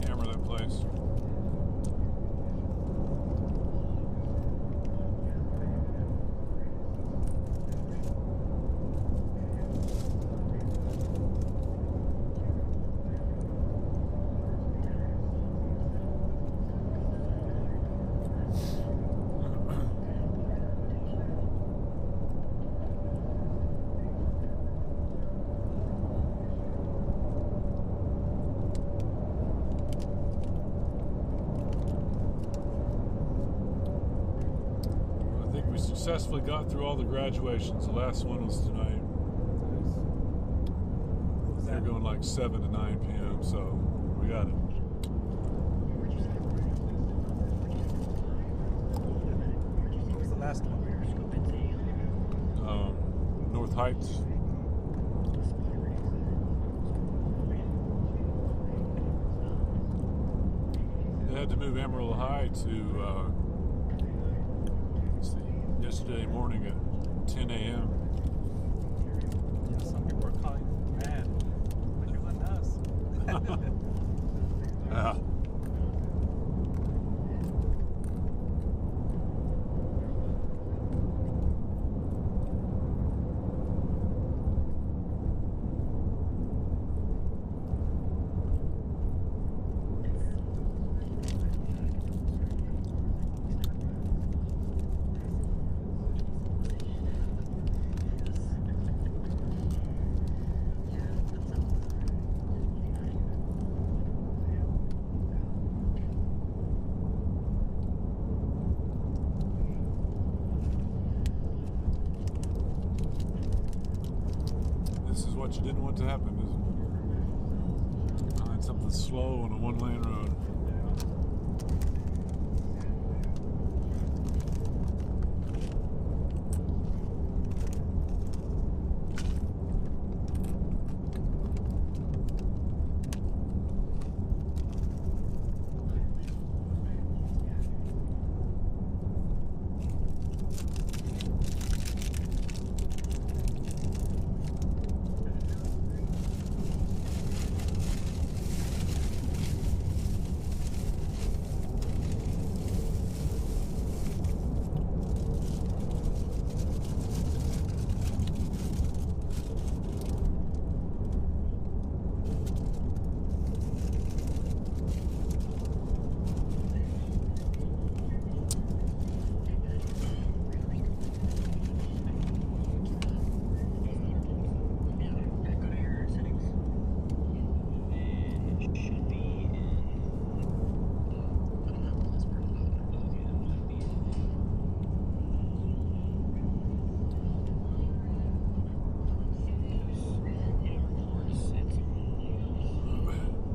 hammer that place. successfully got through all the graduations. The last one was tonight. They're going like 7 to 9 p.m. So we got it. What was the last one? North Heights. They had to move Emerald High to let's see, yesterday morning at 10 a.m. Yeah, some people are calling mad. Like it wasn't us. Yeah. This is what you didn't want to happen, is it? Find something slow on a one-lane road.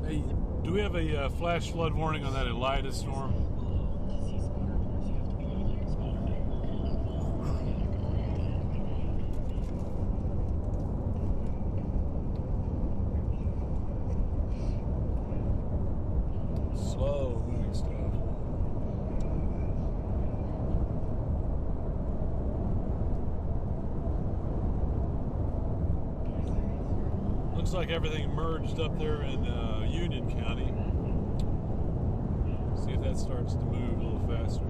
Hey, do we have a flash flood warning on that Elida storm? Slow moving stuff. Looks like everything merged up there in Union County. See if that starts to move a little faster.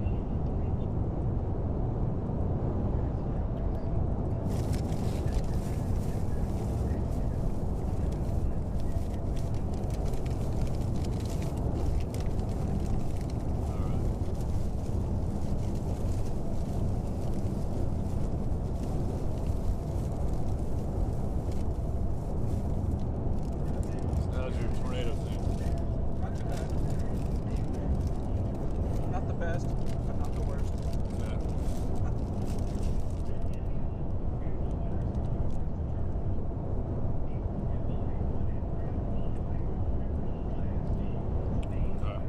How's your tornado thing? Not too bad. Not the best, but not the worst. Yeah. Okay.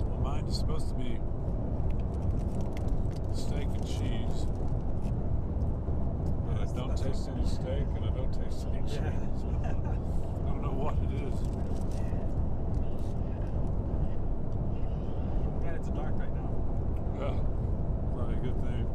Well, mine is supposed to be steak and cheese. But I don't That's taste any steak and I don't taste any cheese. Yeah. I don't know what it is. Man, it's dark right now. Yeah, probably a good thing.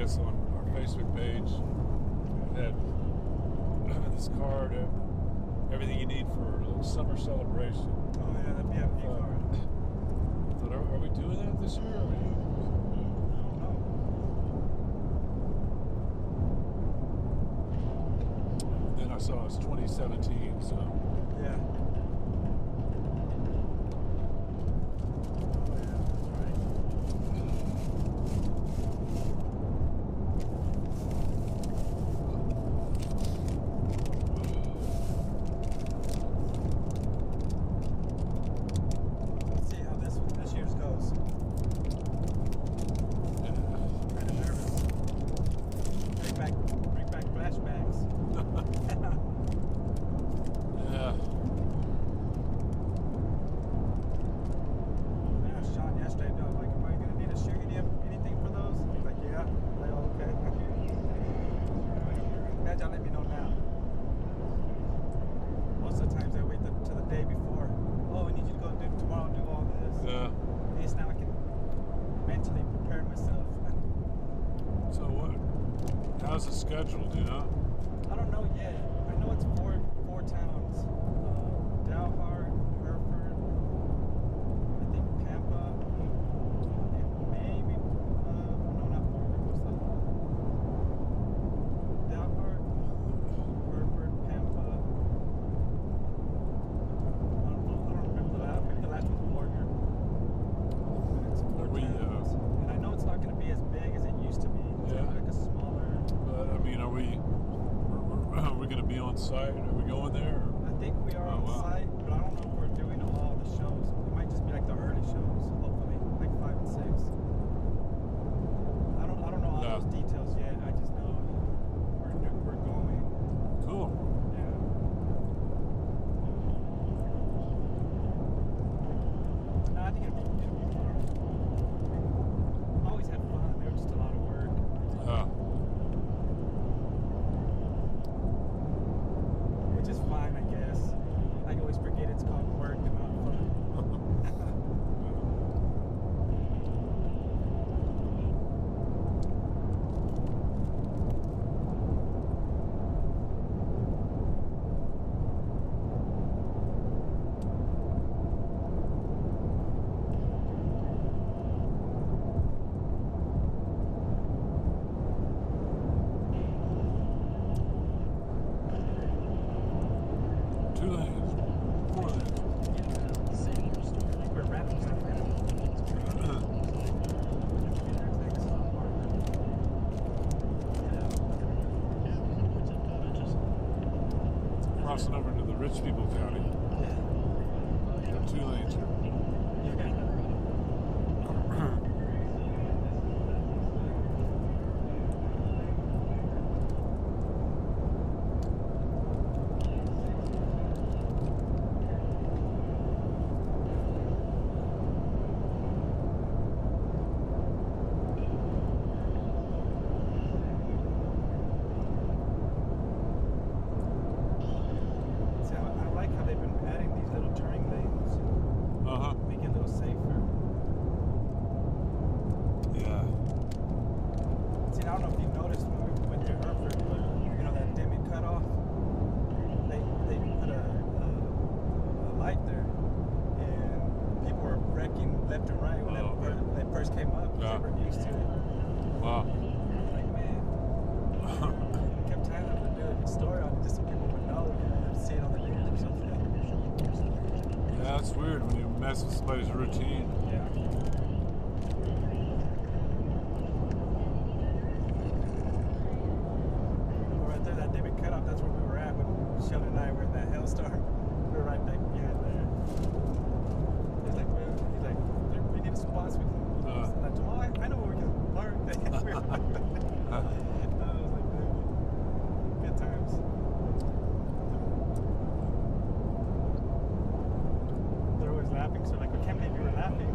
guess on our Facebook page, it had this card, everything you need for a little summer celebration. Oh yeah, the BFP card. But are we doing that this year? I don't know. Then I saw it's 2017, so. Yeah. Let's see how this year's goes. Kind of nervous. Bring back flashbacks. Yeah. I asked Sean yesterday, like, am I gonna need a shoe? Anything for those? He's like, yeah. I'm like, oh, okay. Imagine, let me know now. Most of the times I wait till the day before. Oh, I need you to go do tomorrow, do all this. Yeah. At least now I can mentally prepare myself. So what? How's the schedule? Do you know? I don't know yet. I know it's four towns. Dalhart, Hereford, I think Pampa, and maybe, no, not Florida. What's that? Dalhart, Hereford, Pampa. I don't remember the last. Maybe the last one's Warrior. But it's four towns. And I know it's not going to be as big as it used to be. It's Yeah. like a smaller. But I mean, are we going to be on site? Are we going there? Or? I think we are Oh, on wow. site, but I don't know if we're doing all the shows. It might just be like the early shows, hopefully, like 5 and 6. I don't know all Yeah. those details yet. I just know we're going. Cool. Yeah. No, I think it'll be fun. I always had fun. They were just a lot of work. Which is fine, I guess. I always forget it's called work and not fun. Two lanes. 4 lanes. We're wrapping up. Crossing over into the rich people county. Got 2 lanes here. See, I like how they've been adding these little turning lanes, make it a little safer. Yeah. See, I don't know if you noticed when we went to Hereford, but you know that Demi cutoff, they put a light there, and people were wrecking left and right when they first came up. 'Cause Yeah. they weren't used to it. Wow. Like, man, I kept telling them to do a story on it just so people would know, see it on the news or something. Yeah, it's weird when you mess with somebody's routine. Yeah. Right there, that David cutoff, that's where we were at when Sheldon and I were in that hailstorm. We were right back behind there. He's like, we need a spot so we can. And I told him, I know where we can park. We were like, I was like, dude, good times. They're always laughing, so like, I can't believe you were laughing.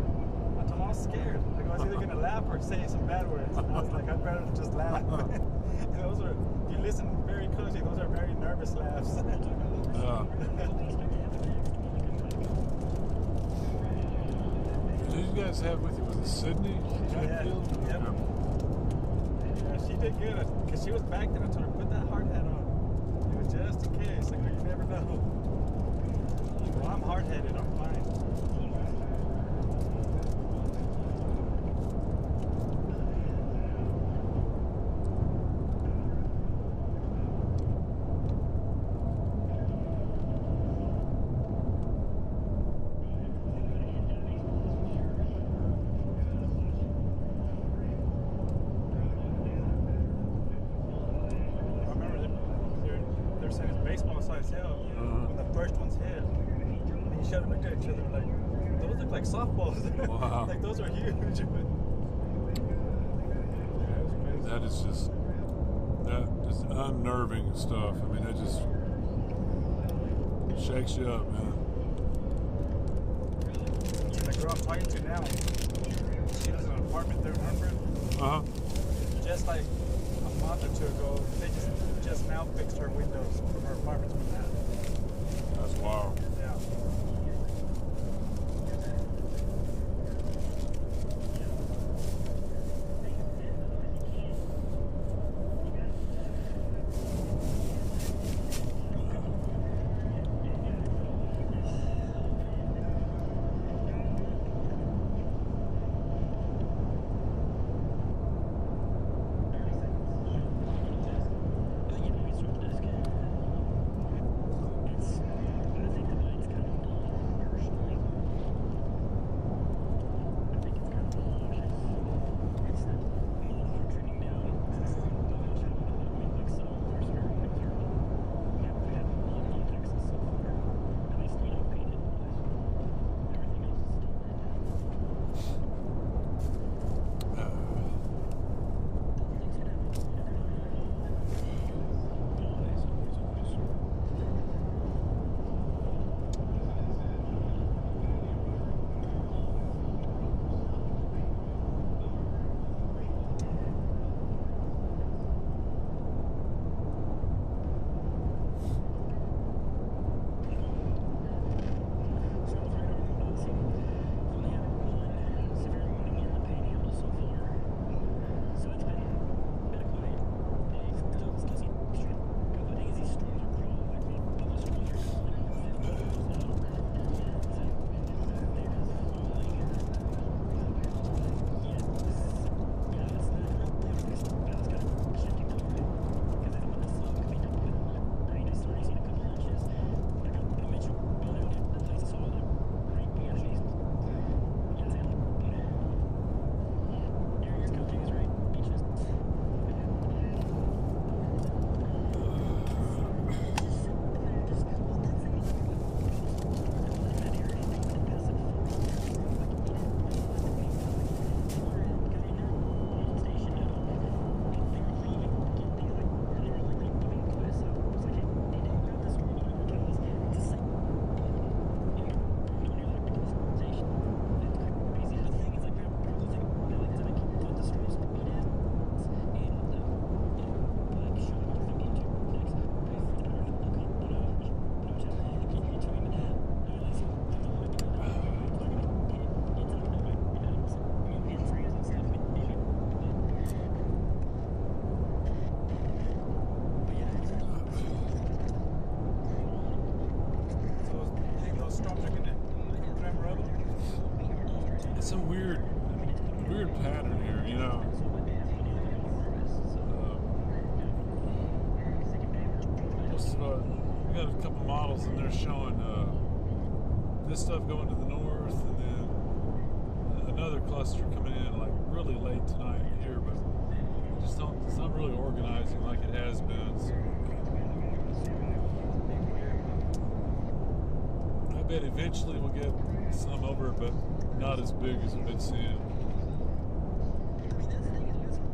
I told him I was scared. Like, I was either gonna laugh or say some bad words. And I was like, I'd rather just laugh. And those are, if you listen very closely, those are very nervous laughs. Yeah. Who did you guys have with you? Was it Sydney? Yeah. Hatfield? Yep. Yeah, did good because she was back there. I told her put that hard hat on. It was just in case. Like, you never know. Well, I'm hard-headed. I'm fine. Baseball size hell. When the first ones hit, and you showed them looked at each other like, those look like softballs. Wow. Like, those are huge. That is just unnerving stuff. I mean, that just shakes you up, man. The girl I'm talking to now, she lives in an apartment there in Hartford. Just like a month or two ago, they just now fixed her windows from her apartment from that. That's wild. Yeah. It's a weird pattern here, you know. We got a couple models and they're showing this stuff going to the north, and then another cluster coming in like really late tonight here, but it's not really organizing like it has been. So I bet eventually we'll get some over, but not as big as we've been seeing.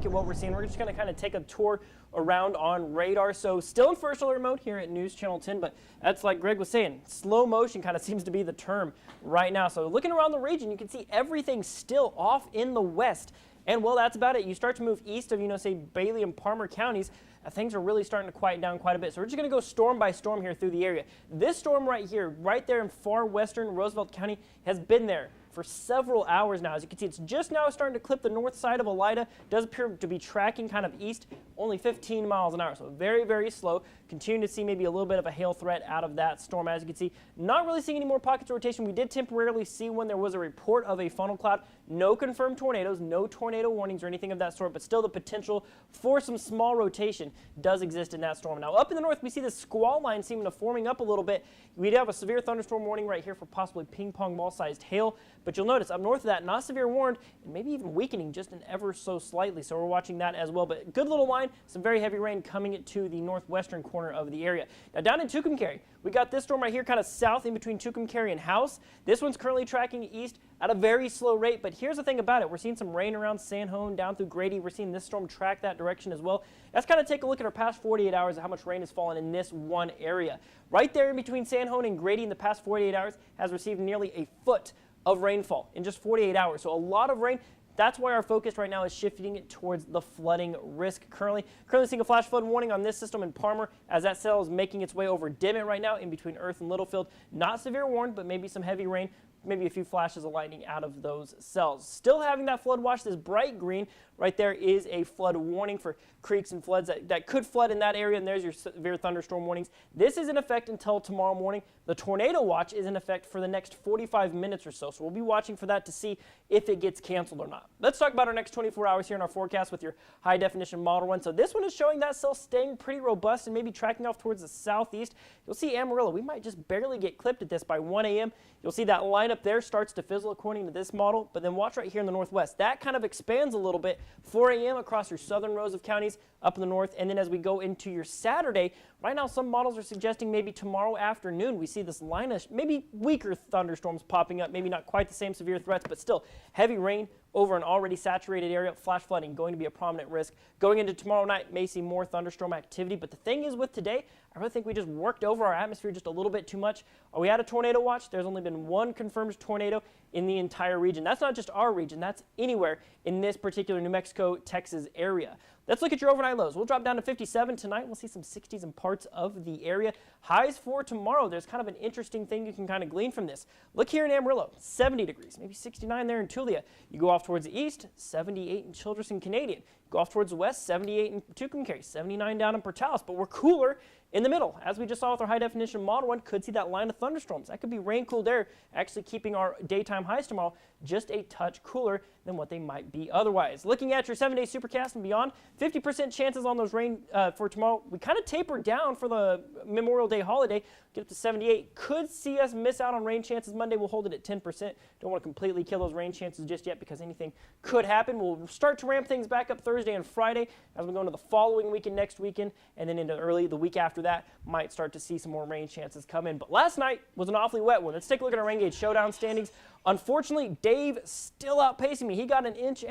What we're seeing, we're just going to kind of take a tour around on radar. So still in first alert mode here at News Channel 10, but that's like Greg was saying, slow motion kind of seems to be the term right now. So looking around the region, you can see everything still off in the west. And well, that's about it. You start to move east of, say Bailey and Palmer counties, things are really starting to quiet down quite a bit. So we're just going to go storm by storm here through the area. This storm right here, right there in far western Roosevelt County, has been there for several hours now. As you can see, it's just now starting to clip the north side of Elida. Does appear to be tracking kind of east, only 15 miles an hour, so very, very slow. Continuing to see maybe a little bit of a hail threat out of that storm. As you can see, not really seeing any more pockets of rotation. We did temporarily see when there was a report of a funnel cloud. No confirmed tornadoes, no tornado warnings or anything of that sort, but still the potential for some small rotation does exist in that storm. Now up in the north, we see the squall line seeming to forming up a little bit. We do have a severe thunderstorm warning right here for possibly ping pong ball sized hail, but you'll notice up north of that, not severe warned, and maybe even weakening just an ever so slightly. So we're watching that as well, but good little line, some very heavy rain coming to the northwestern corner of the area. Now down in Tucumcari, we got this storm right here kind of south in between Tucumcari and House. This one's currently tracking east at a very slow rate, but here's the thing about it. We're seeing some rain around San Juan down through Grady. We're seeing this storm track that direction as well. Let's kind of take a look at our past 48 hours of how much rain has fallen in this one area. Right there in between San Juan and Grady in the past 48 hours has received nearly a foot of rainfall in just 48 hours. So a lot of rain. That's why our focus right now is shifting it towards the flooding risk currently. Currently seeing a flash flood warning on this system in Palmer as that cell is making its way over Dimmitt right now in between Earth and Littlefield. Not severe warned, but maybe some heavy rain, maybe a few flashes of lightning out of those cells. Still having that flood watch, this bright green right there is a flood warning for creeks and floods that could flood in that area, and there's your severe thunderstorm warnings. This is in effect until tomorrow morning. The tornado watch is in effect for the next 45 minutes or so, so we'll be watching for that to see if it gets canceled or not. Let's talk about our next 24 hours here in our forecast with your high definition model one. So this one is showing that cell staying pretty robust and maybe tracking off towards the southeast. You'll see Amarillo, we might just barely get clipped at this by 1 a.m. You'll see that line up there starts to fizzle according to this model, but then watch right here in the northwest. That kind of expands a little bit, 4 a.m. across your southern rows of counties up in the north, and then as we go into your Saturday, right now some models are suggesting maybe tomorrow afternoon we see this line of maybe weaker thunderstorms popping up, maybe not quite the same severe threats, but still heavy rain over an already saturated area. Flash flooding going to be a prominent risk. Going into tomorrow night, may see more thunderstorm activity, but the thing is with today, I really think we just worked over our atmosphere just a little bit too much. Are we at a tornado watch? There's only been one confirmed tornado in the entire region. That's not just our region, that's anywhere in this particular New Mexico, Texas area. Let's look at your overnight lows. We'll drop down to 57 tonight. We'll see some 60s in parts of the area. Highs for tomorrow. There's kind of an interesting thing you can kind of glean from this. Look here in Amarillo, 70 degrees, maybe 69 there in Tulia. You go off towards the east, 78 in Childress and Canadian. Go off towards the west, 78 in Tucumcari, 79 down in Portales, but we're cooler in the middle. As we just saw with our high definition model one, could see that line of thunderstorms. That could be rain cooled air, actually keeping our daytime highs tomorrow just a touch cooler than what they might be otherwise. Looking at your 7-day supercast and beyond, 50% chances on those rain for tomorrow. We kind of tapered down for the Memorial Day holiday, get up to 78. Could see us miss out on rain chances Monday. We'll hold it at 10%. Don't want to completely kill those rain chances just yet because anything could happen. We'll start to ramp things back up Thursday and Friday as we go into the following weekend, next weekend, and then into early the week after that, might start to see some more rain chances come in. But last night was an awfully wet one. Let's take a look at our rain gauge showdown standings. Unfortunately, Dave still outpacing me. He got 1.5 inches.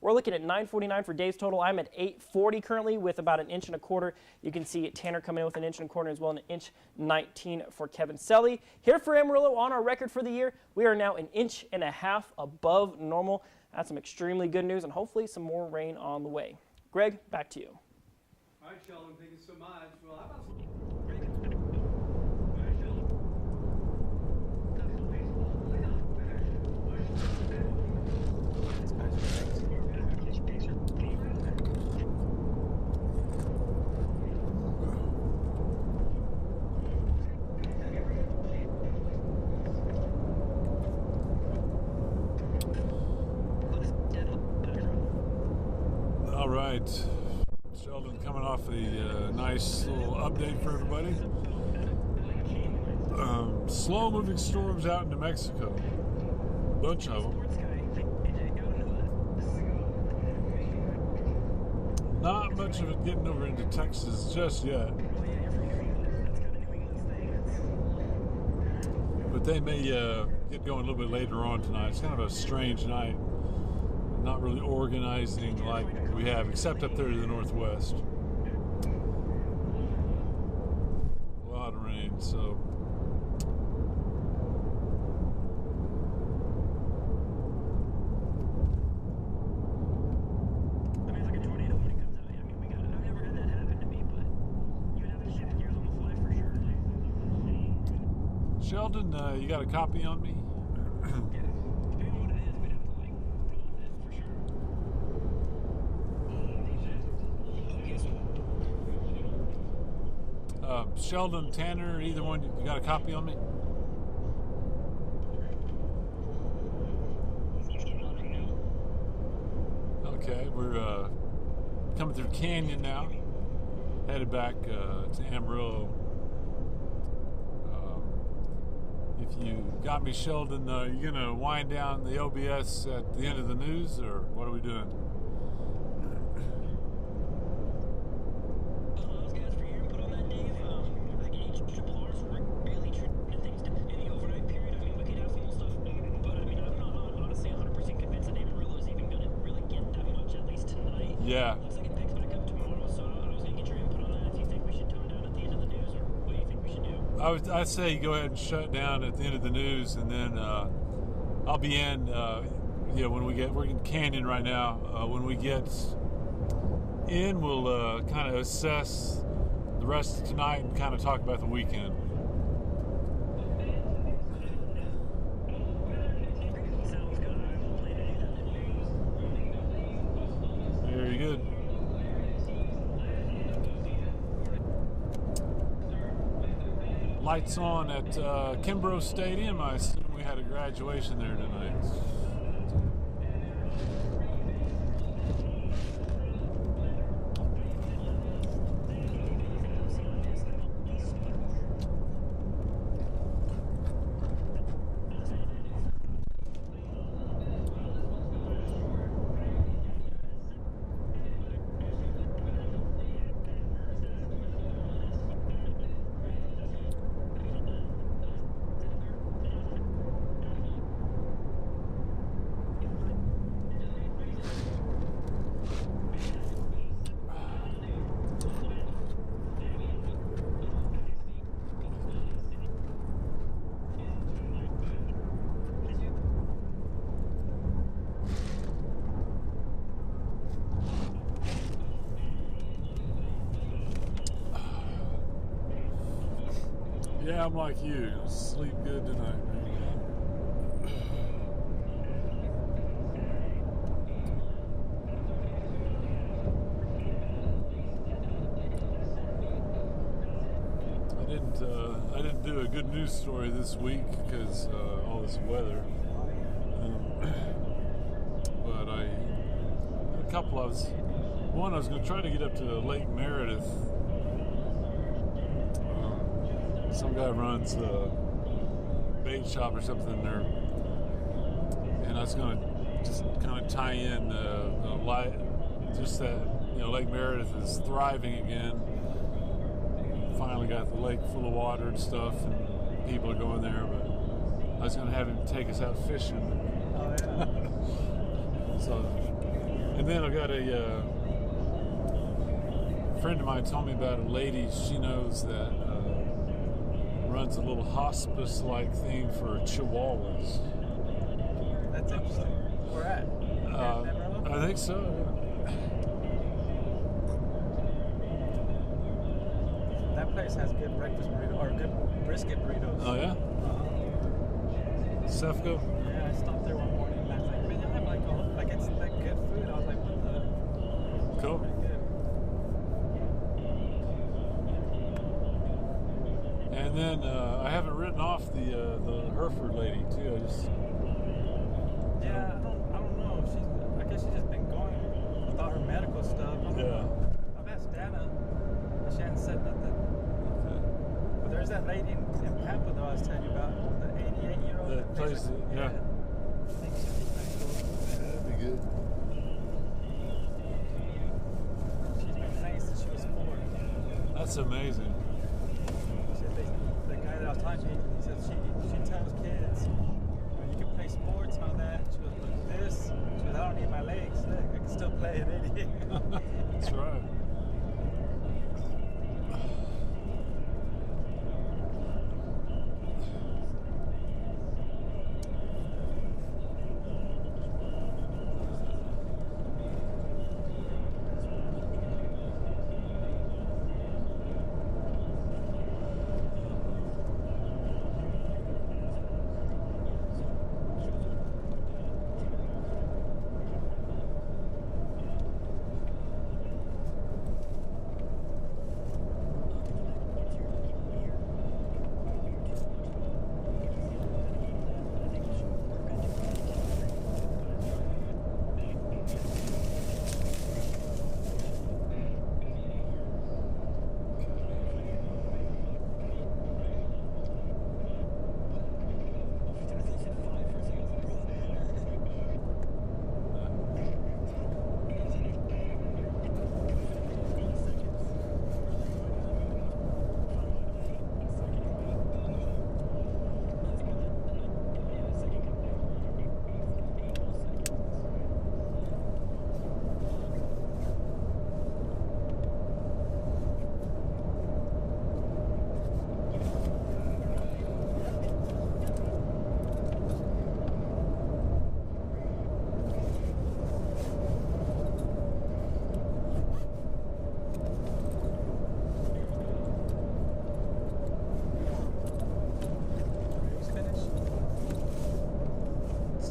We're looking at 949 for Dave's total. I'm at 840 currently with about 1.25 inches. You can see Tanner coming in with 1.25 inches as well, and 1.19 inch for Kevin Selly. Here for Amarillo on our record for the year, we are now 1.5 inches above normal. That's some extremely good news and hopefully some more rain on the way. Greg, back to you. All right, Sheldon, thank you so much. Well, how about All right, Sheldon coming off a nice little update for everybody. Slow-moving storms out in New Mexico, bunch of them. Not much of it getting over into Texas just yet, but they may get going a little bit later on tonight. It's kind of a strange night. Not really organizing like we have, except up there to the northwest. A lot of rain, so. I mean, it's like a tornado when it comes out. I mean, I've never had that happen to me, but you would have to shift gears on the fly for sure. Sheldon, you got a copy on me? Yeah. Sheldon, Tanner, either one, you got a copy on me? Okay, we're coming through Canyon now, headed back to Amarillo. If you got me, Sheldon, you gonna wind down the OBS at the end of the news, or what are we doing? Yeah. Looks like it picks back up tomorrow, so I was going to get your input on that. If you think we should tone down at the end of the news, or what do you think we should do? I'd say go ahead and shut down at the end of the news, and then I'll be in. When we're in Canyon right now. When we get in, we'll kind of assess the rest of tonight and kind of talk about the weekend. Sounds good. I will plan to do that. Very good. Lights on at Kimbrough Stadium. I assume we had a graduation there tonight. Yeah, I'm like you. Sleep good tonight, man. I didn't do a good news story this week because all this weather. But I had a couple. I was going to try to get up to Lake Meredith. Some guy runs a bait shop or something there, and I was going to just kind of tie in the light, just that Lake Meredith is thriving again. Finally got the lake full of water and stuff, and people are going there. But I was going to have him take us out fishing. Oh yeah. So, and then I got a friend of mine told me about a lady she knows that runs a little hospice-like thing for chihuahuas. That's interesting. Where at? I think so. That place has good breakfast burritos, or good brisket burritos. Oh yeah? Sefco? Yeah, I stopped there one morning and I was like, man, y'all have like it's like good food. I was like, what the? Cool. Pretty good. And then I haven't written off the Hereford lady too. Yeah, I don't know. I guess she's just been going with all her medical stuff. Yeah. I've asked Dana, but she hasn't said nothing. Okay. But there's that lady in Pampa though I was telling you about, the 88-year-old. That place, yeah. I think she'd be pretty cool. Yeah, that'd be good. She's been playing since she was 4. That's amazing. The guy that I was talking to, he said she tells kids, you can play sports and all that. She goes, look at this. She goes, I don't need my legs. Look, I can still play at 88. That's right.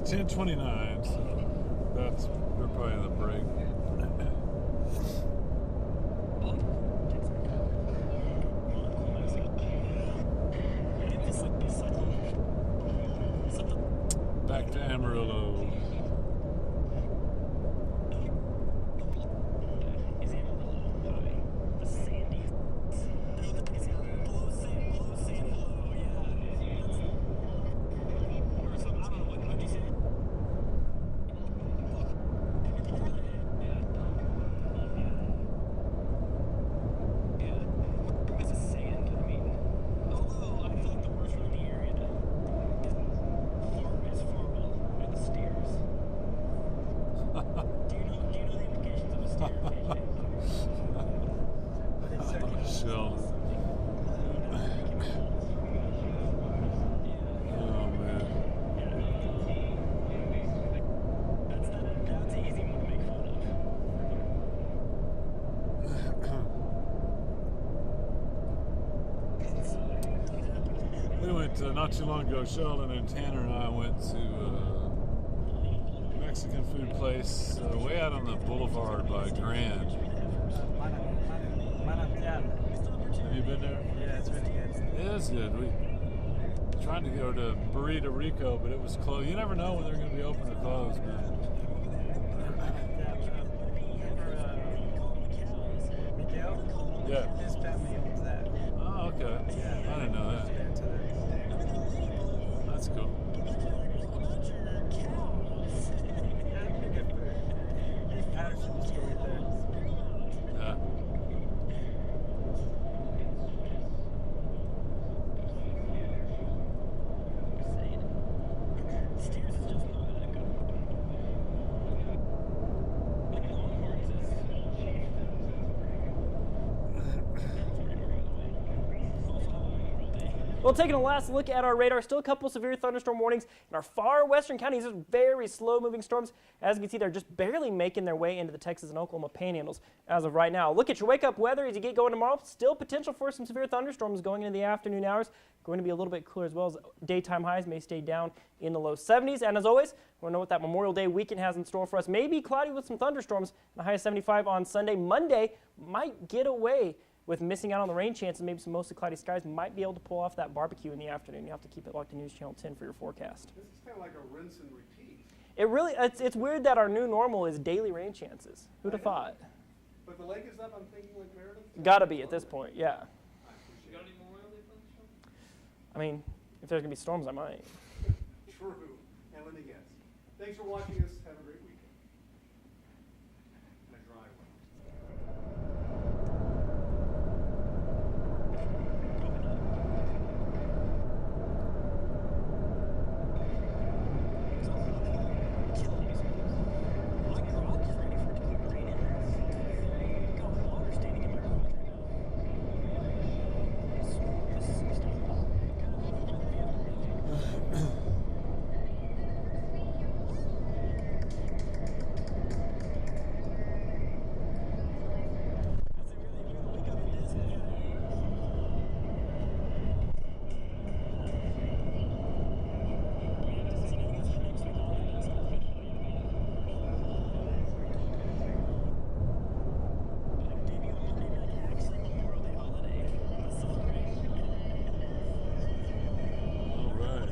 10:29, so we're probably in the break. Back to Amarillo. Sheldon. Oh man. We went not too long ago. Sheldon and Tanner and I went to a Mexican food place way out on the boulevard by Grand. Have you been there? Yeah, it's really good. It is good. We trying to go to Burrito Rico, but it was closed. You never know when they're going to be open or closed, man. Miguel? Yeah. His family owns that. Oh, okay. Yeah, I didn't know that. been to there. That's cool. Yeah, it'd be good food. Patterson used to go right there. Yeah. Well, taking a last look at our radar, still a couple severe thunderstorm warnings in our far western counties. These are very slow-moving storms. As you can see, they're just barely making their way into the Texas and Oklahoma panhandles as of right now. Look at your wake-up weather as you get going tomorrow. Still potential for some severe thunderstorms going into the afternoon hours. Going to be a little bit cooler as well, as daytime highs may stay down in the low 70s. And as always, we know what that Memorial Day weekend has in store for us. Maybe cloudy with some thunderstorms, and a high of 75 on Sunday. Monday might get away with missing out on the rain chances. Maybe some mostly cloudy skies. Might be able to pull off that barbecue in the afternoon. You have to keep it locked to News Channel 10 for your forecast. This is kind of like a rinse and repeat. It really, it's weird that our new normal is daily rain chances. Who'd have thought? But the lake is up, I'm thinking, like Meredith? Gotta be at this point, yeah. I appreciate it. I mean, if there's gonna be storms, I might. True. And let me guess. Thanks for watching us. Have a great weekend. And a dry one. All right.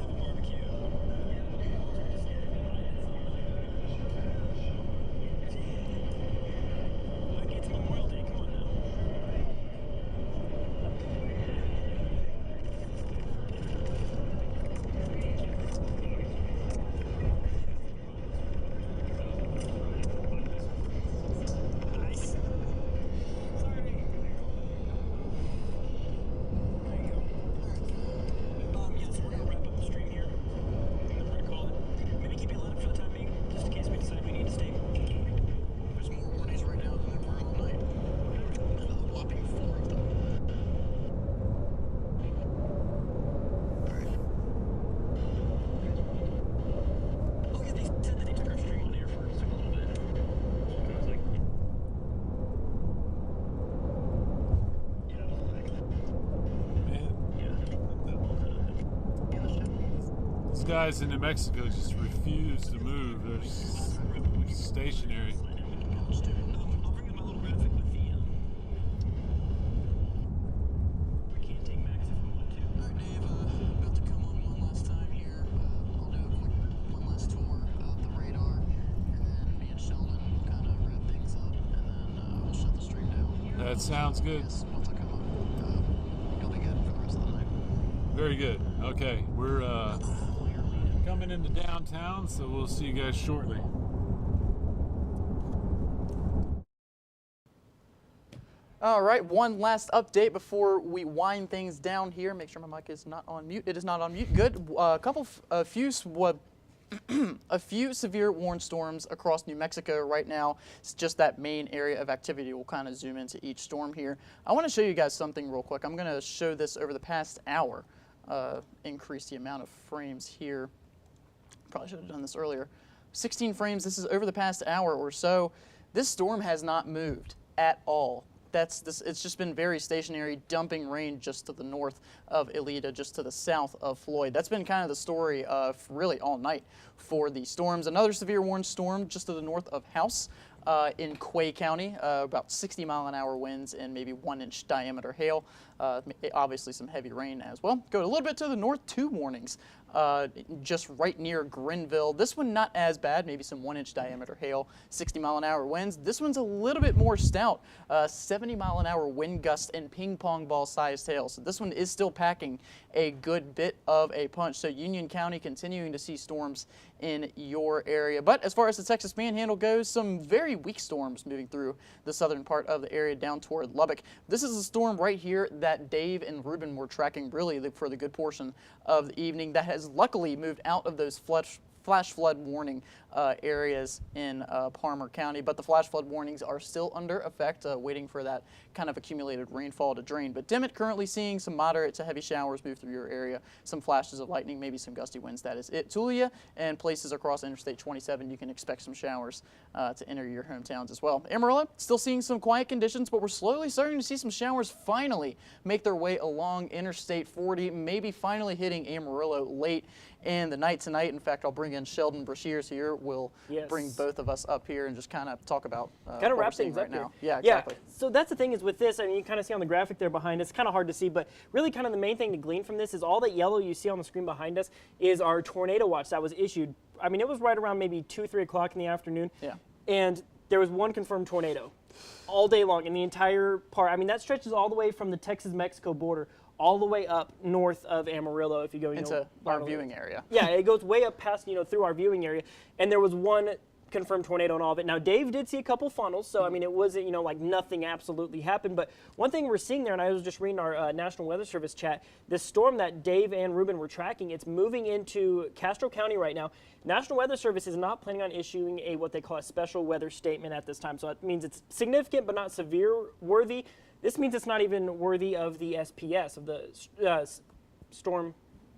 guys in New Mexico just refuse to move. They're stationary. That sounds good. Very good. Okay, we're coming into downtown, so we'll see you guys shortly. All right, one last update before we wind things down here. Make sure my mic is not on mute. It is not on mute. Good. A few severe warned storms across New Mexico right now. It's just that main area of activity. We'll kind of zoom into each storm here. I want to show you guys something real quick. I'm going to show this over the past hour. Increase the amount of frames here. Probably should have done this earlier. 16 frames. This is over the past hour or so. This storm has not moved at all. It's just been very stationary, dumping rain just to the north of Elida, just to the south of Floyd. That's been kind of the story of really all night for the storms. Another severe warned storm just to the north of House in Quay County, about 60-mile-an-hour winds and maybe 1-inch diameter hail. Obviously some heavy rain as well. Go a little bit to the north, 2 warnings. Just right near Grenville. This one not as bad, maybe some 1-inch diameter hail, 60-mile-an-hour winds. This one's a little bit more stout, 70-mile-an-hour wind gust and ping pong ball sized hail. So this one is still packing a good bit of a punch. So Union County continuing to see storms in your area. But as far as the Texas Panhandle goes, some very weak storms moving through the southern part of the area down toward Lubbock. This is a storm right here that Dave and Ruben were tracking really for the good portion of the evening that has luckily moved out of those flash flood warning areas in Palmer County, but the flash flood warnings are still under effect, waiting for that kind of accumulated rainfall to drain. But Dimmitt currently seeing some moderate to heavy showers move through your area, some flashes of lightning, maybe some gusty winds. That is it. Tulia and places across Interstate 27, you can expect some showers to enter your hometowns as well. Amarillo, still seeing some quiet conditions, but we're slowly starting to see some showers finally make their way along Interstate 40, maybe finally hitting Amarillo late in the night tonight. In fact, I'll bring in Sheldon Brashears here. We'll bring both of us up here and just kind of talk about kind of wrap things up now. here. Yeah, exactly. Yeah. So that's the thing is with this, I mean, you kind of see on the graphic there behind us, kind of hard to see, but really kind of the main thing to glean from this is all that yellow you see on the screen behind us is our tornado watch that was issued. I mean, it was right around maybe 2, 3 o'clock in the afternoon. Yeah. And there was one confirmed tornado all day long in the entire part. I mean, that stretches all the way from the Texas-Mexico border all the way up north of Amarillo if you go into our viewing area. Yeah, it goes way up past, through our viewing area. And there was one confirmed tornado in all of it. Now, Dave did see a couple funnels, so I mean, it wasn't, like nothing absolutely happened. But one thing we're seeing there, and I was just reading our National Weather Service chat, this storm that Dave and Ruben were tracking, it's moving into Castro County right now. National Weather Service is not planning on issuing what they call a special weather statement at this time. So that means it's significant but not severe worthy. This means it's not even worthy of the SPS, of the storm.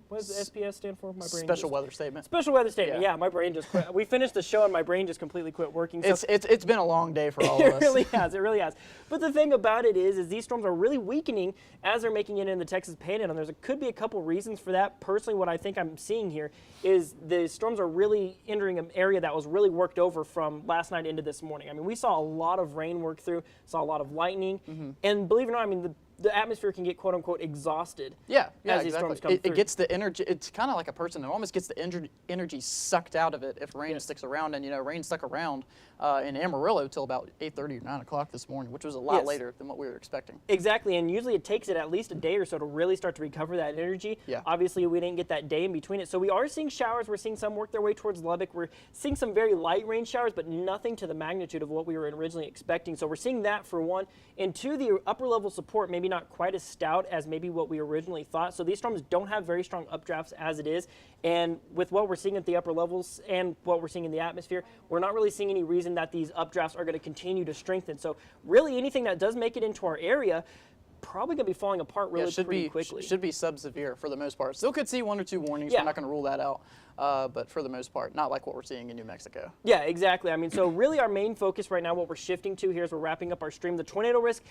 What does the SPS stand for? My brain Special weather statement. Special weather statement. Yeah, my brain just quit. We finished the show and my brain just completely quit working. So It's been a long day for all of us. It really has. It really has. But the thing about it is these storms are really weakening as they're making it in the Texas Panhandle. And could be a couple reasons for that. Personally, what I think I'm seeing here is the storms are really entering an area that was really worked over from last night into this morning. I mean, we saw a lot of rain work through, saw a lot of lightning, and believe it or not, I mean, the atmosphere can get quote unquote exhausted. Yeah, as these storms come through. It gets the energy. It's kind of like a person. It almost gets the energy sucked out of it if rain sticks around. And rain stuck around in Amarillo till about 8:30 or 9 o'clock this morning, which was a lot later than what we were expecting. Exactly, and usually it takes it at least a day or so to really start to recover that energy. Yeah. Obviously, we didn't get that day in between it, so we are seeing showers. We're seeing some work their way towards Lubbock. We're seeing some very light rain showers, but nothing to the magnitude of what we were originally expecting. So we're seeing that for one, and two, the upper level support maybe not quite as stout as maybe what we originally thought. So these storms don't have very strong updrafts as it is. And with what we're seeing at the upper levels and what we're seeing in the atmosphere, we're not really seeing any reason that these updrafts are going to continue to strengthen. So really anything that does make it into our area probably going to be falling apart really pretty quickly. Should be sub-severe for the most part. Still could see 1 or 2 warnings. Yeah. I'm not going to rule that out. But for the most part, not like what we're seeing in New Mexico. Yeah, exactly. I mean, so really our main focus right now, what we're shifting to here as we're wrapping up our stream, the tornado risk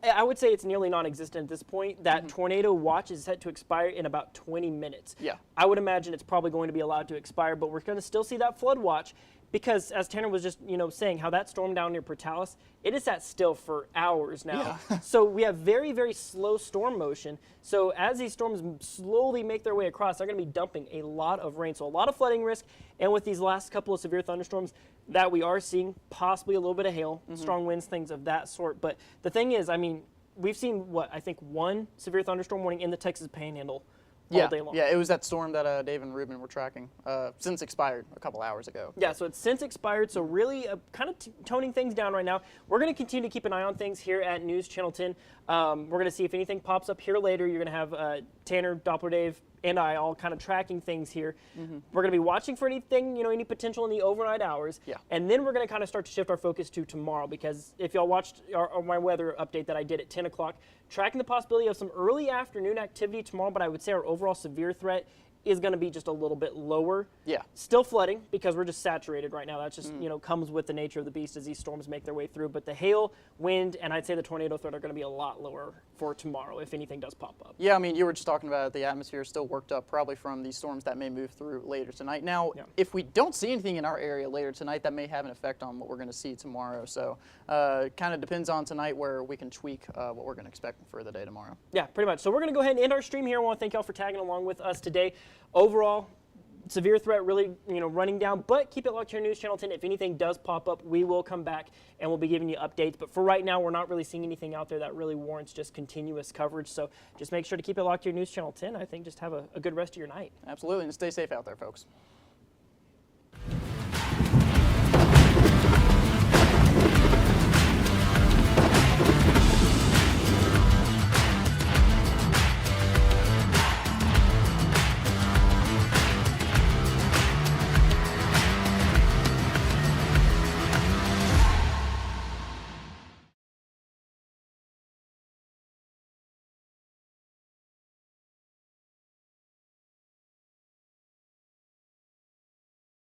I would say it's nearly non-existent at this point. That tornado watch is set to expire in about 20 minutes. Yeah. I would imagine it's probably going to be allowed to expire, but we're going to still see that flood watch because, as Tanner was just saying, how that storm down near Portales, it is sat still for hours now. Yeah. So we have very, very slow storm motion. So as these storms slowly make their way across, they're going to be dumping a lot of rain. So a lot of flooding risk. And with these last couple of severe thunderstorms that we are seeing, possibly a little bit of hail, strong winds, things of that sort. But the thing is, I mean, we've seen, I think one severe thunderstorm warning in the Texas Panhandle all day long. Yeah, it was that storm that Dave and Ruben were tracking since expired a couple hours ago. Yeah, so it's since expired, so really kind of toning things down right now. We're going to continue to keep an eye on things here at News Channel 10. We're going to see if anything pops up here later. You're going to have Tanner, Doppler Dave, and I all kind of tracking things here. We're going to be watching for anything, any potential in the overnight hours. Yeah. And then we're going to kind of start to shift our focus to tomorrow, because if y'all watched my weather update that I did at 10 o'clock, tracking the possibility of some early afternoon activity tomorrow, but I would say our overall severe threat is going to be just a little bit lower. Yeah. Still flooding because we're just saturated right now. That's just, comes with the nature of the beast as these storms make their way through. But the hail, wind, and I'd say the tornado threat are going to be a lot lower for tomorrow if anything does pop up. Yeah, I mean, you were just talking about the atmosphere is still worked up probably from these storms that may move through later tonight. Now, if we don't see anything in our area later tonight, that may have an effect on what we're going to see tomorrow. So kind of depends on tonight where we can tweak what we're going to expect for the day tomorrow. Yeah, pretty much. So we're going to go ahead and end our stream here. I want to thank y'all for tagging along with us today. Overall, severe threat really, running down, but keep it locked here on News Channel 10. If anything does pop up, we will come back and we'll be giving you updates. But for right now, we're not really seeing anything out there that really warrants just continuous coverage. So just make sure to keep it locked here on News Channel 10. I think just have a good rest of your night. Absolutely, and stay safe out there, folks.